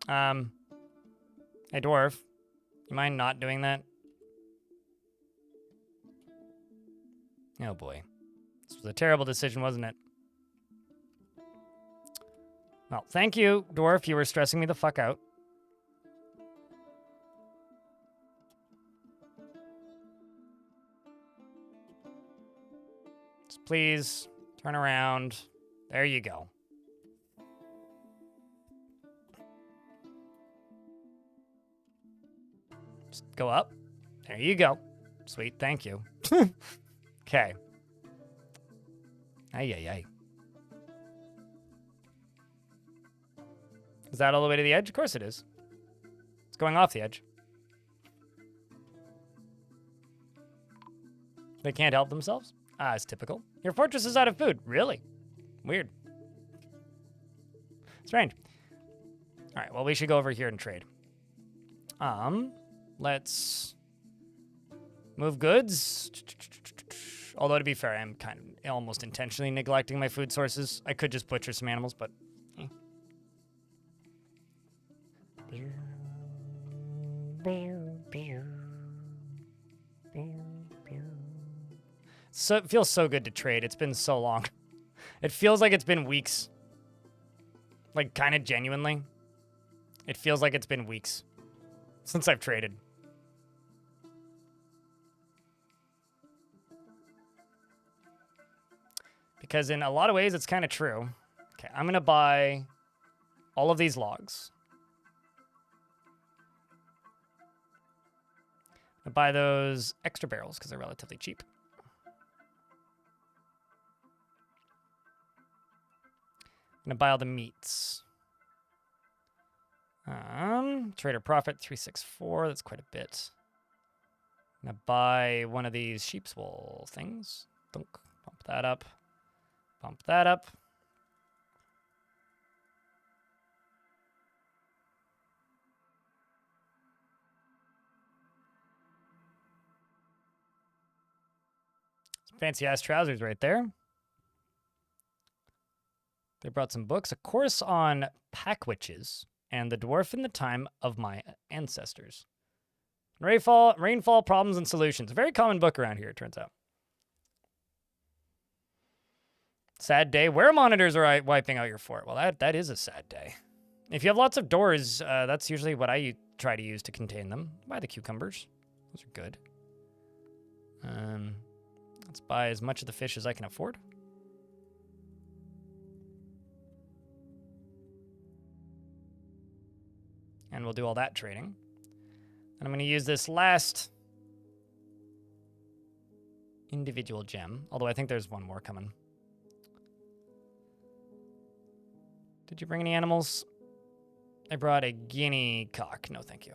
Hey, Dwarf. You mind not doing that? Oh, boy. This was a terrible decision, wasn't it? Well, thank you, Dwarf. You were stressing me the fuck out. Just please turn around. There you go. Just go up. There you go. Sweet, thank you. Okay. Ay, ay, ay. Is that all the way to the edge? Of course it is. It's going off the edge. They can't help themselves? Ah, it's typical. Your fortress is out of food. Really? Weird. Strange. All right, well, we should go over here and trade. Let's move goods. Although, to be fair, I'm kind of almost intentionally neglecting my food sources. I could just butcher some animals, but... So it feels so good to trade. It's been so long. It feels like it's been weeks. Like, kind of genuinely. It feels like it's been weeks since I've traded. Because in a lot of ways, it's kind of true. Okay, I'm going to buy all of these logs. I'm going to buy those extra barrels because they're relatively cheap. I'm going to buy all the meats. Trader profit 364. That's quite a bit. I'm going to buy one of these sheep's wool things. Dunk. Pump that up. Pump that up. Some fancy-ass trousers right there. They brought some books. A course on pack witches and the dwarf in the time of my ancestors. Rainfall problems and solutions. A very common book around here, it turns out. Sad day. Wear monitors are wiping out your fort. Well, that is a sad day. If you have lots of doors, that's usually what I try to use to contain them. Buy the cucumbers. Those are good. Let's buy as much of the fish as I can afford. And we'll do all that trading. And I'm going to use this last individual gem. Although I think there's one more coming. Did you bring any animals? I brought a guinea cock. No, thank you.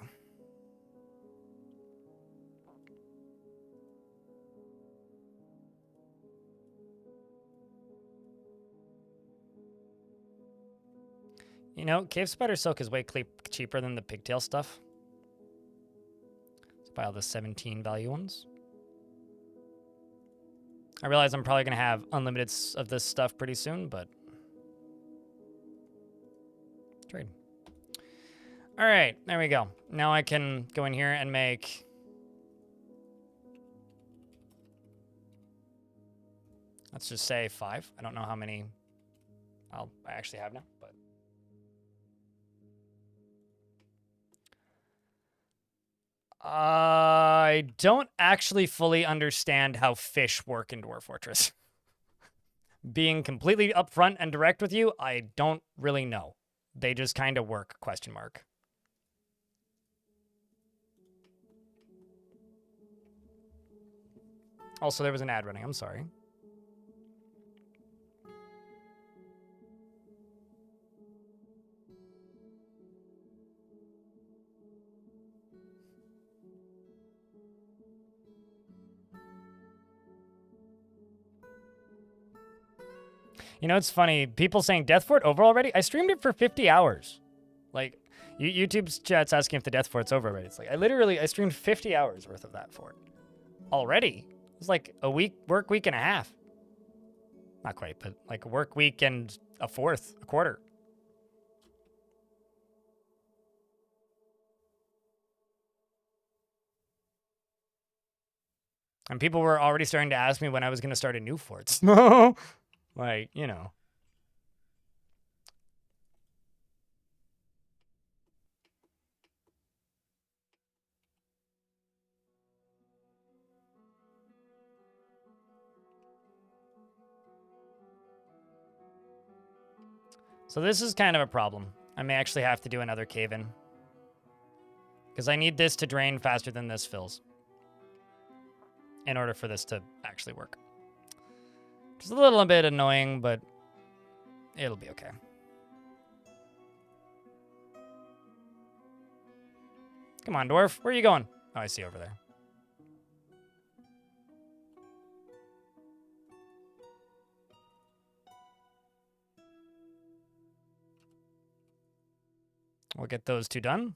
You know, cave spider silk is way cheaper than the pigtail stuff. Let's buy all the 17 value ones. I realize I'm probably going to have unlimited of this stuff pretty soon, but... Trade. All right, there we go. Now I can go in here and make... Let's just say 5. I don't know how many I actually have now, but... I don't actually fully understand how fish work in Dwarf Fortress. Being completely upfront and direct with you, I don't really know. They just kind of work, question mark. Also, there was an ad running. I'm sorry. You know, it's funny. People saying Death Fort over already? I streamed it for 50 hours. Like, YouTube's chat's asking if the Death Fort's over already. It's like, I streamed 50 hours worth of that fort. Already? It was like a work week and a half. Not quite, but like a work week and a quarter. And people were already starting to ask me when I was going to start a new fort. Like, you know. So this is kind of a problem. I may actually have to do another cave-in. Because I need this to drain faster than this fills. In order for this to actually work. It's a little bit annoying, but it'll be okay. Come on, Dwarf. Where are you going? Oh, I see over there. We'll get those two done.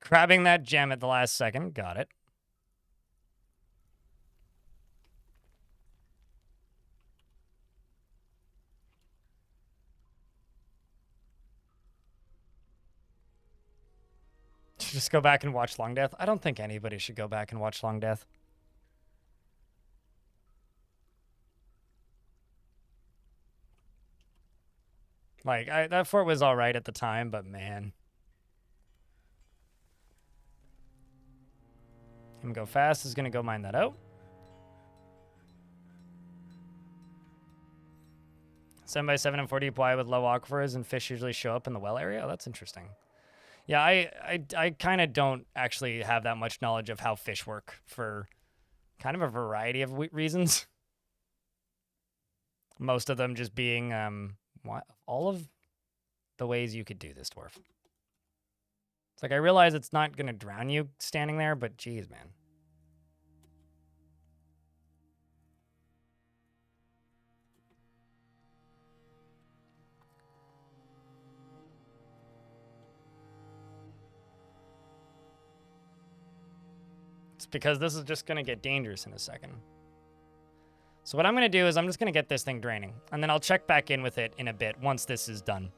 Grabbing that gem at the last second. Got it. Just go back and watch Long Death? I don't think anybody should go back and watch Long Death. Like, that fort was all right at the time, but man. Him go fast is going to go mine that out. 7x7 and 4 deep wide with low aquifers, and fish usually show up in the well area? Oh, that's interesting. Yeah, I kind of don't actually have that much knowledge of how fish work for kind of a variety of reasons. Most of them just being all of the ways you could do this, Dwarf. It's like, I realize it's not going to drown you standing there, but geez, man. It's because this is just going to get dangerous in a second. So what I'm going to do is I'm just going to get this thing draining, and then I'll check back in with it in a bit once this is done.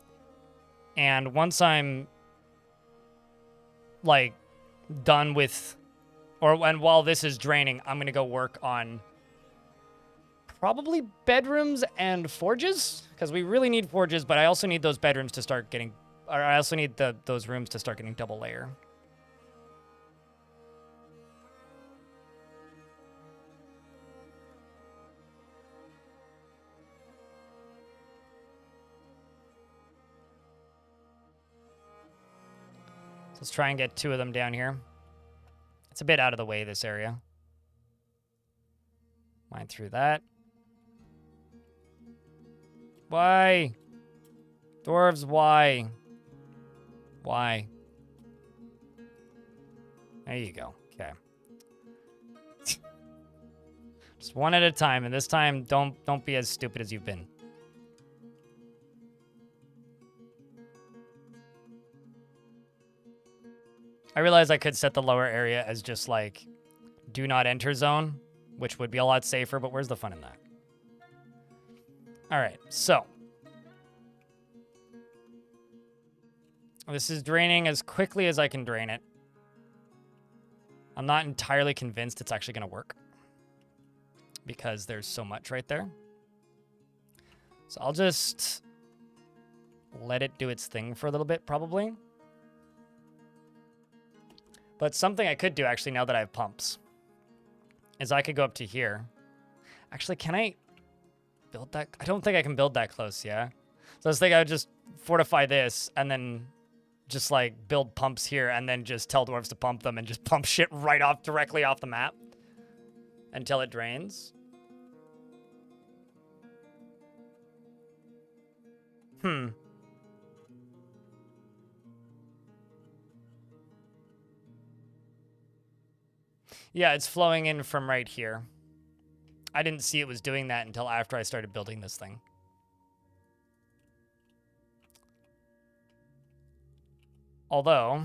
And once I'm, like, done with, and while this is draining, I'm going to go work on probably bedrooms and forges, because we really need forges, but I also need those bedrooms to start getting, or I also need those rooms to start getting double layer. So let's try and get 2 of them down here. It's a bit out of the way, this area. Mine through that. Why? Dwarves, why? Why? There you go. Okay. Just one at a time, and this time don't be as stupid as you've been. I realize I could set the lower area as just like do not enter zone, which would be a lot safer, but where's the fun in that? All right, so this is draining as quickly as I can drain it. I'm not entirely convinced it's actually going to work because there's so much right there. So I'll just let it do its thing for a little bit, probably. But something I could do, actually, now that I have pumps, is I could go up to here. Actually, can I build that? I don't think I can build that close, yeah? So I was thinking I would just fortify this and then just like build pumps here and then just tell dwarves to pump them and just pump shit right off directly off the map until it drains. Yeah, it's flowing in from right here. I didn't see it was doing that until after I started building this thing. Although...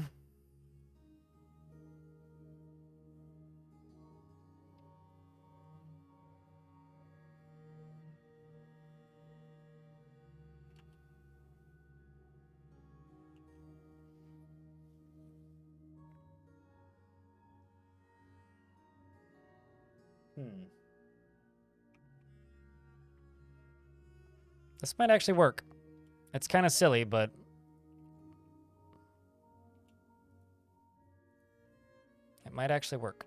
This might actually work. It's kind of silly, but... it might actually work.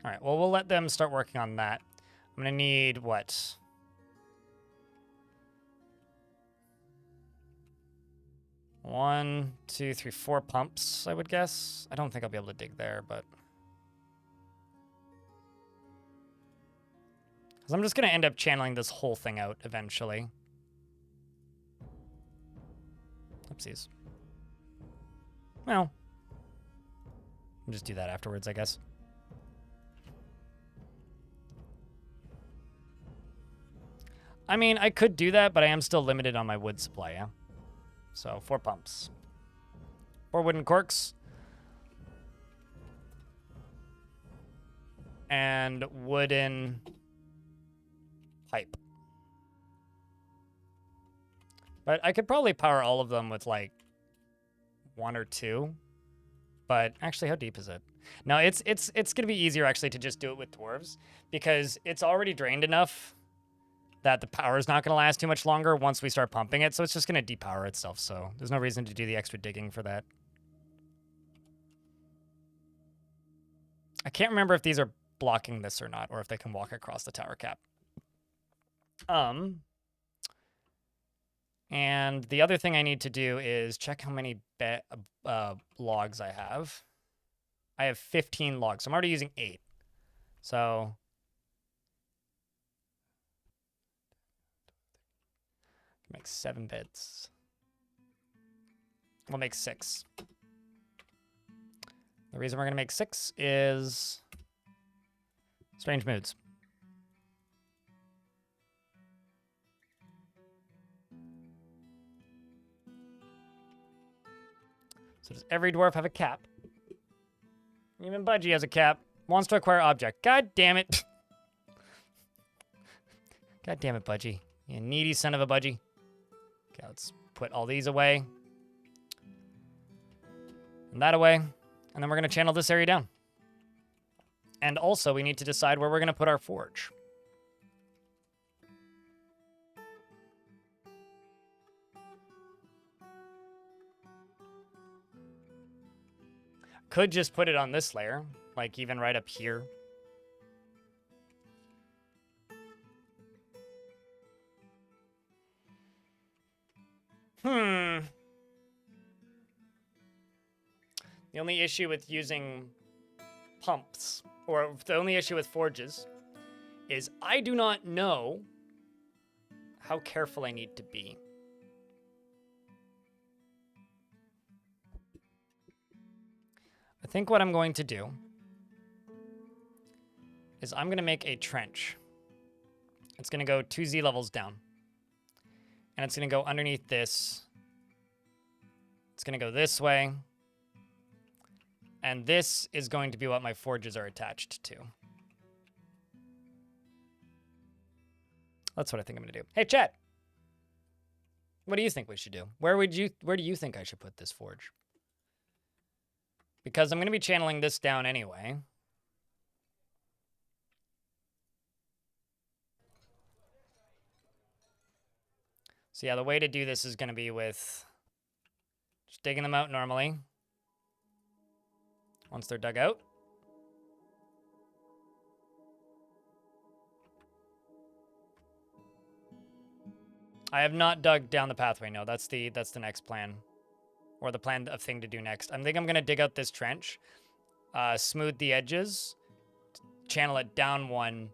All right, well, we'll let them start working on that. I'm going to need, what? One, two, three, 4 pumps, I would guess. I don't think I'll be able to dig there, but... because I'm just going to end up channeling this whole thing out eventually. Oopsies. Well, I'll just do that afterwards, I guess. I mean, I could do that, but I am still limited on my wood supply, yeah? So, 4 pumps. 4 wooden corks. And wooden pipe. But I could probably power all of them with, like, 1 or 2. But actually, how deep is it? No, it's going to be easier, actually, to just do it with dwarves. Because it's already drained enough that the power is not going to last too much longer once we start pumping it, so it's just going to depower itself, so there's no reason to do the extra digging for that. I can't remember if these are blocking this or not, or if they can walk across the tower cap. And the other thing I need to do is check how many logs I have. I have 15 logs, so I'm already using 8. So... make 7 beds. We'll make 6. The reason we're going to make 6 is strange moods. So does every dwarf have a cap? Even Budgie has a cap. Wants to acquire object. God damn it. God damn it, Budgie. You needy son of a Budgie. Okay, let's put all these away. And that away. And then we're going to channel this area down. And also, we need to decide where we're going to put our forge. Could just put it on this layer, like even right up here. The only issue with using pumps, or the only issue with forges, is I do not know how careful I need to be. I think what I'm going to do is I'm going to make a trench. It's going to go 2 Z levels down. And it's going to go underneath this. It's going to go this way. And this is going to be what my forges are attached to. That's what I think I'm going to do. Hey, chat. What do you think we should do? Where do you think I should put this forge? Because I'm going to be channeling this down anyway. So yeah, the way to do this is going to be with just digging them out normally. Once they're dug out. I have not dug down the pathway. No, that's the next plan, or the plan of thing to do next. I think I'm gonna dig out this trench, smooth the edges, channel it down one,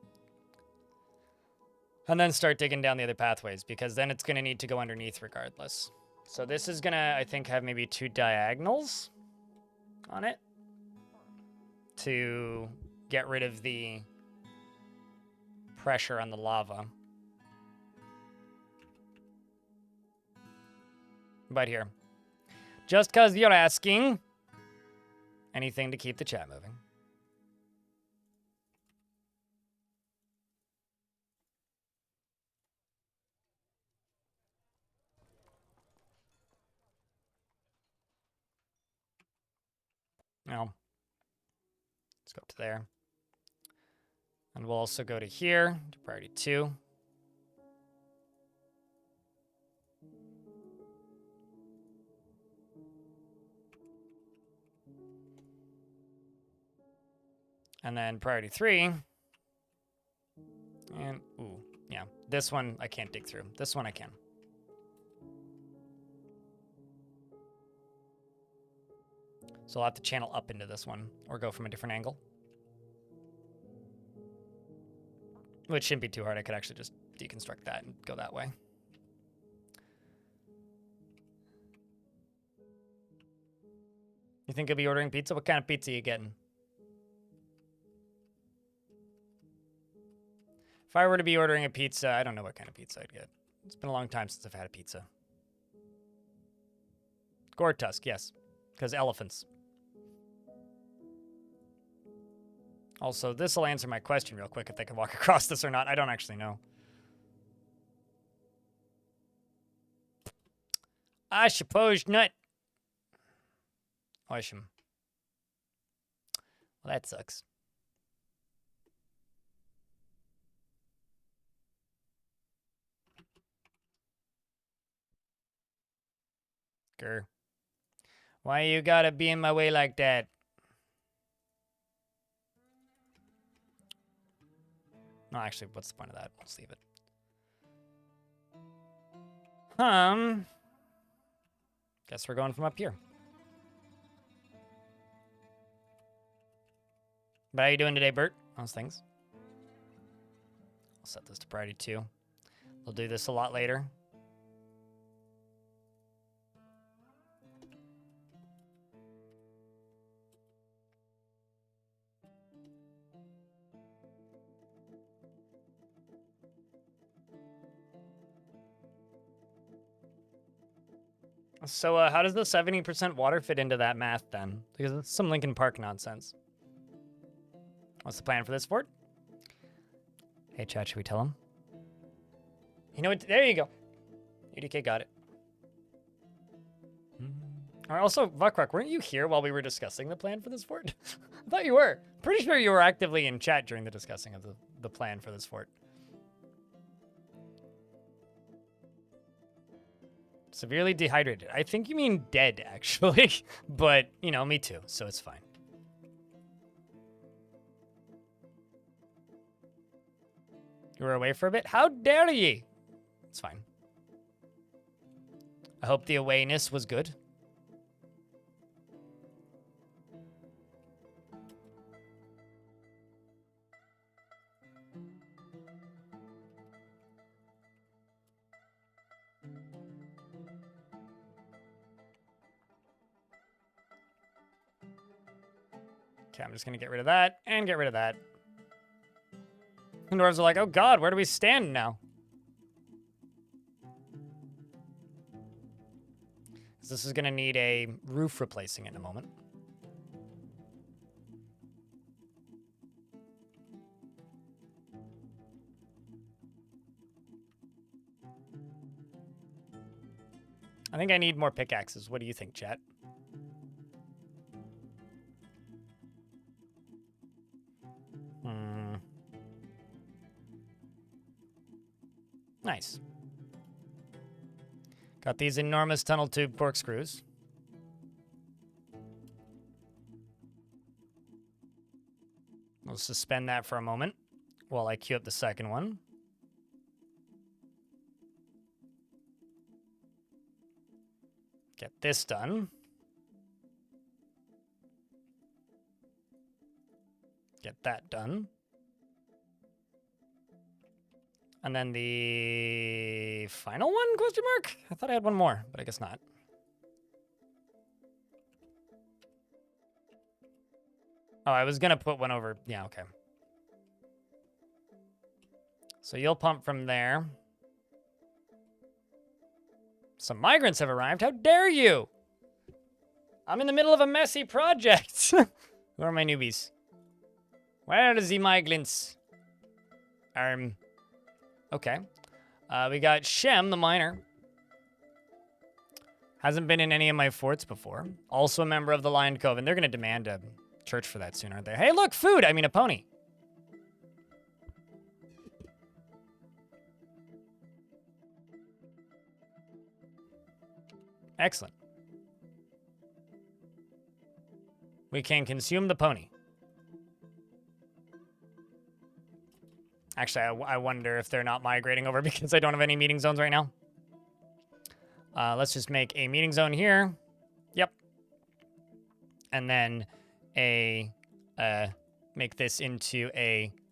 and then start digging down the other pathways, because then it's gonna need to go underneath regardless. So this is gonna, I think, have maybe 2 diagonals on it to get rid of the pressure on the lava. But here, just because you're asking, anything to keep the chat moving. Now, let's go up to there. And we'll also go to here, to priority 2. And then priority 3. And, ooh, yeah. This one I can't dig through. This one I can. So I'll have to channel up into this one, or go from a different angle. Which shouldn't be too hard. I could actually just deconstruct that and go that way. You think you'll be ordering pizza? What kind of pizza are you getting? If I were to be ordering a pizza, I don't know what kind of pizza I'd get. It's been a long time since I've had a pizza. Goretusk, yes. Because elephants. Also, this will answer my question real quick if they can walk across this or not. I don't actually know. I suppose not. Awesome. Well, that sucks. Grr. Why you gotta be in my way like that? No, actually, what's the point of that? Let's leave it. Guess we're going from up here. But how you doing today, Bert? How's things? I'll set this to priority 2. We'll do this a lot later. So how does the 70% water fit into that math then? Because it's some Linkin Park nonsense. What's the plan for this fort? Hey, chat, should we tell him? You know what? There you go. UDK got it. All right, also, Vukruk, weren't you here while we were discussing the plan for this fort? I thought you were. Pretty sure you were actively in chat during the discussing of the plan for this fort. Severely dehydrated. I think you mean dead, actually. But, you know, me too, so it's fine. You were away for a bit? How dare ye? It's fine. I hope the awayness was good. Okay, I'm just gonna get rid of that and get rid of that. And dwarves are like, oh god, where do we stand now? Because this is gonna need a roof replacing in a moment. I think I need more pickaxes. What do you think, chat? Nice. Got these enormous tunnel tube corkscrews. We'll suspend that for a moment while I queue up the second one. Get this done. Get that done. And then the final one, question mark? I thought I had one more, but I guess not. Oh, I was gonna put one over. Yeah, okay. So you'll pump from there. Some migrants have arrived. How dare you? I'm in the middle of a messy project. Who are my newbies? Where are the migrants? Okay. We got Shem, the miner. Hasn't been in any of my forts before. Also a member of the Lion Coven. They're going to demand a church for that soon, aren't they? Hey, look, food! I mean, a pony. Excellent. We can consume the pony. Actually, I wonder if they're not migrating over because I don't have any meeting zones right now. Let's just make a meeting zone here. Yep. And then make this into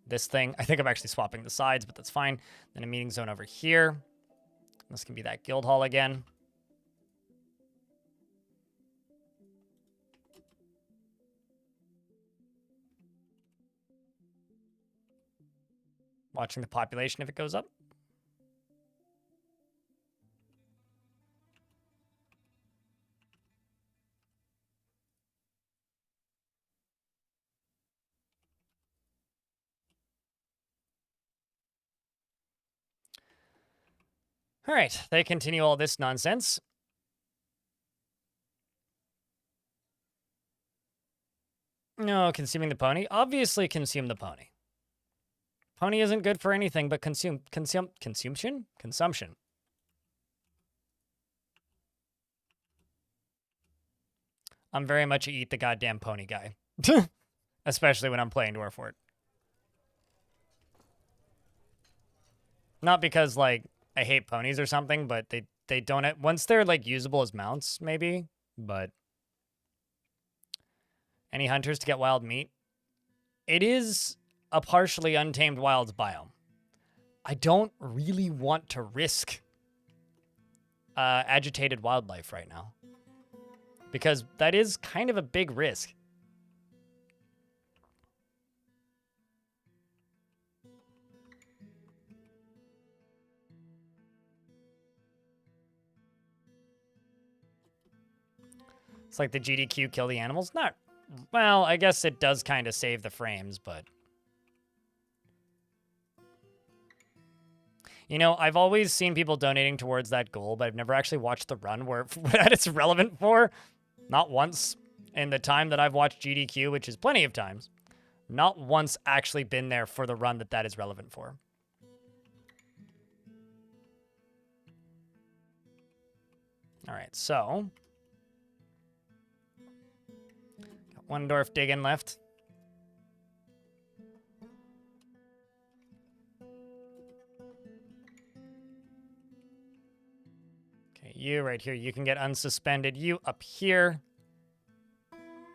this thing. I think I'm actually swapping the sides, but that's fine. Then a meeting zone over here. This can be that guild hall again. Watching the population if it goes up. All right, they continue all this nonsense. No, consuming the pony. Obviously consume the pony. Pony isn't good for anything but consumption? Consumption. I'm very much a eat the goddamn pony guy. Especially when I'm playing Dwarf Fort. Not because, like, I hate ponies or something, but they don't... Once they're, like, usable as mounts, maybe. But... Any hunters to get wild meat? It is a partially untamed wilds biome. I don't really want to risk agitated wildlife right now. Because that is kind of a big risk. It's like the GDQ kill the animals? Not... Well, I guess it does kind of save the frames, but... You know, I've always seen people donating towards that goal, but I've never actually watched the run where that it's relevant for. Not once in the time that I've watched GDQ, which is plenty of times. Not once actually been there for the run that is relevant for. All right, so... Got one dwarf digging left. You right here, you can get unsuspended. You up here.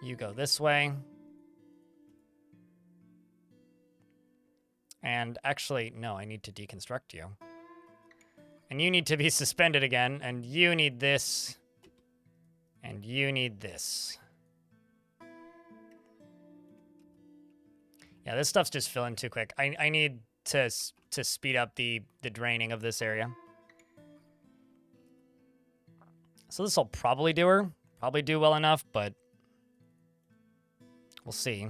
You go this way. And actually, no, I need to deconstruct you. And you need to be suspended again. And you need this. And you need this. Yeah, this stuff's just filling too quick. I need to speed up the draining of this area. So this will probably do her. Probably do well enough, but we'll see.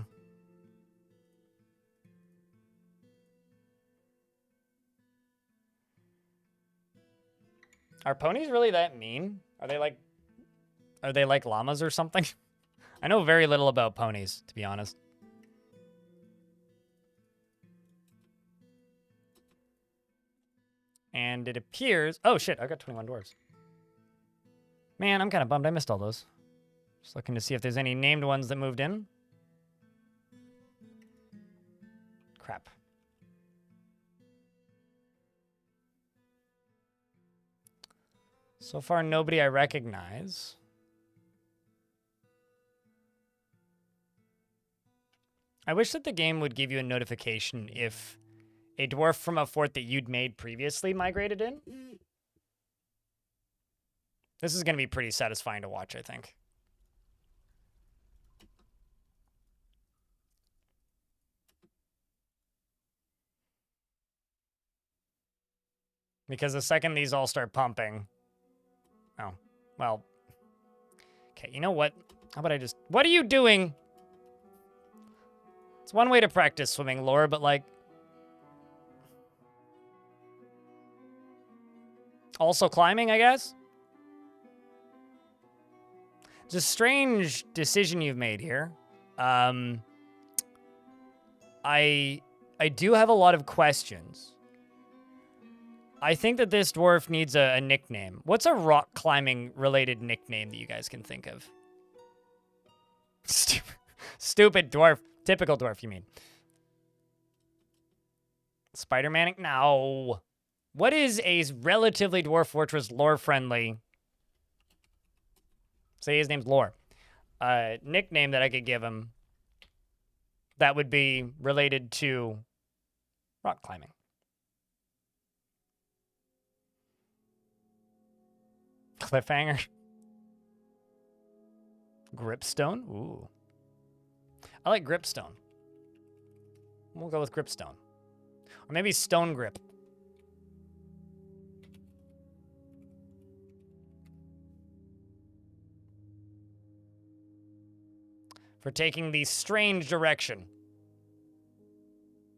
Are ponies really that mean? Are they like llamas or something? I know very little about ponies, to be honest. And it appears... Oh, shit, I got 21 dwarves. Man, I'm kind of bummed I missed all those. Just looking to see if there's any named ones that moved in. Crap. So far, nobody I recognize. I wish that the game would give you a notification if a dwarf from a fort that you'd made previously migrated in. This is going to be pretty satisfying to watch, I think. Because the second these all start pumping... Oh, well... Okay, you know what? How about I just... What are you doing? It's one way to practice swimming lore, but like... Also climbing, I guess? It's a strange decision you've made here. I do have a lot of questions. I think that this dwarf needs a nickname. What's a rock climbing related nickname that you guys can think of? Stupid dwarf. Typical dwarf, you mean? Spider-Man? No. What is a relatively dwarf fortress lore friendly? Say his name's Lore. Nickname that I could give him that would be related to rock climbing. Cliffhanger. Gripstone? Ooh. I like Gripstone. We'll go with Gripstone. Or maybe Stone Grip. For taking the strange direction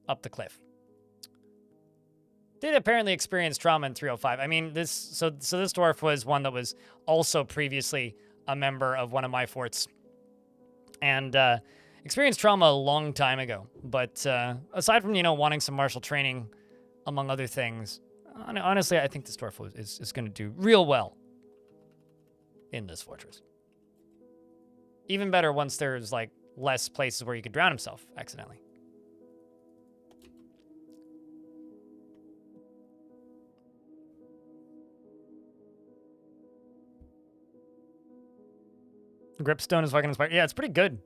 up the cliff. Did apparently experience trauma in 305. I mean, this dwarf was one that was also previously a member of one of my forts. And experienced trauma a long time ago. But aside from, wanting some martial training, among other things, honestly, I think this dwarf is going to do real well in this fortress. Even better once there's, like, less places where you could drown himself accidentally. Gripstone is fucking inspired. Yeah, it's pretty good.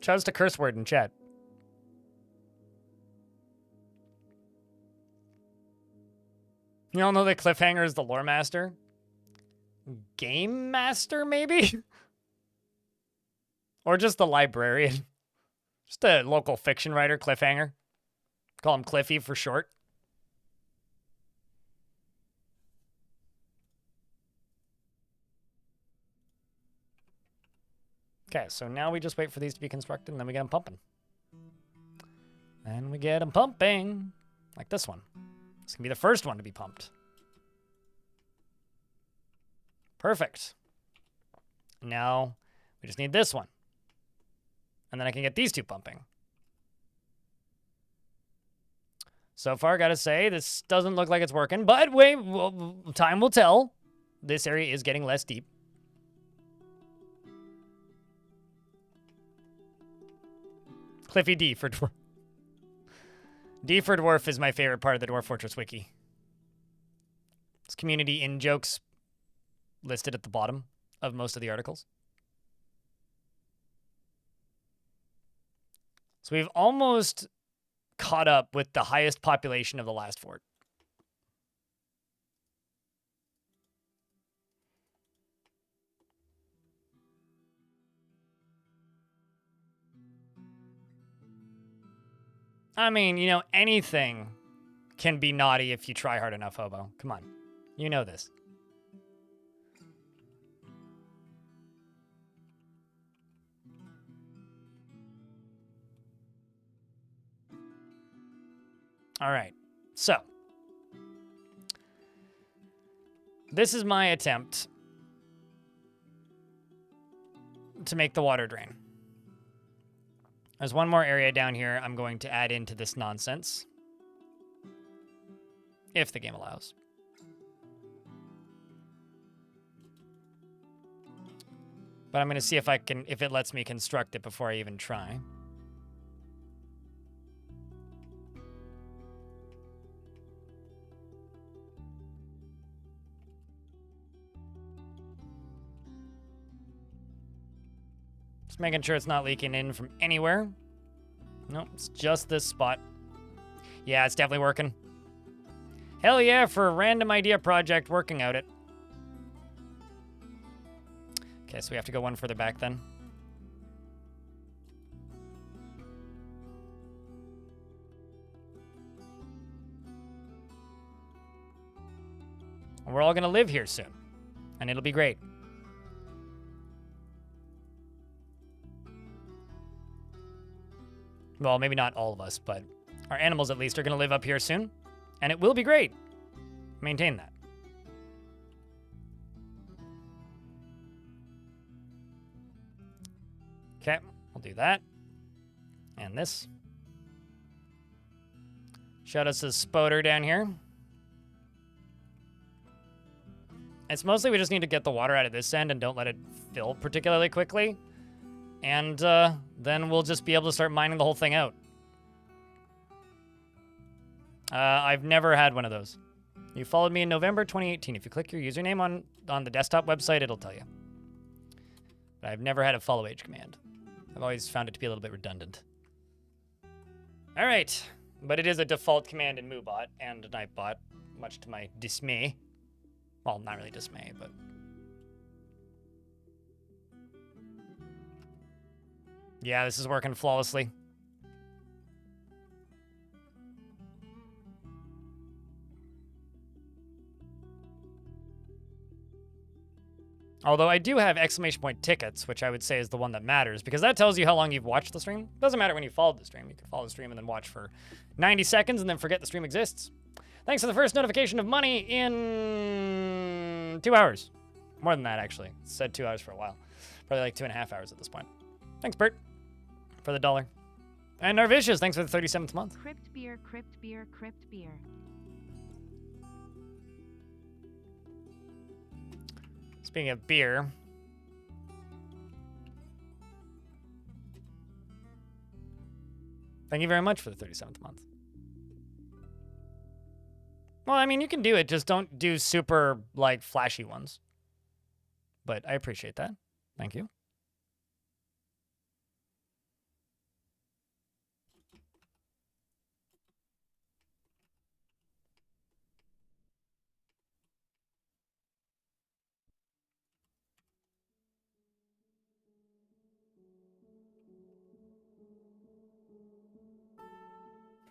Shouts to curse word in chat. You all know that Cliffhanger is the lore master? Game master, maybe? Or just the librarian. Just a local fiction writer, Cliffhanger. Call him Cliffy for short. Okay, so now we just wait for these to be constructed, and then we get them pumping. And we get them pumping. Like this one. This can be the first one to be pumped. Perfect. Now, we just need this one. And then I can get these two pumping. So far, gotta say, this doesn't look like it's working. But wait, time will tell. This area is getting less deep. Cliffy D for Dwarf. D for Dwarf is my favorite part of the Dwarf Fortress Wiki. It's community in-jokes listed at the bottom of most of the articles. So we've almost caught up with the highest population of the last fort. I mean, anything can be naughty if you try hard enough, Hobo. Come on. You know this. All right. So, this is my attempt to make the water drain. There's one more area down here I'm going to add into this nonsense. If the game allows. But I'm going to see if if it lets me construct it before I even try. Just making sure it's not leaking in from anywhere. Nope, it's just this spot. Yeah, it's definitely working. Hell yeah, for a random idea project, working out it. Okay, so we have to go one further back then. And we're all gonna live here soon. And it'll be great. Well, maybe not all of us, but our animals at least are gonna live up here soon. And it will be great. Maintain that. Okay, we'll do that. And this. Shout us a spoder down here. It's mostly we just need to get the water out of this end and don't let it fill particularly quickly. And then we'll just be able to start mining the whole thing out. I've never had one of those. You followed me in November 2018. If you click your username on the desktop website, it'll tell you. But I've never had a follow age command. I've always found it to be a little bit redundant. All right, but it is a default command in MooBot and Nightbot, much to my dismay. Well, not really dismay, but... Yeah, this is working flawlessly. Although I do have exclamation point tickets, which I would say is the one that matters, because that tells you how long you've watched the stream. Doesn't matter when you followed the stream. You can follow the stream and then watch for 90 seconds and then forget the stream exists. Thanks for the first notification of money in 2 hours. More than that, actually. It said 2 hours for a while. Probably like 2.5 hours at this point. Thanks, Bert, for the $1. And Narvicious, thanks for the 37th month. Crypt beer, crypt beer, crypt beer. Speaking of beer, thank you very much for the 37th month. Well, I mean, you can do it, just don't do super, like, flashy ones. But I appreciate that. Thank you.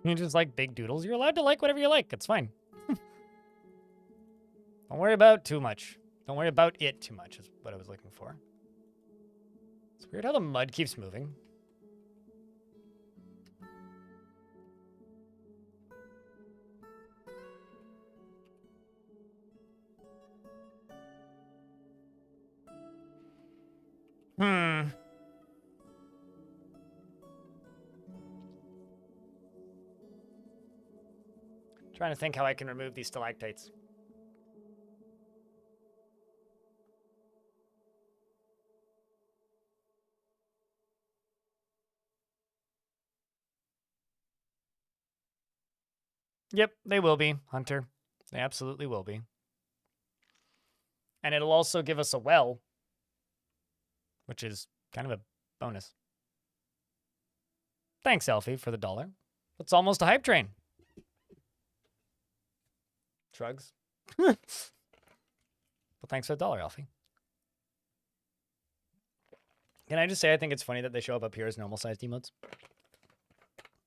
You just like big doodles. You're allowed to like whatever you like. It's fine. Don't worry about too much. Don't worry about it too much is what I was looking for. It's weird how the mud keeps moving. Trying to think how I can remove these stalactites. Yep, they will be, Hunter. They absolutely will be. And it'll also give us a well, which is kind of a bonus. Thanks, Elfie, for the $1. It's almost a hype train. Shrugs. But thanks for the $1, Alfie. Can I just say I think it's funny that they show up here as normal-sized emotes?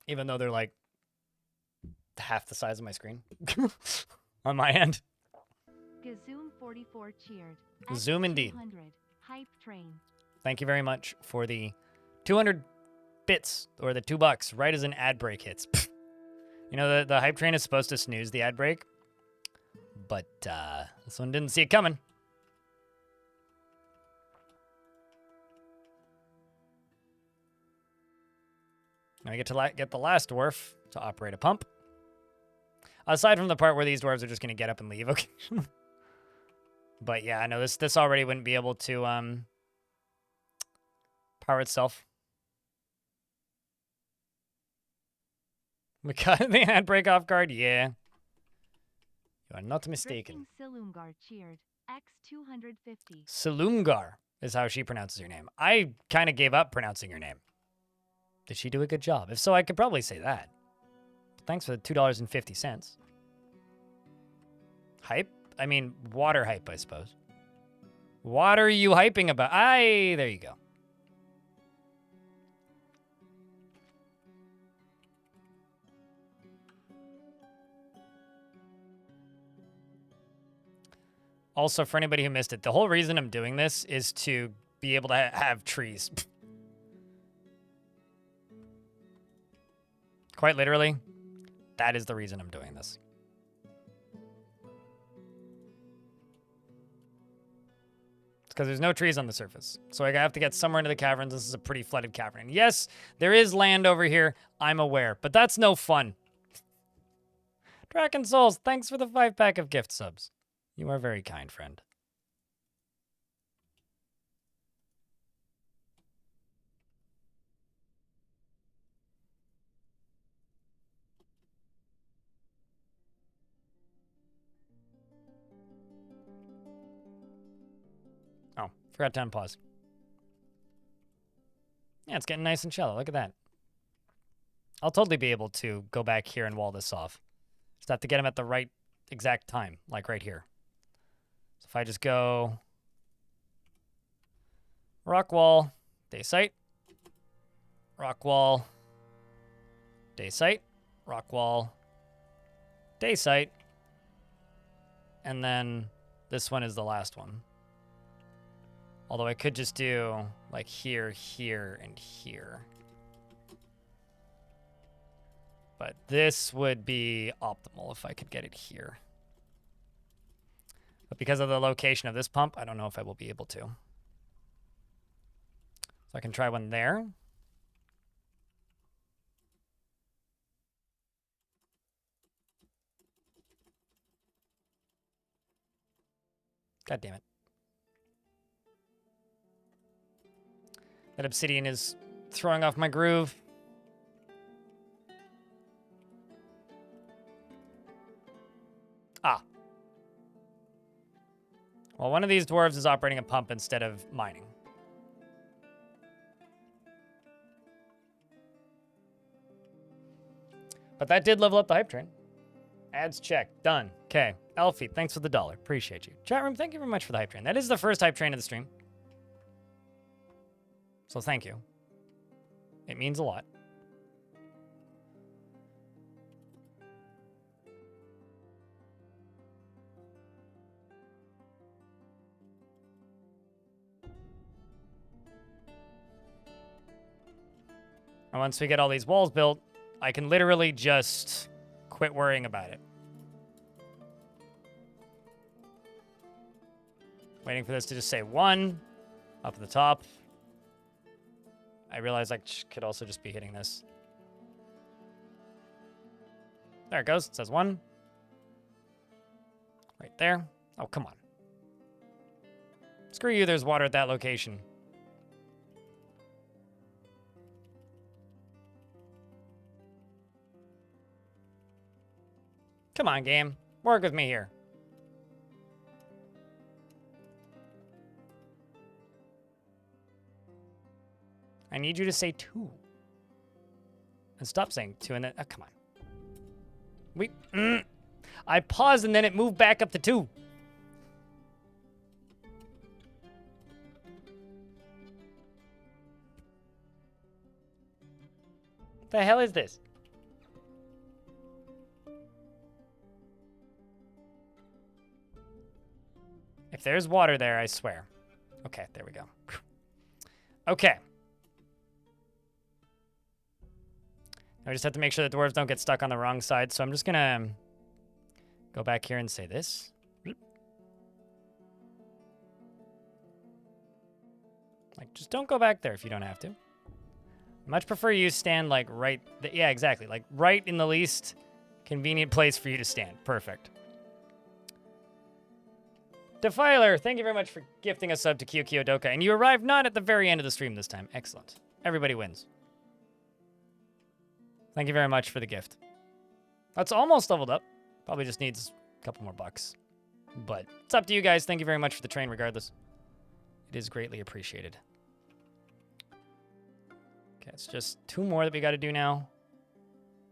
Even though they're like half the size of my screen on my end. Gazoom 44 cheered. Zoom indeed. Hype train. Thank you very much for the 200 bits, or the $2, right as an ad break hits. You know, the hype train is supposed to snooze the ad break. But this one didn't see it coming. Now I get to get the last dwarf to operate a pump. Aside from the part where these dwarves are just going to get up and leave, okay. But yeah, I know this already wouldn't be able to Power itself. We got the handbrake off guard. Yeah. You are not mistaken. Drifting Silumgar cheered. X250. Silumgar is how she pronounces her name. I kind of gave up pronouncing her name. Did she do a good job? If so, I could probably say that. Thanks for the $2.50. Hype? I mean, water hype, I suppose. What are you hyping about? There you go. Also, for anybody who missed it, the whole reason I'm doing this is to be able to have trees. Quite literally, that is the reason I'm doing this. It's because there's no trees on the surface. So I have to get somewhere into the caverns. This is a pretty flooded cavern. And yes, there is land over here. I'm aware. But that's no fun. Draken Souls, thanks for the 5-pack of gift subs. You are very kind, friend. Oh, forgot to unpause. Yeah, it's getting nice and shallow. Look at that. I'll totally be able to go back here and wall this off. Just have to get them at the right exact time, like right here. So if I just go rock wall, day site, rock wall, day site, rock wall, day site, and then this one is the last one. Although I could just do like here, here, and here. But this would be optimal if I could get it here. But because of the location of this pump, I don't know if I will be able to. So I can try one there. God damn it. That obsidian is throwing off my groove. Ah. Well, one of these dwarves is operating a pump instead of mining. But that did level up the hype train. Ads checked. Done. Okay. Elfie, thanks for the $1. Appreciate you. Chat room, thank you very much for the hype train. That is the first hype train of the stream. So thank you. It means a lot. And once we get all these walls built, I can literally just quit worrying about it. Waiting for this to just say 1 up at the top. I realize I could also just be hitting this. There it goes. It says 1. Right there. Oh, come on. Screw you, there's water at that location. Come on, game. Work with me here. I need you to say 2. And stop saying 2 and then... Oh, come on. I paused and then it moved back up to 2. The hell is this? If there's water there, I swear. Okay, there we go. Okay. I just have to make sure that dwarves don't get stuck on the wrong side, so I'm just gonna go back here and say this. Like, just don't go back there if you don't have to. I much prefer you stand, like, right... Yeah, exactly. Like, right in the least convenient place for you to stand. Perfect. Defiler, thank you very much for gifting a sub to Kyodoka. And you arrived not at the very end of the stream this time. Excellent. Everybody wins. Thank you very much for the gift. That's almost leveled up. Probably just needs a couple more bucks. But it's up to you guys. Thank you very much for the train regardless. It is greatly appreciated. Okay, it's just 2 more that we got to do now.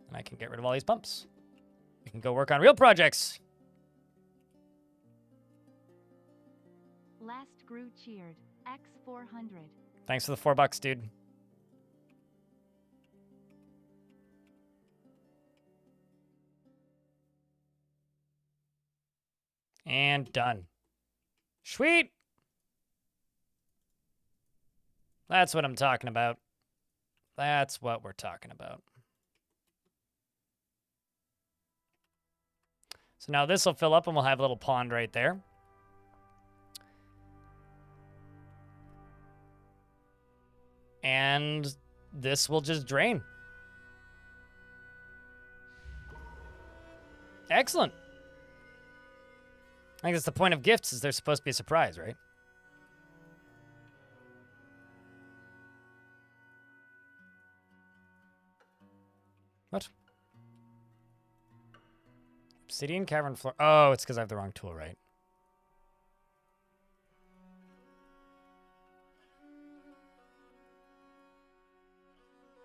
And I can get rid of all these bumps. We can go work on real projects. Last Gru cheered. X400. Thanks for the $4, dude. And done. Sweet. That's what I'm talking about. That's what we're talking about. So now this will fill up and we'll have a little pond right there. And this will just drain. Excellent. I think that's the point of gifts, is they're supposed to be a surprise, right? What? Obsidian cavern floor. Oh, it's because I have the wrong tool, right?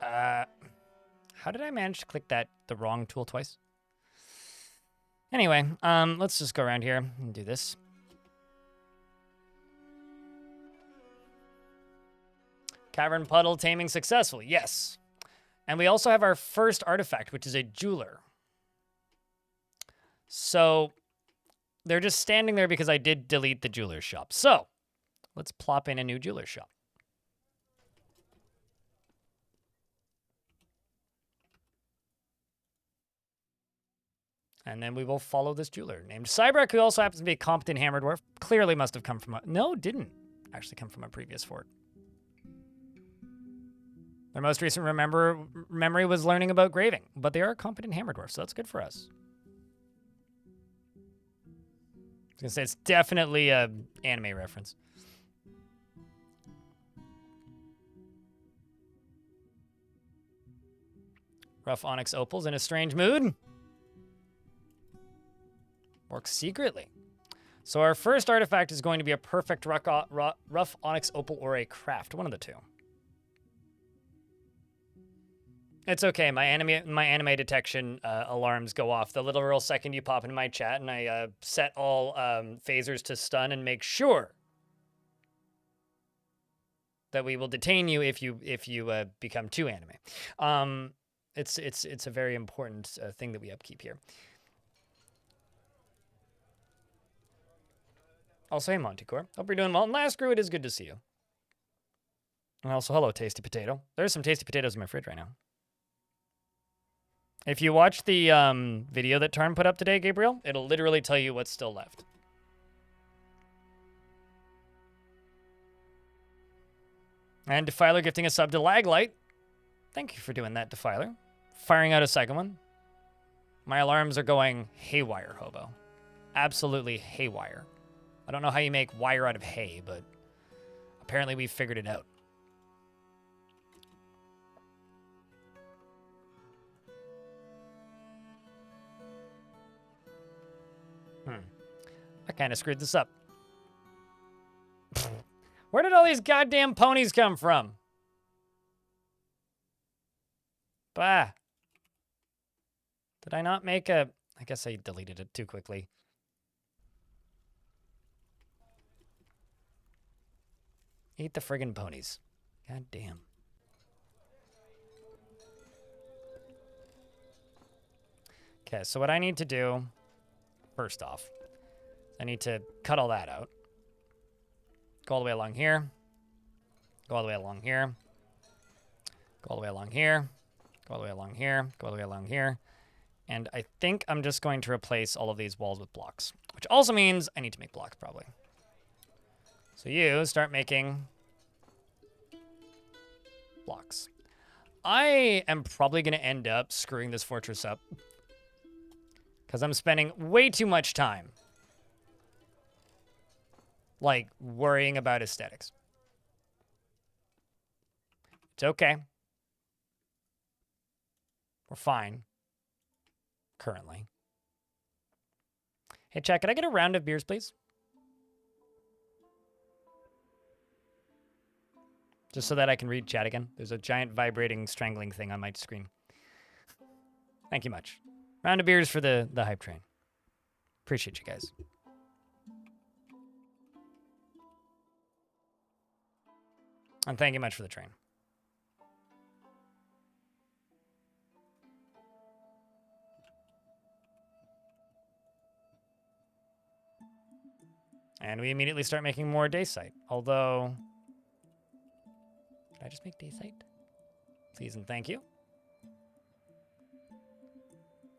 How did I manage to click the wrong tool twice? Anyway, let's just go around here and do this. Cavern puddle taming successful, yes. And we also have our first artifact, which is a jeweler. So they're just standing there because I did delete the jeweler's shop. So let's plop in a new jeweler's shop. And then we will follow this jeweler named Cybrek, who also happens to be a competent hammer dwarf. Clearly must have come from a... No, didn't actually come from a previous fort. Their most recent memory was learning about graving, but they are a competent hammer dwarf, so that's good for us. I was going to say, it's definitely a anime reference. Rough onyx opals in a strange mood. Works secretly. So our first artifact is going to be a perfect rough onyx opal or a craft. One of the two. It's okay. My anime detection alarms go off the literal second you pop into my chat, and I set all phasers to stun and make sure that we will detain you if you become too anime. It's a very important thing that we upkeep here. Also, hey, Montecore. Hope you're doing well. And last crew, it is good to see you. And also, hello, Tasty Potato. There's some tasty potatoes in my fridge right now. If you watch the video that Tarn put up today, Gabriel, it'll literally tell you what's still left. And Defiler gifting a sub to Laglight. Thank you for doing that, Defiler. Firing out a second one. My alarms are going haywire, Hobo. Absolutely haywire. I don't know how you make wire out of hay, but apparently we've figured it out. I kind of screwed this up. Where did all these goddamn ponies come from? Bah. Did I not make a... I guess I deleted it too quickly. Eat the friggin' ponies. God damn. Okay, so what I need to do, first off, I need to cut all that out. Go all the way along here. Go all the way along here. Go all the way along here. Go all the way along here. Go all the way along here. And I think I'm just going to replace all of these walls with blocks, which also means I need to make blocks probably. So you start making blocks. I am probably going to end up screwing this fortress up because I'm spending way too much time like, worrying about aesthetics. It's okay. We're fine. Currently. Hey, chat, could I get a round of beers, please? Just so that I can read chat again. There's a giant vibrating, strangling thing on my screen. Thank you much. Round of beers for the hype train. Appreciate you guys. And thank you much for the train. And we immediately start making more day site. Although, did I just make day site? Please and thank you.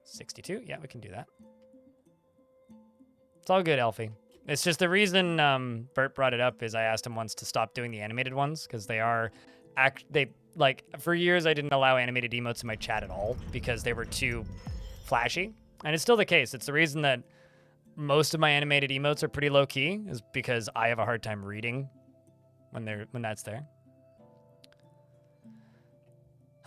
62. Yeah, we can do that. It's all good, Elfie. It's just the reason Bert brought it up is I asked him once to stop doing the animated ones because they are, like, for years I didn't allow animated emotes in my chat at all because they were too flashy. And it's still the case. It's the reason that most of my animated emotes are pretty low key is because I have a hard time reading when that's there.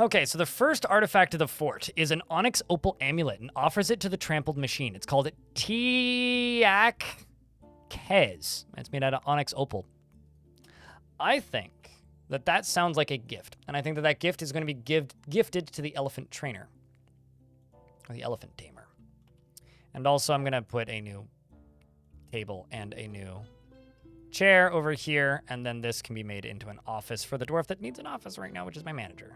Okay, so the first artifact of the fort is an onyx opal amulet and offers it to the trampled machine. It's called Tiak Kez. It's made out of onyx opal. I think that sounds like a gift, and I think that gift is going to be gifted to the elephant trainer, or the elephant tamer. And also I'm going to put a new table and a new chair over here, and then this can be made into an office for the dwarf that needs an office right now, which is my manager.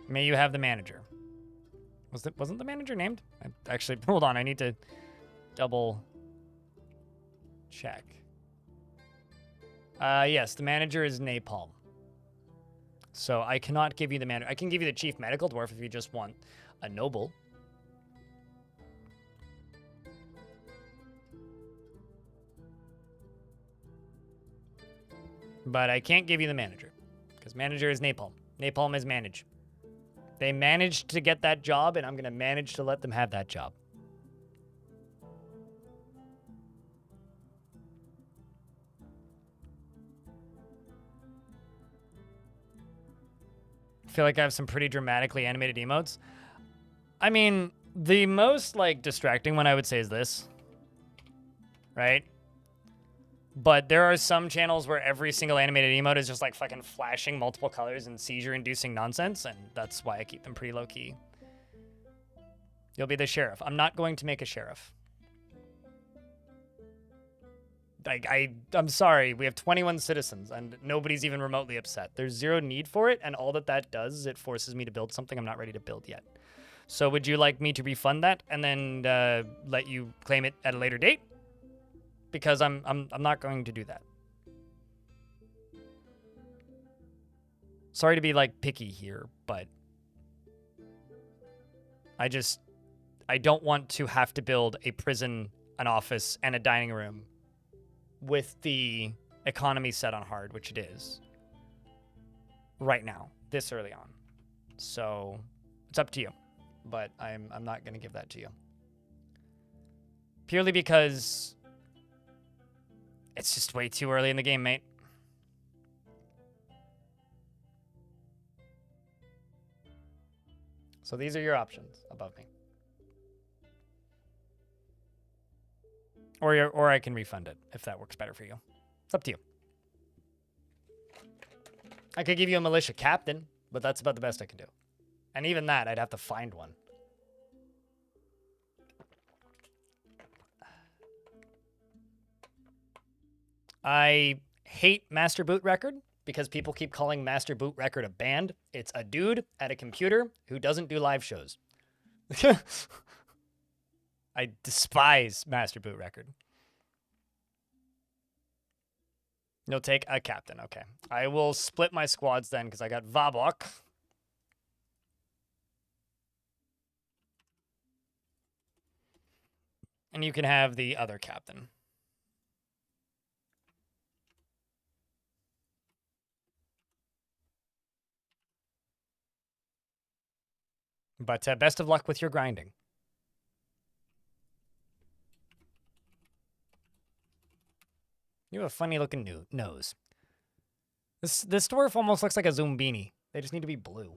May you have the manager. Wasn't the manager named? Actually, hold on. I need to double check. Yes, the manager is Napalm. So I cannot give you the manager. I can give you the chief medical dwarf if you just want a noble. But I can't give you the manager because manager is Napalm. Napalm is manage. They managed to get that job, and I'm going to manage to let them have that job. I feel like I have some pretty dramatically animated emotes. I mean, the most, like, distracting one I would say is this. Right? But there are some channels where every single animated emote is just like fucking flashing multiple colors and seizure-inducing nonsense, and that's why I keep them pretty low-key. You'll be the sheriff. I'm not going to make a sheriff. I'm sorry. We have 21 citizens, and nobody's even remotely upset. There's zero need for it, and all that does is it forces me to build something I'm not ready to build yet. So would you like me to refund that and then let you claim it at a later date? Because I'm not going to do that. Sorry to be like picky here, but I don't want to have to build a prison, an office, and a dining room with the economy set on hard, which it is right now, this early on. So it's up to you, but I'm not going to give that to you. Purely because it's just way too early in the game, mate. So these are your options above me. Or I can refund it if that works better for you. It's up to you. I could give you a militia captain, but that's about the best I can do. And even that, I'd have to find one. I hate Master Boot Record because people keep calling Master Boot Record a band. It's a dude at a computer who doesn't do live shows. I despise Master Boot Record. You'll take a captain. Okay. I will split my squads then because I got Vabok. And you can have the other captain. But best of luck with your grinding. You have a funny looking nose. This dwarf almost looks like a Zumbini. They just need to be blue.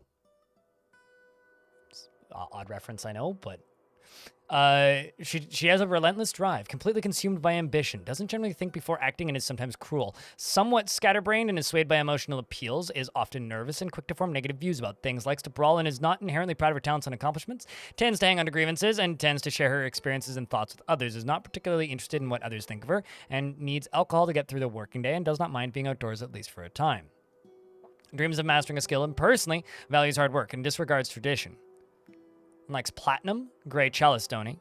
Odd reference, I know, but she has a relentless drive, completely consumed by ambition, doesn't generally think before acting, and is sometimes cruel. Somewhat scatterbrained and is swayed by emotional appeals, is often nervous and quick to form negative views about things, likes to brawl and is not inherently proud of her talents and accomplishments, tends to hang on to grievances, and tends to share her experiences and thoughts with others, is not particularly interested in what others think of her, and needs alcohol to get through the working day, and does not mind being outdoors at least for a time. Dreams of mastering a skill, and personally values hard work and disregards tradition. Likes platinum, gray chalcedony,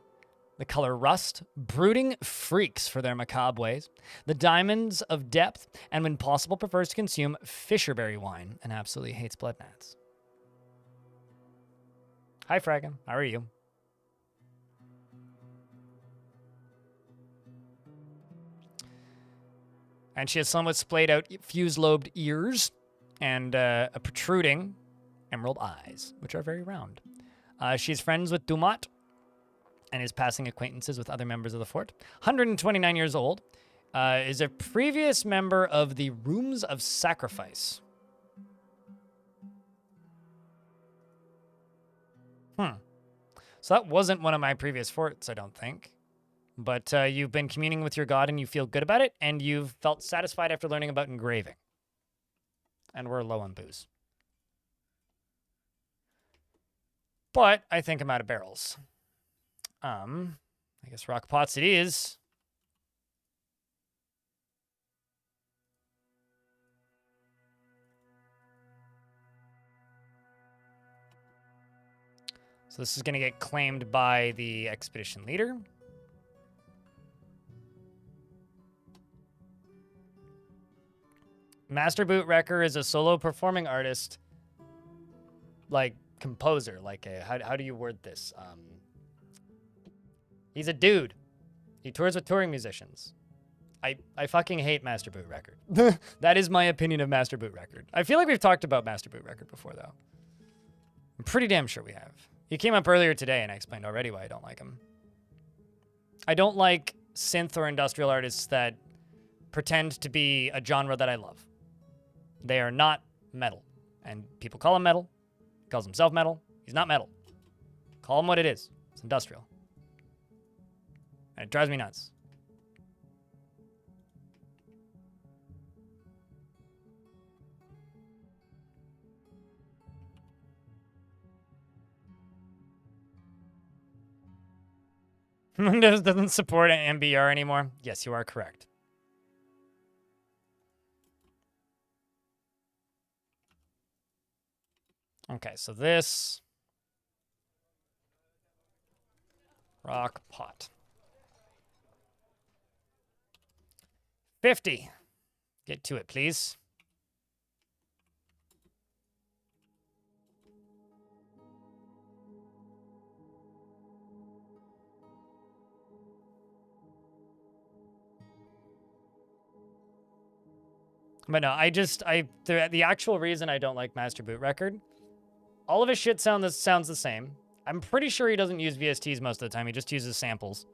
the color rust, brooding freaks for their macabre ways, the diamonds of depth, and when possible prefers to consume fisherberry wine and absolutely hates blood gnats. Hi, Fragan. How are you? And she has somewhat splayed out fused-lobed ears and a protruding emerald eyes, which are very round. She's friends with Dumat and is passing acquaintances with other members of the fort. 129 years old. Is a previous member of the Rooms of Sacrifice. So that wasn't one of my previous forts, I don't think. But you've been communing with your god and you feel good about it, and you've felt satisfied after learning about engraving. And we're low on booze. But I think I'm out of barrels. I guess rock pots it is. So this is going to get claimed by the expedition leader. Master Bootwrecker is a solo performing artist, like composer, like a, how do you word this? He's a dude. He tours with touring musicians. I fucking hate Master Bootwrecker. That is my opinion of Master Bootwrecker. I feel like we've talked about Master Bootwrecker before, though. I'm pretty damn sure we have. He came up earlier today, and I explained already why I don't like him. I don't like synth or industrial artists that pretend to be a genre that I love. They are not metal. And people call him metal. He calls himself metal. He's not metal. Call him what it is. It's industrial. And it drives me nuts. Windows doesn't support an MBR anymore. Yes, you are correct. Okay, so this rock pot. 50. Get to it, please. But no, the actual reason I don't like Master Bootwrecker, all of his shit sounds the same. I'm pretty sure he doesn't use VSTs most of the time. He just uses samples.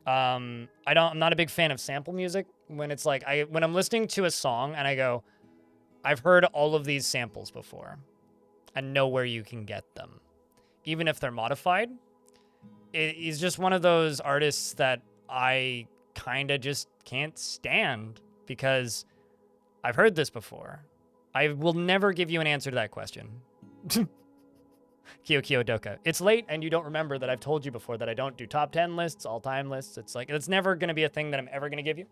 I'm not a big fan of sample music when it's like, when I'm listening to a song and I go, I've heard all of these samples before and know where you can get them. Even if they're modified, he's just one of those artists that I kind of just can't stand because I've heard this before. I will never give you an answer to that question. Kyo Doka. It's late and you don't remember that I've told you before that I don't do top 10 lists, all-time lists. It's like, it's never going to be a thing that I'm ever going to give you.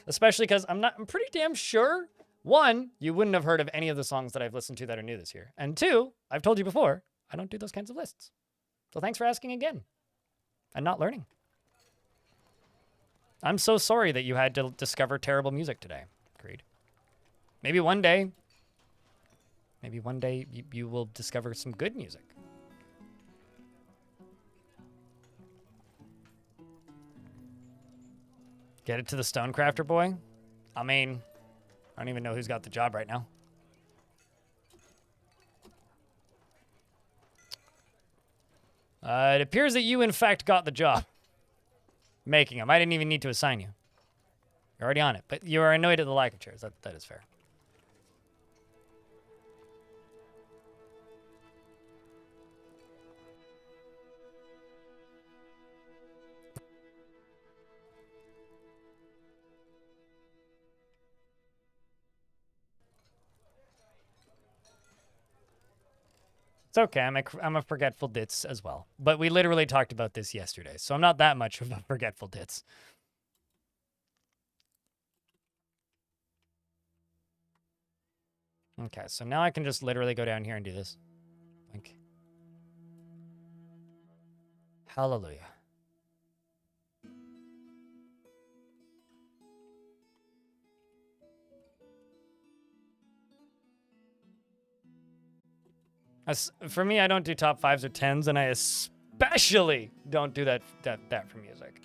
Especially because I'm pretty damn sure, one, you wouldn't have heard of any of the songs that I've listened to that are new this year. And two, I've told you before, I don't do those kinds of lists. So thanks for asking again. And not learning. I'm so sorry that you had to discover terrible music today. Agreed. Maybe one day you will discover some good music. Get it to the Stonecrafter boy? I mean, I don't even know who's got the job right now. It appears that you, in fact, got the job. Making them. I didn't even need to assign you. You're already on it. But you are annoyed at the lack of chairs. That is fair. It's okay. I'm a forgetful ditz as well. But we literally talked about this yesterday, so I'm not that much of a forgetful ditz. Okay, so now I can just literally go down here and do this. Blink. Hallelujah. For me, I don't do top 5s or 10s, and I especially don't do that for music.